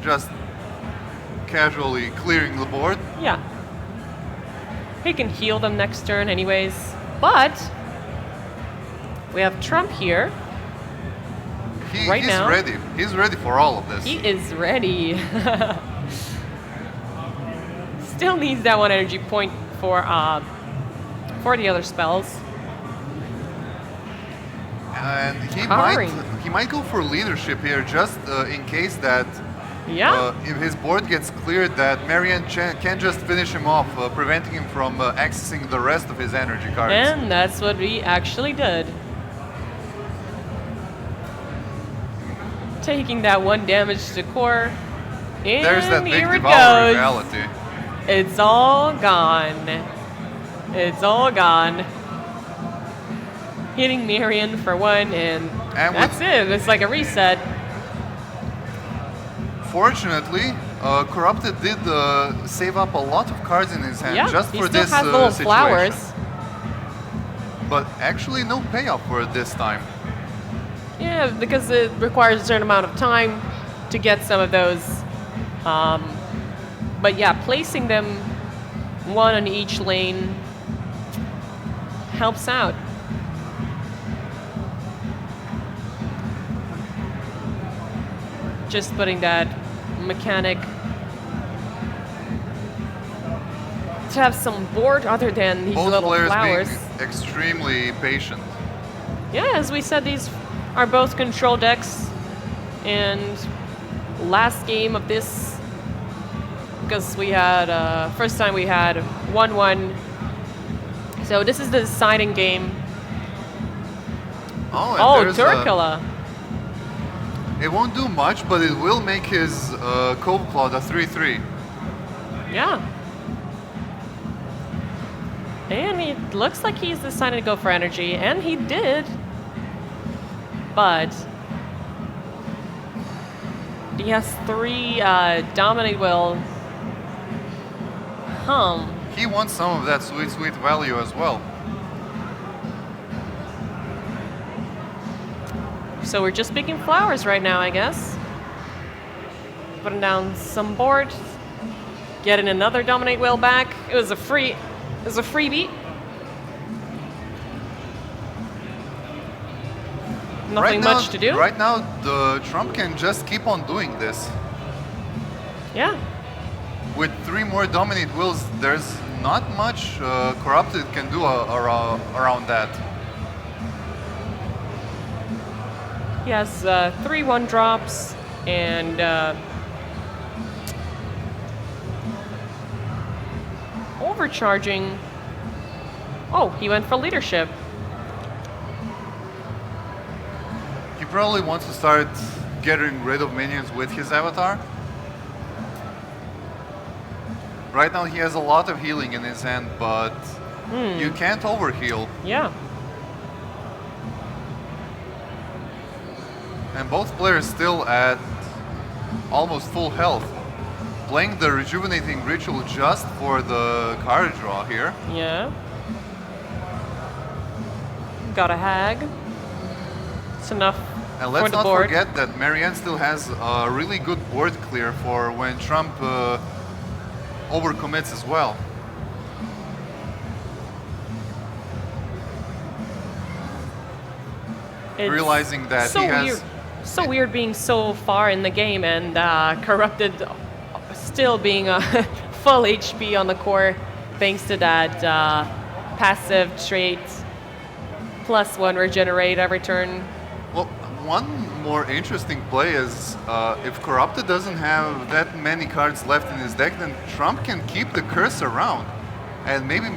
Just casually clearing the board. Yeah. He can heal them next turn anyways. But we have Trump here. Right He's now. ready. He's ready for all of this. He is ready. Still needs that 1 energy point for the other spells. And Powering. he might go for leadership here, just in case that Yeah. if his board gets cleared, that Marianne can just finish him off, preventing him from accessing the rest of his energy cards. And that's what we actually did. Taking that 1 damage to core. And There's that big here it Devour goes. Reality. It's all gone. It's all gone. Hitting Marion for 1, and And that's it. It's like a reset. Fortunately, Corrupted did save up a lot of cards in his hand Yeah, just he for still this has little situation. flowers. But actually, no payoff for it this time. Yeah, because it requires a certain amount of time to get some of those. But yeah, placing them 1 on each lane helps out. Just putting that mechanic to have some board other than these Both little players flowers. being extremely patient. Yeah, as we said, these are both control decks. And last game of this, because we had, first time we had 1-1. So this is the deciding game. Oh, and Oh, there's Turkula. it won't do much, but it will make his Cove Cloud a 3/3. Yeah. And it looks like he's decided to go for energy, and he did. But he has 3 Dominate Will. He wants some of that sweet, sweet value as well. So we're just picking flowers right now, I guess. Putting down some board. Getting another Dominate Will back. It was a freebie. Nothing much to do. Right now, the Trump can just keep on doing this. Yeah. With 3 more Dominate Wills, there's not much Corrupted can do around that. He has 3 1-drops and overcharging. Oh, he went for leadership. He probably wants to start getting rid of minions with his avatar. Right now he has a lot of healing in his hand, but you can't overheal. Yeah. And both players still at almost full health. Playing the Rejuvenating Ritual just for the card draw here. Yeah. Got a hag. It's enough And for let's the not board. forget that Marianne still has a really good board clear for when Trump overcommits as well. It's Realizing that so he has... weird. So weird being so far in the game and Corrupted still being a full HP on the core thanks to that passive trait +1 regenerate every turn. Well, one more interesting play is if Corrupted doesn't have that many cards left in his deck, then Trump can keep the curse around and maybe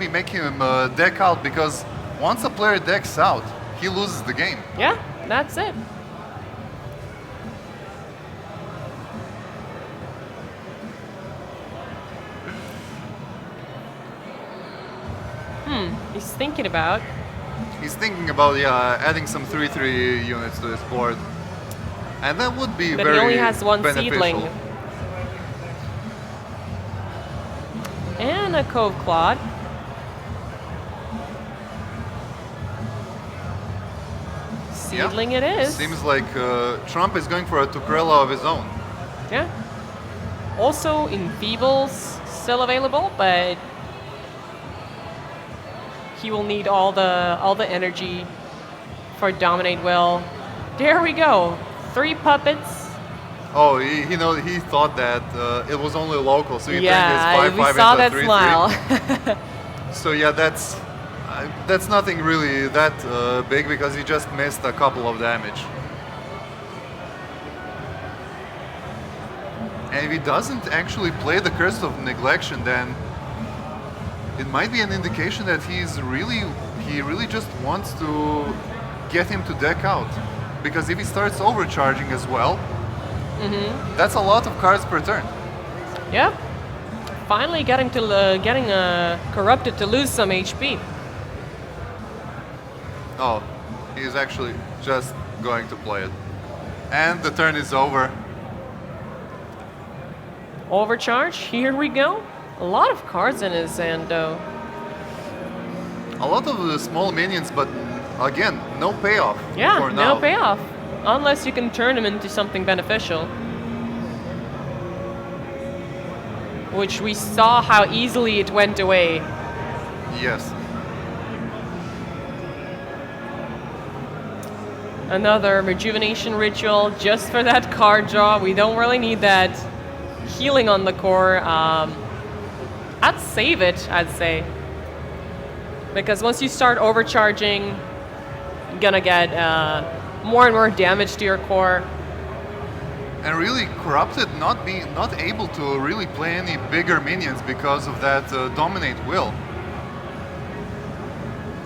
make him deck out, because once a player decks out, he loses the game. Yeah, that's it. He's thinking about. He's thinking about adding some 3/3 units to his board, and that would be But very he only has 1 beneficial. seedling. And a Cove Clod. Seedling it is. Seems like Trump is going for a Tukrella of his own. Yeah. Also, Enfeebles still available, but he will need all the energy for Dominate Will. There we go. 3 puppets. Oh, he thought that it was only local, so he Yeah, turned his 5/5 we saw into that 3/3. smile. So yeah, that's nothing really that big, because he just missed a couple of damage. And if he doesn't actually play the Curse of Neglection, then it might be an indication that he really just wants to get him to deck out. Because if he starts overcharging as well, that's a lot of cards per turn. Yeah. Finally getting Corrupted to lose some HP. Oh, he's actually just going to play it. And the turn is over. Overcharge. Here we go. A lot of cards in his hand, though. A lot of the small minions, but again, no payoff Yeah, for now. no payoff. Unless you can turn him into something beneficial. Which we saw how easily it went away. Yes. Another Rejuvenation Ritual just for that card draw. We don't really need that healing on the core. I'd save it, I'd say. Because once you start overcharging, you're gonna get more and more damage to your core. And really, Corrupted not able to really play any bigger minions because of that Dominate Will.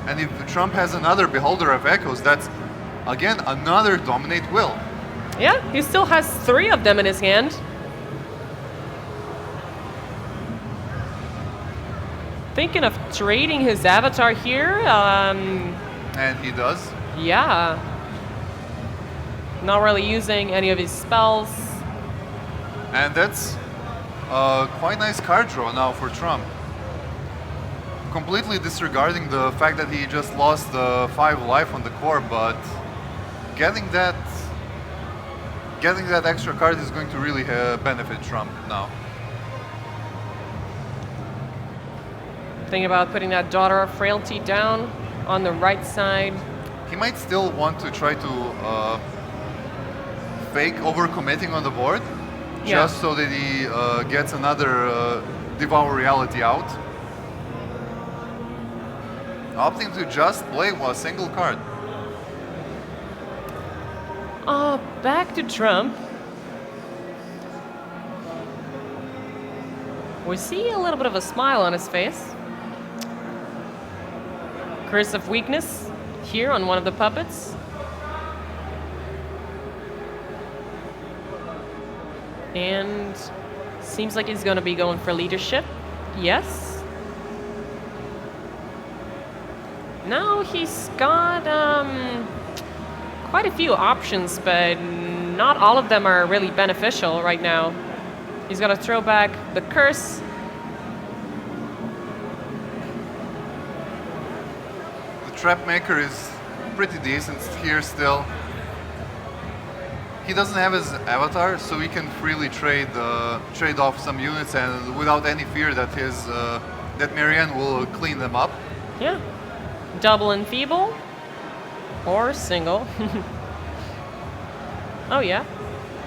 And if Trump has another Beholder of Echoes, that's again another Dominate Will. Yeah, he still has 3 of them in his hand. Thinking of trading his avatar here. And he does. Yeah. Not really using any of his spells. And that's a quite nice card draw now for Trump. Completely disregarding the fact that he just lost the 5 life on the core, but getting that extra card is going to really benefit Trump now. Thinking about putting that Daughter of Frailty down on the right side. He might still want to try to fake overcommitting on the board, just so that he gets another Devour Reality out. Opting to just play a single card. Back to Trump. We see a little bit of a smile on his face. Curse of Weakness here on one of the puppets. And seems like he's going to be going for leadership. Yes. Now he's got quite a few options, but not all of them are really beneficial right now. He's going to throw back the Curse. The Trap Maker is pretty decent here still. He doesn't have his avatar, so he can freely trade off some units, and without any fear that that Marianne will clean them up. Yeah. Double Enfeeble or single. Oh yeah,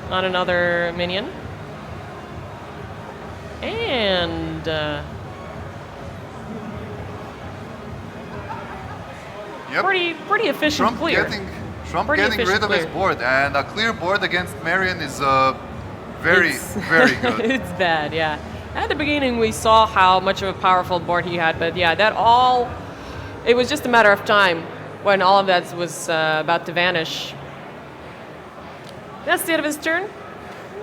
on another minion. And yep. pretty efficient Trump clear. Trump Pretty getting rid efficient of his clear. board, and a clear board against Marion is very good. It's bad, yeah. At the beginning we saw how much of a powerful board he had, but yeah, it was just a matter of time when all of that was about to vanish. That's the end of his turn.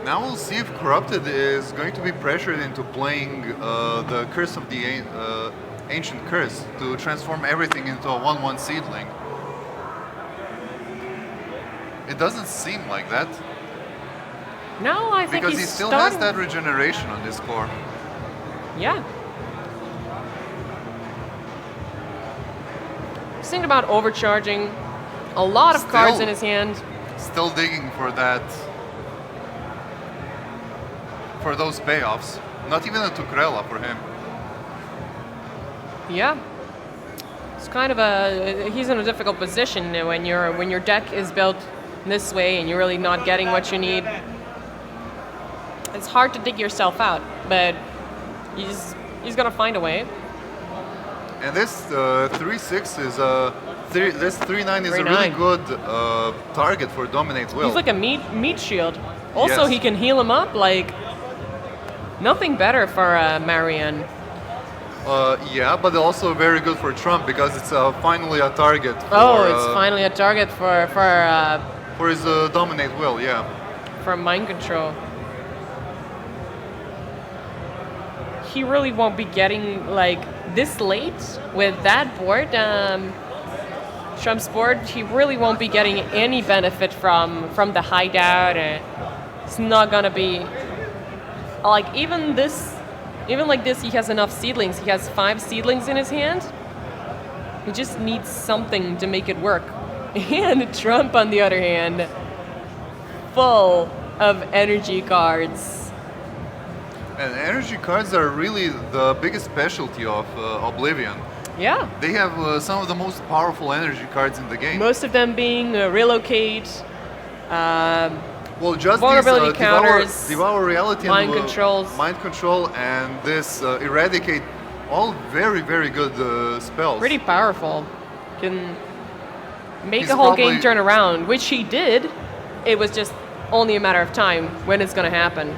Now we'll see if Corrupted is going to be pressured into playing the Curse of the Ancient Curse to transform everything into a 1/1 seedling. It doesn't seem like that. No, I think Because he's he still starting. has that regeneration on his core. Yeah. He's thinking about overcharging. A lot of cards in his hand. Still digging for that. For those payoffs. Not even a Tukrela for him. Yeah. It's kind of he's in a difficult position when your deck is built this way and you're really not getting what you need. It's hard to dig yourself out, but he's gonna find a way. And this 3/6 is this 3/9 is a 3/9. really good target for Dominate Will. He's like a meat shield. Also, Yes. he can heal him up like nothing better for Marianne. Yeah, but also very good for Trump because it's finally a target. It's finally a target for his Dominate Will. Yeah. for mind control. He really won't be getting like this late with that board. Trump's board, he really won't be getting any benefit from the hideout. It's not gonna be like even like this. He has enough seedlings. He has 5 seedlings in his hand. He just needs something to make it work. And Trump, on the other hand, full of energy cards. And energy cards are really the biggest specialty of Oblivion. Yeah. They have some of the most powerful energy cards in the game. Most of them being relocate, Well, just vulnerability these counters, devour reality, mind and controls. mind control, and this eradicate, all very very good spells. Pretty powerful. Can make He's a whole game probably- turn around, which he did. It was just only a matter of time when it's going to happen.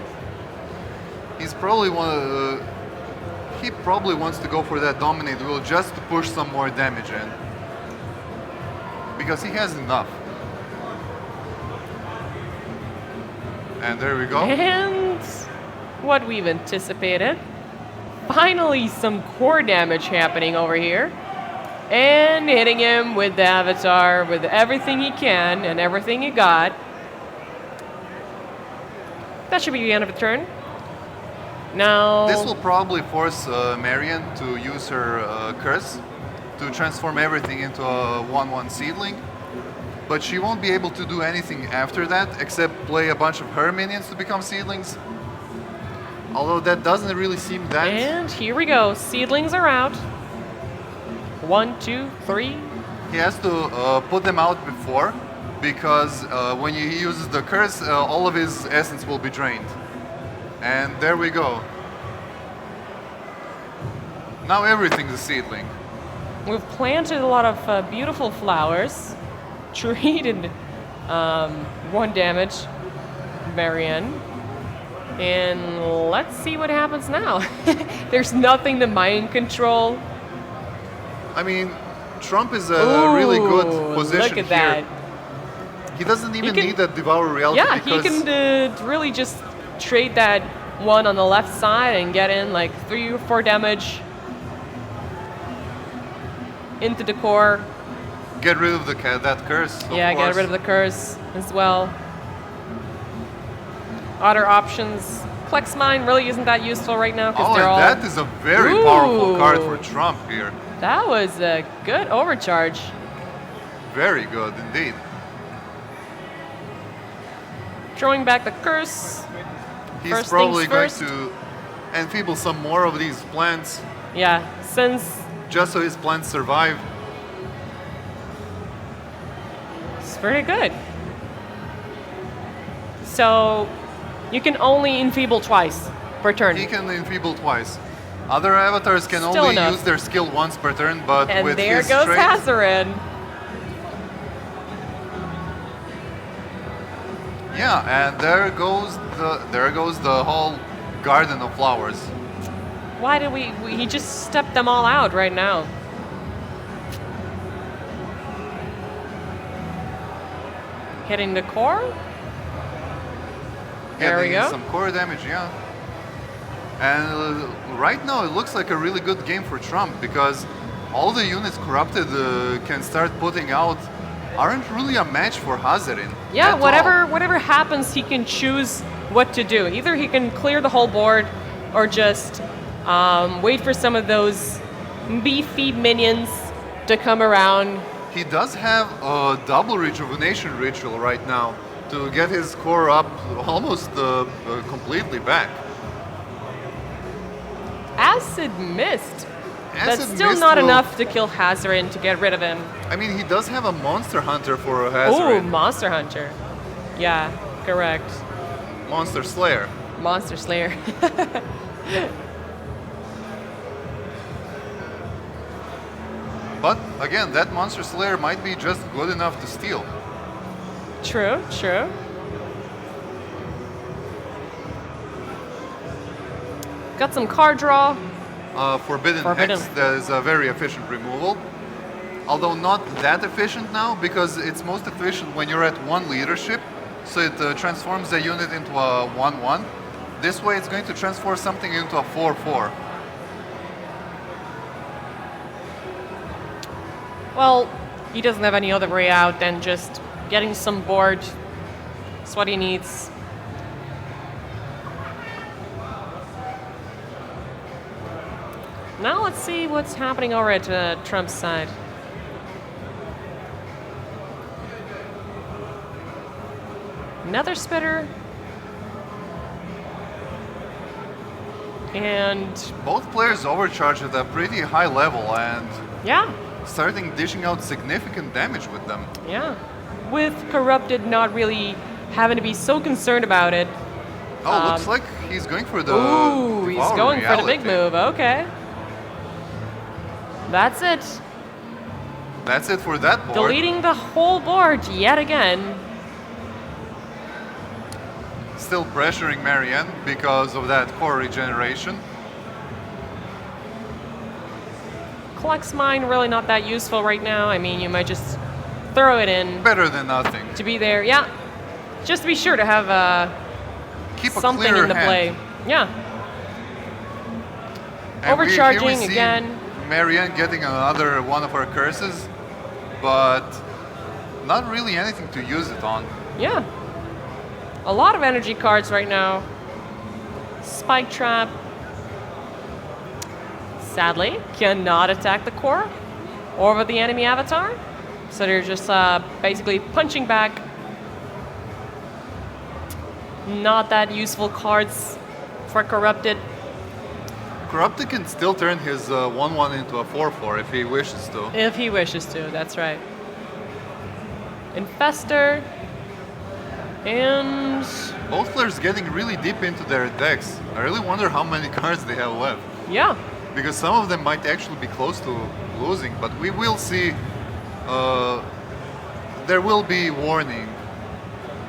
He's probably he probably wants to go for that Dominate Will just to push some more damage in. because he has enough. And there we go. And what we've anticipated. Finally, some core damage happening over here. And hitting him with the avatar with everything he can and everything he got. That should be the end of the turn. Now... This will probably force Marian to use her curse to transform everything into a 1/1 seedling. But she won't be able to do anything after that except play a bunch of her minions to become seedlings. Although that doesn't really seem that... And here we go. Seedlings are out. 1, 2, 3. He has to put them out before, because when he uses the curse, all of his essence will be drained. And there we go. Now everything's a seedling. We've planted a lot of beautiful flowers. Treated 1 damage, Marianne. And let's see what happens now. There's nothing to mind control. I mean, Trump is a really good position look at here. that. He doesn't even can- need that Devour Reality Yeah, he because can really just trade that one on the left side and get in like 3 or 4 damage into the core. get rid of that curse. of Yeah, get course. rid of the curse as well. Other options. Plex Mine really isn't that useful right now because Oh, they're and all... that is a very powerful card for Ooh. Trump here. That was a good overcharge. Very good indeed. Throwing back the curse. He's First probably things going first. to enfeeble some more of these plants Yeah, since just so his plants survive. it's pretty good. So you can only enfeeble twice per turn. He can enfeeble twice. Other avatars can Still only enough. use their skill once per turn, but And with there his goes trait, Hazarin. yeah, and there goes the whole garden of flowers. Why did he just stepped them all out right now? Hitting the core? There we Getting go. some core damage, yeah. And right now it looks like a really good game for Trump because all the units corrupted can start putting out aren't really a match for Hazarin. Yeah, at all. whatever happens, he can choose what to do. Either he can clear the whole board or just wait for some of those beefy minions to come around. He does have a double rejuvenation ritual right now to get his core up almost completely back. Acid Mist. That's Acid still Mist not will- enough to kill Hazarin to get rid of him. I mean, he does have a Monster Hunter for Ooh, Hazarin. Monster Hunter. Yeah, correct. Monster Slayer. Monster Slayer. But again, that Monster Slayer might be just good enough to steal. True, true. Got some card draw. Forbidden Forbidden. Hex, that is a very efficient removal. Although not that efficient now, because it's most efficient when you're at 1 leadership, so it transforms the unit into a 1/1. This way it's going to transform something into a 4/4. Well, he doesn't have any other way out than just getting some board. That's what he needs. Now let's see what's happening over at Trump's side. Another spitter. And Both players overcharge at a pretty high level and yeah, starting dishing out significant damage with them. yeah. With Corrupted not really having to be so concerned about it. Oh, looks like he's going for the Ooh, he's Devour going for the big Reality. move. Okay. That's it. That's it for that board. Deleting the whole board yet again. Still pressuring Marianne because of that core regeneration. Collects Mine really not that useful right now. I mean, you might just throw it in Better than nothing. to be there. Yeah, just to be sure to have Keep a something clear in the hand. play. Yeah. And here we Overcharging see again. Marianne getting another one of her curses, but not really anything to use it on. Yeah. A lot of energy cards right now. Spike Trap. Sadly, cannot attack the core or the enemy avatar. So they're just basically punching back. Not that useful cards for Corrupted. Corrupted can still turn his 1/1 into a 4/4 if he wishes to. If he wishes to, that's right. Infester. And Both players getting really deep into their decks. I really wonder how many cards they have left. yeah, Because some of them might actually be close to losing, but we will see. There will be warning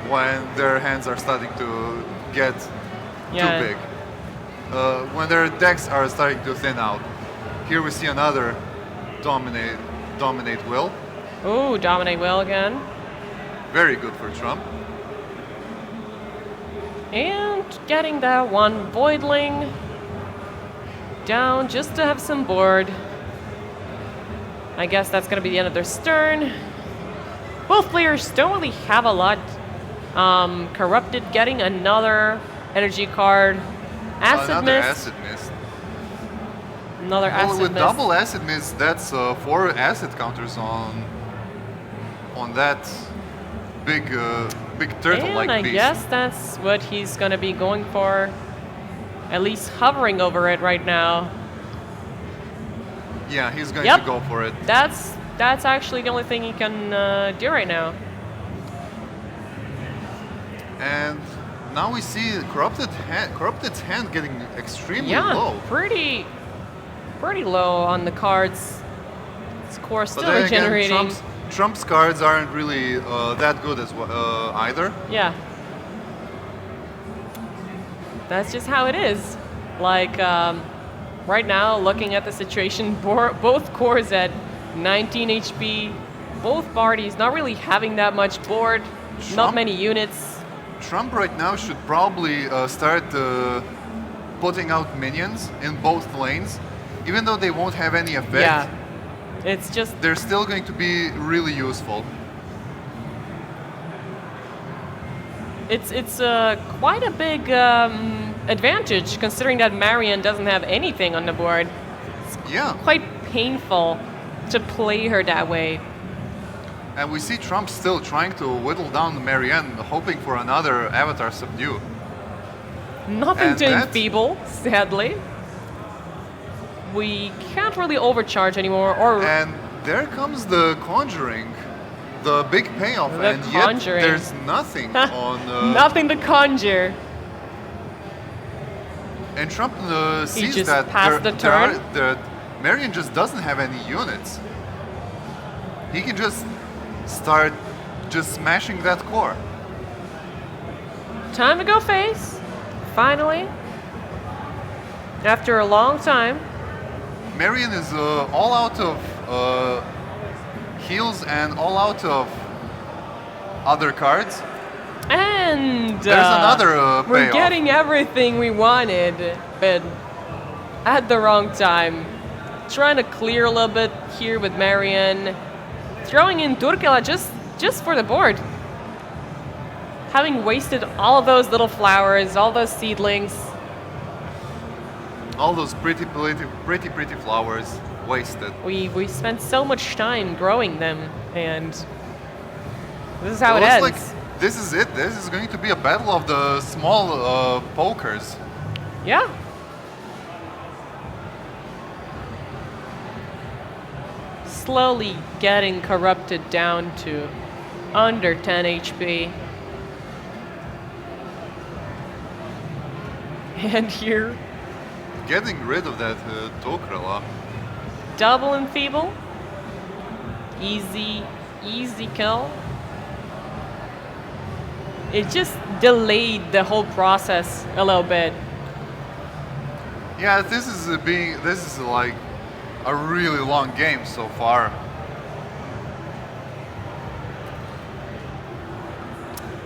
when their hands are starting to get Yeah. too big. When their decks are starting to thin out. Here we see another dominate will. ooh, Dominate Will again. Very good for Trump. And getting that one Voidling down just to have some board. I guess that's going to be the end of their turn. Both players don't really have a lot. Corrupted getting another energy card. Acid Another Mist. acid mist. Another Well, Acid with Mist. double acid mist, that's 4 acid counters on that big turtle-like And I beast. guess that's what he's going to be going for. At least hovering over it right now. Yeah, he's going Yep. to go for it. That's actually the only thing he can do right now. And now we see Corrupted's hand getting extremely Yeah, low. pretty low on the cards. Score But still then again, regenerating. Trump's cards aren't really that good as well either. Yeah. That's just how it is. Like, right now, looking at the situation, both cores at 19 HP, both parties not really having that much board, not Trump- many units. Trump right now should probably start putting out minions in both lanes, even though they won't have any effect. Yeah. It's just, They're still going to be really useful. it's quite a big advantage considering that Marion doesn't have anything on the board. Yeah, Quite painful to play her that way. and we see Trump still trying to whittle down Marianne, hoping for another avatar subdue. Nothing And to that's- enfeeble, sadly. We can't really overcharge anymore, or And there comes the Conjuring, the big payoff, The and yet Conjuring. there's nothing on. nothing to conjure. And Trump sees just that passed the turn? that Marion just doesn't have any units. He can just start just smashing that core. Time to go face. Finally. After a long time. Marion is all out of heals and all out of other cards. And There's another we're payoff. getting everything we wanted, but at the wrong time. Trying to clear a little bit here with Marion. Throwing in Turkela just for the board. Having wasted all of those little flowers, all those seedlings. All those pretty flowers wasted. We spent so much time growing them, and this is how it looks ends. like this is it. This is going to be a battle of the small pokers. Yeah. Slowly getting corrupted down to under 10 HP. And here, Getting rid of that Tokrala. double enfeeble. Easy kill. It just delayed the whole process a little bit. Yeah, this is like a really long game so far.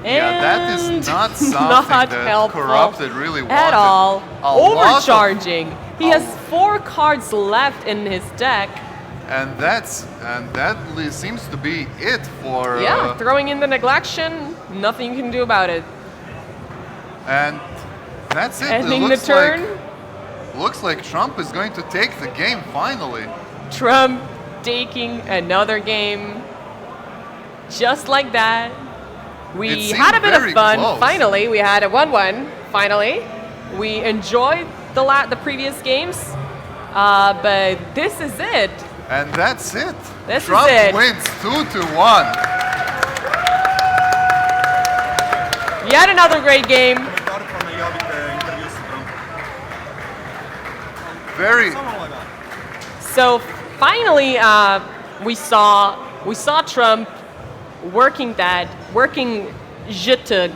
Yeah, that is And not something not that helpful Corrupted really wanted. at all. A lot of- Overcharging. He a- has 4 cards left in his deck. and that seems to be it for. Yeah, throwing in the neglection, nothing you can do about it. And that's it. Ending it the looks turn. Looks like Trump is going to take the game finally. Trump taking another game. Just like that. It We seemed had a bit very of fun. close. Finally, we had a 1-1. Finally. We enjoyed the previous games. But this is it. And that's it. This is Trump it. wins 2-1. Yet another great game. Komentar pa najavite intervju s Trumpom. Very. Samo ovaj dan. So finally, we saw Trump working Jitug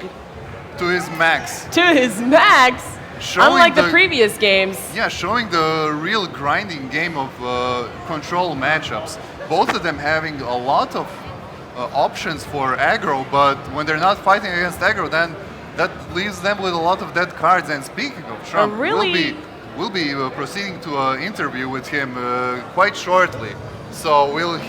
To his max. to his max. Showing Unlike the the- previous games. Yeah, showing the real grinding game of control matchups. Both of them having a lot of options for aggro, but when they're not fighting against aggro, then that leaves them with a lot of dead cards. And speaking of Trump, really- we'll be proceeding to an interview with him quite shortly. So we'll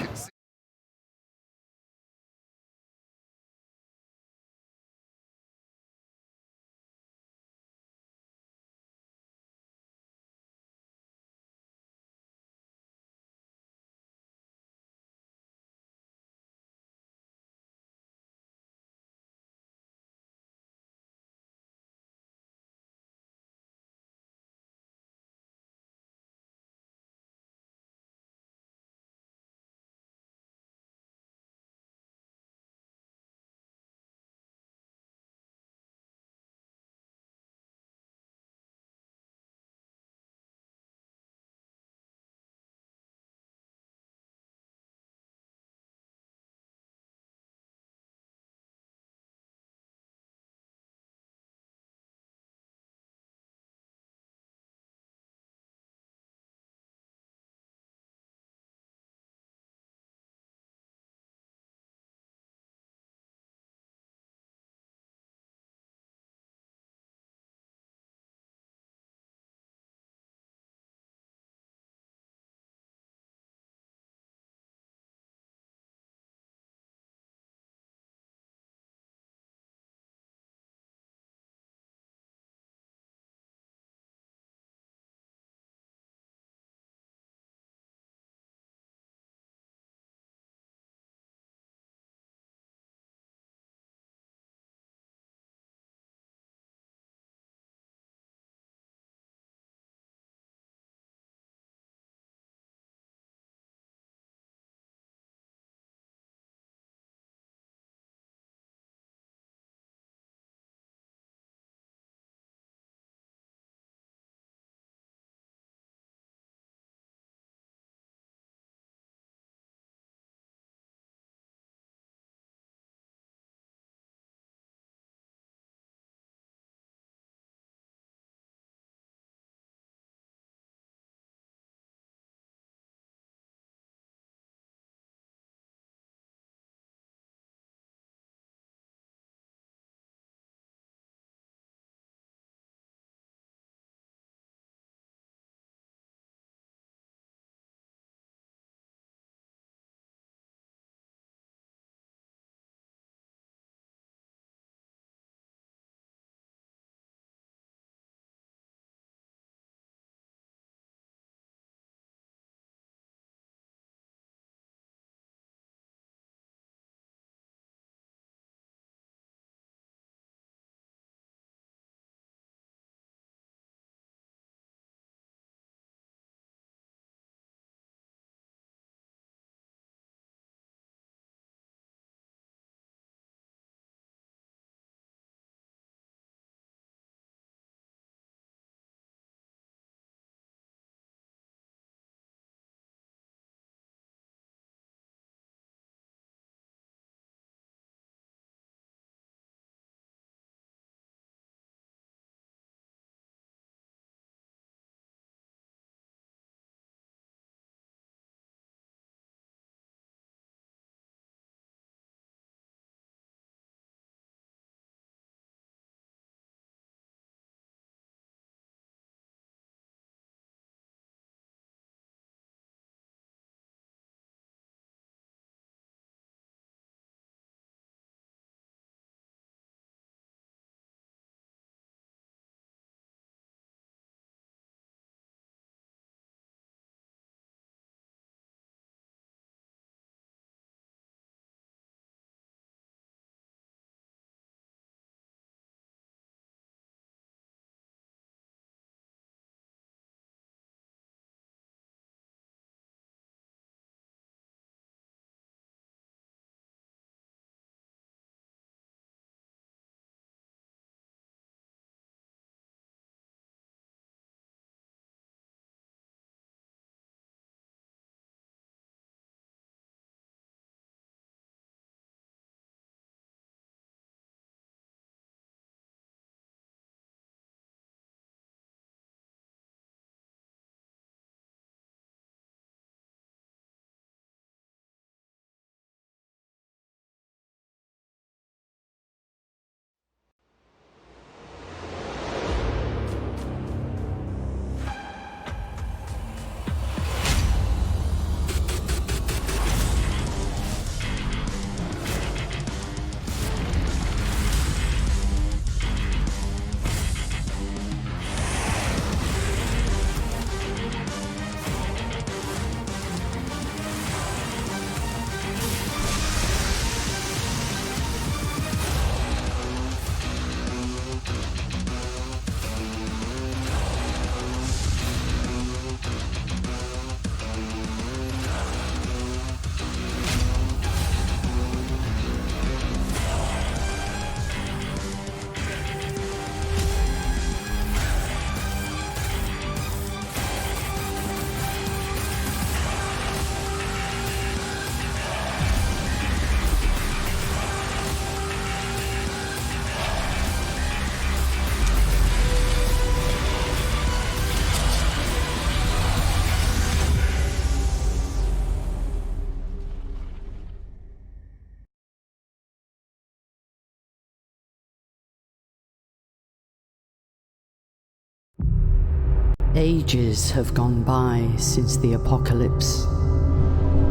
Ages have gone by since the apocalypse.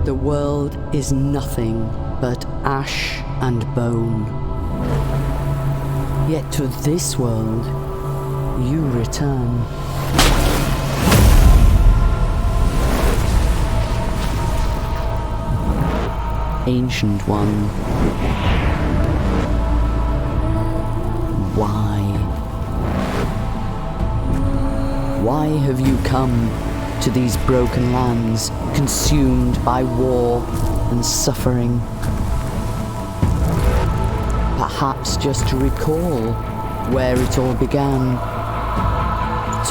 The world is nothing but ash and bone. Yet to this world, you return. Ancient One, why? Why have you come to these broken lands, consumed by war and suffering? Perhaps just to recall where it all began,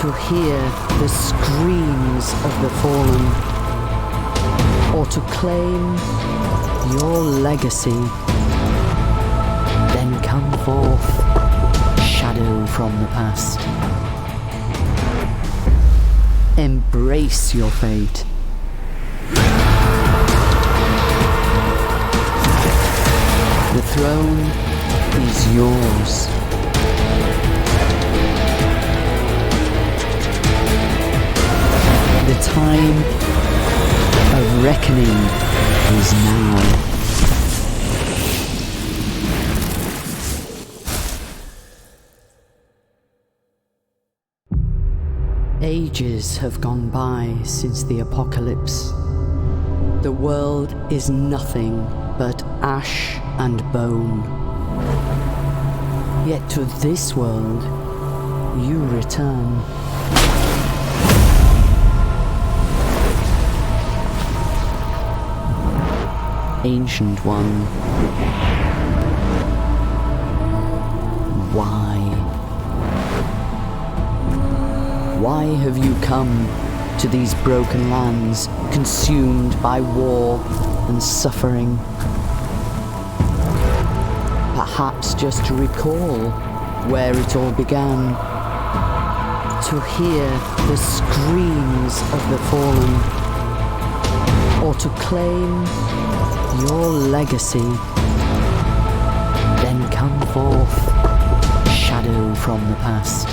to hear the screams of the fallen, or to claim your legacy. Then come forth, shadow from the past. Embrace your fate. The throne is yours. The time of reckoning is now. Ages have gone by since the apocalypse. The world is nothing but ash and bone. Yet to this world, you return. Ancient One, why? Why have you come to these broken lands, consumed by war and suffering? Perhaps just to recall where it all began, to hear the screams of the fallen, or to claim your legacy. Then come forth, shadow from the past.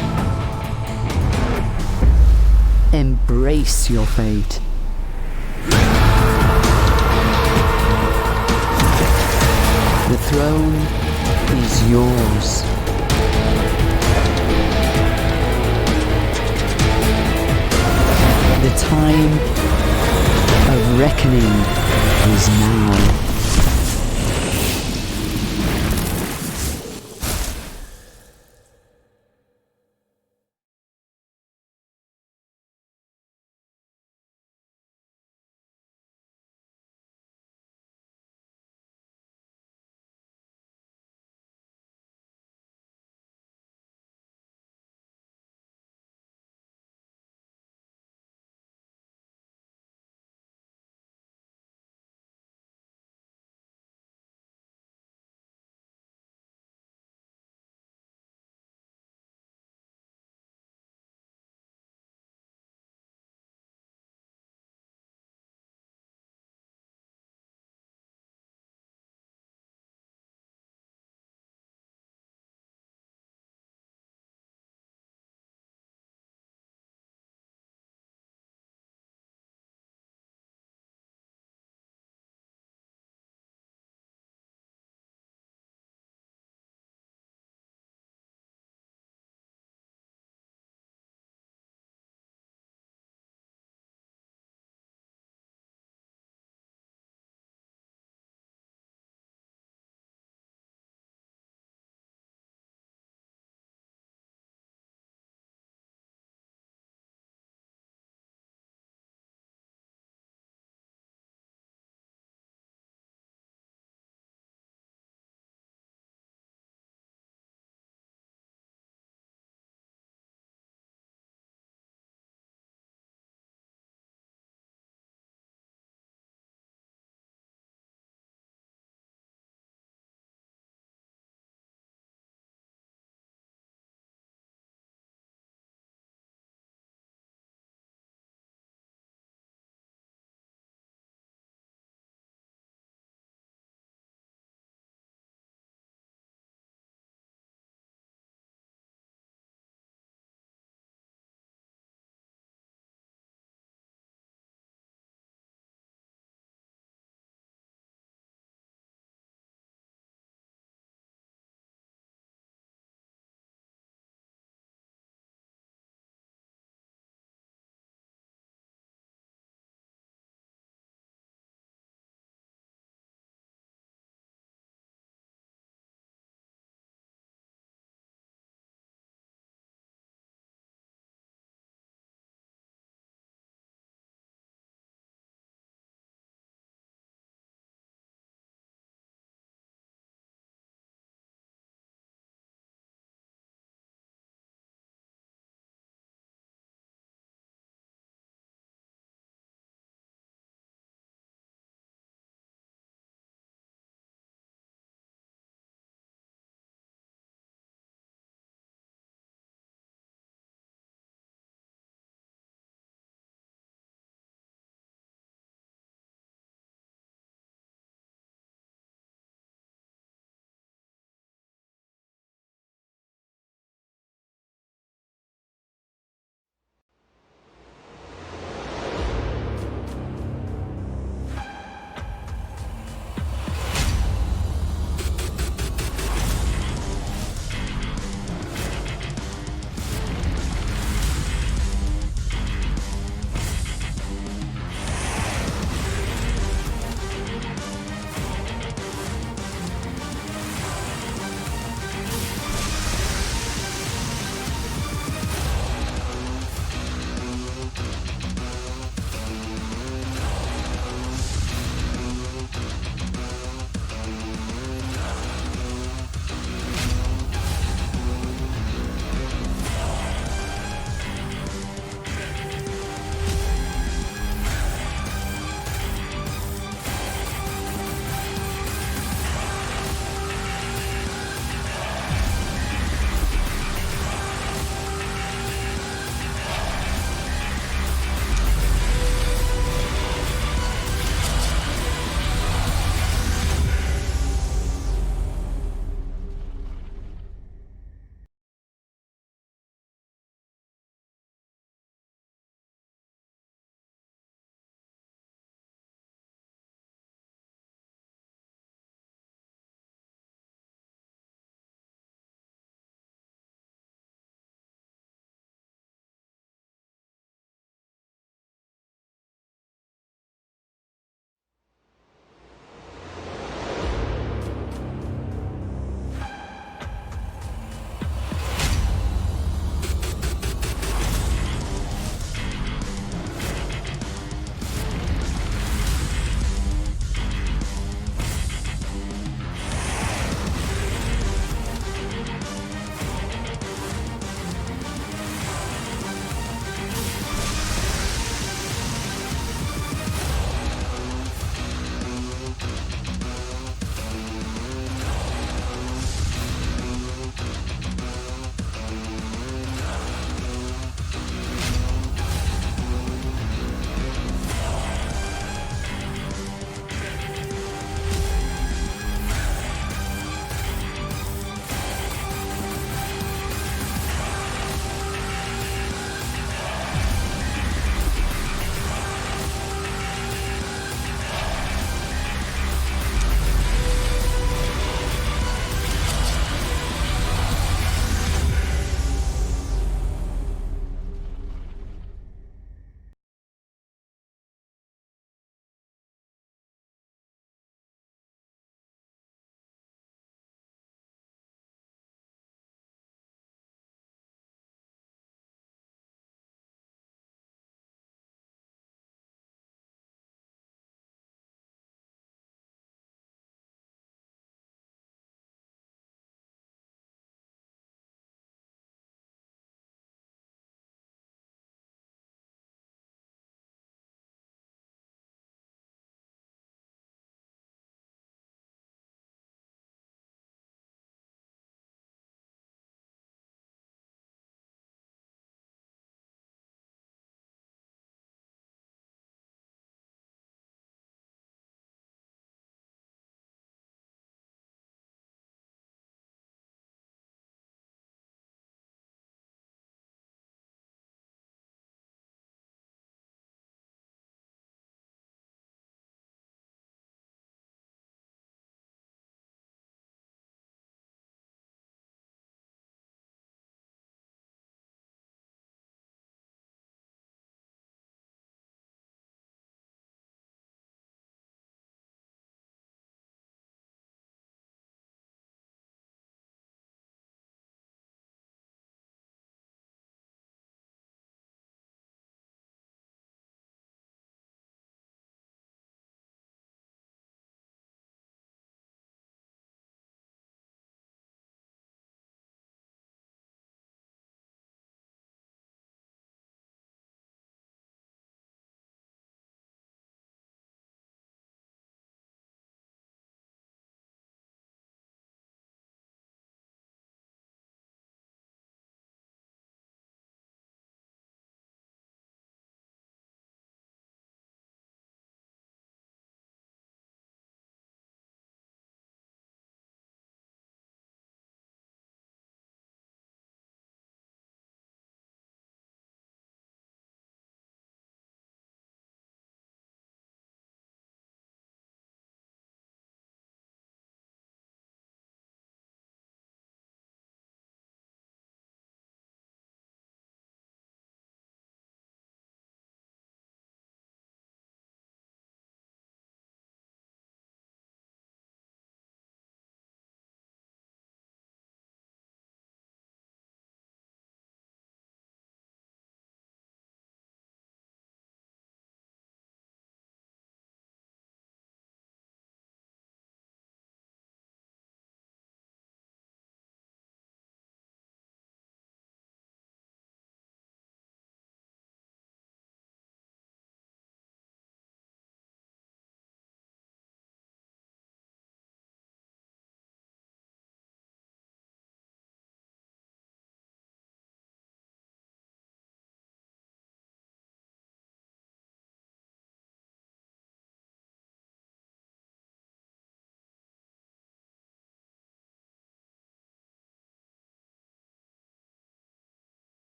Embrace your fate. The throne is yours. The time of reckoning is now.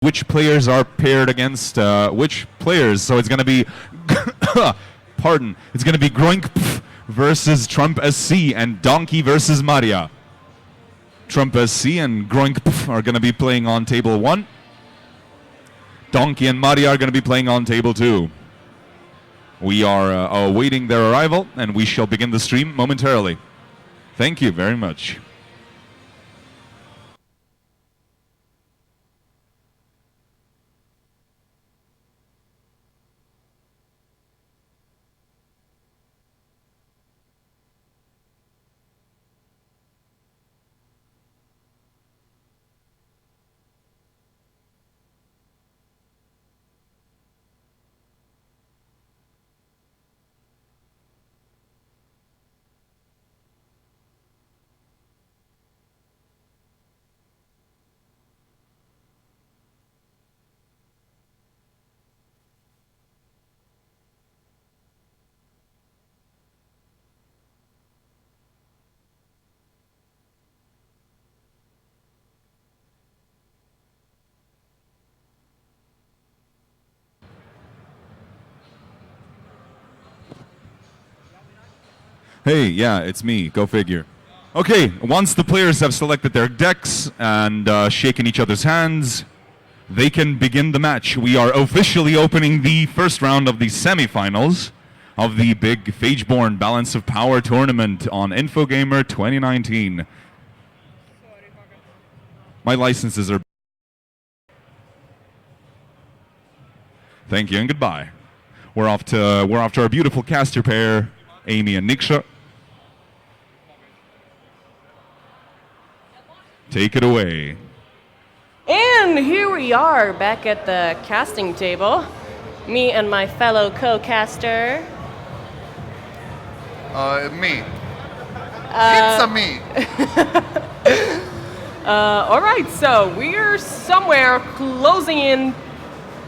which players are paired against which players. So it's going to be, pardon, it's going to be Groink versus TrumpSC and Donkey versus Maria. TrumpSC and Groink are going to be playing on table 1. Donkey and Maria are going to be playing on table 2. We are awaiting their arrival, and we shall begin the stream momentarily. Thank you very much. Hey, yeah, it's me. Go figure. Okay, once the players have selected their decks and shaken each other's hands, they can begin the match. We are officially opening the first round of the semifinals of the big Phageborn Balance of Power tournament on Infogamer 2019. My licenses are... Thank you and goodbye. We're off to our beautiful caster pair, Amy and Niksha. Take it away. And here we are back at the casting table. Me and my fellow co-caster. Me. It's a me. All right, so we're somewhere closing in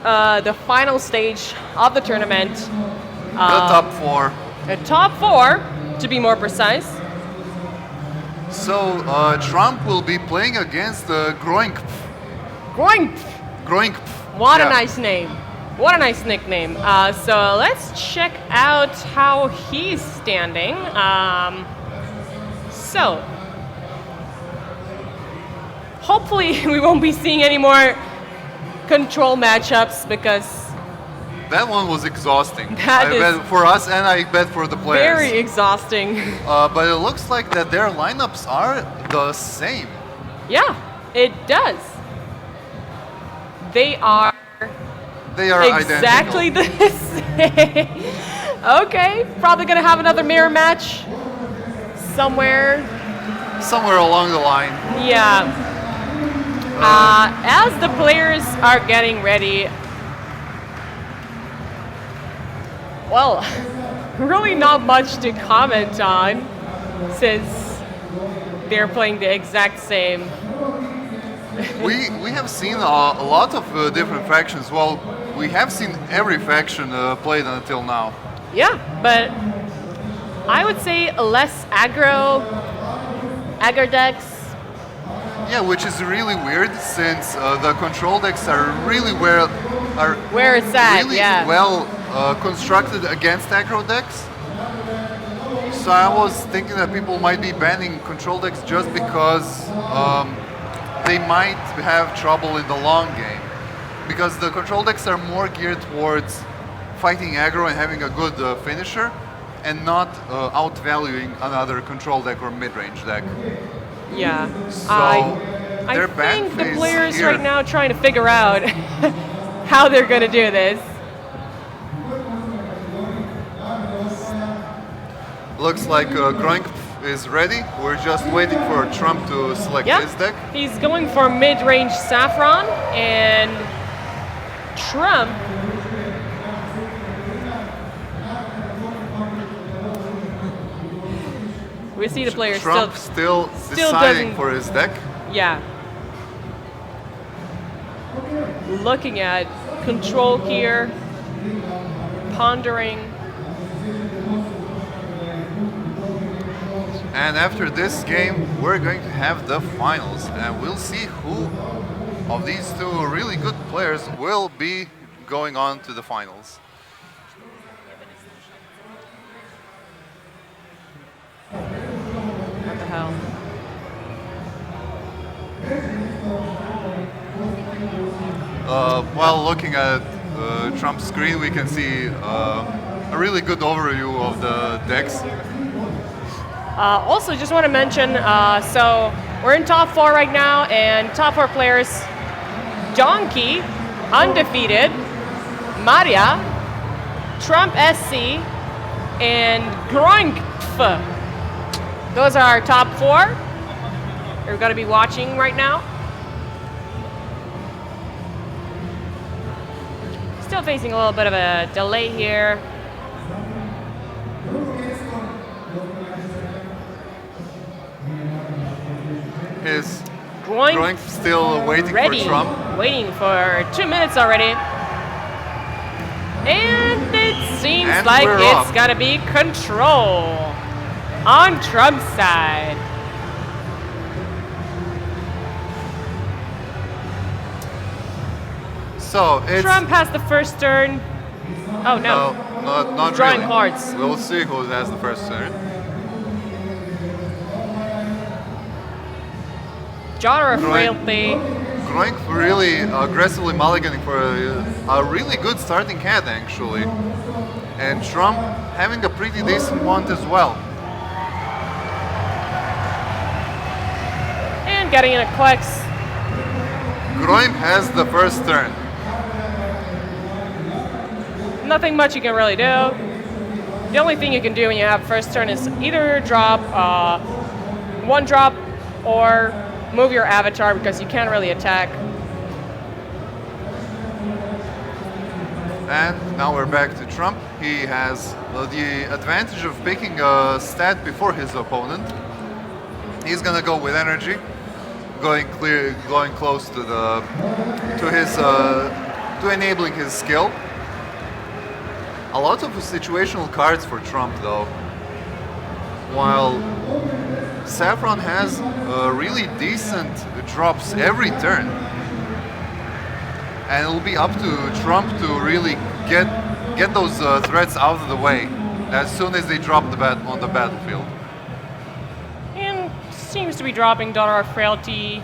the final stage of the tournament. The top 4. The top 4, to be more precise. So Trump will be playing against Groink. Groink! Groink. What a Yeah. nice name. What a nice nickname. So let's check out how he's standing. So, hopefully we won't be seeing any more control matchups because That one was exhausting. That I is bet for us and I bet for the players. very exhausting. But it looks like that their lineups are the same. Yeah, it does. They are exactly identical. the same. Okay, probably gonna have another mirror match somewhere. Somewhere along the line. Yeah. As the players are getting ready, well, really not much to comment on since they're playing the exact same. We have seen a lot of different factions. Well, we have seen every faction played until now. Yeah, but I would say less aggro decks. Yeah, which is really weird since the control decks are really Where it's at, really yeah. well constructed against aggro decks. So I was thinking that people might be banning control decks just because they might have trouble in the long game. Because the control decks are more geared towards fighting aggro and having a good finisher, and not outvaluing another control deck or mid-range deck. Yeah. So I their think ban the phase players here. right now trying to figure out how they're going to do this. Looks like Groink is ready. We're just waiting for Trump to select Yep. his deck. He's going for mid-range Saffron, and Trump we see the players Trump still deciding doesn't- for his deck. yeah. Looking at control here, pondering. And after this game, we're going to have the finals, and we'll see who of these two really good players will be going on to the finals. What the hell? While looking at Trump's screen, we can see a really good overview of the decks. Also, just want to mention, so we're in top 4 right now, and top 4 players, Donkey, undefeated, Maria, TrumpSC, and Groinkf. Those are our top 4. You're going to be watching right now. Still facing a little bit of a delay here. His Groink Groink still waiting ready, for Trump. waiting for 2 minutes already. And it seems And like we're it's off. gotta be control on Trump's side. So it's Trump has the first turn. Oh no. no, not Drawing really. cards. We'll see who has the first turn. Daughter of Groink. Frailty. Groink really aggressively mulliganing for a really good starting hand actually. And Trump having a pretty decent one as well. And getting in a Klex. Groink has the first turn. Nothing much you can really do. The only thing you can do when you have first turn is either drop one drop or move your avatar because you can't really attack. And now we're back to Trump. He has the advantage of picking a stat before his opponent. He's gonna go with energy, going close to enabling his skill. A lot of situational cards for Trump though. While Saffron has really decent drops every turn. And it'll be up to Trump to really get those threats out of the way as soon as they drop on the battlefield. And seems to be dropping Daughter of Frailty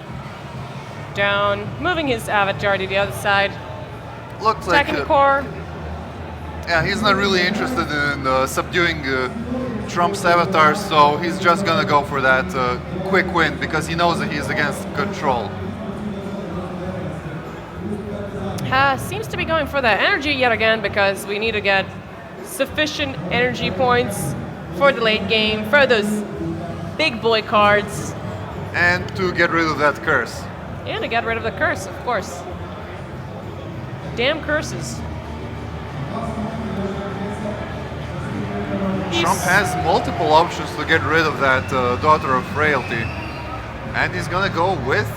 down, moving his avatar to the other side. Looks like Attacking the core. yeah, he's not really interested in subduing Trump's avatar, so he's just gonna go for that quick win because he knows that he's against control. Seems to be going for that energy yet again because we need to get sufficient energy points for the late game, for those big boy cards. And to get rid of that curse. And to get rid of the curse, of course. Damn curses. Trump has multiple options to get rid of that Daughter of Frailty. And he's gonna go with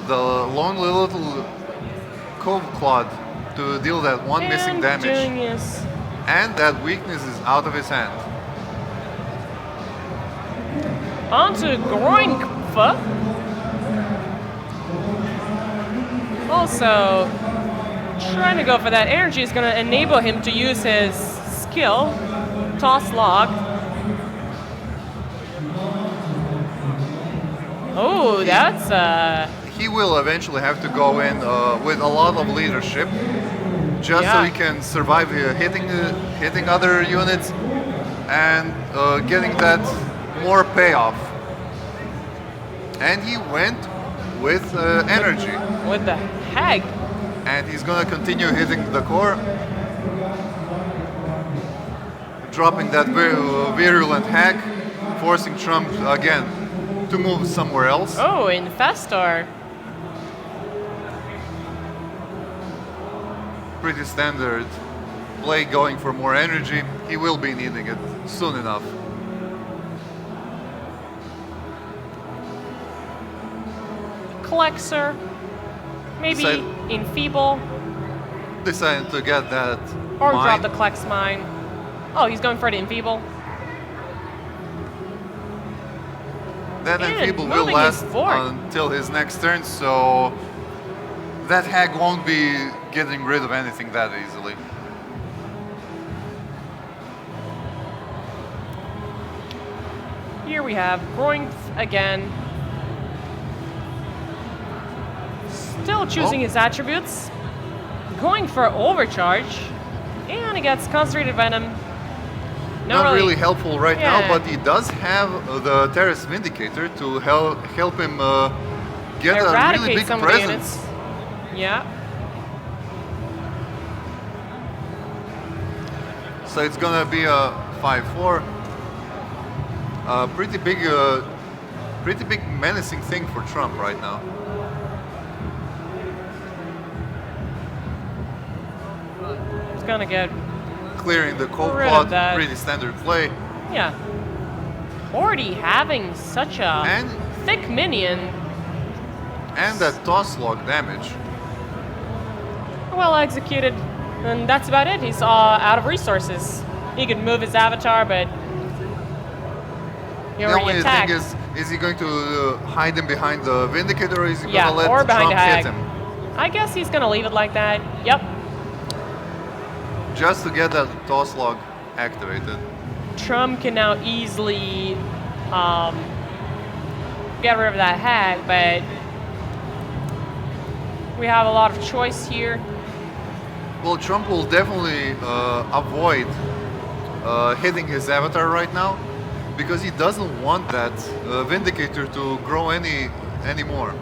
the lonely little Cove Clod to deal that one missing damage. Genius. And that weakness is out of his hand. On to Groinkf. Also, trying to go for that energy is going to enable him to use his skill, Toss Log. Oh, that's He will eventually have to go in with a lot of leadership, just so Yeah. he can survive hitting other units and getting that more payoff. And he went with energy, what the heck? and he's gonna continue hitting the core, dropping that virulent hack, forcing Trump again to move somewhere else. Oh, Infestor. Pretty standard play, going for more energy. He will be needing it soon enough. Klexer. Maybe Decide- Enfeeble. Decided to get that Or mine. drop the Klex Mine. Oh, he's going for the Enfeeble. That And enfeeble will moving his last fork. until his next turn, so that hag won't be getting rid of anything that easily. Here we have Grointh again. Still choosing his attributes. Going for overcharge. And he gets concentrated venom. Not really helpful right Yeah. now, but he does have the Terrace Vindicator to help him get a really Eradicate big some of the presence. units. Yeah. So it's gonna be a 5-4. Pretty big menacing thing for Trump right now. He's gonna get, Clearing the cold Rid of plot, that. pretty standard play. yeah. Already having such a And thick minion. and that toss log damage. Well executed. And that's about it. He's out of resources. He could move his avatar, but he The already only attacked. thing is he going to hide him behind the Vindicator, or is he Yeah, gonna let or behind Trump a hit hag. him? I guess he's gonna leave it like that. Yep. Just to get that toss log activated. Trump can now easily get rid of that hag, but we have a lot of choice here. Well, Trump will definitely avoid hitting his avatar right now, because he doesn't want that Vindicator to grow anymore.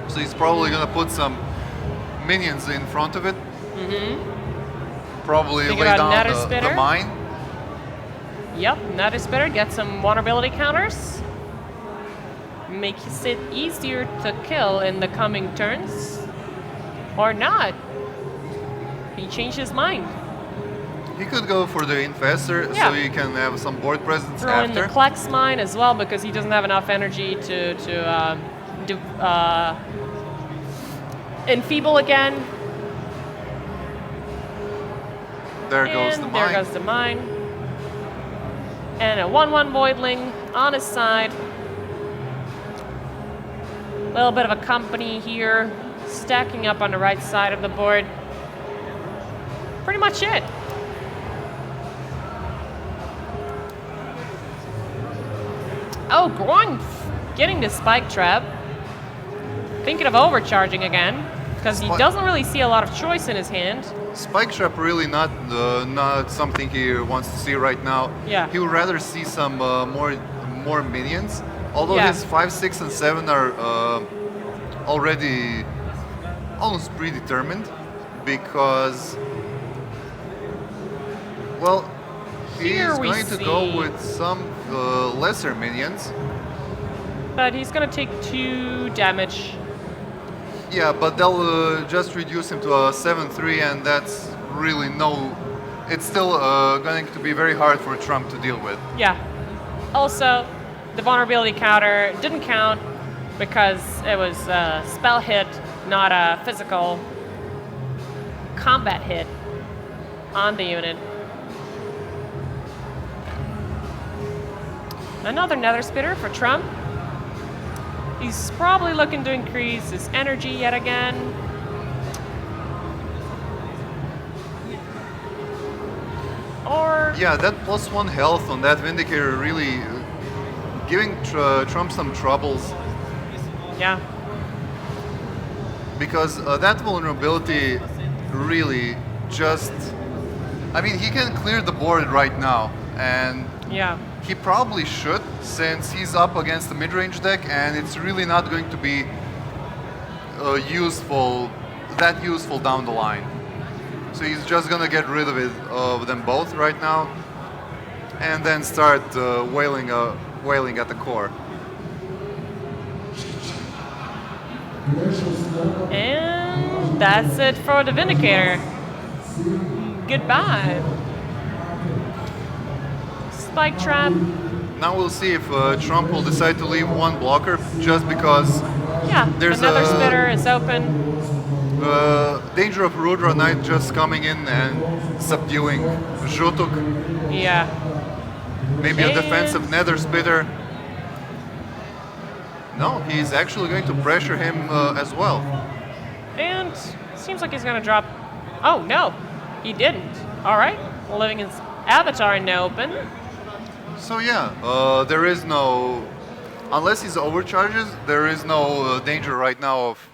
So he's probably gonna put some minions in front of it. Probably Think lay about down Nether the Spitter? mine. Yep, that is better. Get some vulnerability counters. Makes it easier to kill in the coming turns. Or not. He changed his mind. He could go for the Infestor, Yeah. so he can have some board presence Throw in the after. Klex mine as well because he doesn't have enough energy to do enfeeble again. There goes the And there mine. goes the mine. And a 1/1 Voidling on his side. A little bit of a company here, stacking up on the right side of the board. Pretty much it. Oh, Grointh getting the spike trap. Thinking of overcharging again, because he doesn't really see a lot of choice in his hand. Spike Trap really not something he wants to see right now. Yeah. He would rather see some more minions. Although Yeah. his 5, 6, and 7 are already almost predetermined, because well, Here he's we going to go see- with some lesser minions. But he's gonna take 2 damage. Yeah, but they'll just reduce him to a 7-3, and that's really it's still going to be very hard for Trump to deal with. Yeah. Also, the vulnerability counter didn't count because it was a spell hit, not a physical combat hit on the unit. Another Nether Spitter for Trump. He's probably looking to increase his energy yet again. Or Yeah, that +1 health on that Vindicator really giving Trump some troubles, yeah, because that vulnerability really just... I mean, he can clear the board right now, and yeah. he probably should, since he's up against the mid-range deck, and it's really not going to be useful down the line. So he's just gonna get rid of them both right now, and then start wailing at the core. And that's it for the Vindicator. Goodbye. Spike Trap. Now we'll see if Trump will decide to leave one blocker, just because Yeah, There's another a- spitter is open. danger of Rudra Knight just coming in and subduing Zhutuk. Yeah. Maybe a And- defensive nether spitter. No, he's actually going to pressure him as well. And seems like he's gonna drop. Oh no, he didn't. All right, leaving his avatar in the open. So yeah, there is no, unless he overcharges, there is no danger right now of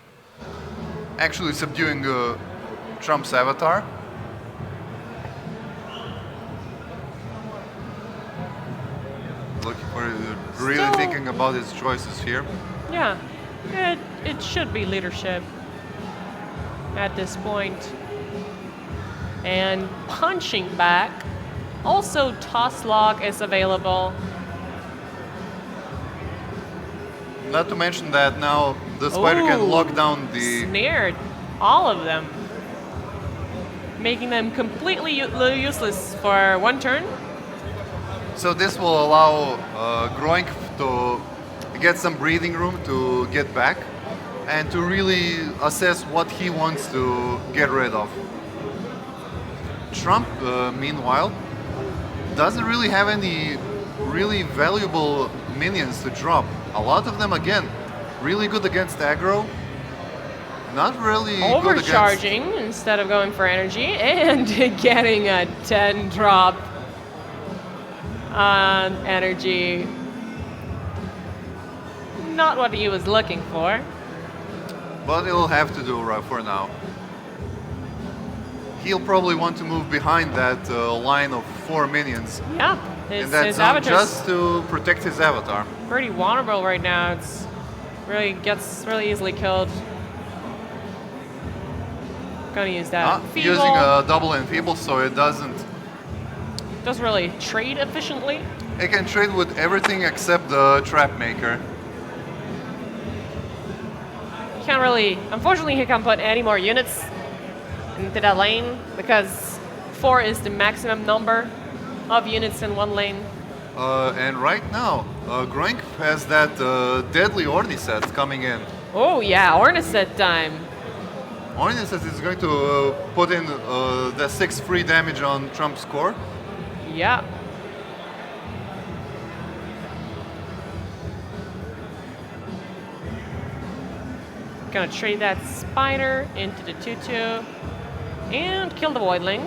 actually subduing Trump's avatar. Looking for, really Still- thinking about his choices here. Yeah, it should be leadership at this point. And punching back. Also, toss log is available. Not to mention that now the spider can Ooh, lock down the. Snared all of them, making them completely useless for one turn. So this will allow Groink to get some breathing room to get back and to really assess what he wants to get rid of. Trump, meanwhile, doesn't really have any really valuable minions to drop. A lot of them, again, really good against aggro. Not really good against... Overcharging instead of going for energy and getting a 10 drop on energy. Not what he was looking for. But he'll have to do right for now. He'll probably want to move behind that line of 4 minions Yeah, in that his zone avatar's just to protect his avatar. pretty vulnerable right now. It's gets really easily killed. Gonna use that. Not Feeble using a double enfeeble, so it doesn't. doesn't really trade efficiently. It can trade with everything except the trap maker. He can't really. Unfortunately, he can't put any more units into that lane because 4 is the maximum number of units in one lane. And right now, Groink has that deadly Orniset coming in. Oh yeah, Orniset time. Orniset is going to put in the 6 free damage on Trump's core. Yeah. Gonna trade that spider into the 2/2 and kill the Voidling,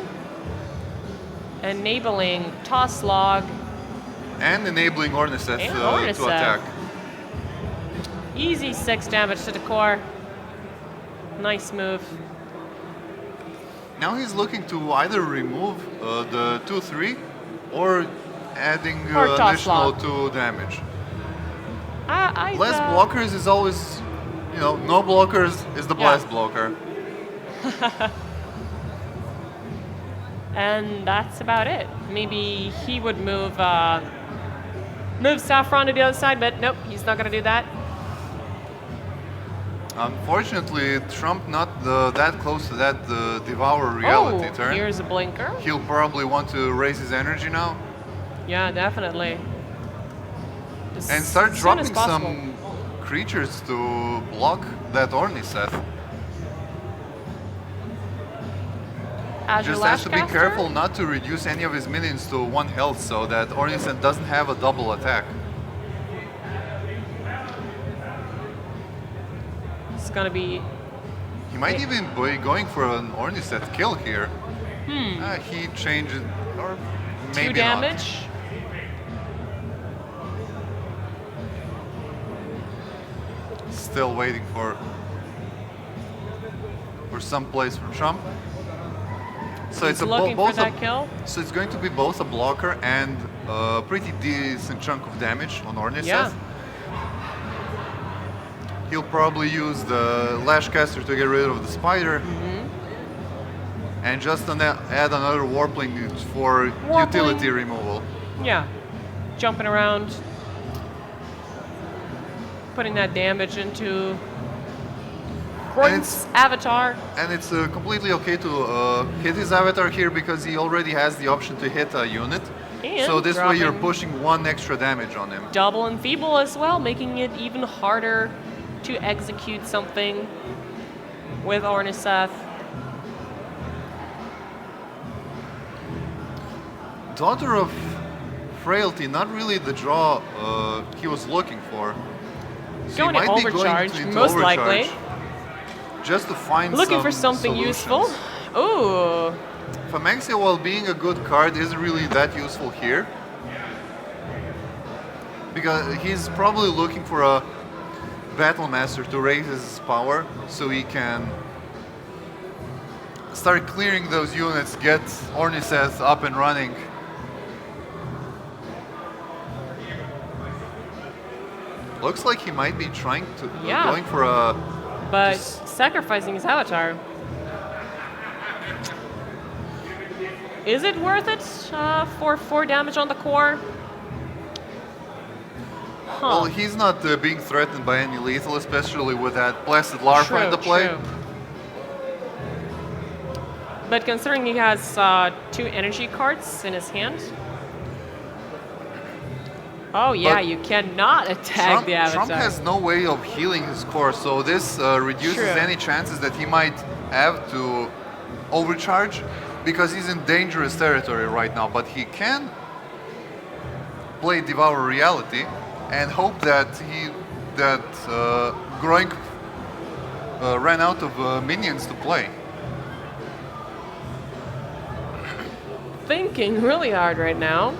enabling toss log. And enabling Orniset And to Orniset. attack. Easy 6 damage to the core. Nice move. Now he's looking to either remove the 2/3 or adding Or toss additional log. 2 damage. I Less blockers is always, no blockers is the Yeah. blast blocker. And that's about it. Maybe he would move Saffron to the other side, but nope, he's not gonna do that. Unfortunately, Trump not that close to that Devour reality turn. Here's a blinker. He'll probably want to raise his energy now Yeah, definitely. and start As soon dropping as possible. some creatures to block that Orniset. Azure Just has to be Lashcaster? careful not to reduce any of his minions to 1 health so that Orniset doesn't have a double attack. It's gonna be He might even be going for an Orniset kill here. He changed it, or 2 maybe damage. not. Still waiting for some place for Trump. So He's it's a looking for both that kill. So it's going to be both a blocker and a pretty decent chunk of damage on Orniset. Yeah. He'll probably use the Lashcaster to get rid of the spider. And just add another Warpling for Warpling. utility removal. Yeah. Jumping around. Putting that damage into Groink's avatar. And it's completely okay to hit his avatar here because he already has the option to hit a unit. And So this way you're dropping pushing 1 extra damage on him. double and feeble as well, making it even harder to execute something with Orniseth. Daughter of Frailty, not really the draw he was looking for. So Going he to might be overcharge, going into most overcharge likely. just to find Looking for some something solutions. useful. Ooh. Phageborn, while being a good card, isn't really that useful here. Because he's probably looking for a Battle Master to raise his power so he can start clearing those units, get Orniseth up and running. Looks like he might be trying to going for a But sacrificing his avatar. Is it worth it for 4 damage on the core? Huh. Well, he's not being threatened by any lethal, especially with that Blasted Larva in the play. True. But considering he has 2 energy cards in his hand. Oh yeah, But you cannot attack the avatar. Trump has no way of healing his core, so this reduces True. any chances that he might have to overcharge, because he's in dangerous territory right now. But he can play Devour Reality and hope that Groink ran out of minions to play. Thinking really hard right now.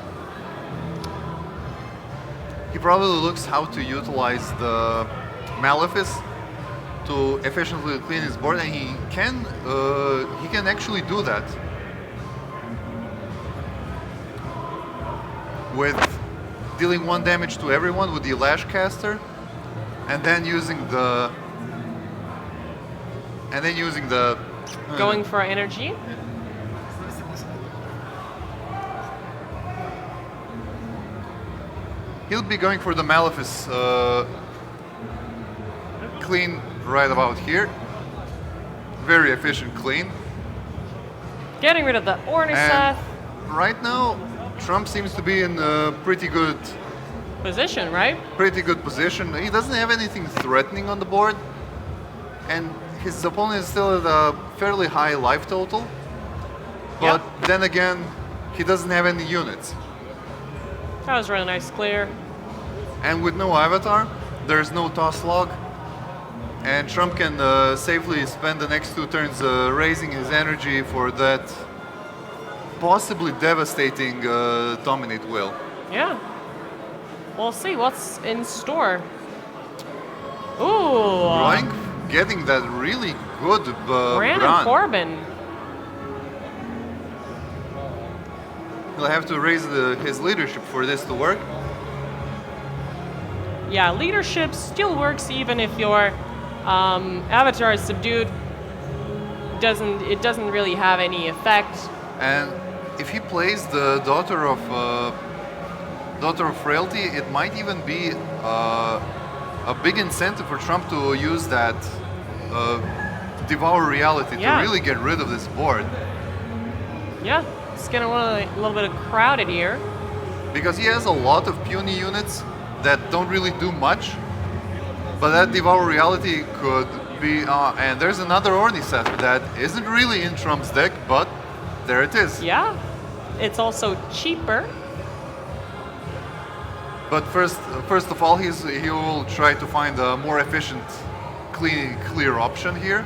He probably looks how to utilize the Malefice to efficiently clean his board, and he can actually do that with dealing 1 damage to everyone with the Lash Caster, and then using the Going for energy. He'll be going for the Malefice clean right about here. Very efficient clean. Getting rid of the Orniseth. Right now, Trump seems to be in a pretty good Position, right? position. He doesn't have anything threatening on the board, and his opponent is still at a fairly high life total. But then again, he doesn't have any units. That was really nice clear. And with no avatar, there's no toss log. And Trump can safely spend the next 2 turns raising his energy for that possibly devastating Dominate Will. Yeah. We'll see what's in store. Ooh. Groink getting that really good Brandon Bran. Corbin. He'll have to raise his leadership for this to work. Yeah, leadership still works even if your avatar is subdued. It doesn't really have any effect. And if he plays the Daughter of Frailty, it might even be a big incentive for Trump to use that Devour Reality to really get rid of this board. Yeah, it's getting a little bit crowded here. Because he has a lot of puny units that don't really do much, but that Devour Reality could be, and there's another Orniseth that isn't really in Trump's deck, but there it is. Yeah, it's also cheaper. But first of all, he will try to find a more efficient, clear option here.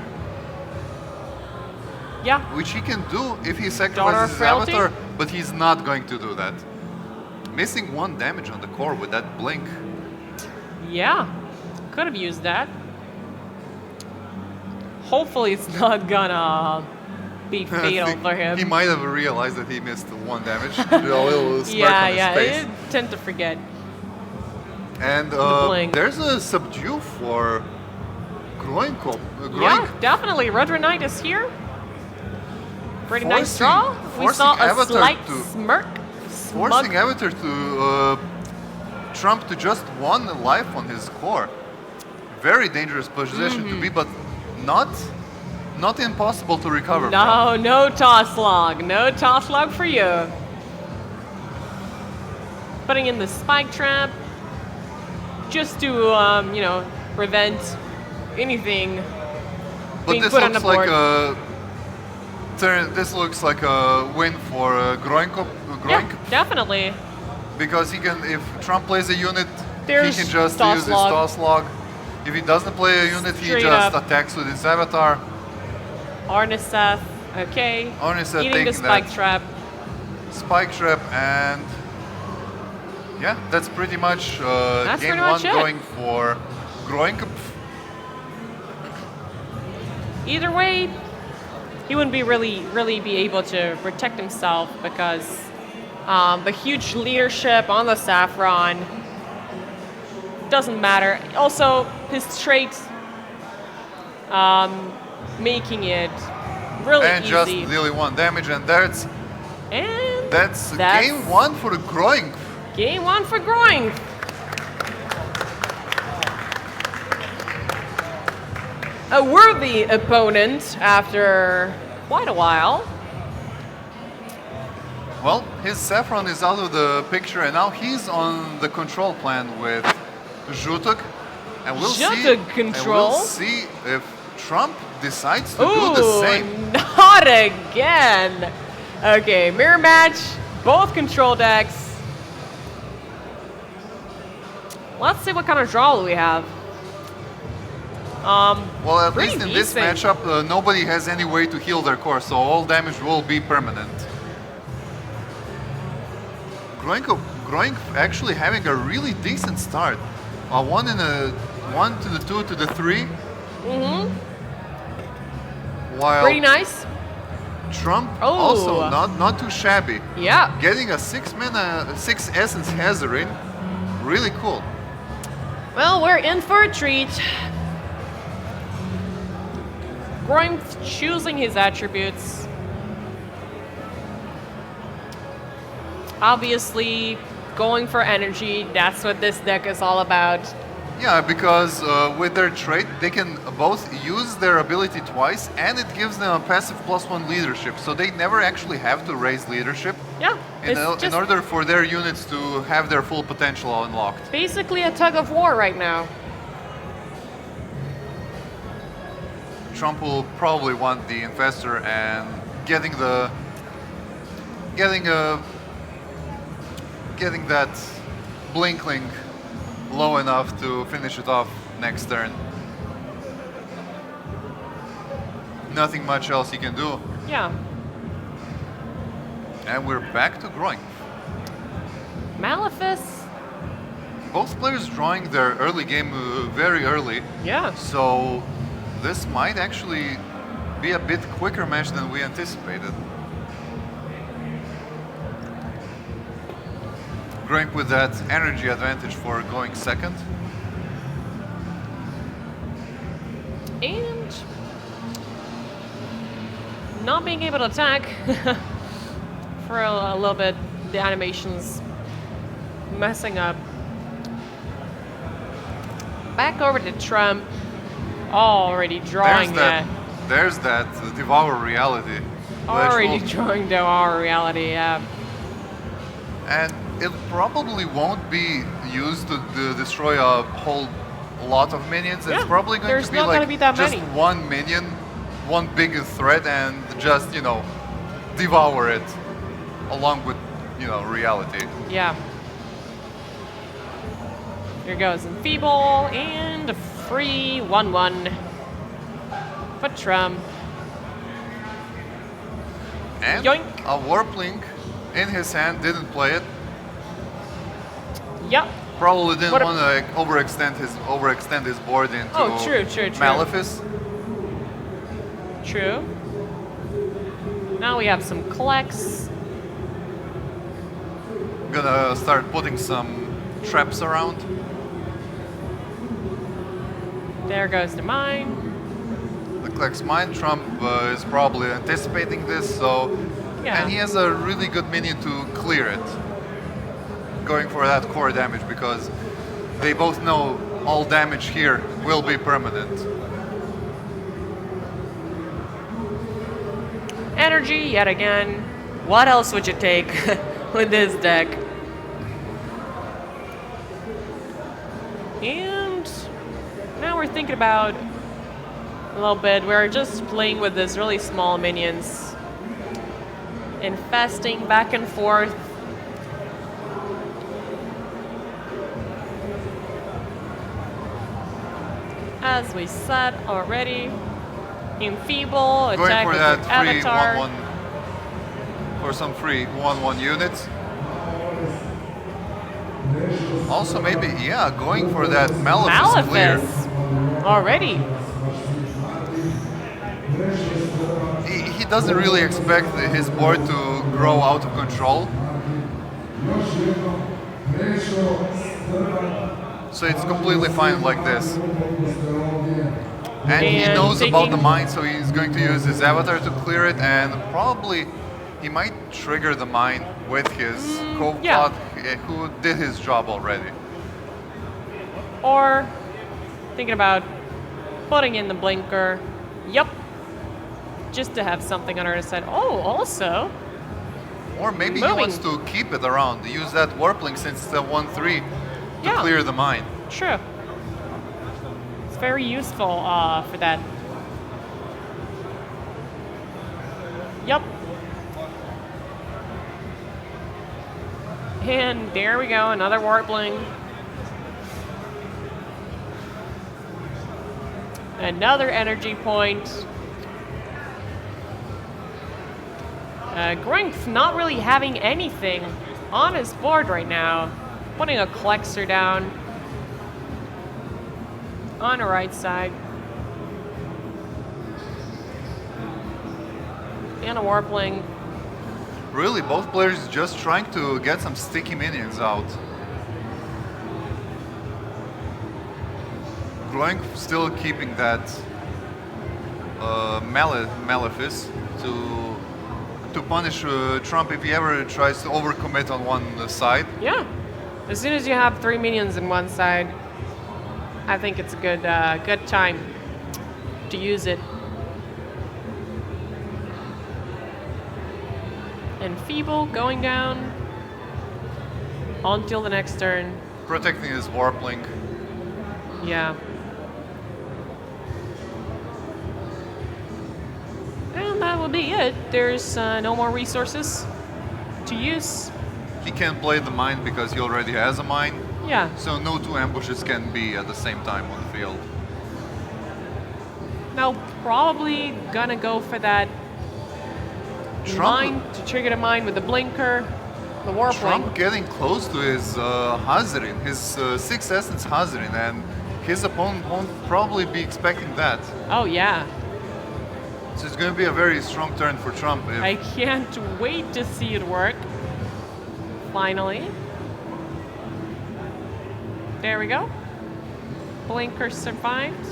Yeah. Which he can do if he Daughter sacrifices of his Frailty? avatar, but he's not going to do that. Missing 1 damage on the core with that blink. Yeah, could have used that. Hopefully it's not gonna be I fatal think for him. He might have realized that he missed 1 damage. A little smirk yeah, on his yeah, face. I tend to forget. And blink. there's a subdue for Groink. Yeah, definitely. Rudra Knight is here. Pretty nice draw. We forcing saw a Avatar slight to- smirk. Forcing Avatar to Trump to just 1 life on his core. Very dangerous position to be, but not impossible to recover from. No toss log. No toss log for you. Putting in the spike trap just to, prevent anything But being this put on the looks like board. this looks like a win for Groink. Yeah, definitely. because he can, if Trump plays a unit, There's he can just toss use his log. toss log. If he doesn't play a unit, he Straight just up. attacks with his avatar. Arniseth, okay. Arniseth Eating the taking spike that. trap. Spike trap, and yeah, that's pretty much That's game pretty one much it. going for Groink. Either way, he wouldn't be really be able to protect himself because the huge leadership on the Saffron doesn't matter. Also, his trait making it really And easy. just dealing 1 damage, and that's and that's game 1 for the Groink. Game 1 for Groink. A worthy opponent after quite a while. Well, his Saffron is out of the picture, and now he's on the control plan with Zhutuk. And we'll Zhutuk control? And we'll see if Trump decides to Ooh, do the same. not again. Okay, mirror match, both control decks. Let's see what kind of draw we have. Well, at pretty least in this decent. matchup, nobody has any way to heal their core, so all damage will be permanent. Groink actually having a really decent start. 1 to the 2 to the 3. Mm-hmm. While Pretty nice. Trump Oh. also not too shabby. Yeah. Getting a 6 essence Hazarin, really cool. Well, we're in for a treat. Groink choosing his attributes. Obviously, going for energy. That's what this deck is all about. Yeah, because with their trait, they can both use their ability twice, and it gives them a passive +1 leadership, so they never actually have to raise leadership Yeah. It's in just order for their units to have their full potential unlocked. basically a tug of war right now. Trump will probably want the Infestor and getting that Blinkling low enough to finish it off next turn. Nothing much else he can do. Yeah. And we're back to Groink. Malefice. Both players drawing their early game very early, Yeah. so this might actually be a bit quicker match than we anticipated. Groink with that energy advantage for going second. And not being able to attack for a little bit. The animations messing up. Back over to Trump. Already drawing There's that Devour Reality. Already Which drawing down our reality, yeah. and it probably won't be used to destroy a whole lot of minions. Yeah, It's probably going there's to be not like gonna be that just many. one minion, one big threat, and just, devour it along with, reality. Yeah. Here goes Enfeeble and a free 1/1 for Trump. And Yoink. a Warplink in his hand, didn't play it. Yep. Probably didn't What a- want to overextend his board into Oh, true. Malefice. True. Now we have some Klex. Gonna start putting some traps around. There goes the mine. The Klex Mine. Trump is probably anticipating this, so Yeah. and he has a really good minion to clear it. Going for that core damage because they both know all damage here will be permanent. Energy yet again. What else would you take with this deck? And now we're thinking about a little bit. We're just playing with this really small minions. Infesting back and forth. as we said already, enfeeble, Going attack for with that your free avatar. 1-1 for some free 1-1 units. Also maybe, yeah, going for that Malefice clear. Malefice already. He doesn't really expect his board to grow out of control. So it's completely fine like this. And he And knows about the taking- mine, so he's going to use his avatar to clear it, and probably he might trigger the mine with his co-pilot yeah. who did his job already. Or thinking about putting in the blinker. Yup. Just to have something on our side. Oh, also. Or maybe he Moving. wants to keep it around, use that warpling since it's a 1-3 to Yeah. clear the mine. True. It's very useful for that. Yup. And there we go, another warpling. Another energy point. Groink's not really having anything on his board right now. Putting a Klexer down on the right side. And a Warpling. Really, both players just trying to get some sticky minions out. Groink still keeping that Malefice to punish Trump if he ever tries to overcommit on one side. Yeah. As soon as you have 3 minions in one side, I think it's a good time to use it. And Feeble going down until the next turn. Protecting his Warpling. Yeah. And that will be it. There's no more resources to use. He can't play the mine because he already has a mine. Yeah. So no two ambushes can be at the same time on the field. Now, probably gonna go for that mine to trigger the mine with the blinker, the Warpling. Trump getting close to his Hazarin, his 6 Essence Hazarin, and his opponent won't probably be expecting that. Oh, yeah. So it's going to be a very strong turn for Trump. If I can't wait to see it work. Finally. There we go. Blinker survived.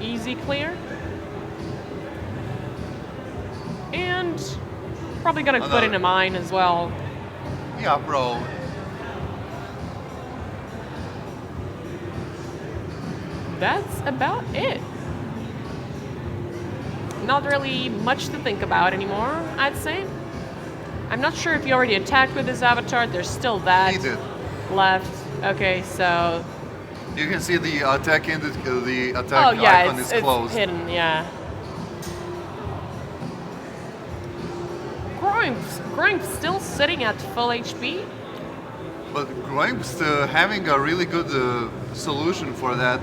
Easy clear. And probably gonna put in a mine as well. Yeah, bro. That's about it. Not really much to think about anymore, I'd say. I'm not sure if he already attacked with his avatar. There's still that He did. left. Okay, so You can see the attack the attack icon is it's closed. hidden, yeah. Grime's still sitting at full HP. But Groink's having a really good solution for that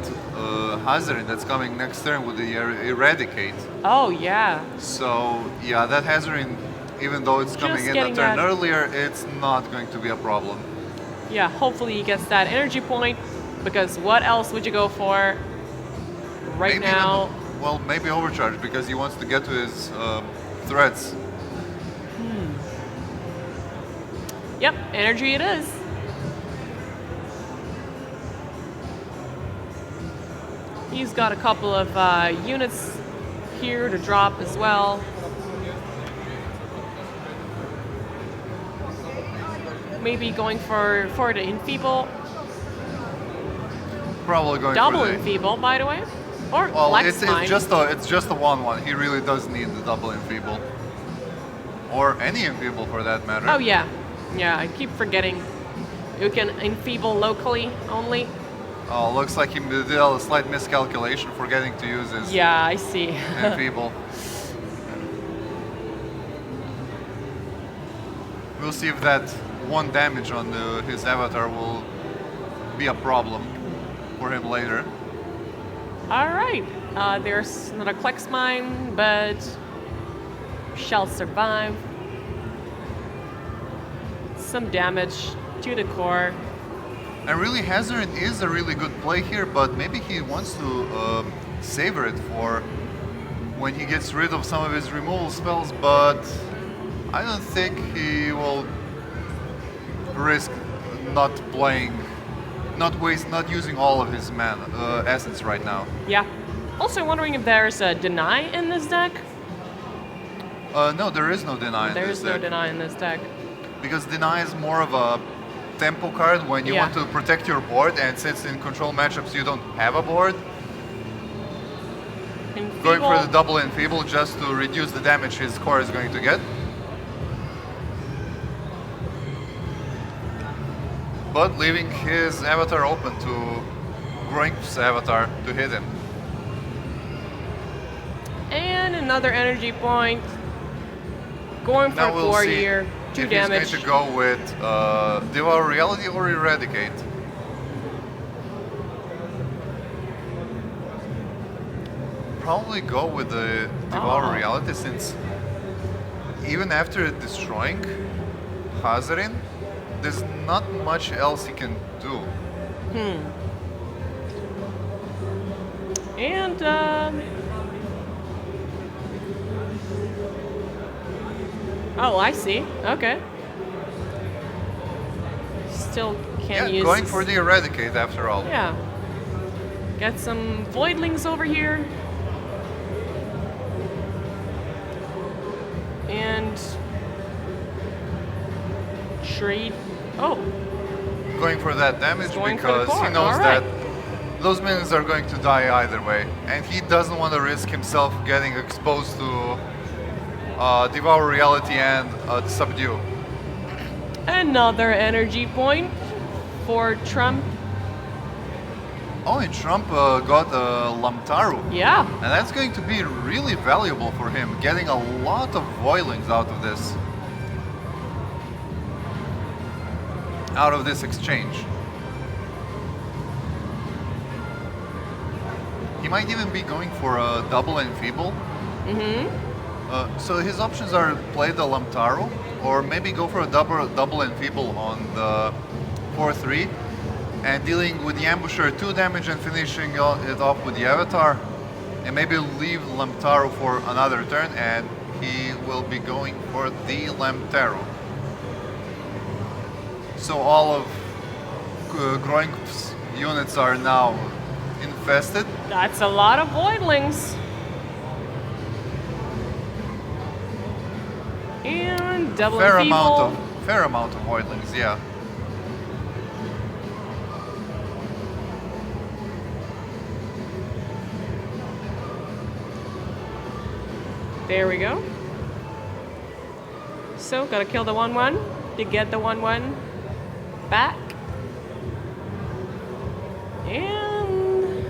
Hazarin that's coming next turn with the Eradicate. Oh, yeah. So, yeah, that Hazarin, even though it's coming Just in a getting turn that- earlier, it's not going to be a problem. Yeah, hopefully he gets that energy point, because what else would you go for right Maybe now? even- well, maybe Overcharge, because he wants to get to his threats. Yep, energy it is. He's got a couple of units here to drop as well. Maybe going for the enfeeble. Probably going Double for the... enfeeble, by the way. Or Well, flex it's mine. just a 1-1. He really does need the double enfeeble. Or any enfeeble for that matter. Oh yeah, yeah. I keep forgetting. You can enfeeble locally only. Oh, looks like he did a slight miscalculation, forgetting to use his Yeah, I see. enfeeble. We'll see if that 1 damage on his avatar will be a problem for him later. All right. There's another Klex mine, but shall survive. Some damage to the core. And really, Hazard is a really good play here, but maybe he wants to savor it for when he gets rid of some of his removal spells, but I don't think he will risk not playing, not using all of his essence right now. Yeah. Also wondering if there's a deny in this deck. No, there is no deny in this There's no deck. deny in this deck. Because deny is more of a tempo card when you Yeah. want to protect your board, and since in control matchups you don't have a board, going for the double enfeeble just to reduce the damage his core is going to get. But leaving his avatar open to Groink's avatar to hit him. And another energy point. Going for Now we'll 4 see year, 2 if damage. he's going to go with Devour Reality or Eradicate. Probably go with the Devour Reality, since even after destroying Hazarin, there's not much else he can do. And oh, I see. Okay. Still can't use. Going for the Eradicate after all. Yeah. Get some voidlings over here. And trade. Oh, Going for that damage going for the because he core, knows alright. that those minions are going to die either way, and he doesn't want to risk himself getting exposed to Devour Reality and Subdue. another energy point for Trump. Oh, and Trump got Lamtaru. Yeah. And that's going to be really valuable for him, getting a lot of Voilings out of this exchange. He might even be going for a double enfeeble. So his options are play the Lamtaru, or maybe go for a double enfeeble on the 4/3, and dealing with the Ambusher 2 damage and finishing it off with the Avatar, and maybe leave Lamtaru for another turn, and he will be going for the Lamtaru. So all of Groink's units are now infested. That's a lot of voidlings. And double Fair enfeeble. amount of Voidlings, yeah. There we go. So, gotta kill the 1/1 to get the 1/1 back. And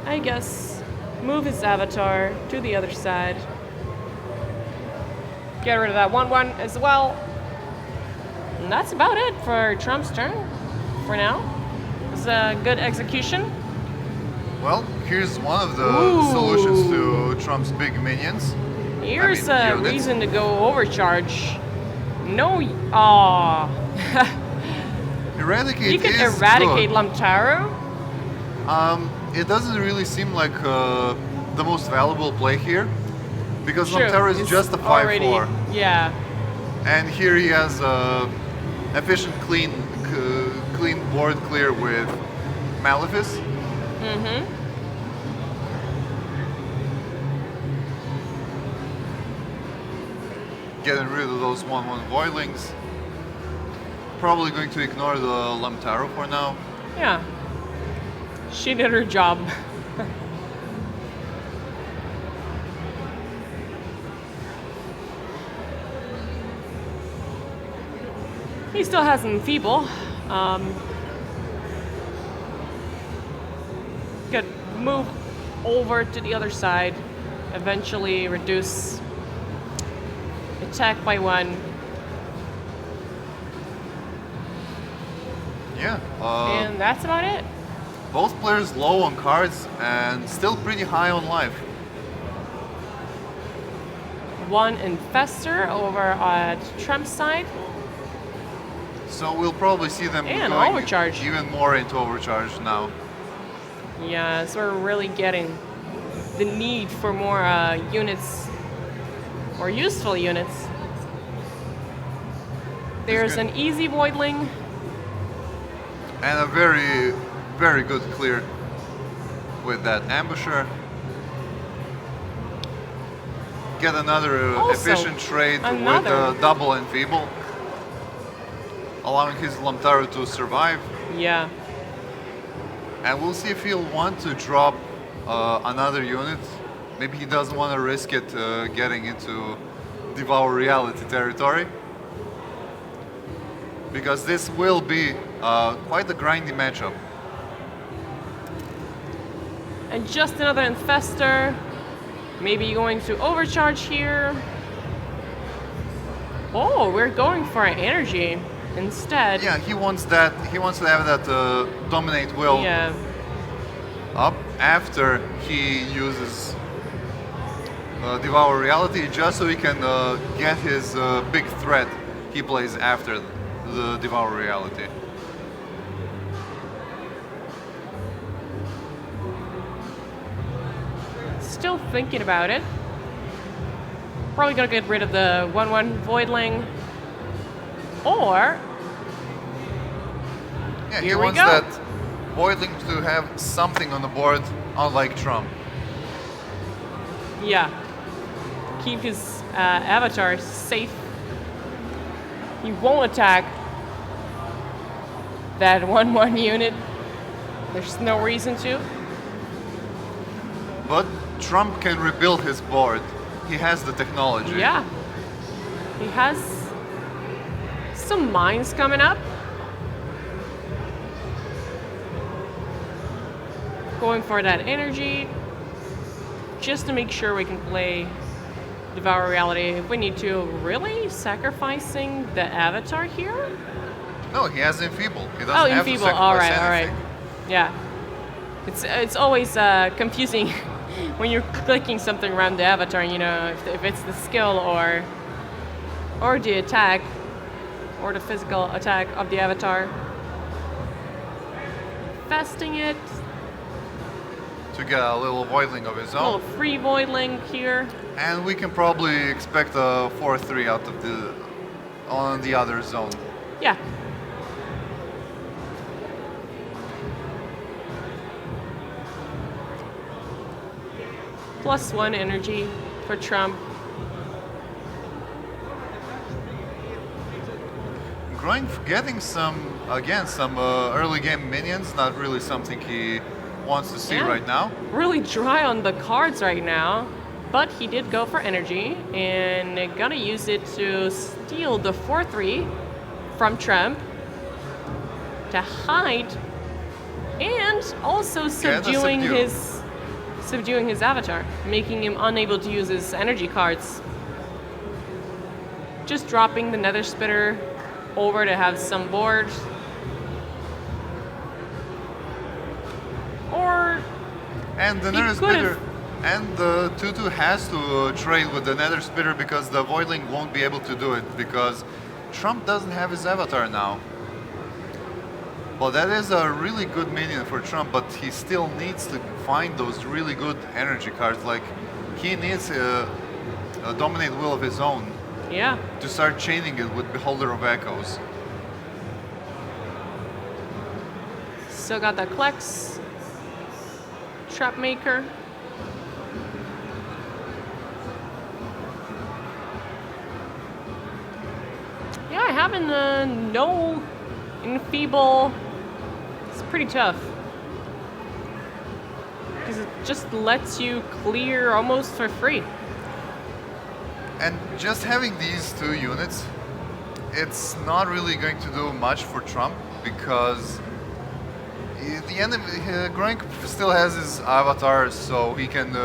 I guess move his avatar to the other side. Get rid of that 1/1 as well. And that's about it for Trump's turn for now. It's a good execution. Well, here's one of the Ooh. solutions to Trump's big minions. Here's a units. reason to go overcharge. No, aw. Eradicate You can is eradicate good. Lamtaru. It doesn't really seem like the most valuable play here, because True, Lamtaru is it's just a 5/4. already- Yeah. And here he has efficient, clean board clear with Malefice. Getting rid of those 1/1 Voidlings. Probably going to ignore the Lamtaru for now. Yeah. She did her job. He still has an enfeeble. Could move over to the other side, eventually reduce attack by 1. Yeah. And that's about it. Both players low on cards and still pretty high on life. One Infestor over at Trump's side. So we'll probably see them And going overcharge. even more into overcharge now. Yeah, so we're really getting the need for more units, more useful units. There's an easy Voidling. And a very, very good clear with that ambusher. Get another Also, efficient trade another. with double enfeeble, allowing his Lamtaru to survive. Yeah. And we'll see if he'll want to drop another unit. Maybe he doesn't want to risk it getting into Devour Reality territory. Because this will be quite a grindy matchup. And just another Infestor. Maybe going to overcharge here. Oh, we're going for an energy instead. Yeah, he wants that. He wants to have that dominate will Yeah. up after he uses Devour Reality, just so he can get his big threat he plays after the Devour Reality. Still thinking about it. Probably gonna get rid of the 1/1 Voidling. Or Yeah, Here he we wants go. that Voidling to have something on the board, unlike Trump. yeah, keep his avatar safe. He won't attack that 1/1 unit. There's no reason to. But Trump can rebuild his board. He has the technology. Yeah. He has some mines coming up. Going for that energy. Just to make sure we can play Devour Reality. If we need to, really sacrificing the avatar here? No, he has Enfeeble. He doesn't Oh, have to Enfeeble. sacrifice All right, all right. anything. Yeah. It's always confusing when you're clicking something around the avatar, you know, if it's the skill or the attack or the physical attack of the avatar. Festing it. To get a little Voidling of his A little own. free Voidling here. And we can probably expect a 4-3 out of on the other zone. Yeah. +1 energy for Trump. Groink getting some early game minions, not really something he wants to see Yeah. right now. Really dry on the cards right now, but he did go for energy and gonna use it to steal the 4/3 from Trump to hide and also subduing his avatar, making him unable to use his energy cards. Just dropping the Nether Spitter over to have some board. Or And the He Nether could've- Spitter and the 2/2 has to trade with the Nether Spitter because the Voidling won't be able to do it because Trump doesn't have his avatar now. Well, that is a really good minion for Trump, but he still needs to find those really good energy cards. Like, he needs a Dominate Will of his own yeah. to start chaining it with Beholder of Echoes. Still got that Klex. Trap Maker. Yeah, having no Enfeeble, it's pretty tough. Because it just lets you clear almost for free. And just having these two units, it's not really going to do much for Trump because the enemy, Groink still has his avatar, so he can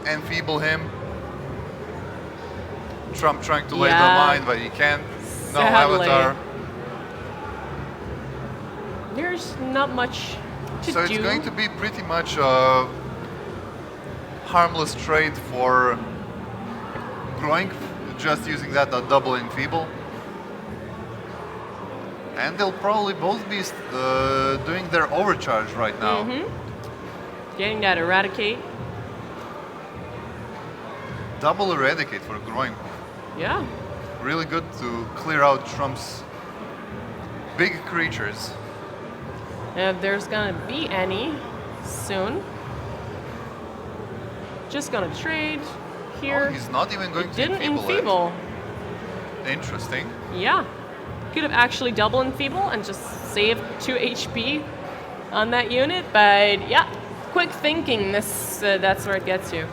enfeeble him. Trump trying to lay the Yeah. mine, but he can't. No Sadly. avatar. There's not much to So do. it's going to be pretty much a harmless trade for Groink, just using that double enfeeble. And they'll probably both be doing their overcharge right now. Getting that eradicate. Double eradicate for Groink. Yeah. Really good to clear out Trump's big creatures. If there's gonna be any soon. Just gonna trade here. Oh, he's not even going to Didn't enfeeble it. enfeeble. Interesting. Yeah. Could have actually double enfeeble and just saved 2 HP on that unit, but yeah, quick thinking. That's where it gets you.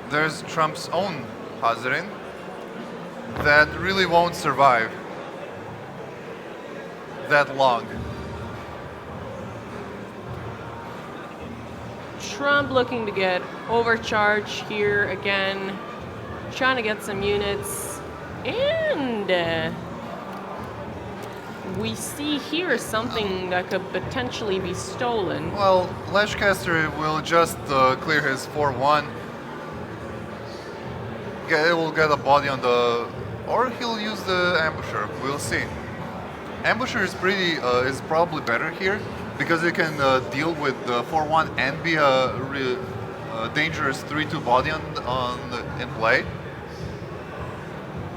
There's Trump's own Hazarin that really won't survive that long. Trump looking to get overcharge here again, trying to get some units, and we see here something that could potentially be stolen. Well, Lashcaster will just clear his 4-1. It will get a body on the... or he'll use the Ambusher, we'll see. Ambusher is probably better here, because it can deal with the 4-1 and be a dangerous 3-2 body in play.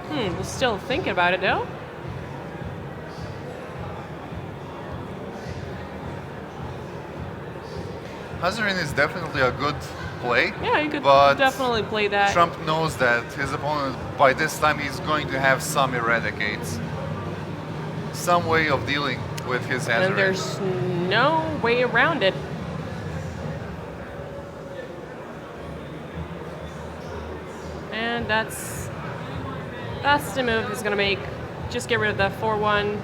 We're still thinking about it though. Hazarin is definitely a good play. Yeah, you could but definitely play that. Trump knows that his opponent, by this time, he's going to have some eradicates. Some way of dealing with his Hazarin. And there's no way around it. And that's the move he's gonna make. Just get rid of the 4-1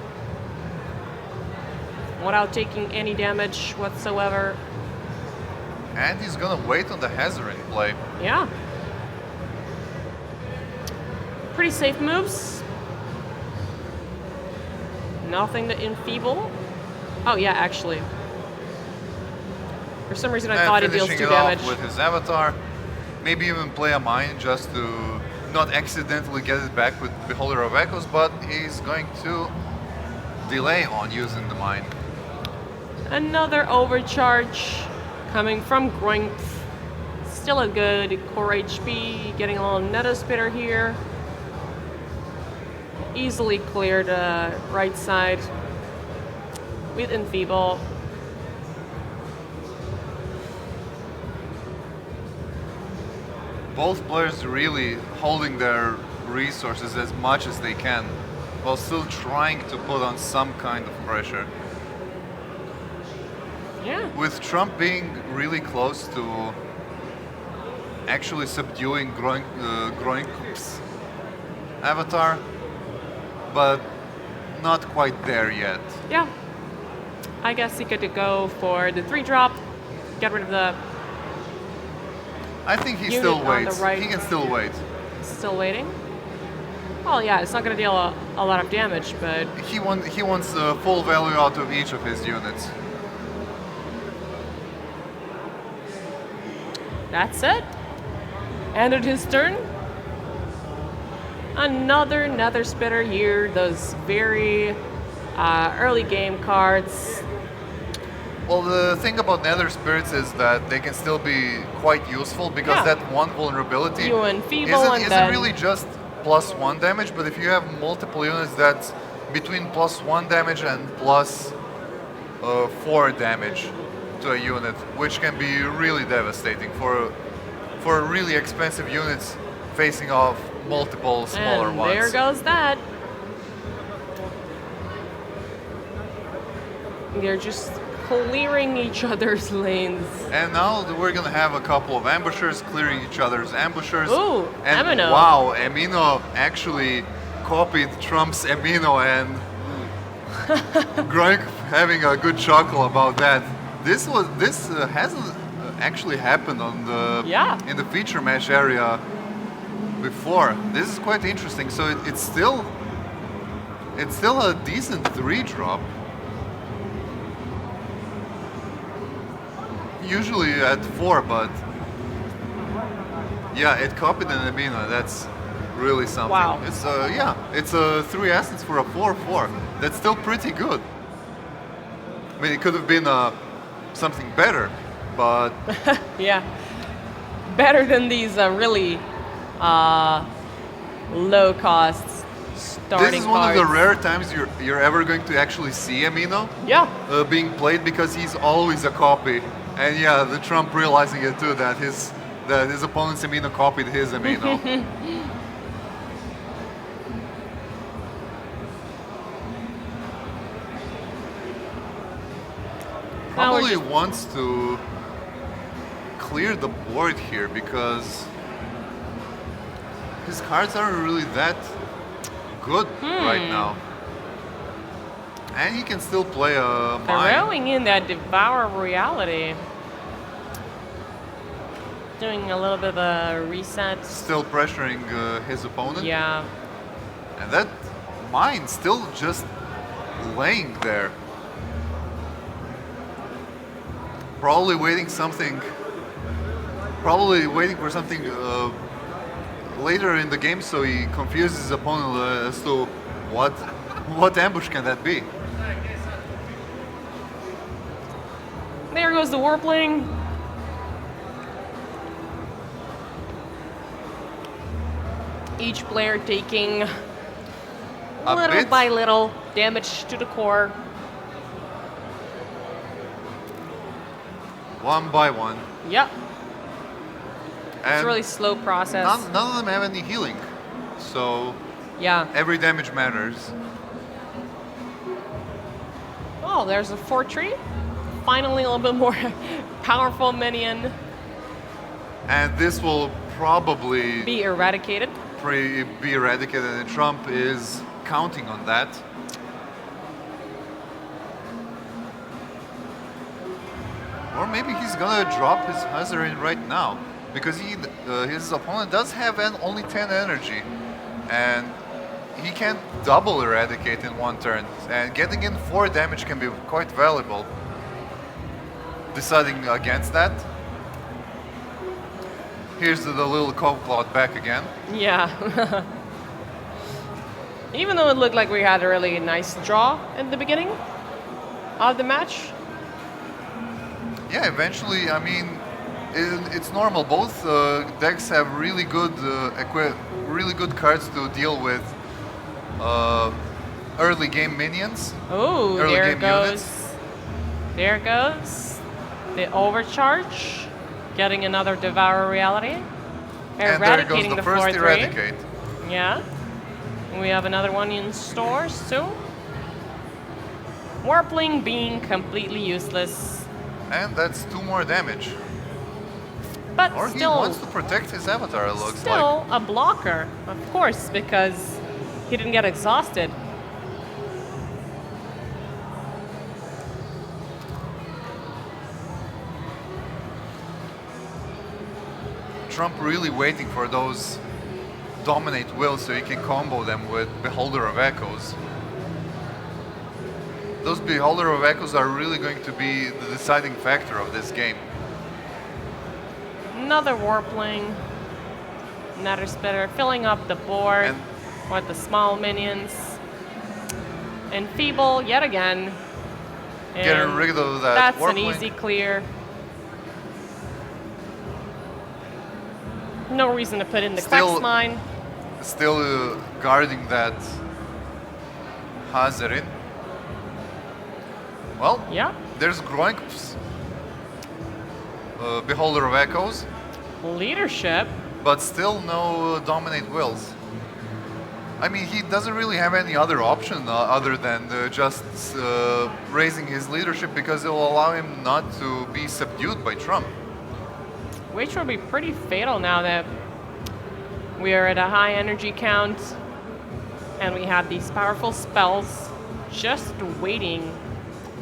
without taking any damage whatsoever. And he's gonna wait on the Hazarin play. Yeah. Pretty safe moves. Nothing to enfeeble. Oh yeah, actually. For some reason I thought it deals 2 finishing it damage. off with his avatar. Maybe even play a mine just to not accidentally get it back with Beholder of Echoes, but he's going to delay on using the mine. Another overcharge coming from Groink. Still a good core HP, getting a little Nether Spitter here. Easily cleared right side with Enfeeble. Both players really holding their resources as much as they can, while still trying to put on some kind of pressure. Yeah. With Trump being really close to actually subduing Groink's avatar, but not quite there yet. Yeah. I guess he could go for the 3-drop, get rid of the... I think he unit still on the waits. right. He can still wait. Still waiting. Well, yeah, it's not going to deal a lot of damage, but He wants full value out of each of his units. that's it. Ended his turn. Another Nether Spitter here. Those very early game cards. Well, the thing about Nether Spirits is that they can still be quite useful because Yeah. that one vulnerability You enfeeble and isn't then- really just +1 damage, but if you have multiple units, that's between +1 damage and +4 damage to a unit, which can be really devastating for really expensive units facing off multiple smaller And ones. there goes that. They're just clearing each other's lanes. And now we're gonna have a couple of ambushers clearing each other's ambushers. Ooh, and Amino. wow, Amino actually copied Trump's Amino, and Groink having a good chuckle about that. This hasn't actually happened on the in the feature match area before. This is quite interesting. So it's still a decent 3-drop. usually at 4, but yeah, it copied an amino. That's really something. Wow. It's it's 3 essence for a 4/4. That's still pretty good. I mean, it could have been something better, but Yeah. Better than these really low cost starting this is one cards. of the rare times you're ever going to actually see Amino Yeah. being played, because he's always a copy. And yeah, the Trump realizing it too, that his opponent's Amino copied his Amino. Now we're Probably just- wants to clear the board here, because his cards aren't really that good right now. And he can still play a mine. Throwing in that Devour Reality. Doing a little bit of a reset. Still pressuring his opponent. Yeah. And that mine still just laying there. Probably waiting for something later in the game, so he confuses his opponent as to what ambush can that be. There goes the Warpling. Each player taking A little bit. by little damage to the core. One by one. Yep. It's And a really slow process. none of them have any healing. So Yeah. every damage matters. Oh, there's a Fortree. Finally, a little bit more powerful minion. And this will probably Be eradicated. be eradicated, and Trump is counting on that. Or maybe he's gonna drop his Hazarin right now, because his opponent does have only 10 energy, and he can double eradicate in one turn, and getting in 4 damage can be quite valuable. Deciding against that. Here's the little Cove Cloud back again. Yeah. Even though it looked like we had a really nice draw at the beginning of the match. Yeah, eventually, I mean, it's normal. Both decks have really good cards to deal with early game minions. Oh, Early there game goes. units. There goes the overcharge. Getting another Devour Reality. And there goes Eradicating the the first 4/3. Eradicate. Yeah. We have another one in stores too. Warpling being completely useless. And that's 2 more damage. But Or he still, wants to protect his avatar, it looks like. still a blocker, of course, because he didn't get exhausted. Trump really waiting for those dominate wills so he can combo them with Beholder of Echoes. Those Beholder of Echoes are really going to be the deciding factor of this game. Another Warpling. Another Spitter, filling up the board And- with the small minions. And Feeble yet again. Getting And rid of that that's an Warpling. easy clear. No reason to put in the Still- Quex Mine. Still guarding that Hazarin. Well, Yeah. there's Groink's Beholder of Echoes, Leadership. but still no Dominate Wills. I mean, he doesn't really have any other option other than just raising his leadership, because it will allow him not to be subdued by Trump. Which will be pretty fatal now that we are at a high energy count and we have these powerful spells just waiting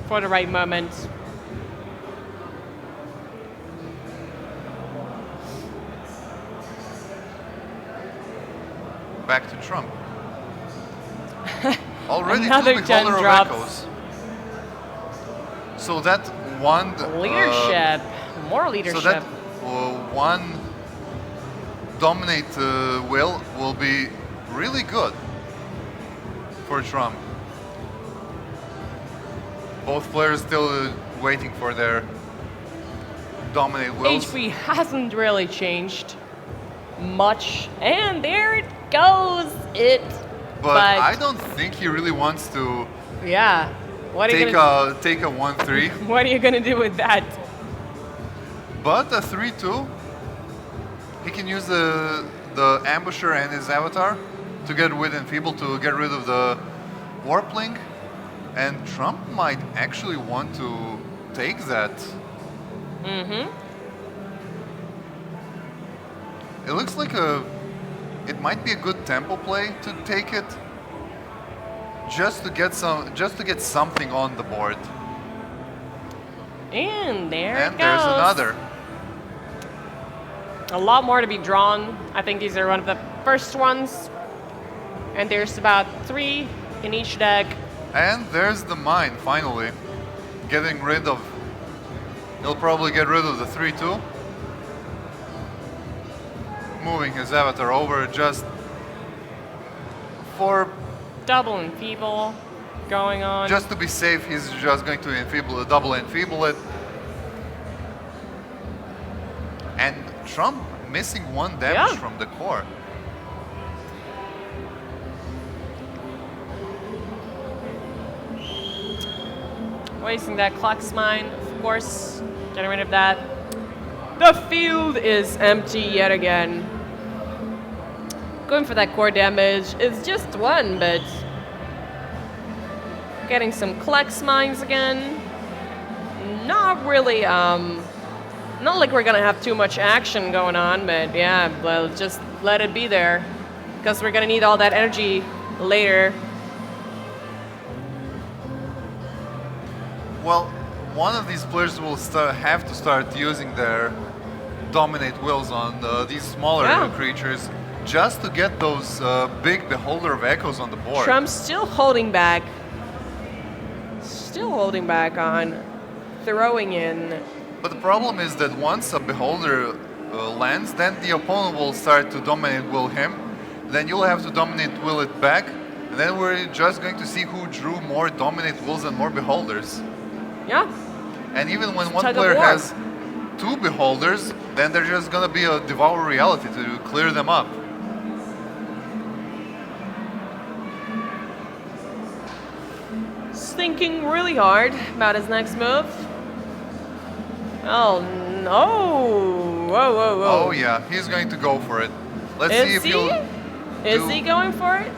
for the right moment. Back to Trump. Already Another 2 gen Beholder of drops. Echoes. So that one Leadership. More leadership. So that one dominate will be really good for Trump. Both players still waiting for their dominate wills. HP hasn't really changed much, and there it goes. But I don't think he really wants to yeah. What are you take a 1-3. What are you gonna do with that? But a 3-2, he can use the ambusher and his avatar to get with Enfeeble to get rid of the Warpling. And Trump might actually want to take that. Mm-hmm. It looks like it might be a good tempo play to take it, just to get something on the board. And there And it goes. there's another. A lot more to be drawn. I think these are one of the first ones. And there's about 3 in each deck. And there's the mine, finally. Getting rid of... He'll probably get rid of the 3-2. Moving his avatar over just for... Double Enfeeble going on. Just to be safe, he's just going to double Enfeeble it. And Trump missing 1 damage from the core. Wasting that Klux Mine, of course. Getting rid of that. The field is empty yet again. Going for that core damage is just 1, but getting some Klux Mines again. Not really, not like we're gonna have too much action going on, but yeah, well, just let it be there. Because we're gonna need all that energy later. Well, one of these players will have to start using their dominate wills on these smaller creatures just to get those big Beholder of Echoes on the board. Trump's still holding back. Still holding back on throwing in. But the problem is that once a Beholder lands, then the opponent will start to dominate will him. Then you'll have to dominate will it back. And then we're just going to see who drew more dominate wills and more Beholders. Yeah. And even when one player has 2 Beholders, then there's just gonna be a Devour Reality to clear them up. He's thinking really hard about his next move. Oh no! Whoa, whoa, whoa! Oh yeah, he's going to go for it. Let's see if he'll. Is he going for it?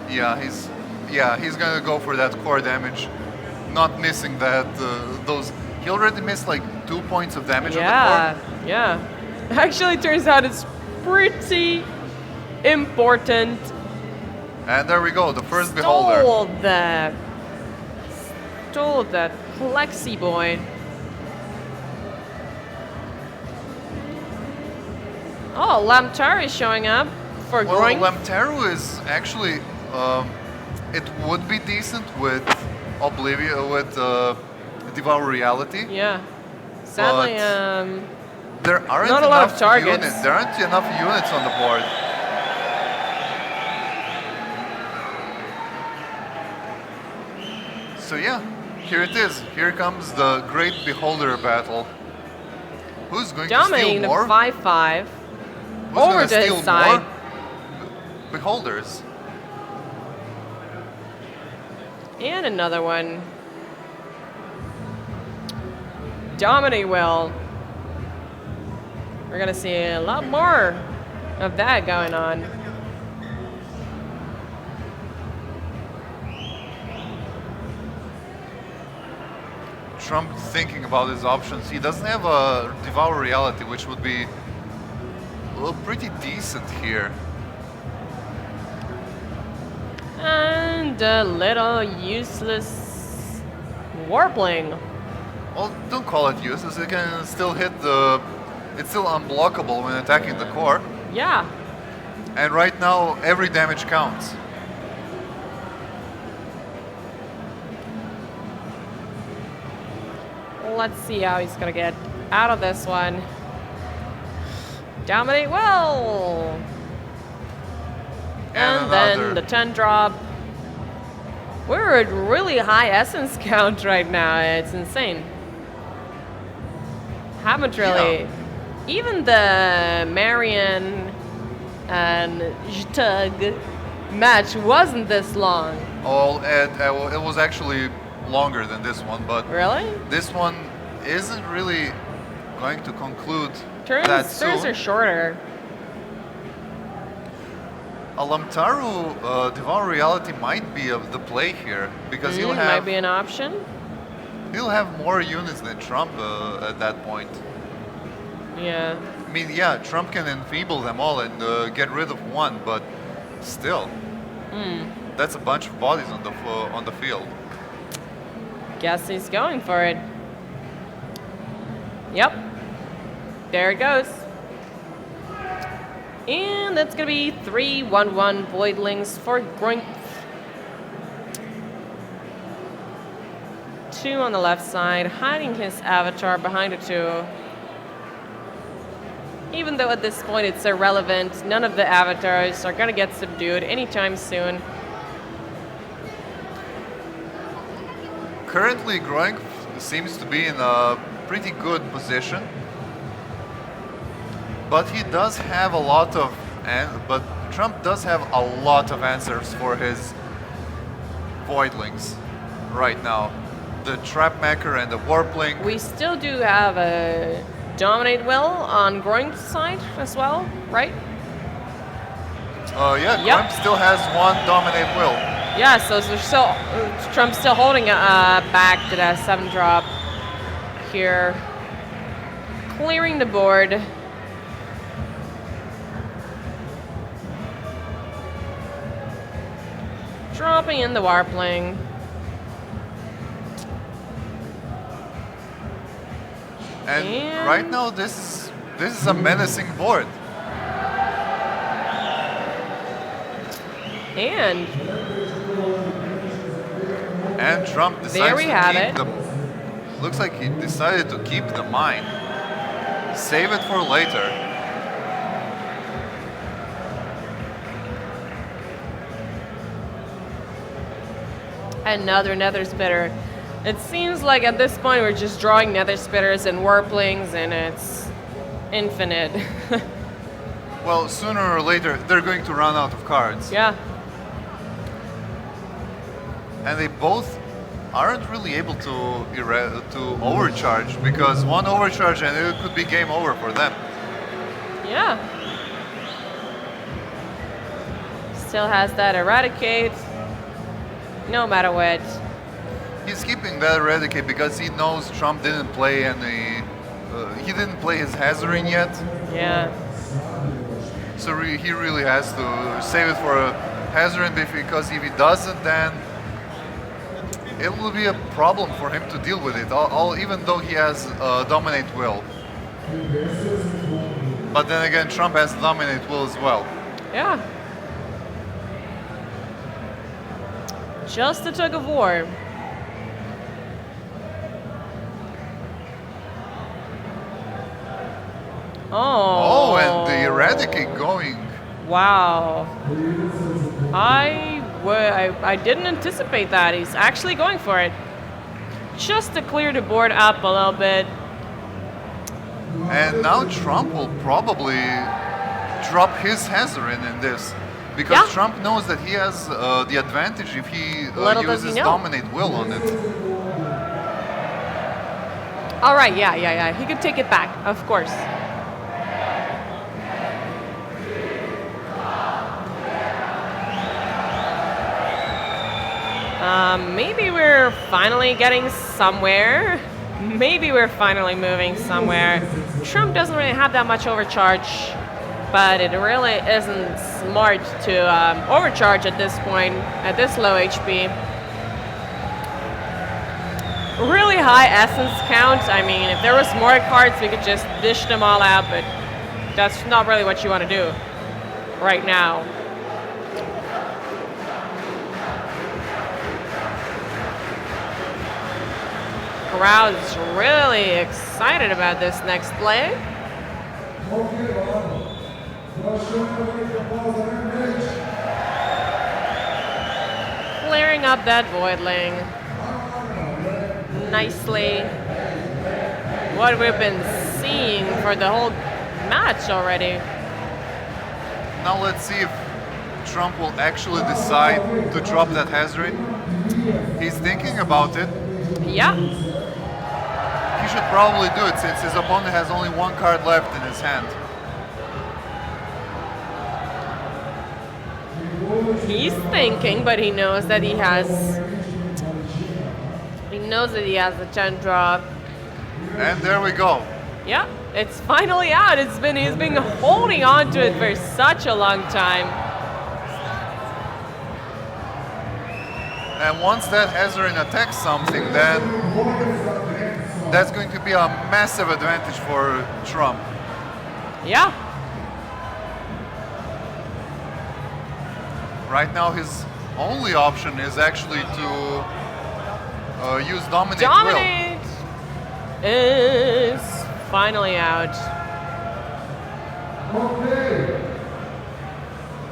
Yeah, he's gonna go for that core damage. Not missing that, those... He already missed like 2 points of damage on the core. Yeah. Actually, turns out it's pretty important. And there we go, the first Beholder. Stole that Plexi boy. Oh, Lamtar is showing up for Groin. Well, Lamtaru is actually... it would be decent with Oblivion, with Devour Reality. Yeah. Sadly, there aren't not a lot of targets. There aren't enough units on the board. So yeah, here it is. Here comes the Great Beholder battle. Who's going to steal more? Dominating 5-5. Who's Over going to to his steal side. more Beholders? And another one. Dominate will. We're gonna see a lot more of that going on. Trump thinking about his options. He doesn't have a Devour Reality, which would be pretty decent here. And a little useless Warpling. Well, don't call it useless. It can still hit the... It's still unblockable when attacking the core. Yeah. And right now, every damage counts. let's see how he's gonna get out of this one. Dominate well! And then the 10 drop. We're at really high essence count right now. It's insane. Haven't really. Even the Marion and Jtug match wasn't this long. Oh, it was actually longer than this one, but Really? this one isn't really going to conclude that Turns soon. are shorter. Alamtaru Devour Reality might be of the play here because he'll Might have be an option. more units than Trump at that point. Yeah. I mean, yeah, Trump can enfeeble them all and get rid of one, but still, that's a bunch of bodies on the field. Guess he's going for it. Yep. There it goes. And that's going to be 3/1/1 Voidlings for Groink. 2 on the left side, hiding his avatar behind the 2. Even though at this point it's irrelevant, none of the avatars are going to get subdued anytime soon. Currently, Groink seems to be in a pretty good position, but he does have a lot of, but Trump does have a lot of answers for his Voidlings right now. The Trapmaker and the Warpling. We still do have a Dominate Will on Groink's side as well, right? Yeah, Yep. Groink still has one Dominate Will. Yeah, so Trump's still holding back to that 7 drop here. Clearing the board. Dropping in the Warpling. And right now, this is a menacing board. And Trump decides there we to have keep it. the. Looks like he decided to keep the mine. Save it for later. another Nether Spitter. It seems like at this point we're just drawing Nether Spitters and Warplings and it's infinite. Well, sooner or later they're going to run out of cards. Yeah. And they both aren't really able to overcharge, because one overcharge and it could be game over for them. Yeah. Still has that Eradicate. No matter what. He's keeping that Eradicate because he knows Trump didn't play any. He didn't play his Hazarin yet. Yeah. So he really has to save it for a Hazarin, because if he doesn't, then it will be a problem for him to deal with it, even though he has Dominate Will. But then again, Trump has Dominate Will as well. Yeah. Just a tug of war. Oh, and the Eradicate going. Wow. I didn't anticipate that. He's actually going for it. Just to clear the board up a little bit. And now Trump will probably drop his Hazarin in this, because Trump knows that he has the advantage if he uses Dominate Will on it. All right, yeah. He could take it back, of course. Maybe we're finally getting somewhere. Maybe we're finally moving somewhere. Trump doesn't really have that much overcharge, but it really isn't smart to overcharge at this point, at this low HP. Really high essence count. I mean, if there was more cards, we could just dish them all out, but that's not really what you want to do right now. crowd is really excited about this next play. Clearing up that voidling nicely. What we've been seeing for the whole match already. Now let's see if Trump will actually decide to drop that hazard. He's thinking about it. Yeah. He should probably do it since his opponent has only one card left in his hand. He's thinking, but he knows that he has the 10 drop. And there we go. Yeah, it's finally out. He's been holding on to it for such a long time. And once that hazard attacks something, then that's going to be a massive advantage for Trump. Yeah. Right now, his only option is actually to use Dominate Will. Dominate is finally out.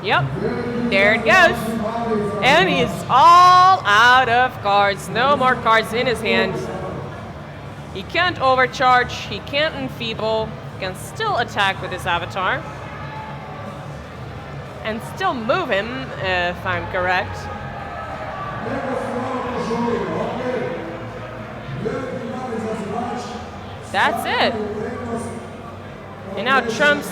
Yep, there it goes. And he's all out of cards. No more cards in his hand. He can't overcharge, he can't enfeeble, he can still attack with his avatar. And still move him, if I'm correct. That's it. And now Trump's...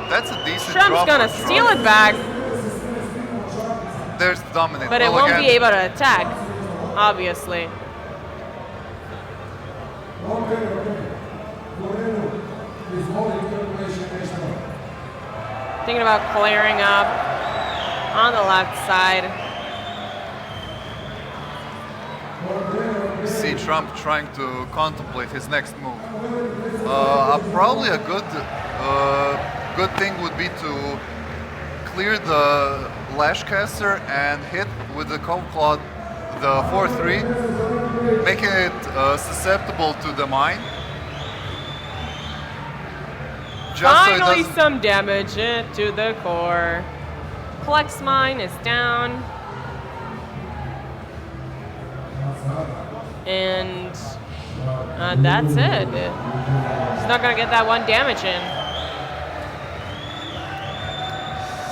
That's a decent Trump's drop gonna for steal Trump. it back, There's the Dominate but it Will won't again. be able to attack, obviously. Thinking about clearing up on the left side. See Trump trying to contemplate his next move. Probably a good thing would be to clear the Lashcaster and hit with the Cold Claw the 4-3, making it susceptible to the mine. Just so it Finally doesn't- some damage to the core. Flex Mine is down. And that's it. He's not gonna get that one damage in.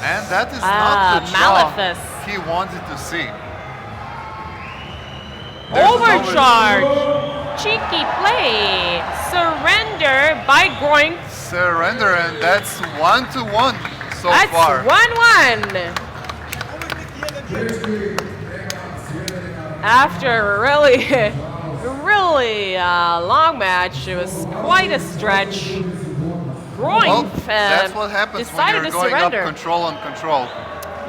And that is not the job Malefice. he wanted to see. There's an Overcharge! Cheeky play! Surrender by Groink. Surrender, and that's 1-1 so That's far. 1-1. After a really long match, it was quite a stretch. Well, Groink that's what happens when decided you're to going surrender. up control on control.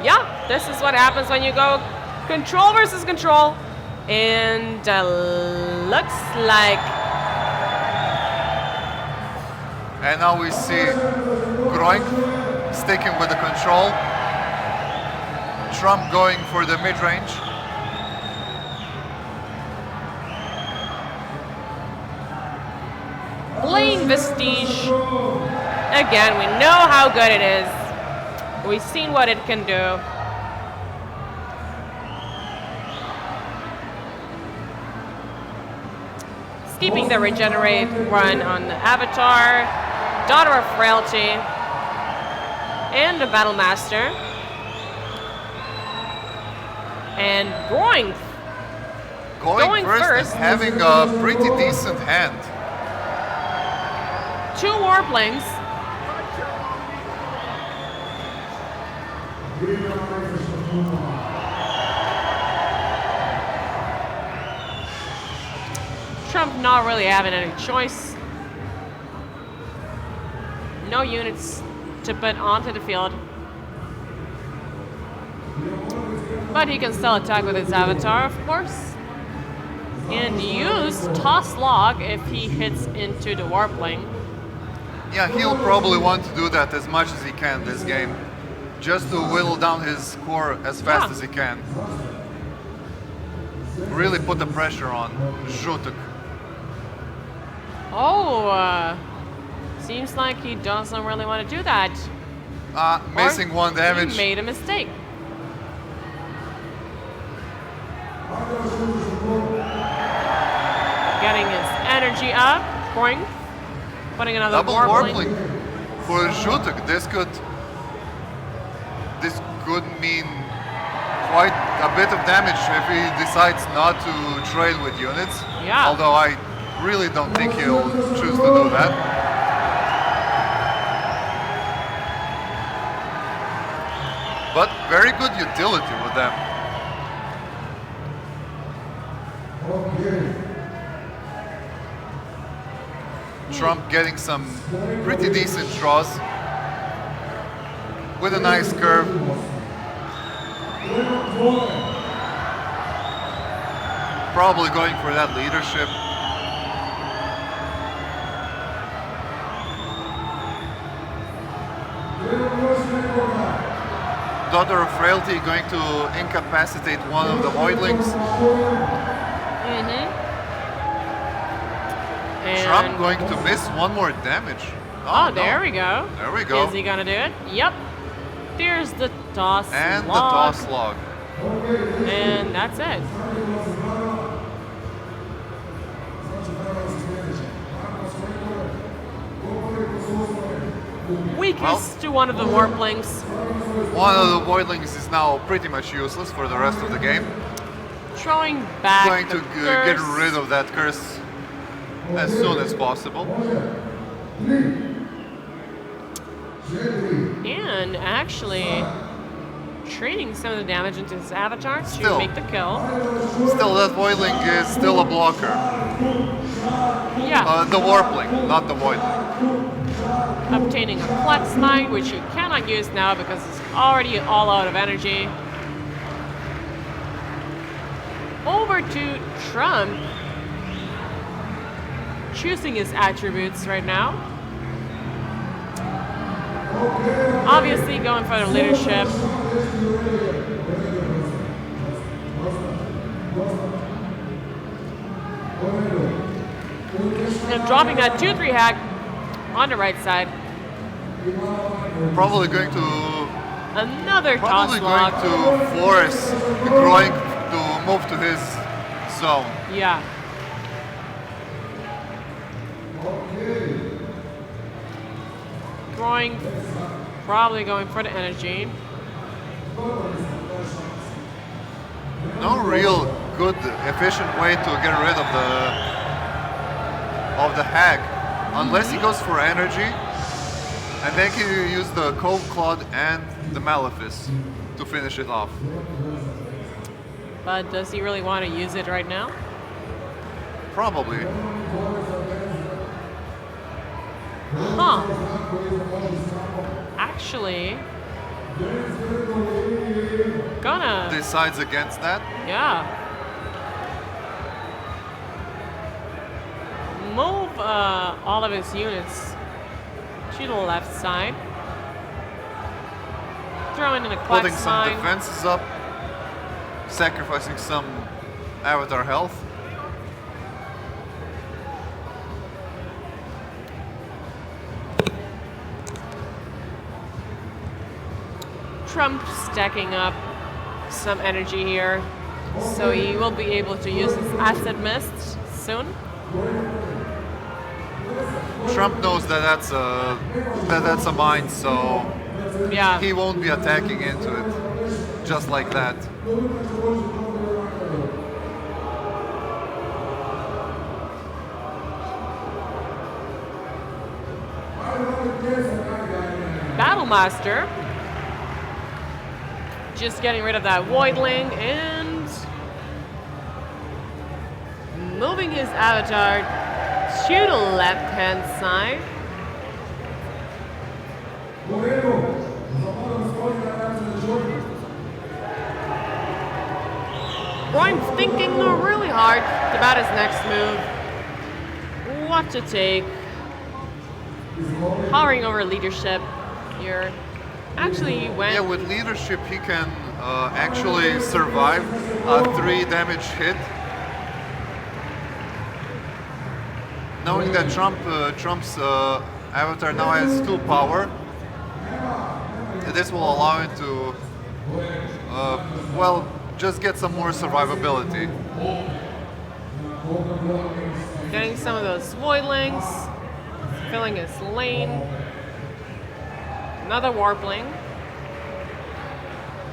Yeah, this is what happens when you go control versus control. And looks like... And now we see Groink sticking with the control. Trump going for the mid-range. Playing Vestige. Again, we know how good it is. We've seen what it can do. Keeping the regenerate run on the Avatar, Daughter of Frailty, and the Battle Master. And Groink Going first and having a pretty decent hand. 2 Warplings. Trump not really having any choice. No units to put onto the field. But he can still attack with his avatar, of course. And use Toss Log if he hits into the Warpling. Yeah, he'll probably want to do that as much as he can this game. Just to whittle down his core as fast as he can. really put the pressure on Zhutek. Oh, seems like he doesn't really want to do that. Missing one damage. He made a mistake. Getting his energy up. Boing. Putting another Double warbling. warbling for Zhutek. This could mean quite a bit of damage if he decides not to trade with units. Yeah. Although I really don't think he'll choose to do that. But very good utility with them. Trump getting some pretty decent draws with a nice curve. Probably going for that leadership. Daughter of Frailty going to incapacitate one of the voidlings. Trump going to miss one more damage. Oh, there we go. There we go. Is he gonna do it? Yep. There's the toss And log. the toss log. And that's it. Weakest to one of the warplings. One of the voidlings is now pretty much useless for the rest of the game. Throwing back Going the to curse. get rid of that curse as soon as possible. And actually trading some of the damage into his avatar to Still. make the kill. Still, that voidling is still a blocker. Yeah. The warpling, not the voidling. Obtaining a Flex Mine, which he cannot use now because it's already all out of energy. Over to Trump. Choosing his attributes right now. Obviously going for the leadership. And dropping that 2-3 hack on the right side. Probably going to Another Probably toss log. going to force the Groink to move to his zone. Yeah. Groink probably going for the energy. No real good, efficient way to get rid of the hack, unless he goes for energy, and then he can use the Cove Clod and the Malefice to finish it off. But does he really want to use it right now? Probably. Huh. Actually, gonna. Decides against that. Yeah. Move all of his units to the left side. Throwing in a Putting Quack some Sign. defenses up. Sacrificing some avatar health. Trump stacking up some energy here, so he will be able to use his Acid Mist soon. Trump knows that that's a mine, so Yeah. he won't be attacking into it just like that. Battlemaster. Just getting rid of that Voidling and moving his avatar to the left-hand side. Brian's thinking really hard about his next move. What to take. Hovering over leadership here. Actually, he went. Yeah, with leadership he can actually survive a 3 damage hit. Knowing that Trump's avatar now has 2 power, this will allow him to, well, just get some more survivability. Getting some of those voidlings, filling his lane. Another warpling.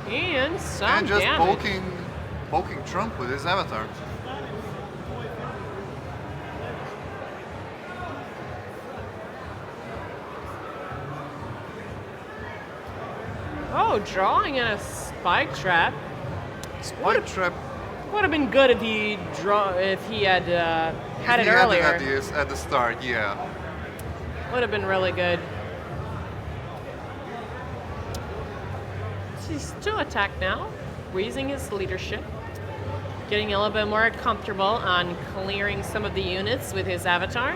And some And just damage. poking Trump with his avatar. Oh, drawing in a spike trap. Spike trap. Would have been good if he had had it earlier. At the start, yeah. Would have been really good. He's to attack now, raising his leadership, getting a little bit more comfortable on clearing some of the units with his avatar.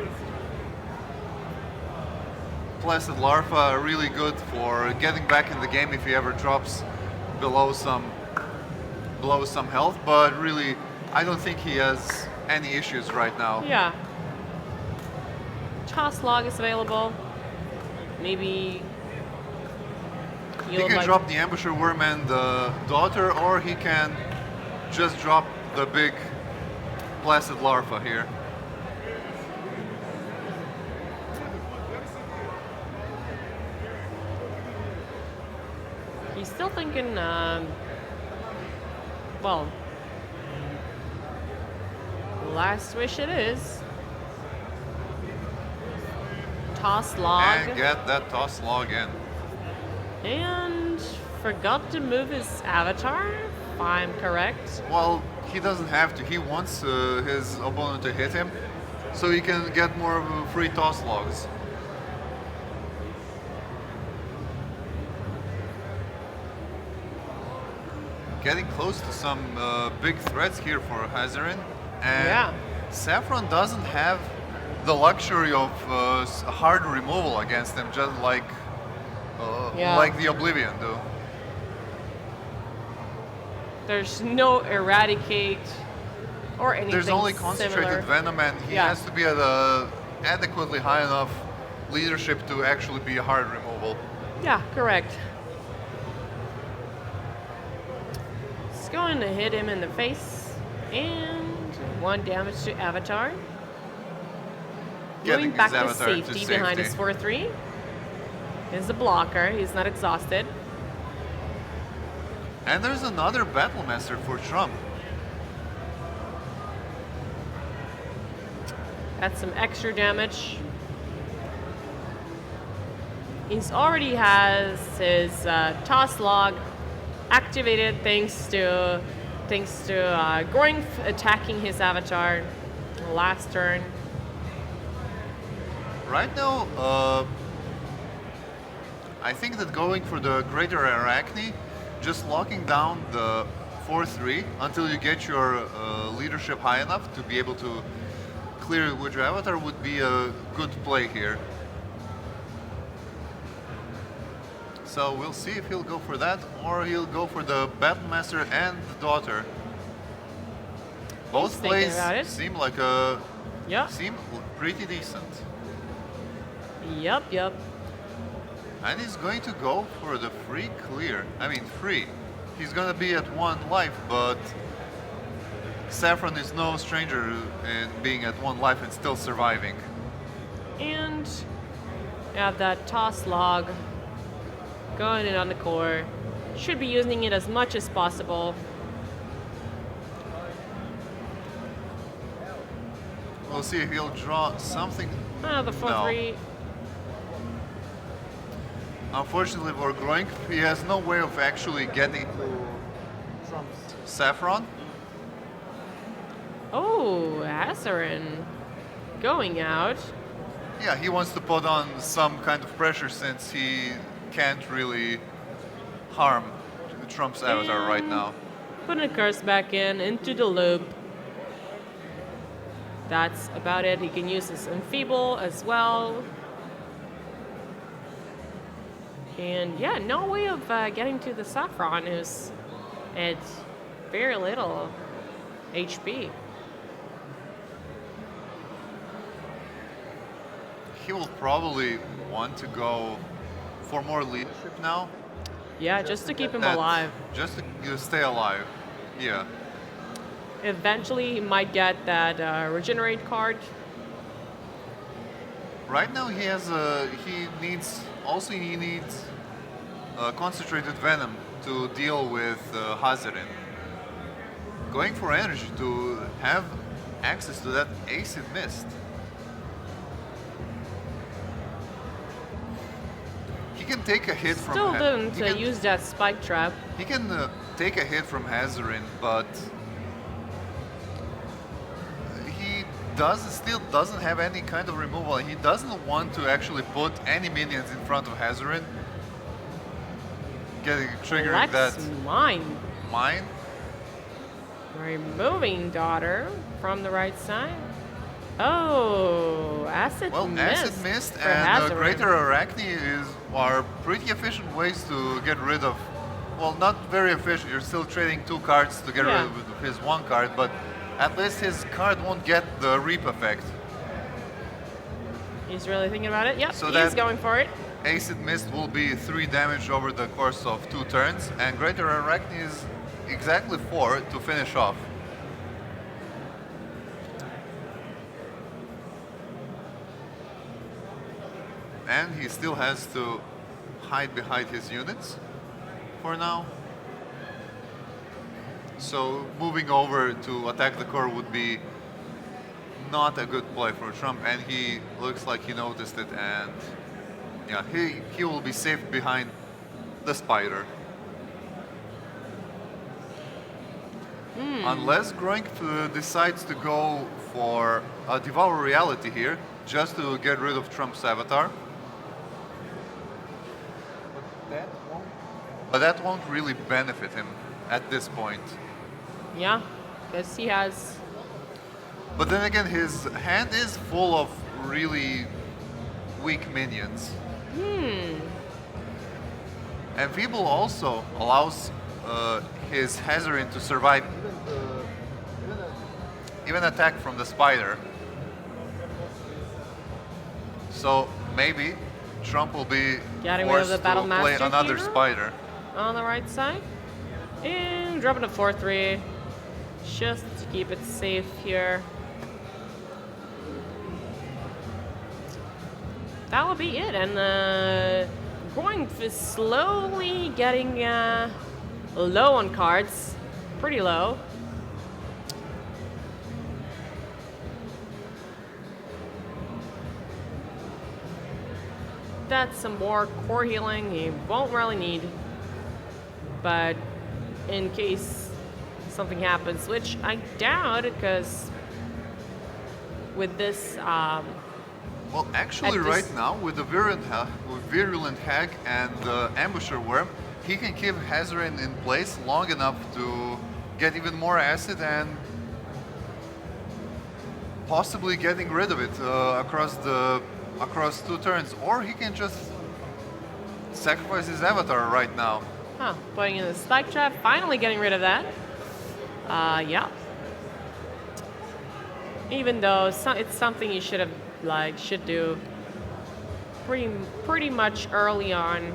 Placid Larva are really good for getting back in the game if he ever drops below some health, but really I don't think he has any issues right now. Yeah. Toss log is available. Maybe He can drop the Ambusher Worm and the Daughter, or he can just drop the big Placid Larva here. He's still thinking, well, last wish it is. Toss log. And get that toss log in. And forgot to move his avatar, if I'm correct. Well, he doesn't have to. He wants his opponent to hit him, so he can get more free toss logs. Getting close to some big threats here for Hazarin, and Yeah. Saffron doesn't have the luxury of hard removal against him, just like the Oblivion do. There's no eradicate or anything. There's only concentrated similar. venom, and he has to be at a adequately high enough leadership to actually be a hard removal. Yeah, correct. It's going to hit him in the face, and 1 damage to Avatar. Getting Moving back his to avatar to safety behind his safety. 4-3. Is a blocker. He's not exhausted. And there's another Battle Master for Trump. That's some extra damage. He's already has his toss log activated thanks to Groink attacking his avatar last turn. Right now, I think that going for the Greater Arachne, just locking down the 4-3 until you get your leadership high enough to be able to clear it with your avatar would be a good play here. So we'll see if he'll go for that, or he'll go for the Battle Master and the Daughter. Both thinking plays about it. seem pretty decent. Yep. And he's going to go for the free clear. I mean, free. He's going to be at 1 life, but Saffron is no stranger in being at 1 life and still surviving. And add that toss log. Going in on the core. Should be using it as much as possible. We'll see if he'll draw something. The 4-3. Unfortunately for Groink, he has no way of actually getting to Saffron. Oh, Hazarin going out. Yeah, he wants to put on some kind of pressure since he can't really harm Trump's avatar right now. Putting a curse back into the loop. That's about it. He can use his Enfeeble as well. And yeah, no way of getting to the Saffron is It's very little HP. He will probably want to go for more leadership now. Yeah, just to keep him That- alive. Just to stay alive. Yeah. Eventually, he might get that regenerate card. Right now he has he needs concentrated venom to deal with Hazarin. Going for energy to have access to that acid mist. He can take a hit from Still he didn't can- use that spike trap. He can take a hit from Hazarin, but he still doesn't have any kind of removal. He doesn't want to actually put any minions in front of Hazarin, triggering that Lex mine. mine. Removing daughter from the right side. Oh, acid Well, mist. acid mist for and Hazarin. greater arachne are pretty efficient ways to get rid of. Well, not very efficient. You're still trading 2 cards to get Yeah. rid of his 1 card, but at least his card won't get the reap effect. He's really thinking about it. Yep, So he's that- going for it. Acid Mist will be 3 damage over the course of 2 turns, and Greater Arachne is exactly 4 to finish off. And he still has to hide behind his units for now. So moving over to attack the core would be not a good play for Trump, and he looks like he noticed it, and yeah, he will be safe behind the spider. Unless Groink decides to go for a Devour Reality here, just to get rid of Trump's avatar. But that won't really benefit him at this point. Yeah, because he has. But then again, his hand is full of really weak minions. And Feeble also allows his Hazarin to survive even attack from the spider. So maybe Trump will be Getting rid of forced the Battle to play Master another here? spider. On the right side. And dropping a 4-3. Just to keep it safe here. That will be it. And going is slowly getting low on cards. Pretty low. That's some more core healing he won't really need. But in case something happens, which I doubt, because with this, Well, actually, At right this- now with the Virulent Hag and the Ambusher Worm, he can keep Hazarin in place long enough to get even more acid and possibly getting rid of it across 2 turns, or he can just sacrifice his avatar right now. putting in the spike trap, finally getting rid of that. Yeah. Even though it's something you should do pretty much early on.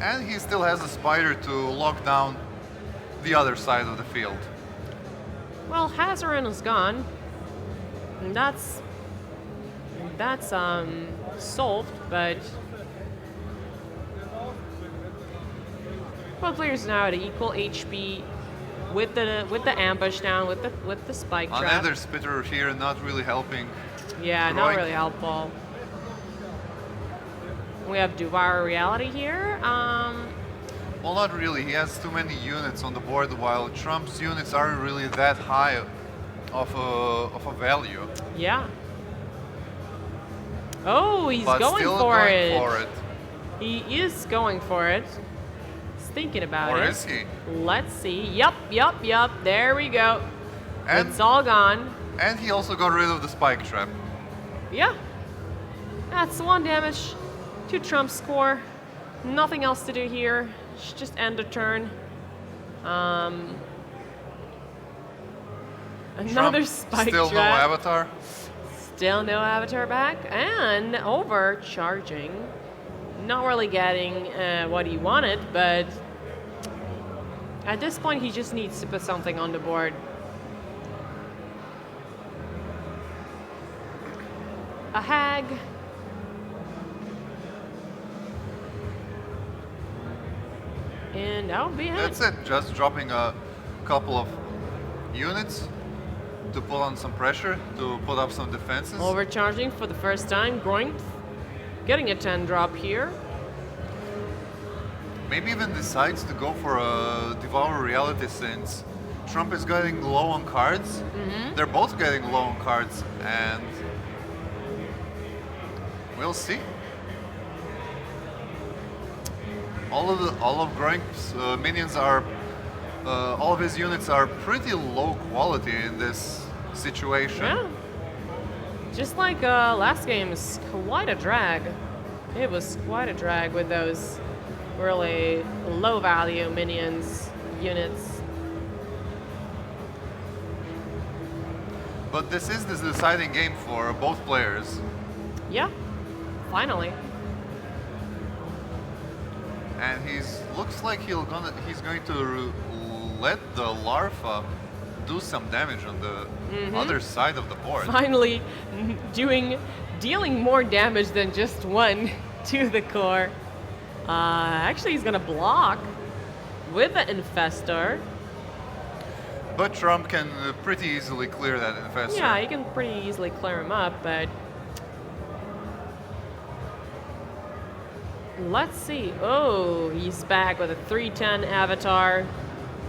And he still has a spider to lock down the other side of the field. Well, Hazarin is gone. And that's solved, but both players now at equal HP with the ambush down, with the spike trap. Another spitter here, not really helping. Yeah, not Groink. really helpful. We have Devour Reality here. Well, not really. He has too many units on the board, while Trump's units aren't really that high of a value. Yeah. Oh, he's But going still for going it. for it. He is going for it. He's thinking about Or it. is he? Let's see. Yup. There we go. And, It's all gone. and he also got rid of the spike trap. Yeah. That's 1 damage to Trump's score. Nothing else to do here. Should just end the turn. Another Trump, spike still no trap. avatar. Still no avatar back, and overcharging. Not really getting what he wanted, but at this point he just needs to put something on the board. A hag. And that would be it. That's it. Just dropping a couple of units to put on some pressure, to put up some defenses. Overcharging for the first time. Groink getting a 10 drop here. Maybe even decides to go for a Devour Reality since Trump is getting low on cards. They're both getting low on cards, and we'll see. All of Groink's minions are, all of his units are pretty low quality in this situation. Yeah. Just like last game, it's quite a drag. It was quite a drag with those really low value minions units. But this is the deciding game for both players. Yeah, finally. And looks like he's going to let the larva do some damage on the other side of the board. Finally dealing more damage than just one to the core. Actually, he's gonna block with the Infestor. But Trump can pretty easily clear that Infestor. Yeah, he can pretty easily clear him up, but let's see. Oh, he's back with a 310 avatar.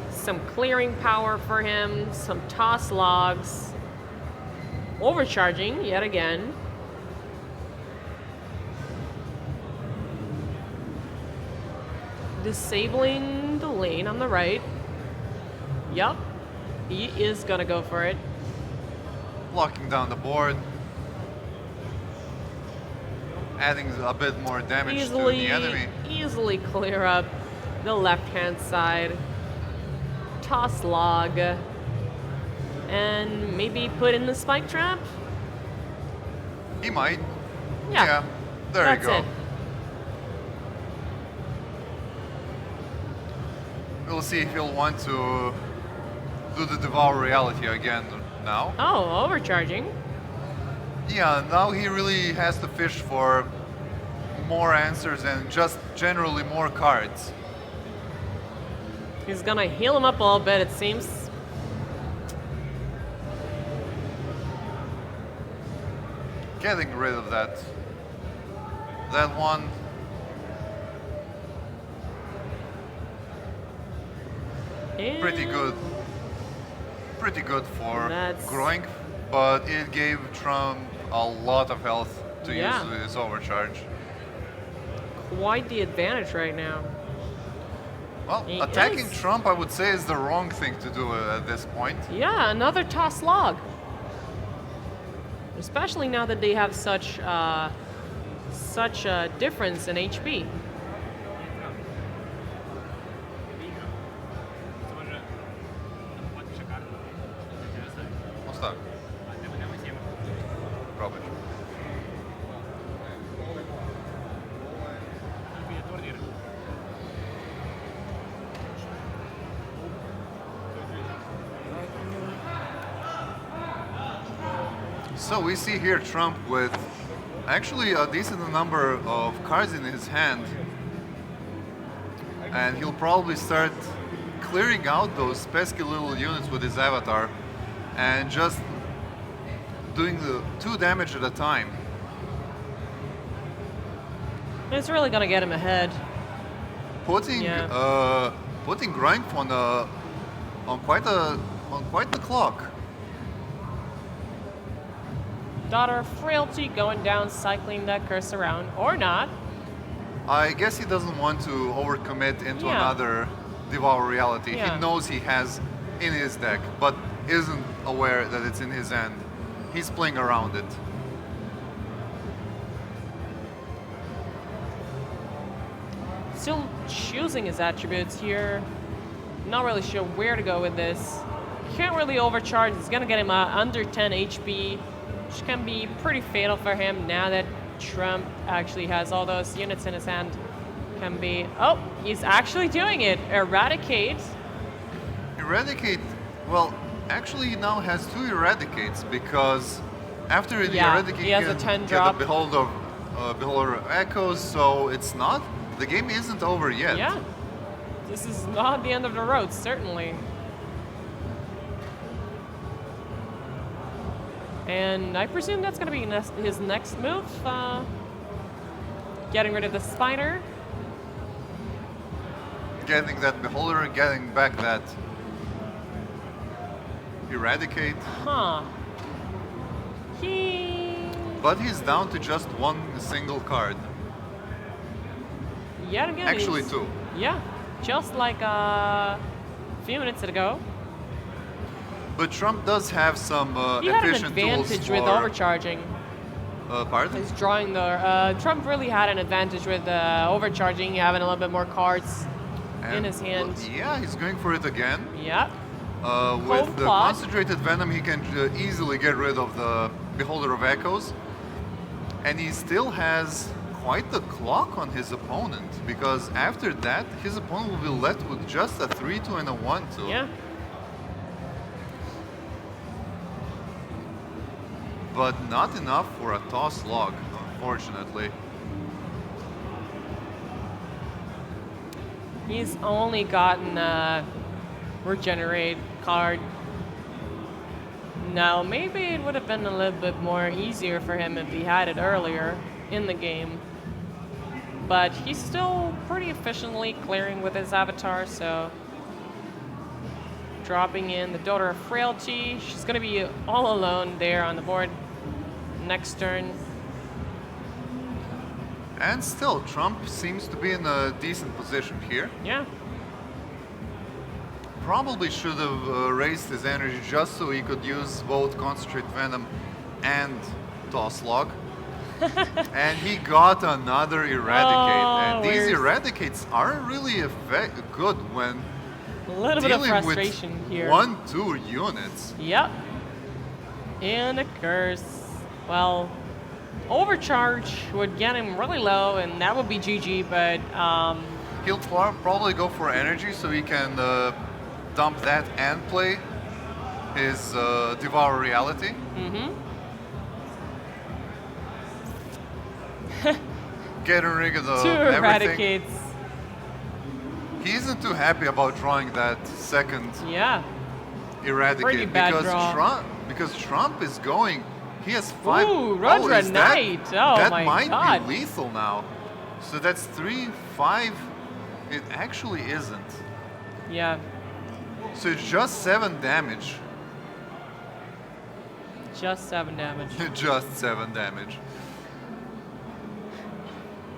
Some clearing power for him, some toss logs. Overcharging yet again. Disabling the lane on the right. Yup, he is gonna go for it. Locking down the board. Adding a bit more damage to the enemy. Easily clear up the left-hand side. Toss log. And maybe put in the spike trap? He might. Yeah. There That's you go. it. We'll see if he'll want to do the Devour Reality again now. Oh, overcharging. Yeah, now he really has to fish for more answers and just generally more cards. He's gonna heal him up a little bit, it seems. Getting rid of that one. Pretty good. Pretty good for That's- Groink, but it gave Trump a lot of health to Yeah. use his overcharge. Quite the advantage right now. Well, He attacking is. Trump, I would say, is the wrong thing to do at this point. Yeah, another toss log. Especially now that they have such a difference in HP. What's that? Probably. So we see here Trump with actually a decent number of cards in his hand, and he'll probably start clearing out those pesky little units with his avatar and just doing the 2 damage at a time. It's really gonna get him ahead. Putting Yeah. putting Grind on quite the clock. Daughter of Frailty going down, cycling that curse around, or not. I guess he doesn't want to overcommit into Yeah. another Devour Reality. Yeah. He knows he has in his deck, but isn't aware that it's in his hand. He's playing around it. Still choosing his attributes here. Not really sure where to go with this. Can't really overcharge. It's gonna get him under 10 HP, which can be pretty fatal for him now that Trump actually has all those units in his hand. Can be. Oh, he's actually doing it. Eradicate. Eradicate, well, actually he now has 2 Eradicates because after the Yeah, Eradicate he has you a 10 can drop. get the Beholder of Echoes, so it's not, the game isn't over yet. Yeah. This is not the end of the road, certainly. And I presume that's going to be his next move. Getting rid of the spider. Getting that Beholder, getting back that Eradicate. Huh. But he's down to just 1 single card. Yet again. Actually he's- 2. Yeah. Just like a few minutes ago. But Trump does have some He had an efficient tools advantage for... with overcharging. Pardon? He's drawing the. Trump really had an advantage with overcharging, having a little bit more cards in And, his hand. well, yeah, he's going for it again. Yep. With the plot. concentrated venom, he can easily get rid of the Beholder of Echoes. And he still has quite the clock on his opponent, because after that, his opponent will be left with just a 3-2 and a 1-2. Yeah. But not enough for a toss log, unfortunately. He's only gotten a regenerate card. Now, maybe it would have been a little bit more easier for him if he had it earlier in the game. But he's still pretty efficiently clearing with his avatar, so... Dropping in the Daughter of Frailty. She's going to be all alone there on the board next turn. And still, Trump seems to be in a decent position here. Yeah. Probably should have raised his energy just so he could use both Concentrate Venom and Toss Log. And he got another Eradicate. Oh, And these where's- Eradicates aren't really good when A little bit of dealing frustration with here. 1-2 units. Yep. And a curse. Well, overcharge would get him really low, and that would be GG, but He'll probably go for energy so he can dump that and play his Devour Reality. Getting rid of 2 everything. Eradicates. He isn't too happy about drawing that second Yeah. Eradicate Pretty bad draw. because Trump is going. He has 5. Ooh, Rodra is that- Knight. Oh that my might God. be lethal now. So that's 3, 5. It actually isn't. Yeah. So it's just 7 damage. Just 7 damage. Just 7 damage.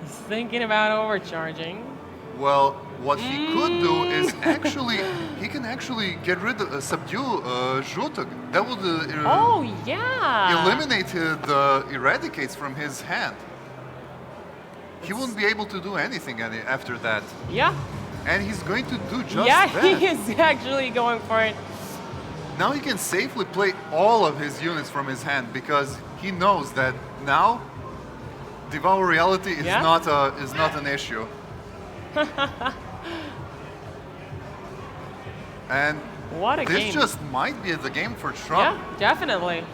He's thinking about overcharging. Well, what he could do is actually, he can actually get rid of, subdue Zhutok. That would Oh, yeah. eliminate the Eradicates from his hand. He wouldn't be able to do anything after that. Yeah. And he's going to do just Yeah, that. he is actually going for it. Now he can safely play all of his units from his hand because he knows that now Devour Reality is Yeah. not an issue. And What a this game. just might be the game for Trump. Yeah, definitely.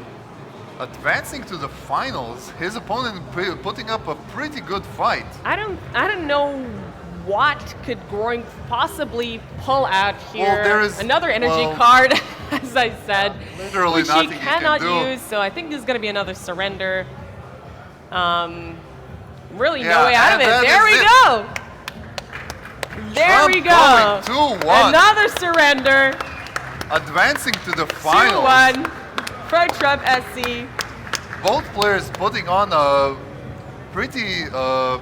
Advancing to the finals, his opponent putting up a pretty good fight. I don't know what could Groink possibly pull out here. there is- another energy well, card, as I said, literally which he nothing he can cannot do. use. So I think this is going to be another surrender. Really, Yeah, no way out of and it. that There is we it. go. There we go. Going 2-1, Another surrender. advancing to the finals. 2-1 for TrumpSC. Both players putting on a pretty There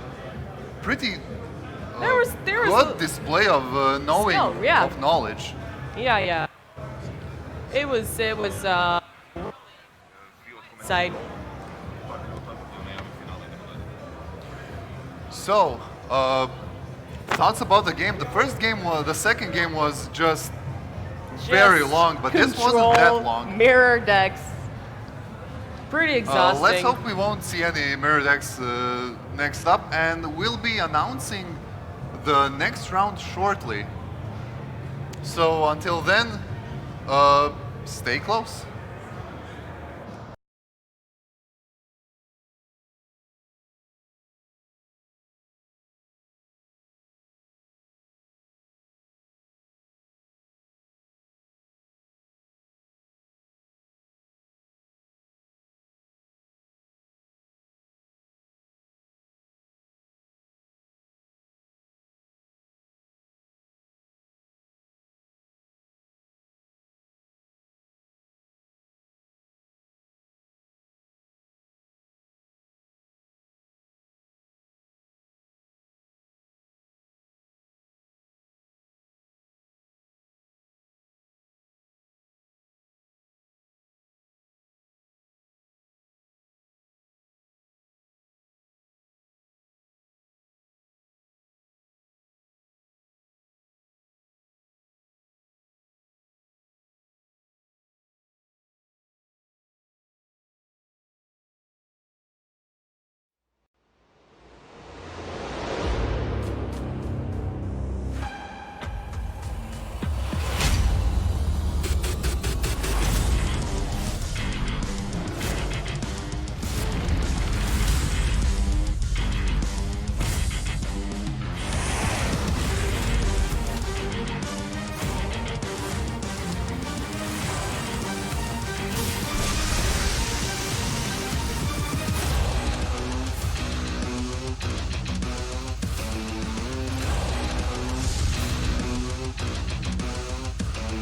was good display of knowing Skill, yeah. of knowledge. Yeah. It was side. So, thoughts about the game. The second game was just very long, but this wasn't that Control long. Mirror decks. Pretty exhausting. Let's hope we won't see any mirror decks next up, and we'll be announcing the next round shortly. So until then, stay close.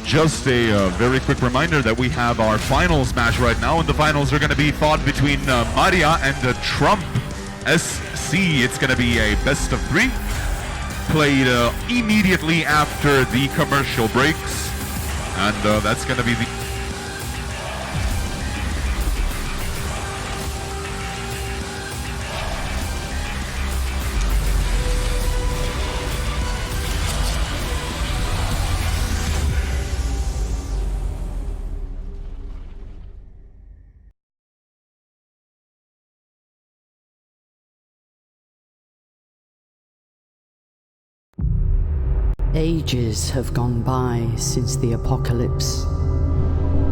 Just a very quick reminder that we have our finals match right now, and the finals are going to be fought between Maria and TrumpSC. It's going to be a best of 3, played immediately after the commercial breaks, and that's going to be the... Ages have gone by since the apocalypse.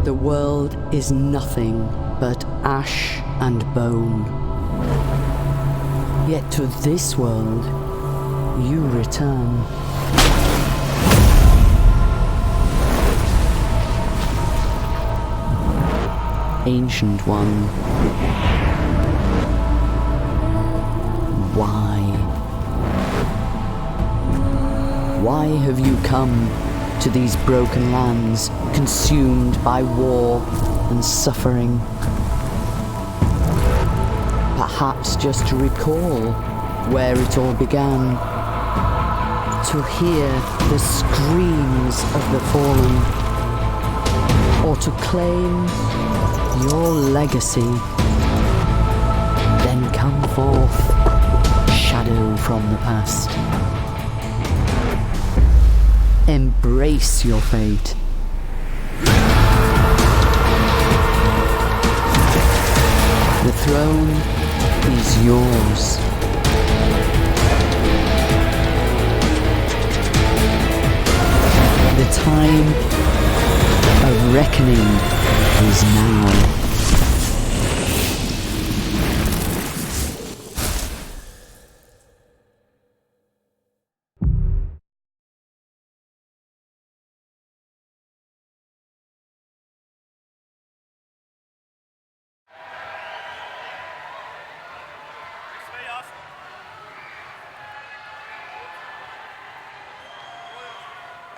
The world is nothing but ash and bone. Yet to this world, you return. Ancient One, why? Why have you come to these broken lands, consumed by war and suffering? Perhaps just to recall where it all began, to hear the screams of the fallen, or to claim your legacy. Then come forth, shadow from the past. Embrace your fate. The throne is yours. The time of reckoning is now.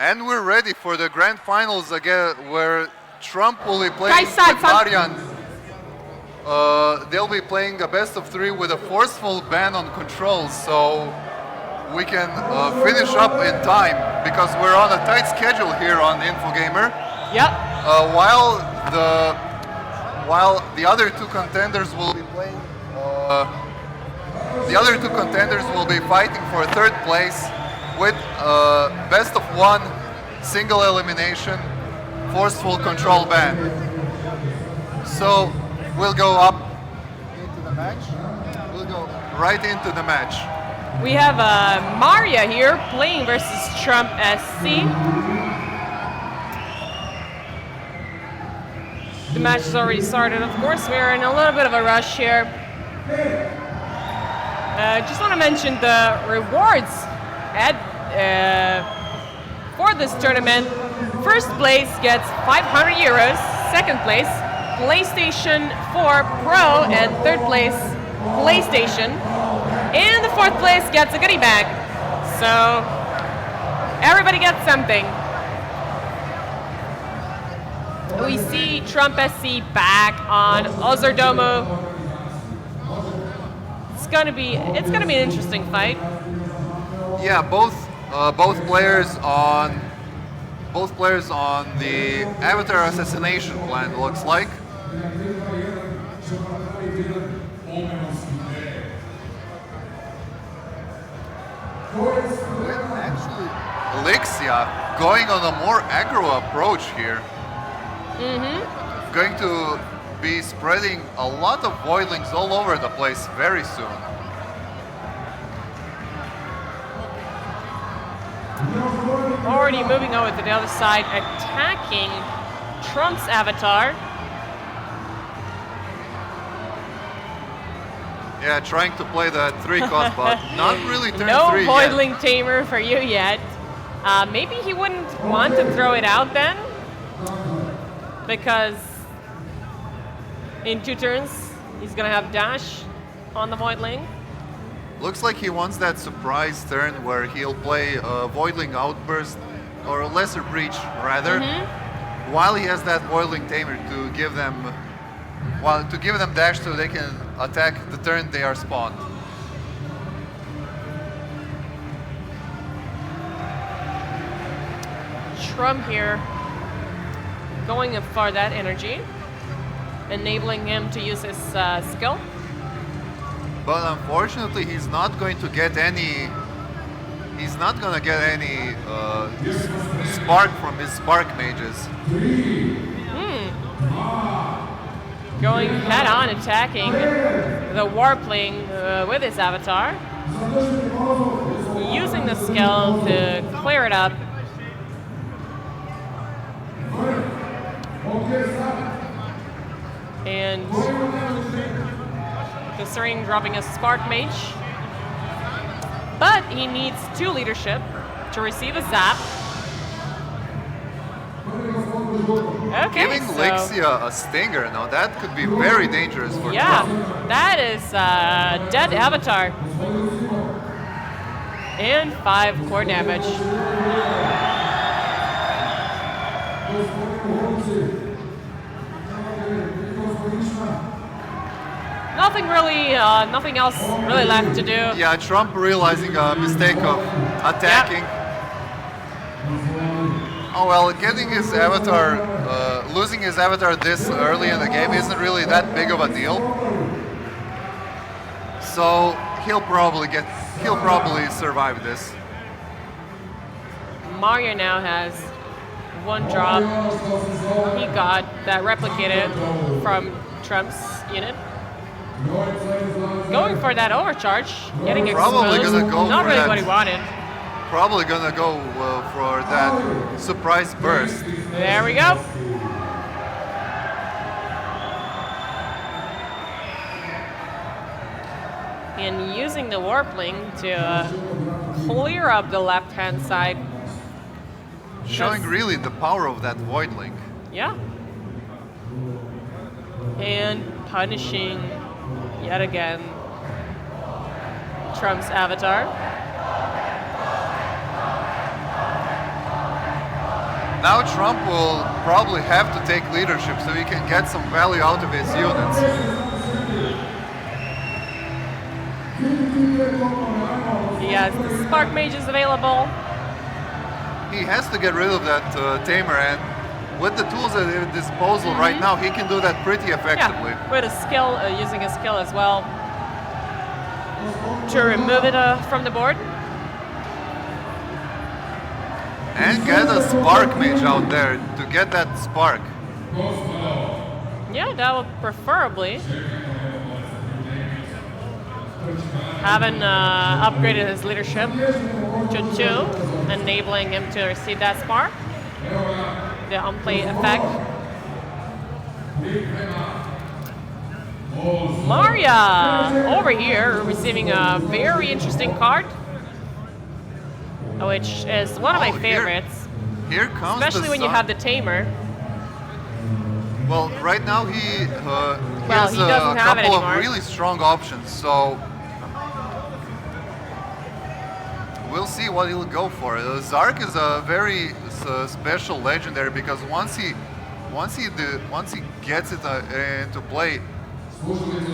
And we're ready for the grand finals again, where Trump will be playing with Marian. They'll be playing a best of 3 with a forceful ban on controls, so we can finish up in time, because we're on a tight schedule here on Infogamer. Yep. While the other two contenders will be playing, the other two contenders will be fighting for 3rd place. with best of one, single elimination, forceful control ban. So we'll go up into the match. We'll go right into the match. We have Maria here playing versus TrumpSC. The match has already started, of course. We're in a little bit of a rush here. Just want to mention the rewards for this tournament. First place gets 500 euros. Second place, PlayStation 4 Pro, and third place, PlayStation. And the fourth place gets a goodie bag. So everybody gets something. We see TrumpSC back on Ozerdomo. It's gonna be an interesting fight. Yeah, both players on the Avatar assassination plan, looks like. Actually, Elixia going on a more aggro approach here. Going to be spreading a lot of voidlings all over the place very soon. Already moving over to the other side, attacking Trump's avatar. Yeah, trying to play the 3 cost, but not really turn No 3 Voidling yet. Tamer for you yet. Maybe he wouldn't want to throw it out then, because in 2 turns he's gonna have dash on the Voidling. Looks like he wants that surprise turn where he'll play Voidling Outburst, or Lesser Breach rather, while he has that Voidling Tamer to give them dash so they can attack the turn they are spawned. Trump here going for that energy, enabling him to use his skill. But unfortunately, he's not going to get any. He's not gonna get any spark from his spark mages. Going head on, attacking the Warpling with his avatar, using the skill to clear it up. And considering dropping a Spark Mage. But he needs 2 leadership to receive a zap. Okay, Giving Lixia a stinger, now that could be very dangerous for Trump. that is dead avatar. And 5 core damage. Nothing else really left to do. Yeah, Trump realizing a mistake of attacking. Oh well, getting his avatar, losing his avatar this early in the game isn't really that big of a deal. So he'll probably survive this. Mario now has 1 drop. He got that replicated from Trump's unit. Going for that overcharge, getting Probably exposed. gonna go Not for really that. what he wanted. Probably gonna go for that surprise burst. There we go. And using the Warpling to clear up the left-hand side. Showing really the power of that Voidling. Yeah. And punishing yet again Trump's avatar. Now Trump will probably have to take leadership so he can get some value out of his units. He has the Spark Mages available. He has to get rid of that Tamer, and with the tools at his disposal right now, he can do that pretty effectively. Yeah, with a skill, using a skill as well to remove it from the board. And get a spark mage out there to get that spark. Yeah, that would preferably. Haven't upgraded his leadership to 2, enabling him to receive that spark. The on-play effect. Maria over here receiving a very interesting card, which is one of my favorites, Here comes especially when you have the Tamer. Well, right now he has he doesn't a have it couple of anymore. really strong options, so we'll see what he'll go for. Zark is a very special legendary because once he gets it into play,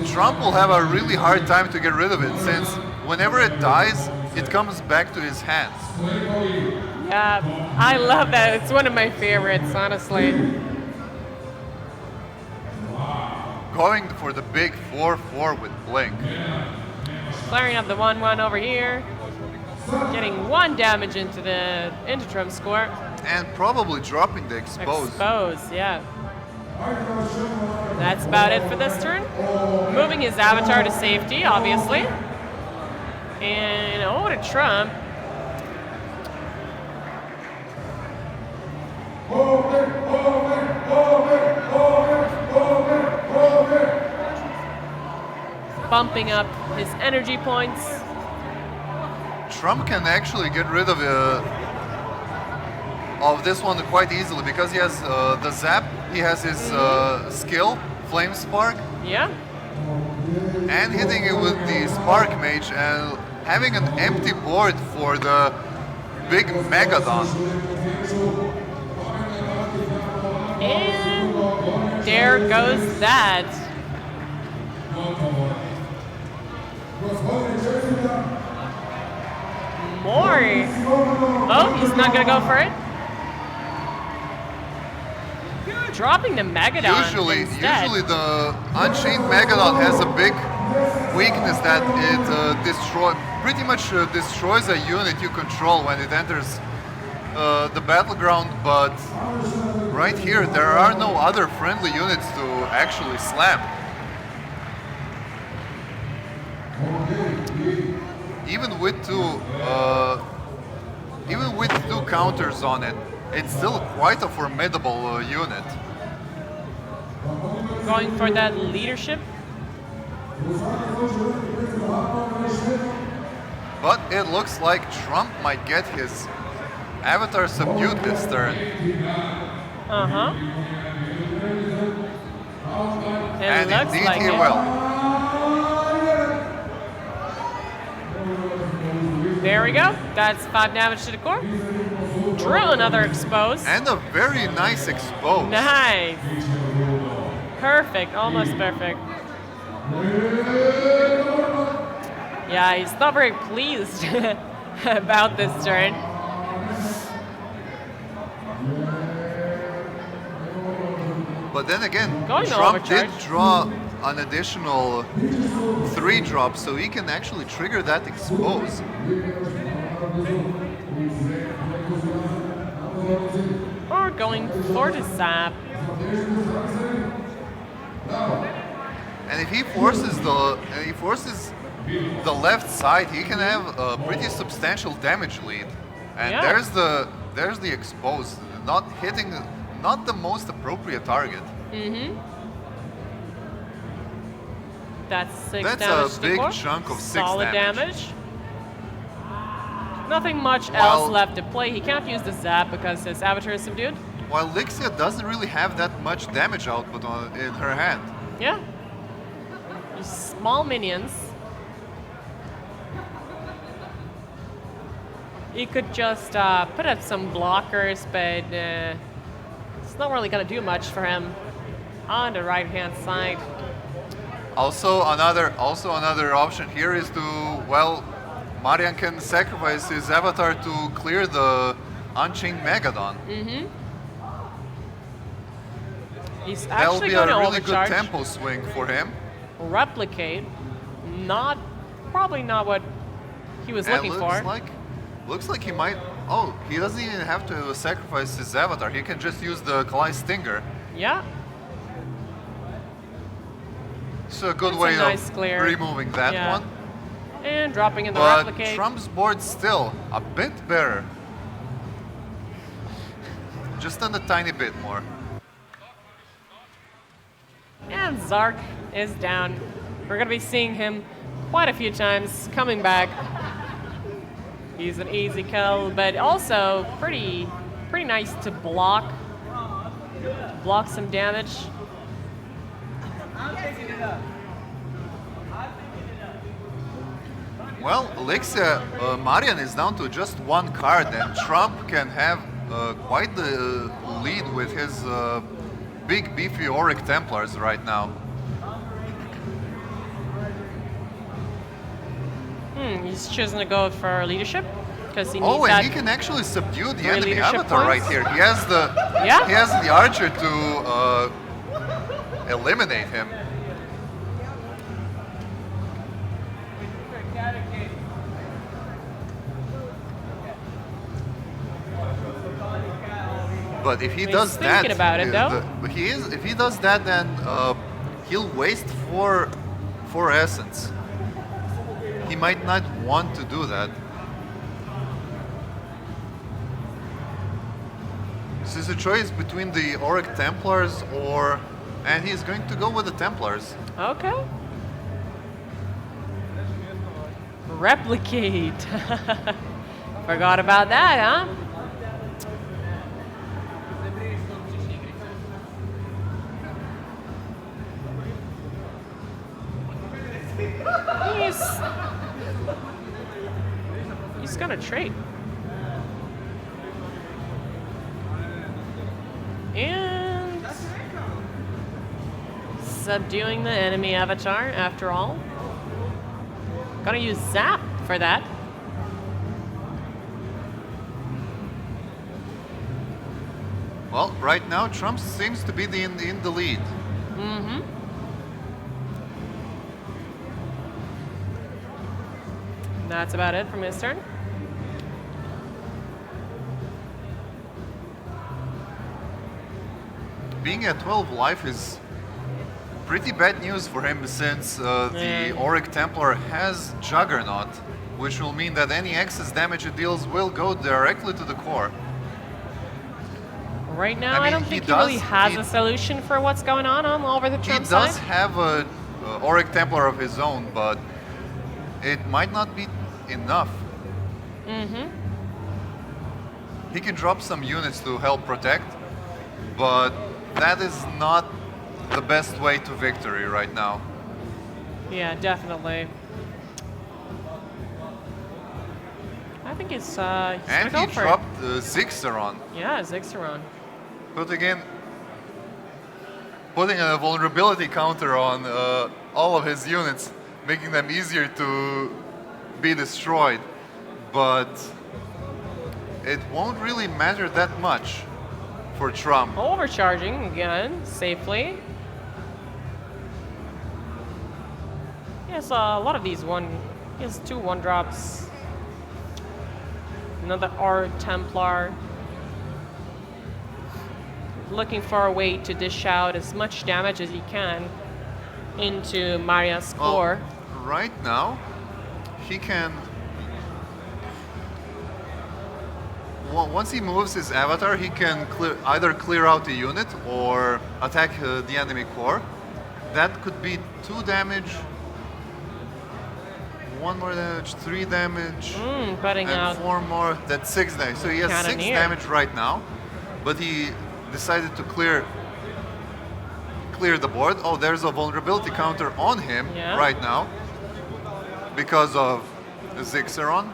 Trump will have a really hard time to get rid of it, since whenever it dies, it comes back to his hands. Yeah, I love that. It's one of my favorites, honestly. Going for the big 4/4 with Blink. Clearing up the 1/1 over here. Getting 1 damage into the Trump's score. And probably dropping the expose. Expose, yeah. That's about it for this turn. Moving his avatar to safety, obviously. And over to Trump. Bumping up his energy points. Trump can actually get rid of this one quite easily because he has the zap, he has his skill, Flame Spark. Yeah. And hitting it with the Spark Mage and having an empty board for the big Megadon. And there goes that. More. Oh, he's not gonna go for it. Dropping the Megadon instead. Usually the Unchained Megadon has a big weakness that it pretty much destroys a unit you control when it enters the battleground, but right here there are no other friendly units to actually slam. Even with two counters on it, it's still quite a formidable unit. Going for that leadership. But it looks like Trump might get his avatar subdued this turn. Uh-huh. And looks indeed like he it. will. There we go. That's 5 damage to the core. Drew another expose. And a very nice expose. Nice. Perfect. Almost perfect. Yeah, he's not very pleased about this turn. But then again, Going to Trump did overcharge. draw an additional 3 drops, so he can actually trigger that expose. Or going for the zap. And if he forces the left side, he can have a pretty substantial damage lead. And Yeah. there's the expose, not hitting, not the most appropriate target. Mm-hmm. That's 6 That's damage a to the big core. chunk of 6 Solid damage. Nothing much else left to play. He can't use the zap because his avatar is subdued. While Lixia doesn't really have that much damage output in her hand. Yeah. Just small minions. He could just put up some blockers, but it's not really gonna do much for him on the right-hand side. Also another option here is to, well, Marian can sacrifice his avatar to clear the Unchained Megadon. Mm-hmm. He's That'll actually be going a to really overcharge. good tempo swing for him. Replicate. Probably not what he was And looking for. looks like he might Oh, he doesn't even have to sacrifice his avatar. He can just use the Kalai Stinger. Yeah. So a good That's a way nice of clear. removing that Yeah. one. And dropping in the But replicate. Trump's board still a bit better. Just a tiny bit more. And Zark is down. We're going to be seeing him quite a few times coming back. He's an easy kill, but also pretty nice to block some damage. Well, Alexia, Marian is down to just one card, and Trump can have quite the lead with his big beefy Auric Templars right now. He's choosing to go for leadership because he needs Oh, and that. he can actually subdue the three enemy leadership avatar right points. here. He has the Yeah. he has the archer to eliminate him. But if he He's does that, thinking about it, though. If he does that, then he'll waste four essence. He might not want to do that. This is a choice between the Auric Templars and he's going to go with the Templars. Okay. Replicate. Forgot about that, huh? He's gonna trade. And subduing the enemy avatar after all. Gonna use Zap for that. Well, right now Trump seems to be in the lead. Mm-hmm. That's about it from his turn. Being at 12 life is pretty bad news for him since the Auric Templar has Juggernaut, which will mean that any excess damage it deals will go directly to the core. Right now, I I, mean, don't he think he really does- has he- a solution for what's going on over the He Trump does side. have a Auric Templar of his own, but it might not be enough. Mm-hmm. He can drop some units to help protect, but that is not the best way to victory right now. Yeah, definitely. I think he's gonna And go he for dropped Zixaron. it. Yeah, Zixaron. But again, putting a vulnerability counter on all of his units, making them easier to be destroyed. But it won't really matter that much for Trump. Overcharging again, safely. Yes, a lot of these he has 2 1-drops. Another R Templar. Looking for a way to dish out as much damage as he can into Maria's core. Well, right now, he can... Once he moves his avatar, he can either clear out a unit or attack the enemy core. That could be 2 damage, 1 more damage, 3 damage, Putting and out 4 more. That's 6 damage. So he has 6 Cannoneer. damage right now, but he decided to clear the board. Oh, there's a vulnerability counter on him Yeah. right now because of Zixaron.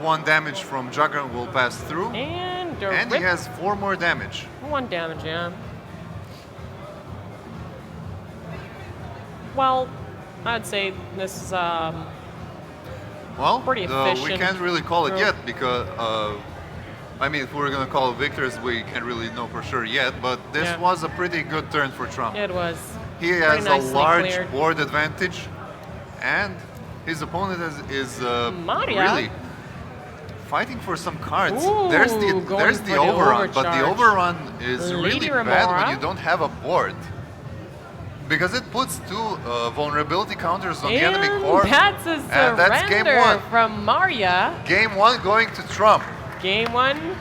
1 damage from Juggernaut will pass through, and and he has 4 more damage. 1 damage, yeah. Well, I'd say this is Well, pretty we efficient can't really call it group. yet because, I mean, if we're gonna call it victors, we can't really know for sure yet. But this Yeah. was a pretty good turn for Trump. it was He has a nicely large cleared. board advantage, and his opponent is Maria? really fighting for some cards. Ooh, there's going for the the overrun, but the overcharge. overrun is Lady really bad Remora. when you don't have a board. Because it puts two vulnerability counters on the enemy core. That's a and that's game surrender one. from Maria. Game one going to Trump. Game one.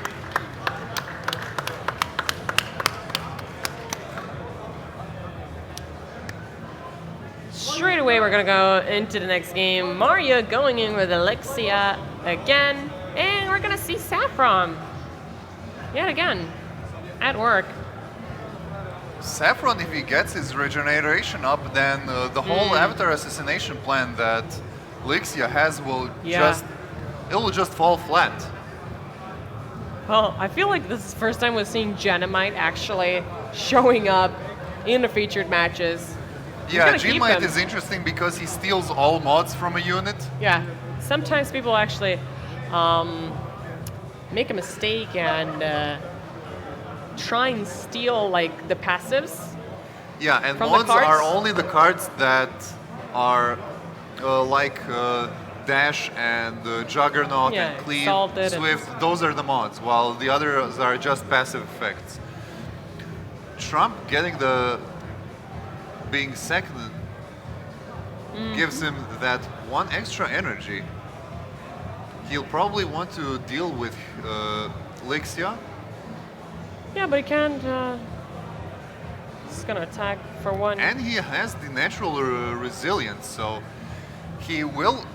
Straight away, we're gonna go into the next game. Maria going in with Alexia again, and we're gonna see Saffron yet again at work. Saffron, if he gets his regeneration up, then the whole avatar assassination plan that Lixia has will it will just fall flat. Well, I feel like this is the first time we're seeing Genomite actually showing up in the featured matches. Yeah, gonna keep G-Mite him. is interesting because he steals all mods from a unit. Yeah, sometimes people actually make a mistake and try and steal like the passives. Yeah, and From the mods cards? are only the cards that are like Dash and Juggernaut Yeah, and Cleave, Salted and- Swift. Those are the mods, while the others are just passive effects. Trump getting being second gives him that one extra energy. He'll probably want to deal with Lixia. Yeah, but he can't. He's gonna attack for one. And he has the natural resilience, so he will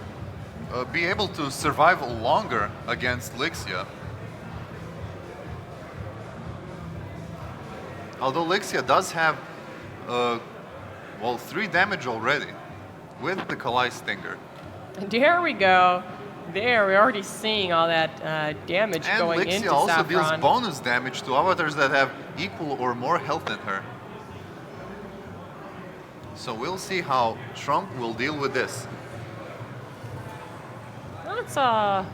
be able to survive longer against Lixia. Although Lixia does have, 3 damage already with the Kalai Stinger. There we go. There, we're already seeing all that damage And going Lixia into also Saffron. deals bonus damage to avatars that have equal or more health than her. So we'll see how Trump will deal with this. That's a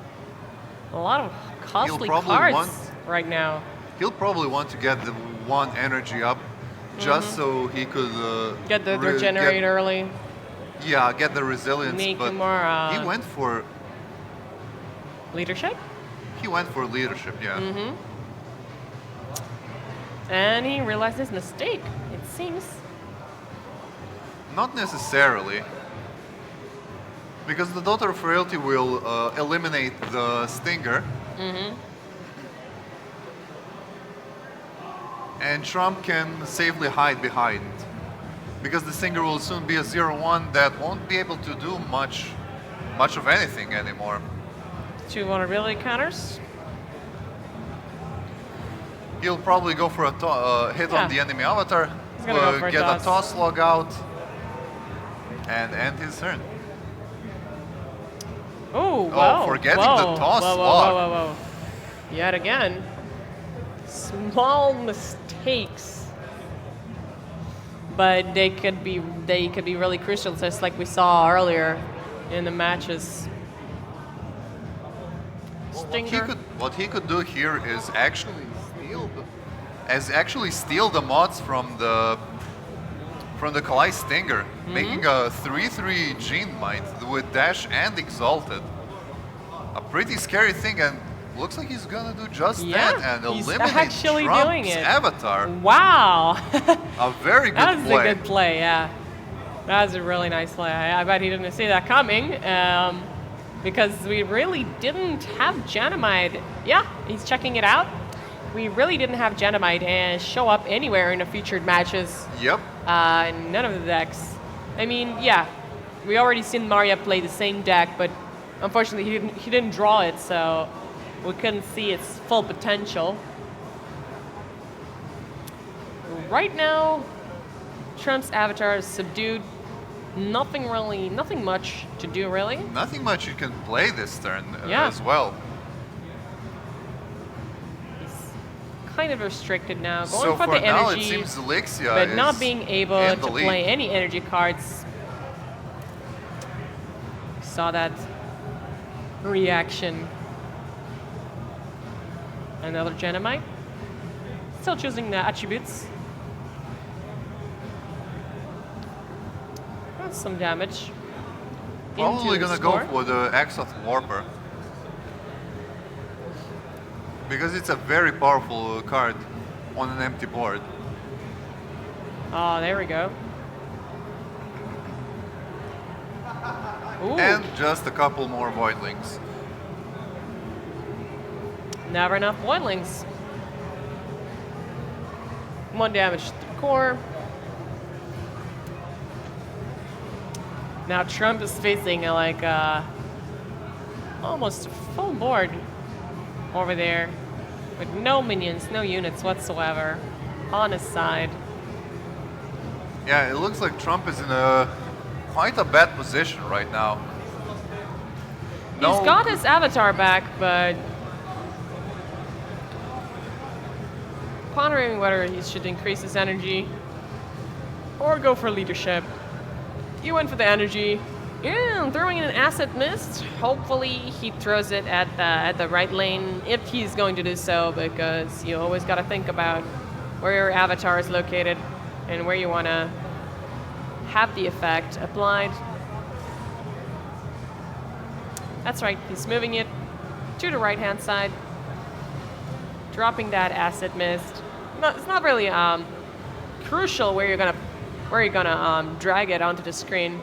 lot of costly probably cards want- right now. He'll probably want to get the one energy up just so he could Get the re- regenerate early. Yeah, get the resilience. Make but more, he went for Leadership? leadership. Yeah. And he realized his mistake, it seems. Not necessarily, because the Daughter of Frailty will eliminate the Stinger. And Trump can safely hide behind, because the Stinger will soon be a 0-1 that won't be able to do much of anything anymore. 2 vulnerability counters. He'll probably go for a hit on the enemy avatar, He's gonna go for a get toss. a toss log out, and end his turn. Oh, whoa. forgetting the whoa, toss whoa, whoa, log. whoa, whoa, whoa. Yet again. Small mistakes. But they could be really crucial, just like we saw earlier in the matches. Stinger. What he could do here is actually steal the mods from the Kalai Stinger, making a 3/3 Gene Might with Dash and Exalted. A pretty scary thing, and looks like he's gonna do just that and he's eliminate actually Trump's doing it. avatar. Wow. A very good That was play. a good play, yeah. That was a really nice play. I bet he didn't see that coming, because we really didn't have Genomite. Yeah, he's checking it out. We really didn't have Genomite and show up anywhere in the featured matches. Yep. In none of the decks. I mean, yeah, we already seen Maria play the same deck, but unfortunately he didn't draw it, so we couldn't see its full potential. Right now, Trump's avatar is subdued. Nothing much to do really. Nothing much you can play this turn Yeah. as well. He's kind of restricted now. Going So for for the now, it energy, seems Lixia but is not being able in to the lead. play any energy cards. Saw that reaction. Another Genomite. Still choosing the attributes. That's some damage. Probably into the gonna go score. for the Exoth Warper. Because it's a very powerful card on an empty board. Oh, there we go. Ooh, And just a couple more Voidlings. never enough Voidlings. 1 damage to the core. Now Trump is facing like almost a full board over there with no minions, no units whatsoever on his side. Yeah, it looks like Trump is in a quite a bad position right now. He's got his avatar back, but pondering whether he should increase his energy or go for leadership. He went for the energy and throwing in an asset mist. Hopefully he throws it at the right lane if he's going to do so, because you always got to think about where your avatar is located and where you want to have the effect applied. That's right, he's moving it to the right hand side, dropping that asset mist. No, it's not really crucial where you're gonna drag it onto the screen,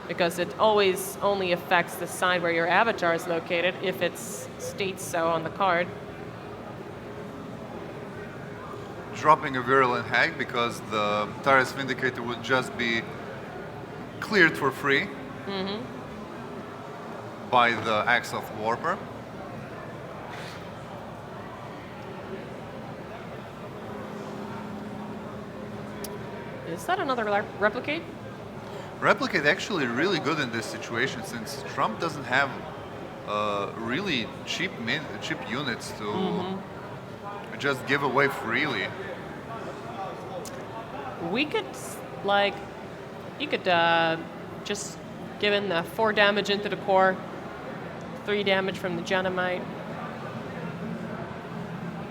because it always only affects the side where your avatar is located if it states so on the card. Dropping a Virulent Hag because the Tyrus Vindicator would just be cleared for free by the Exoth Warper. Is that another replicate? Replicate actually really good in this situation, since Trump doesn't have really cheap units to just give away freely. We could, like, you could just give in the 4 damage into the core, 3 damage from the Genomite.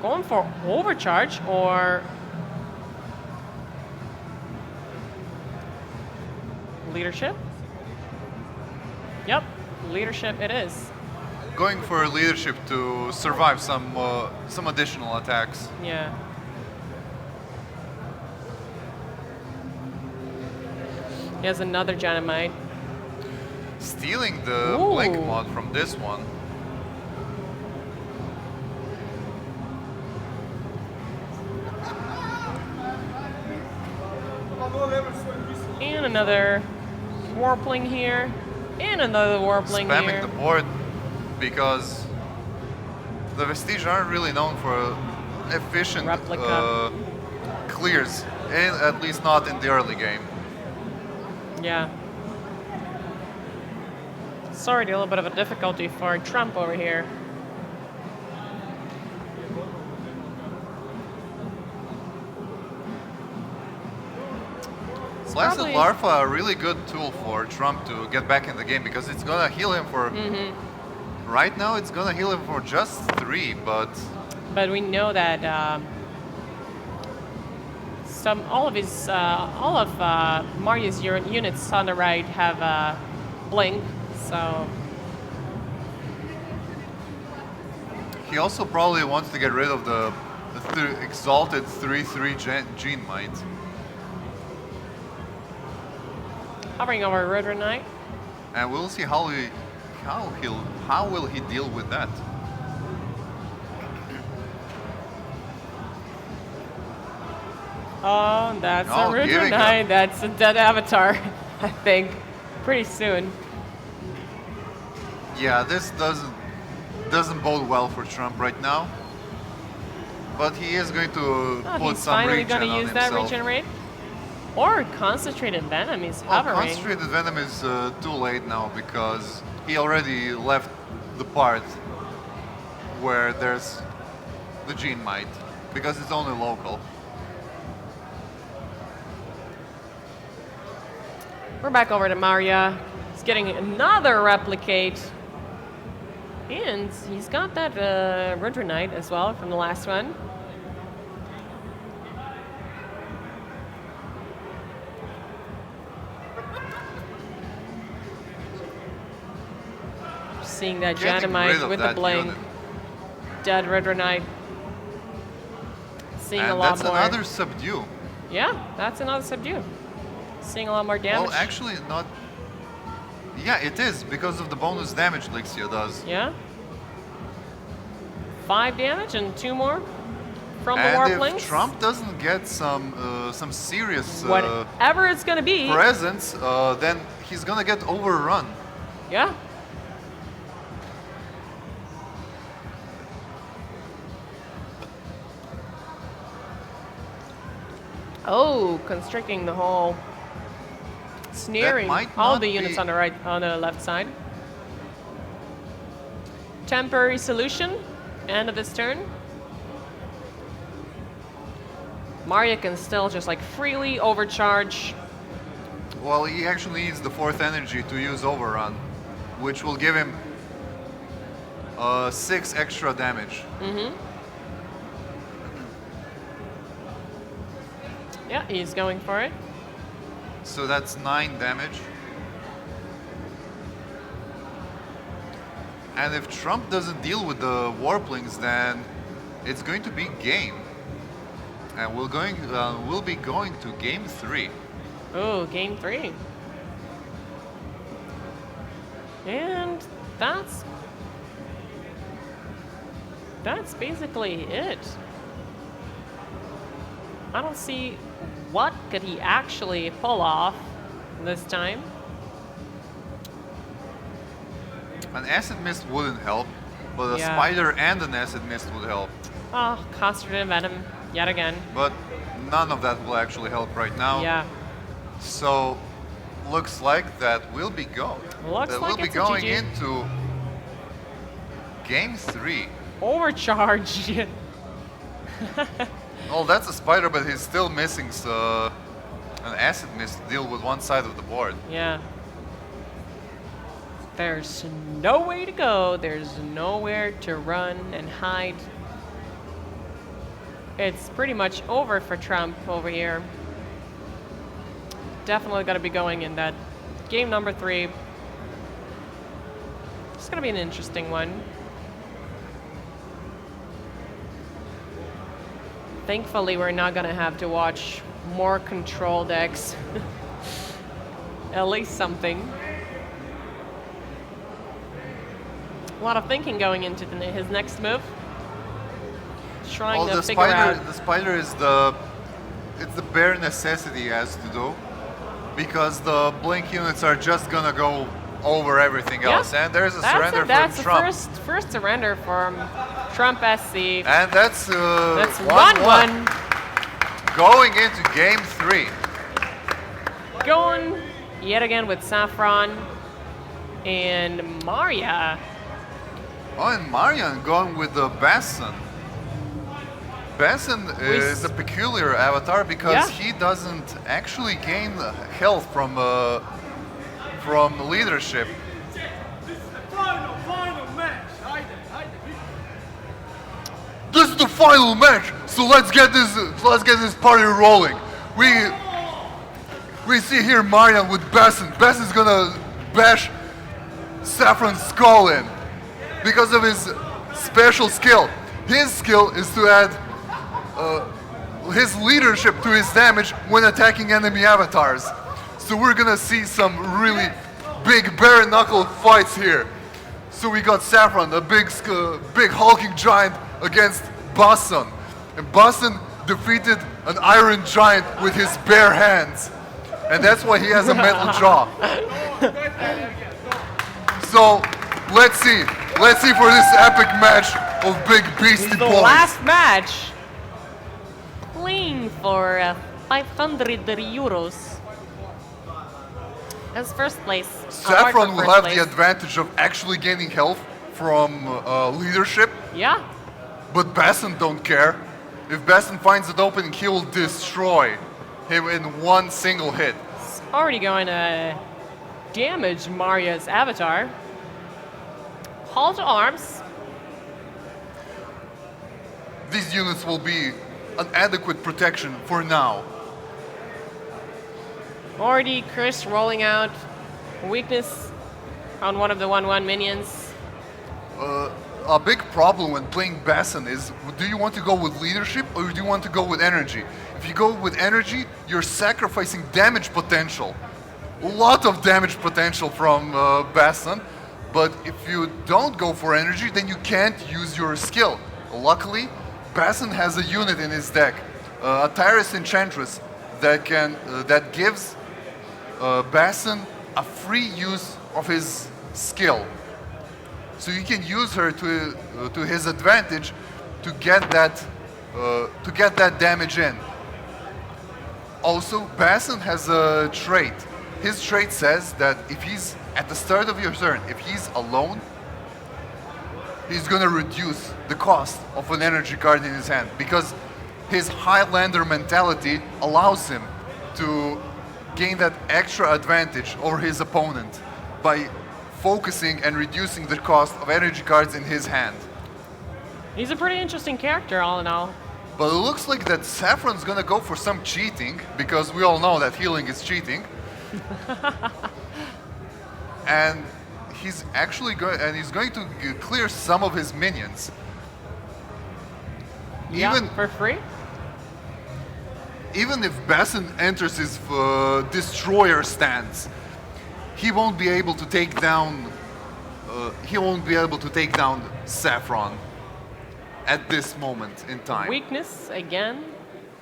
Going for overcharge or leadership? Yep, leadership it is. Going for leadership to survive some additional attacks. Yeah. He has another Genomite. Stealing the Ooh. Blink mod from this one. And another Warpling here. And another Warpling Spamming here. the board because the Vestige aren't really known for efficient Replica. clears, and at least not in the early game. Yeah. Sorry, a little bit of a difficulty for Trump over here. Blasted probably- Larva, a really good tool for Trump to get back in the game because it's gonna heal him for. Right now, it's gonna heal him for just 3, but But we know that all of Mario's units on the right have blink, so he also probably wants to get rid of the exalted 3/3 Gene Might. hovering over Rotor Knight. And we'll see how will he deal with that. Oh, that's Oh, a Rotor giving up. Knight. That's a dead avatar, I think. Pretty soon. Yeah, this doesn't bode well for Trump right now. But he is going to Oh, put he's some finally regen going to on use that himself. regenerate. Or Concentrated Venom. He's Well, hovering. Concentrated Venom is too late now because he already left the part where there's the Gene Might, because it's only local. We're back over to Maria. He's getting another replicate. And he's got that Rotor Knight as well from the last one. Seeing that Getting rid Janamite of with the that bling. unit. Dead Red Knight. Seeing a And lot that's more. another subdue. Yeah, that's another subdue. Seeing a lot more damage. Well, actually, not. Yeah, it is because of the bonus damage Lixia does. Yeah. 5 damage and 2 more from the And Warplings. if Trump doesn't get some serious Whatever it's gonna be. presence, then he's gonna get overrun. Yeah. Oh, constricting the whole, snaring might all not the units be- on the left side. Temporary solution, end of his turn. Maria can still just like freely overcharge. Well, he actually needs the 4th energy to use overrun, which will give him 6 extra damage. Yeah, he's going for it. So that's 9 damage. And if Trump doesn't deal with the Warplings, then it's going to be game. And we'll be going to game 3. Oh, game 3. And that's basically it. I don't see what could he actually pull off this time. An Acid Mist wouldn't help, but a Yeah. Spider and an Acid Mist would help. Oh, Concentrated Venom, yet again. But none of that will actually help right now. Yeah. So, looks like that will be going. Looks that like will be it's a going GG. into game 3. Overcharge. Oh, that's a Spider, but he's still missing an Acid Mist to deal with one side of the board. Yeah. There's no way to go. There's nowhere to run and hide. It's pretty much over for Trump over here. Definitely got to be going in that game number 3. It's going to be an interesting one. Thankfully, we're not going to have to watch more control decks. At least something. A lot of thinking going into his next move. Trying to figure out. The Spider is it's the bare necessity he has to do, because the Blink units are just gonna go over everything else, and there's a surrender That's from the Trump. first surrender from TrumpSC. And that's 1-1. Going into game 3. Going yet again with Saffron and Maria. Oh, and Marian going with the Basson. Basson is a peculiar avatar because he doesn't actually gain health from leadership. This is the final match, so let's get this party rolling. We see here Marian with Basson. Basson's gonna bash Saffron's skull in because of his special skill. His skill is to add his leadership to his damage when attacking enemy avatars. So we're gonna see some really big bare knuckle fights here. So we got Saffron, a big hulking giant, against Basson. And Basson defeated an iron giant with his bare hands. And that's why he has a metal jaw. So let's see for this epic match of big beastie The boys. last match. Playing for 500 euros. As first place. Saffron will have the place. advantage of actually gaining health from leadership, Yeah. but Basson don't care. If Basson finds an opening, he will destroy him in one single hit. It's already going to damage Maria's avatar. Call to arms. These units will be an adequate protection for now. Already Chris rolling out weakness on one of the 1-1 minions. a big problem when playing Basson is, do you want to go with leadership or do you want to go with energy? If you go with energy, you're sacrificing damage potential. A lot of damage potential from Basson, but if you don't go for energy, then you can't use your skill. Luckily, Basson has a unit in his deck, a Tyrus Enchantress, that gives Basson a free use of his skill. So you can use her to his advantage to get that damage in. Also, Basson has a trait. His trait says that if he's at the start of your turn, if he's alone, he's gonna reduce the cost of an energy card in his hand because his Highlander mentality allows him to gain that extra advantage over his opponent by focusing and reducing the cost of energy cards in his hand. He's a pretty interesting character, all in all. But it looks like that Saffron's gonna go for some cheating, because we all know that healing is cheating. And he's actually he's going to clear some of his minions. Yeah, for free? Even if Basson enters his destroyer stance, he won't be able to take down Saffron at this moment in time. Weakness again.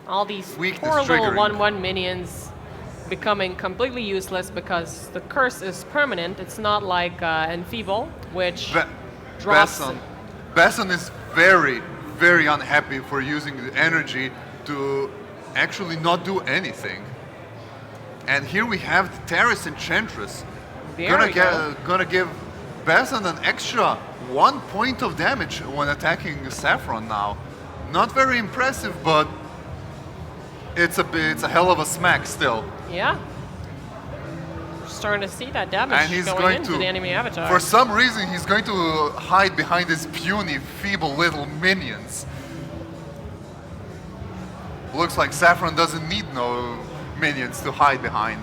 All these Weakness poor little triggering. 1/1 minions becoming completely useless because the curse is permanent. It's not like Enfeeble, which drops. Basson is very, very unhappy for using the energy to actually not do anything. And here we have the Tyrus Enchantress. Gonna give Basson an extra 1 point of damage when attacking Saffron now. Not very impressive, but it's a hell of a smack still. Yeah. Starting to see that damage And he's going going into to, the enemy avatar. for some reason, he's going to hide behind his puny, feeble little minions. Looks like Saffron doesn't need no minions to hide behind.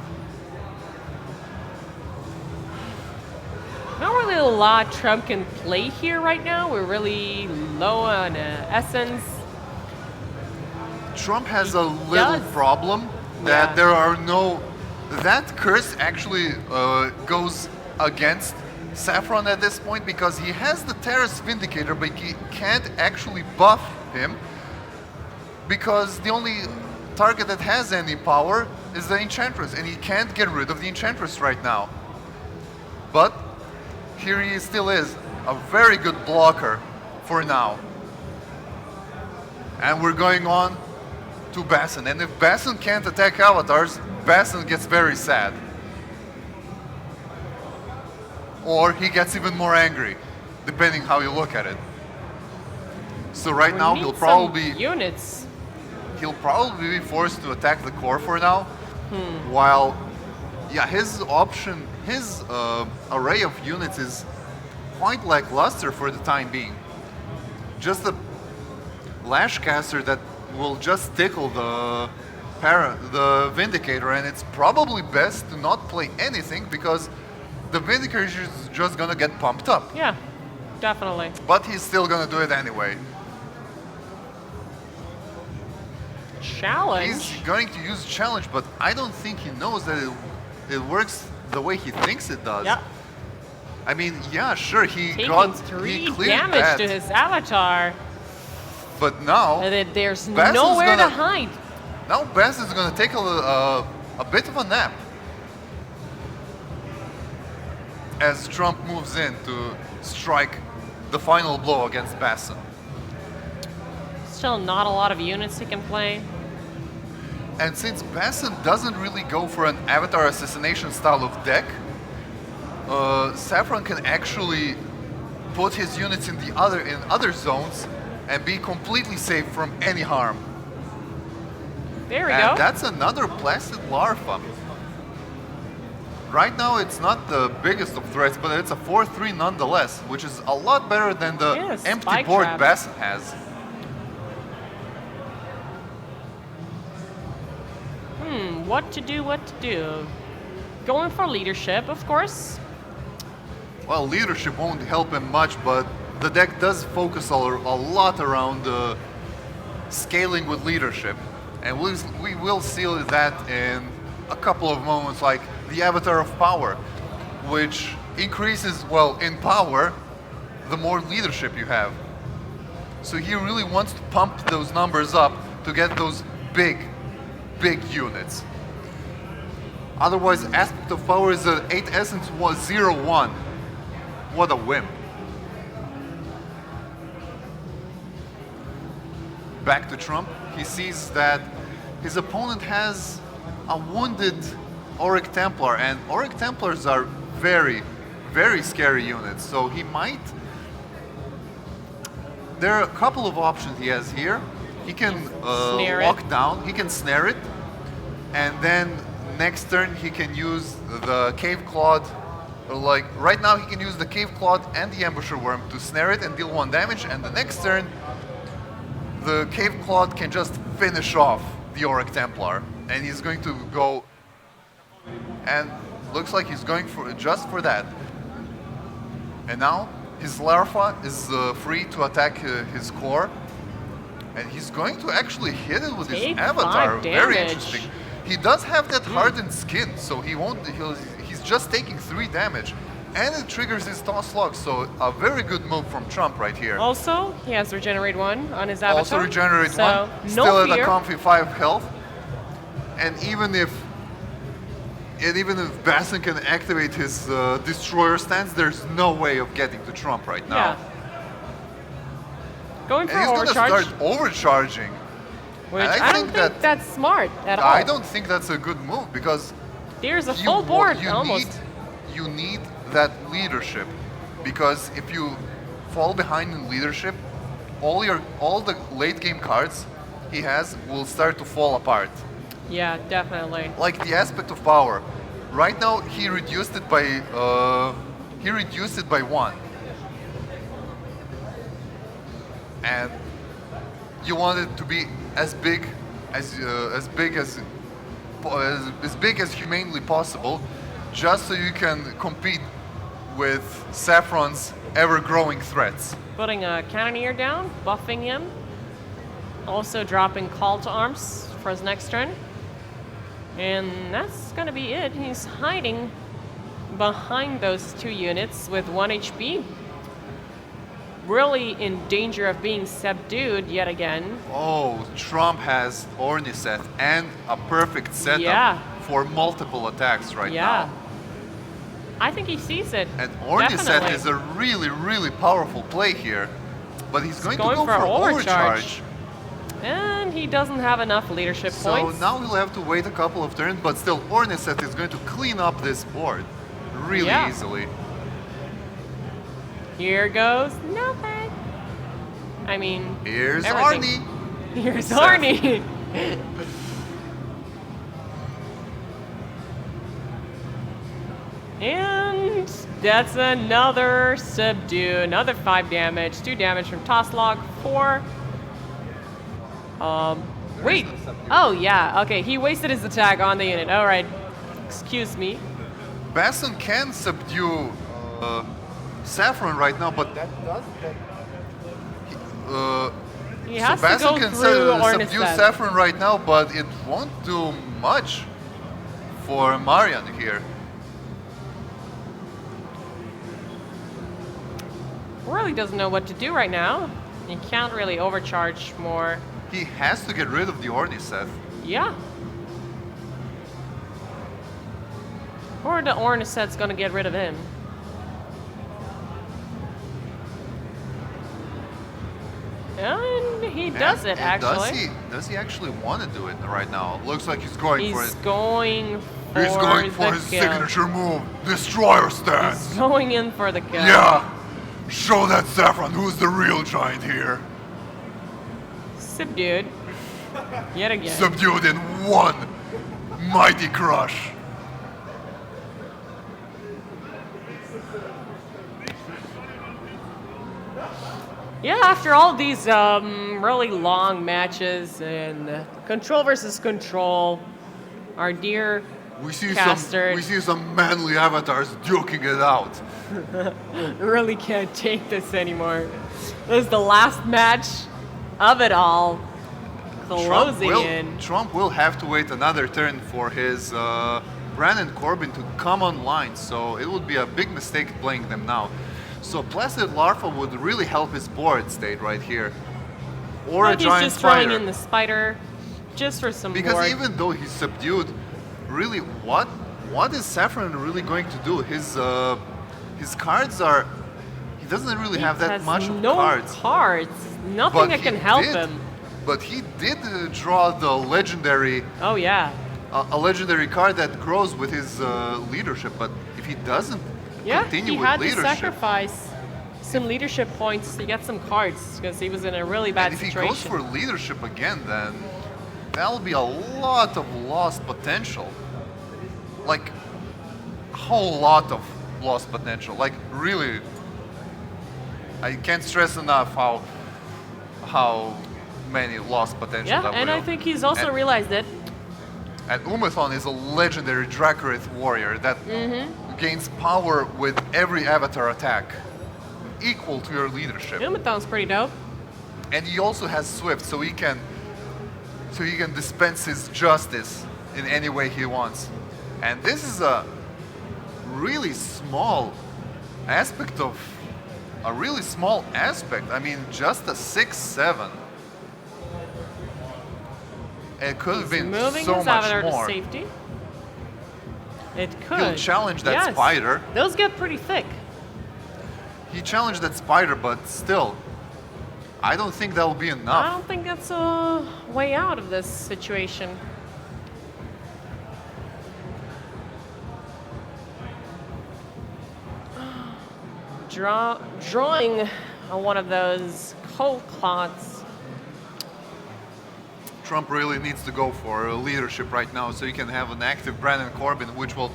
Not really a lot Trump can play here right now. We're really low on essence. Trump has a little does. problem that Yeah. there are no... That curse actually goes against Saffron at this point because he has the Terrace Vindicator, but he can't actually buff him because the only target that has any power is the Enchantress, and he can't get rid of the Enchantress right now. But here he still is, a very good blocker for now. And we're going on to Basson, and if Basson can't attack avatars, Basson gets very sad. Or he gets even more angry, depending how you look at it. So right We now need he'll some probably be forced to attack the core for now, while his array of units is quite lackluster for the time being. Just a Lashcaster that will just tickle the Vindicator, and it's probably best to not play anything because the Vindicator is just gonna get pumped up. Yeah, definitely. But he's still gonna do it anyway. Challenge? He's going to use challenge, but I don't think he knows that it works the way he thinks it does. Yeah. I mean, yeah, sure, he Taking 3 cleared damage that, to his avatar. but now There's Basson's nowhere to gonna- hide. Now Bass is going to take a bit of a nap as Trump moves in to strike the final blow against Basson. Still not a lot of units he can play. And since Basson doesn't really go for an avatar assassination style of deck, Saffron can actually put his units in other zones and be completely safe from any harm. There we And go. that's another Placid Larva. Right now it's not the biggest of threats, but it's a 4/3 nonetheless, which is a lot better than the Yeah, empty spike board trap. Basson has. What to do? Going for leadership, of course. Well, leadership won't help him much, but the deck does focus a lot around scaling with leadership, and we will see that in a couple of moments, like the Avatar of Power, which increases, well, in power, the more leadership you have. So he really wants to pump those numbers up to get those big units. Otherwise, Aspect of Power is an 8 Essence was 0-1. What a whim. Back to Trump, he sees that his opponent has a wounded Auric Templar, and Auric Templars are very, very scary units, so he might... There are a couple of options he has here. He can lock down, he can snare it, and then next turn he can use the Cave Clawed. Like, right now he can use the Cave Clawed and the Ambusher Worm to snare it and deal 1 damage, and the next turn the Cave Clawed can just finish off the Auric Templar, and he's going to go, and looks like he's going for just for that. And now his Larva is free to attack his core, and he's going to actually hit it with his Avatar. Very interesting. He does have that hardened skin, so he won't. He's just taking 3 damage, and it triggers his Toss Log. So a very good move from Trump right here. Also, he has Regenerate 1 on his Avatar. Also Regenerate 1, no still at fear. a comfy 5 health. And even if Basson can activate his Destroyer stance, there's no way of getting to Trump right now. Yeah. Going for And he's overcharge. going to start overcharging. Which And I don't think that's smart at all. I don't think that's a good move, because There's a full board you almost. you need that leadership, because if you fall behind in leadership, all the late game cards he has will start to fall apart. Yeah, definitely. Like the Aspect of Power. Right now he reduced it by 1. And you want it to be as big as humanely possible, just so you can compete with Saffron's ever-growing threats. Putting a Cannoneer down, buffing him. Also dropping Call to Arms for his next turn. And that's gonna be it. He's hiding behind those 2 units with 1 HP. Really in danger of being subdued yet again. Oh, Trump has Orniseth and a perfect setup for multiple attacks right now. I think he sees it. And Orniseth definitely. is a really, really powerful play here. But he's going to go for for overcharge. And he doesn't have enough leadership points. So now we'll have to wait a couple of turns, but still Orniseth is going to clean up this board really easily. Here goes nothing. I mean, here's everything. Arnie. Here's Arnie. And that's another subdue, another 5 damage, 2 damage from Toss Log, 4. Wait. Oh yeah. Okay, he wasted his attack on the unit. All right. Excuse me. Basson can subdue Saffron right now, but that does he has so to Basson go can through subdue Orniseth. Saffron right now, but it won't do much for Marian here. Really doesn't know what to do right now. He can't really overcharge more. He has to get rid of the Orniseth. Yeah. Or the Orniseth's gonna get rid of him. And he does it, actually. Does he actually want to do it right now? Looks like he's going for it. He's going for He's going for the his kill. signature move, Destroyer stance. He's going in for the kill. Yeah. Show that Saffron who's the real giant here. Subdued. Yet again. Subdued in 1 mighty crush. Yeah, after all these really long matches and control versus control, our dear We see caster. some manly avatars duking it out. Really can't take this anymore. This is the last match of it all. Closing in. Trump will have to wait another turn for his Brandon Corbin to come online, so it would be a big mistake playing them now. So Placid Larva would really help his board state right here. Or But a giant he's just throwing spider. in the spider just for some Because board. even though he's subdued, really, what is Saffron really going to do? His cards are. He doesn't really have that has much of no cards. Nothing But that he can help did- him. But he did draw the legendary, Oh yeah. a legendary card that grows with his leadership. But if he doesn't Yeah, continue he with had to leadership, sacrifice some leadership points to get some cards because he was in a really bad and if he situation. goes for leadership again, then that'll be a lot of lost potential. Like a whole lot of lost potential. Like really, I can't stress enough how many lost potential Yeah, that and will. I think he's also And- realized it. And Umathon is a legendary Dracarith warrior that gains power with every avatar attack, equal to your leadership. Umathon's pretty dope. And he also has Swift, so he can dispense his justice in any way he wants. And this is a really small aspect of I mean, just a 6/7. It could have He's been moving so his much avatar more. to safety. It could. He'll challenge that Yes. spider. Those get pretty thick. He challenged that spider, but still, I don't think that'll be I enough. don't think that's a way out of this situation. Drawing one of those cold clots. Trump really needs to go for leadership right now, so he can have an active Brandon Corbin, which will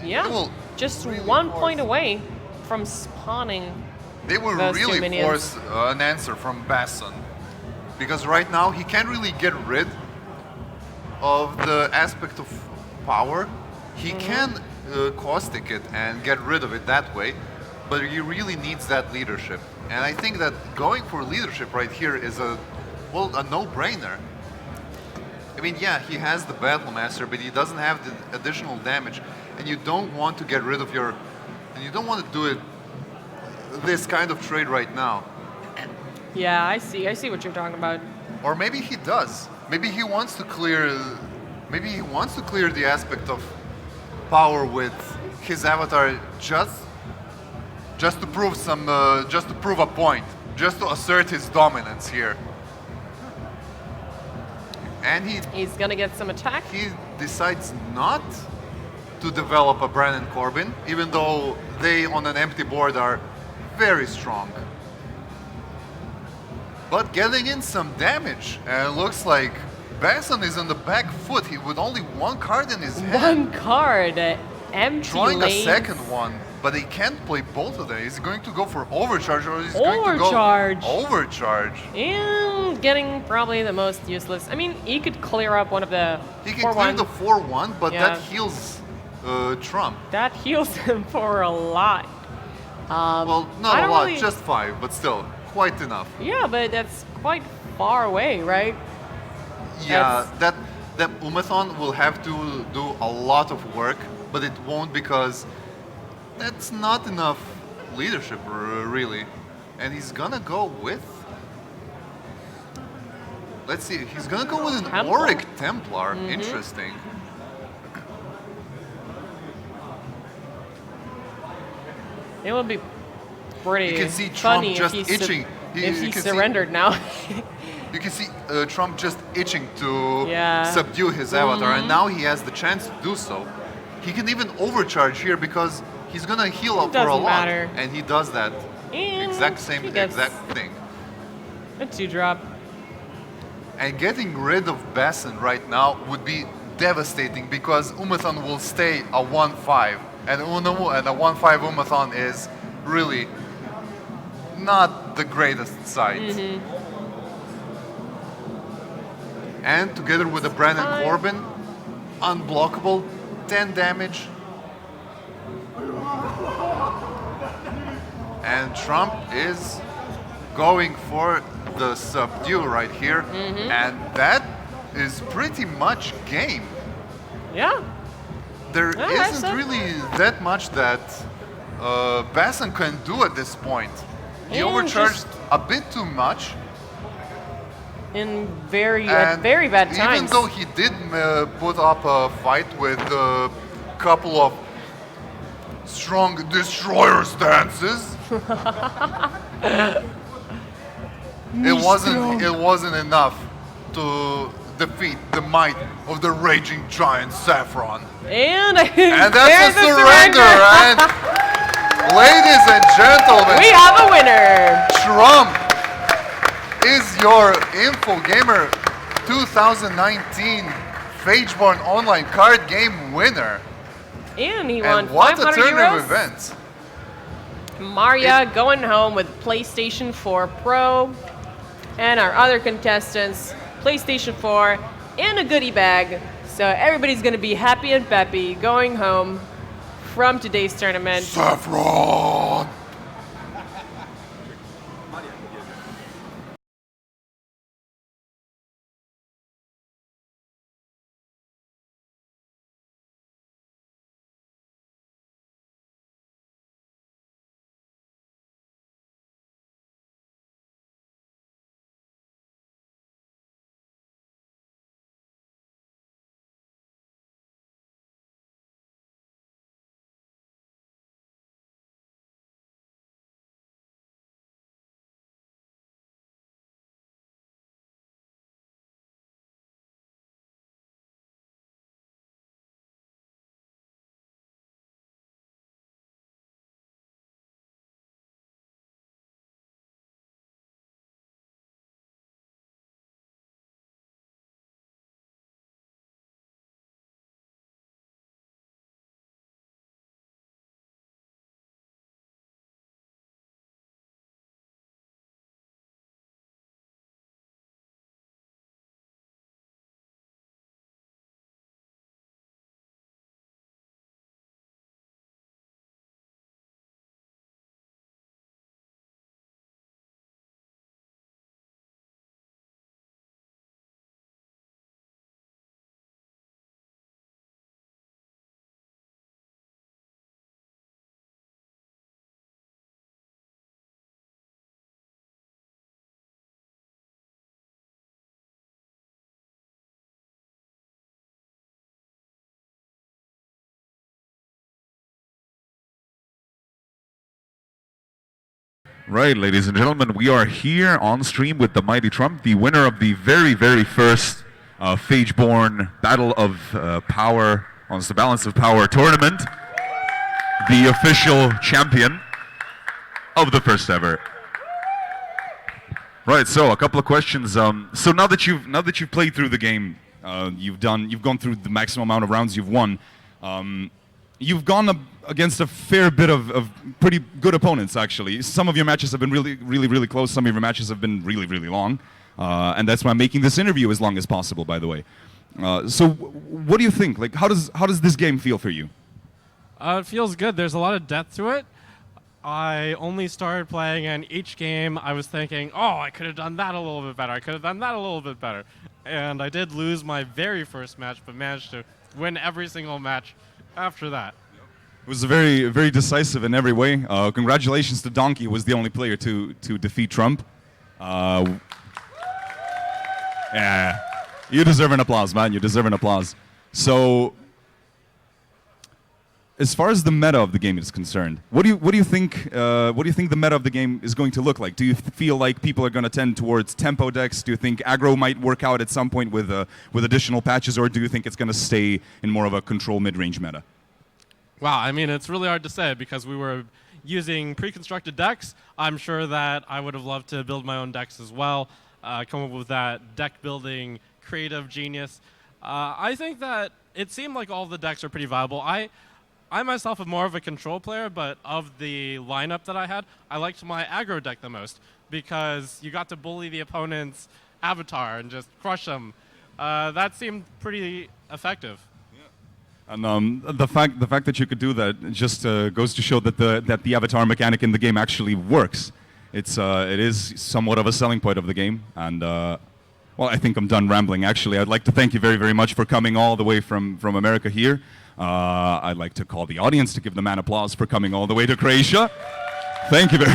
Yeah, will just really 1 force- point away from spawning. they will those two really minions. force an answer from Basson, because right now he can't really get rid of the aspect of power. He can caustic it and get rid of it that way, but he really needs that leadership. And I think that going for leadership right here is a no-brainer. I mean, yeah, he has the Battle Master, but he doesn't have the additional damage, and you don't want to get rid of and you don't want to do it this kind of trade right now. Yeah, I see what you're talking about. Or maybe he does. Maybe he wants to clear the aspect of power with his avatar just to prove a point, just to assert his dominance here. And He's gonna get some attack. he decides not to develop a Brandon Corbin, even though they on an empty board are very strong. But getting in some damage, and it looks like Basson is on the back foot. He with only one card in his hand, One card, empty drawing a lanes. second one, but he can't play both of them. Is he going to go for overcharge, or is he Overcharge. going to go overcharge? And getting probably the most useless. I mean, he could clear up one of the He can clear 4-1. the 4/1, but Yeah. that heals Trump. That heals him for a lot. Well, I not a don't lot, really- just 5, but still quite enough. Yeah, but that's quite far away, right? Yeah, that Umathon will have to do a lot of work, but it won't, because that's not enough leadership, really. And he's gonna go with. Let's see, he's gonna go with an Templar. Auric Templar. Interesting. It would be pretty You can see funny Trump just if he itching. if You he can see- surrendered now. You can see Trump just itching to Yeah. subdue his avatar, and now he has the chance to do so. He can even overcharge here because he's gonna heal up for a Doesn't lot, matter. and he does that And he gets exact thing. a 2-drop. And getting rid of Basson right now would be devastating, because Umathon will stay a 1/5, and a 1/5 Umathon is really not the greatest sight. And together with the Brandon fine. Corbin, unblockable, 10 damage. And Trump is going for the subdue right here. And that is pretty much game. Yeah. There Yeah, isn't really that much that Basson can do at this point. He And overcharged just- a bit too much. At very bad times. Even though he did put up a fight with a couple of strong destroyer stances, it wasn't enough to defeat the might of the raging giant Saffron. And And there's that's a the surrender. And ladies and gentlemen, We have a winner. Trump is your Infogamer 2019 Phageborn online card game winner. And he won And what a 500 turn euros. of events. Maria going home with PlayStation 4 Pro. And our other contestants, PlayStation 4 and a goodie bag. So everybody's going to be happy and peppy going home from today's tournament. Saffron! Right, ladies and gentlemen, we are here on stream with the mighty Trump, the winner of the very, very first Phageborn Battle of Power on the Balance of Power tournament, the official champion of the first ever. Right, so a couple of questions. So now that you've played through the game, you've gone through the maximum amount of rounds you've won. You've gone up against a fair bit of pretty good opponents, actually. Some of your matches have been really, really, really close. Some of your matches have been really, really long. And that's why I'm making this interview as long as possible, by the way. So what do you think? Like, how does this game feel for you? It feels good. There's a lot of depth to it. I only started playing, and each game I was thinking, oh, I could have done that a little bit better. I could have done that a little bit better. And I did lose my very first match, but managed to win every single match after that. It was very, very decisive in every way. Congratulations to Donkey, who was the only player to defeat Trump. Yeah, you deserve an applause, man. You deserve an applause. So, as far as the meta of the game is concerned, what do you think the meta of the game is going to look like? Do you feel like people are going to tend towards tempo decks? Do you think aggro might work out at some point with additional patches, or do you think it's going to stay in more of a control mid-range meta? Wow, I mean, it's really hard to say because we were using pre-constructed decks. I'm sure that I would have loved to build my own decks as well, come up with that deck building creative genius. I think that it seemed like all the decks are pretty viable. I myself am more of a control player, but of the lineup that I had, I liked my aggro deck the most because you got to bully the opponent's avatar and just crush them. That seemed pretty effective. And the fact that you could do that just goes to show that the avatar mechanic in the game actually works. It is somewhat of a selling point of the game, and well, I think I'm done rambling. Actually, I'd like to thank you very, very much for coming all the way from America here. I'd like to call the audience to give the man applause for coming all the way to Croatia. Thank you very.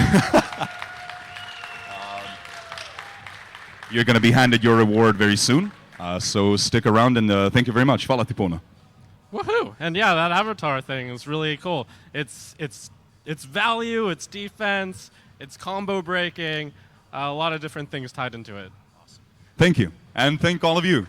You're going to be handed your reward very soon, so stick around and thank you very much. Hvala ti puno. Woohoo! And yeah, that avatar thing is really cool. It's value, it's defense, it's combo breaking, a lot of different things tied into it. Thank you, and thank all of you.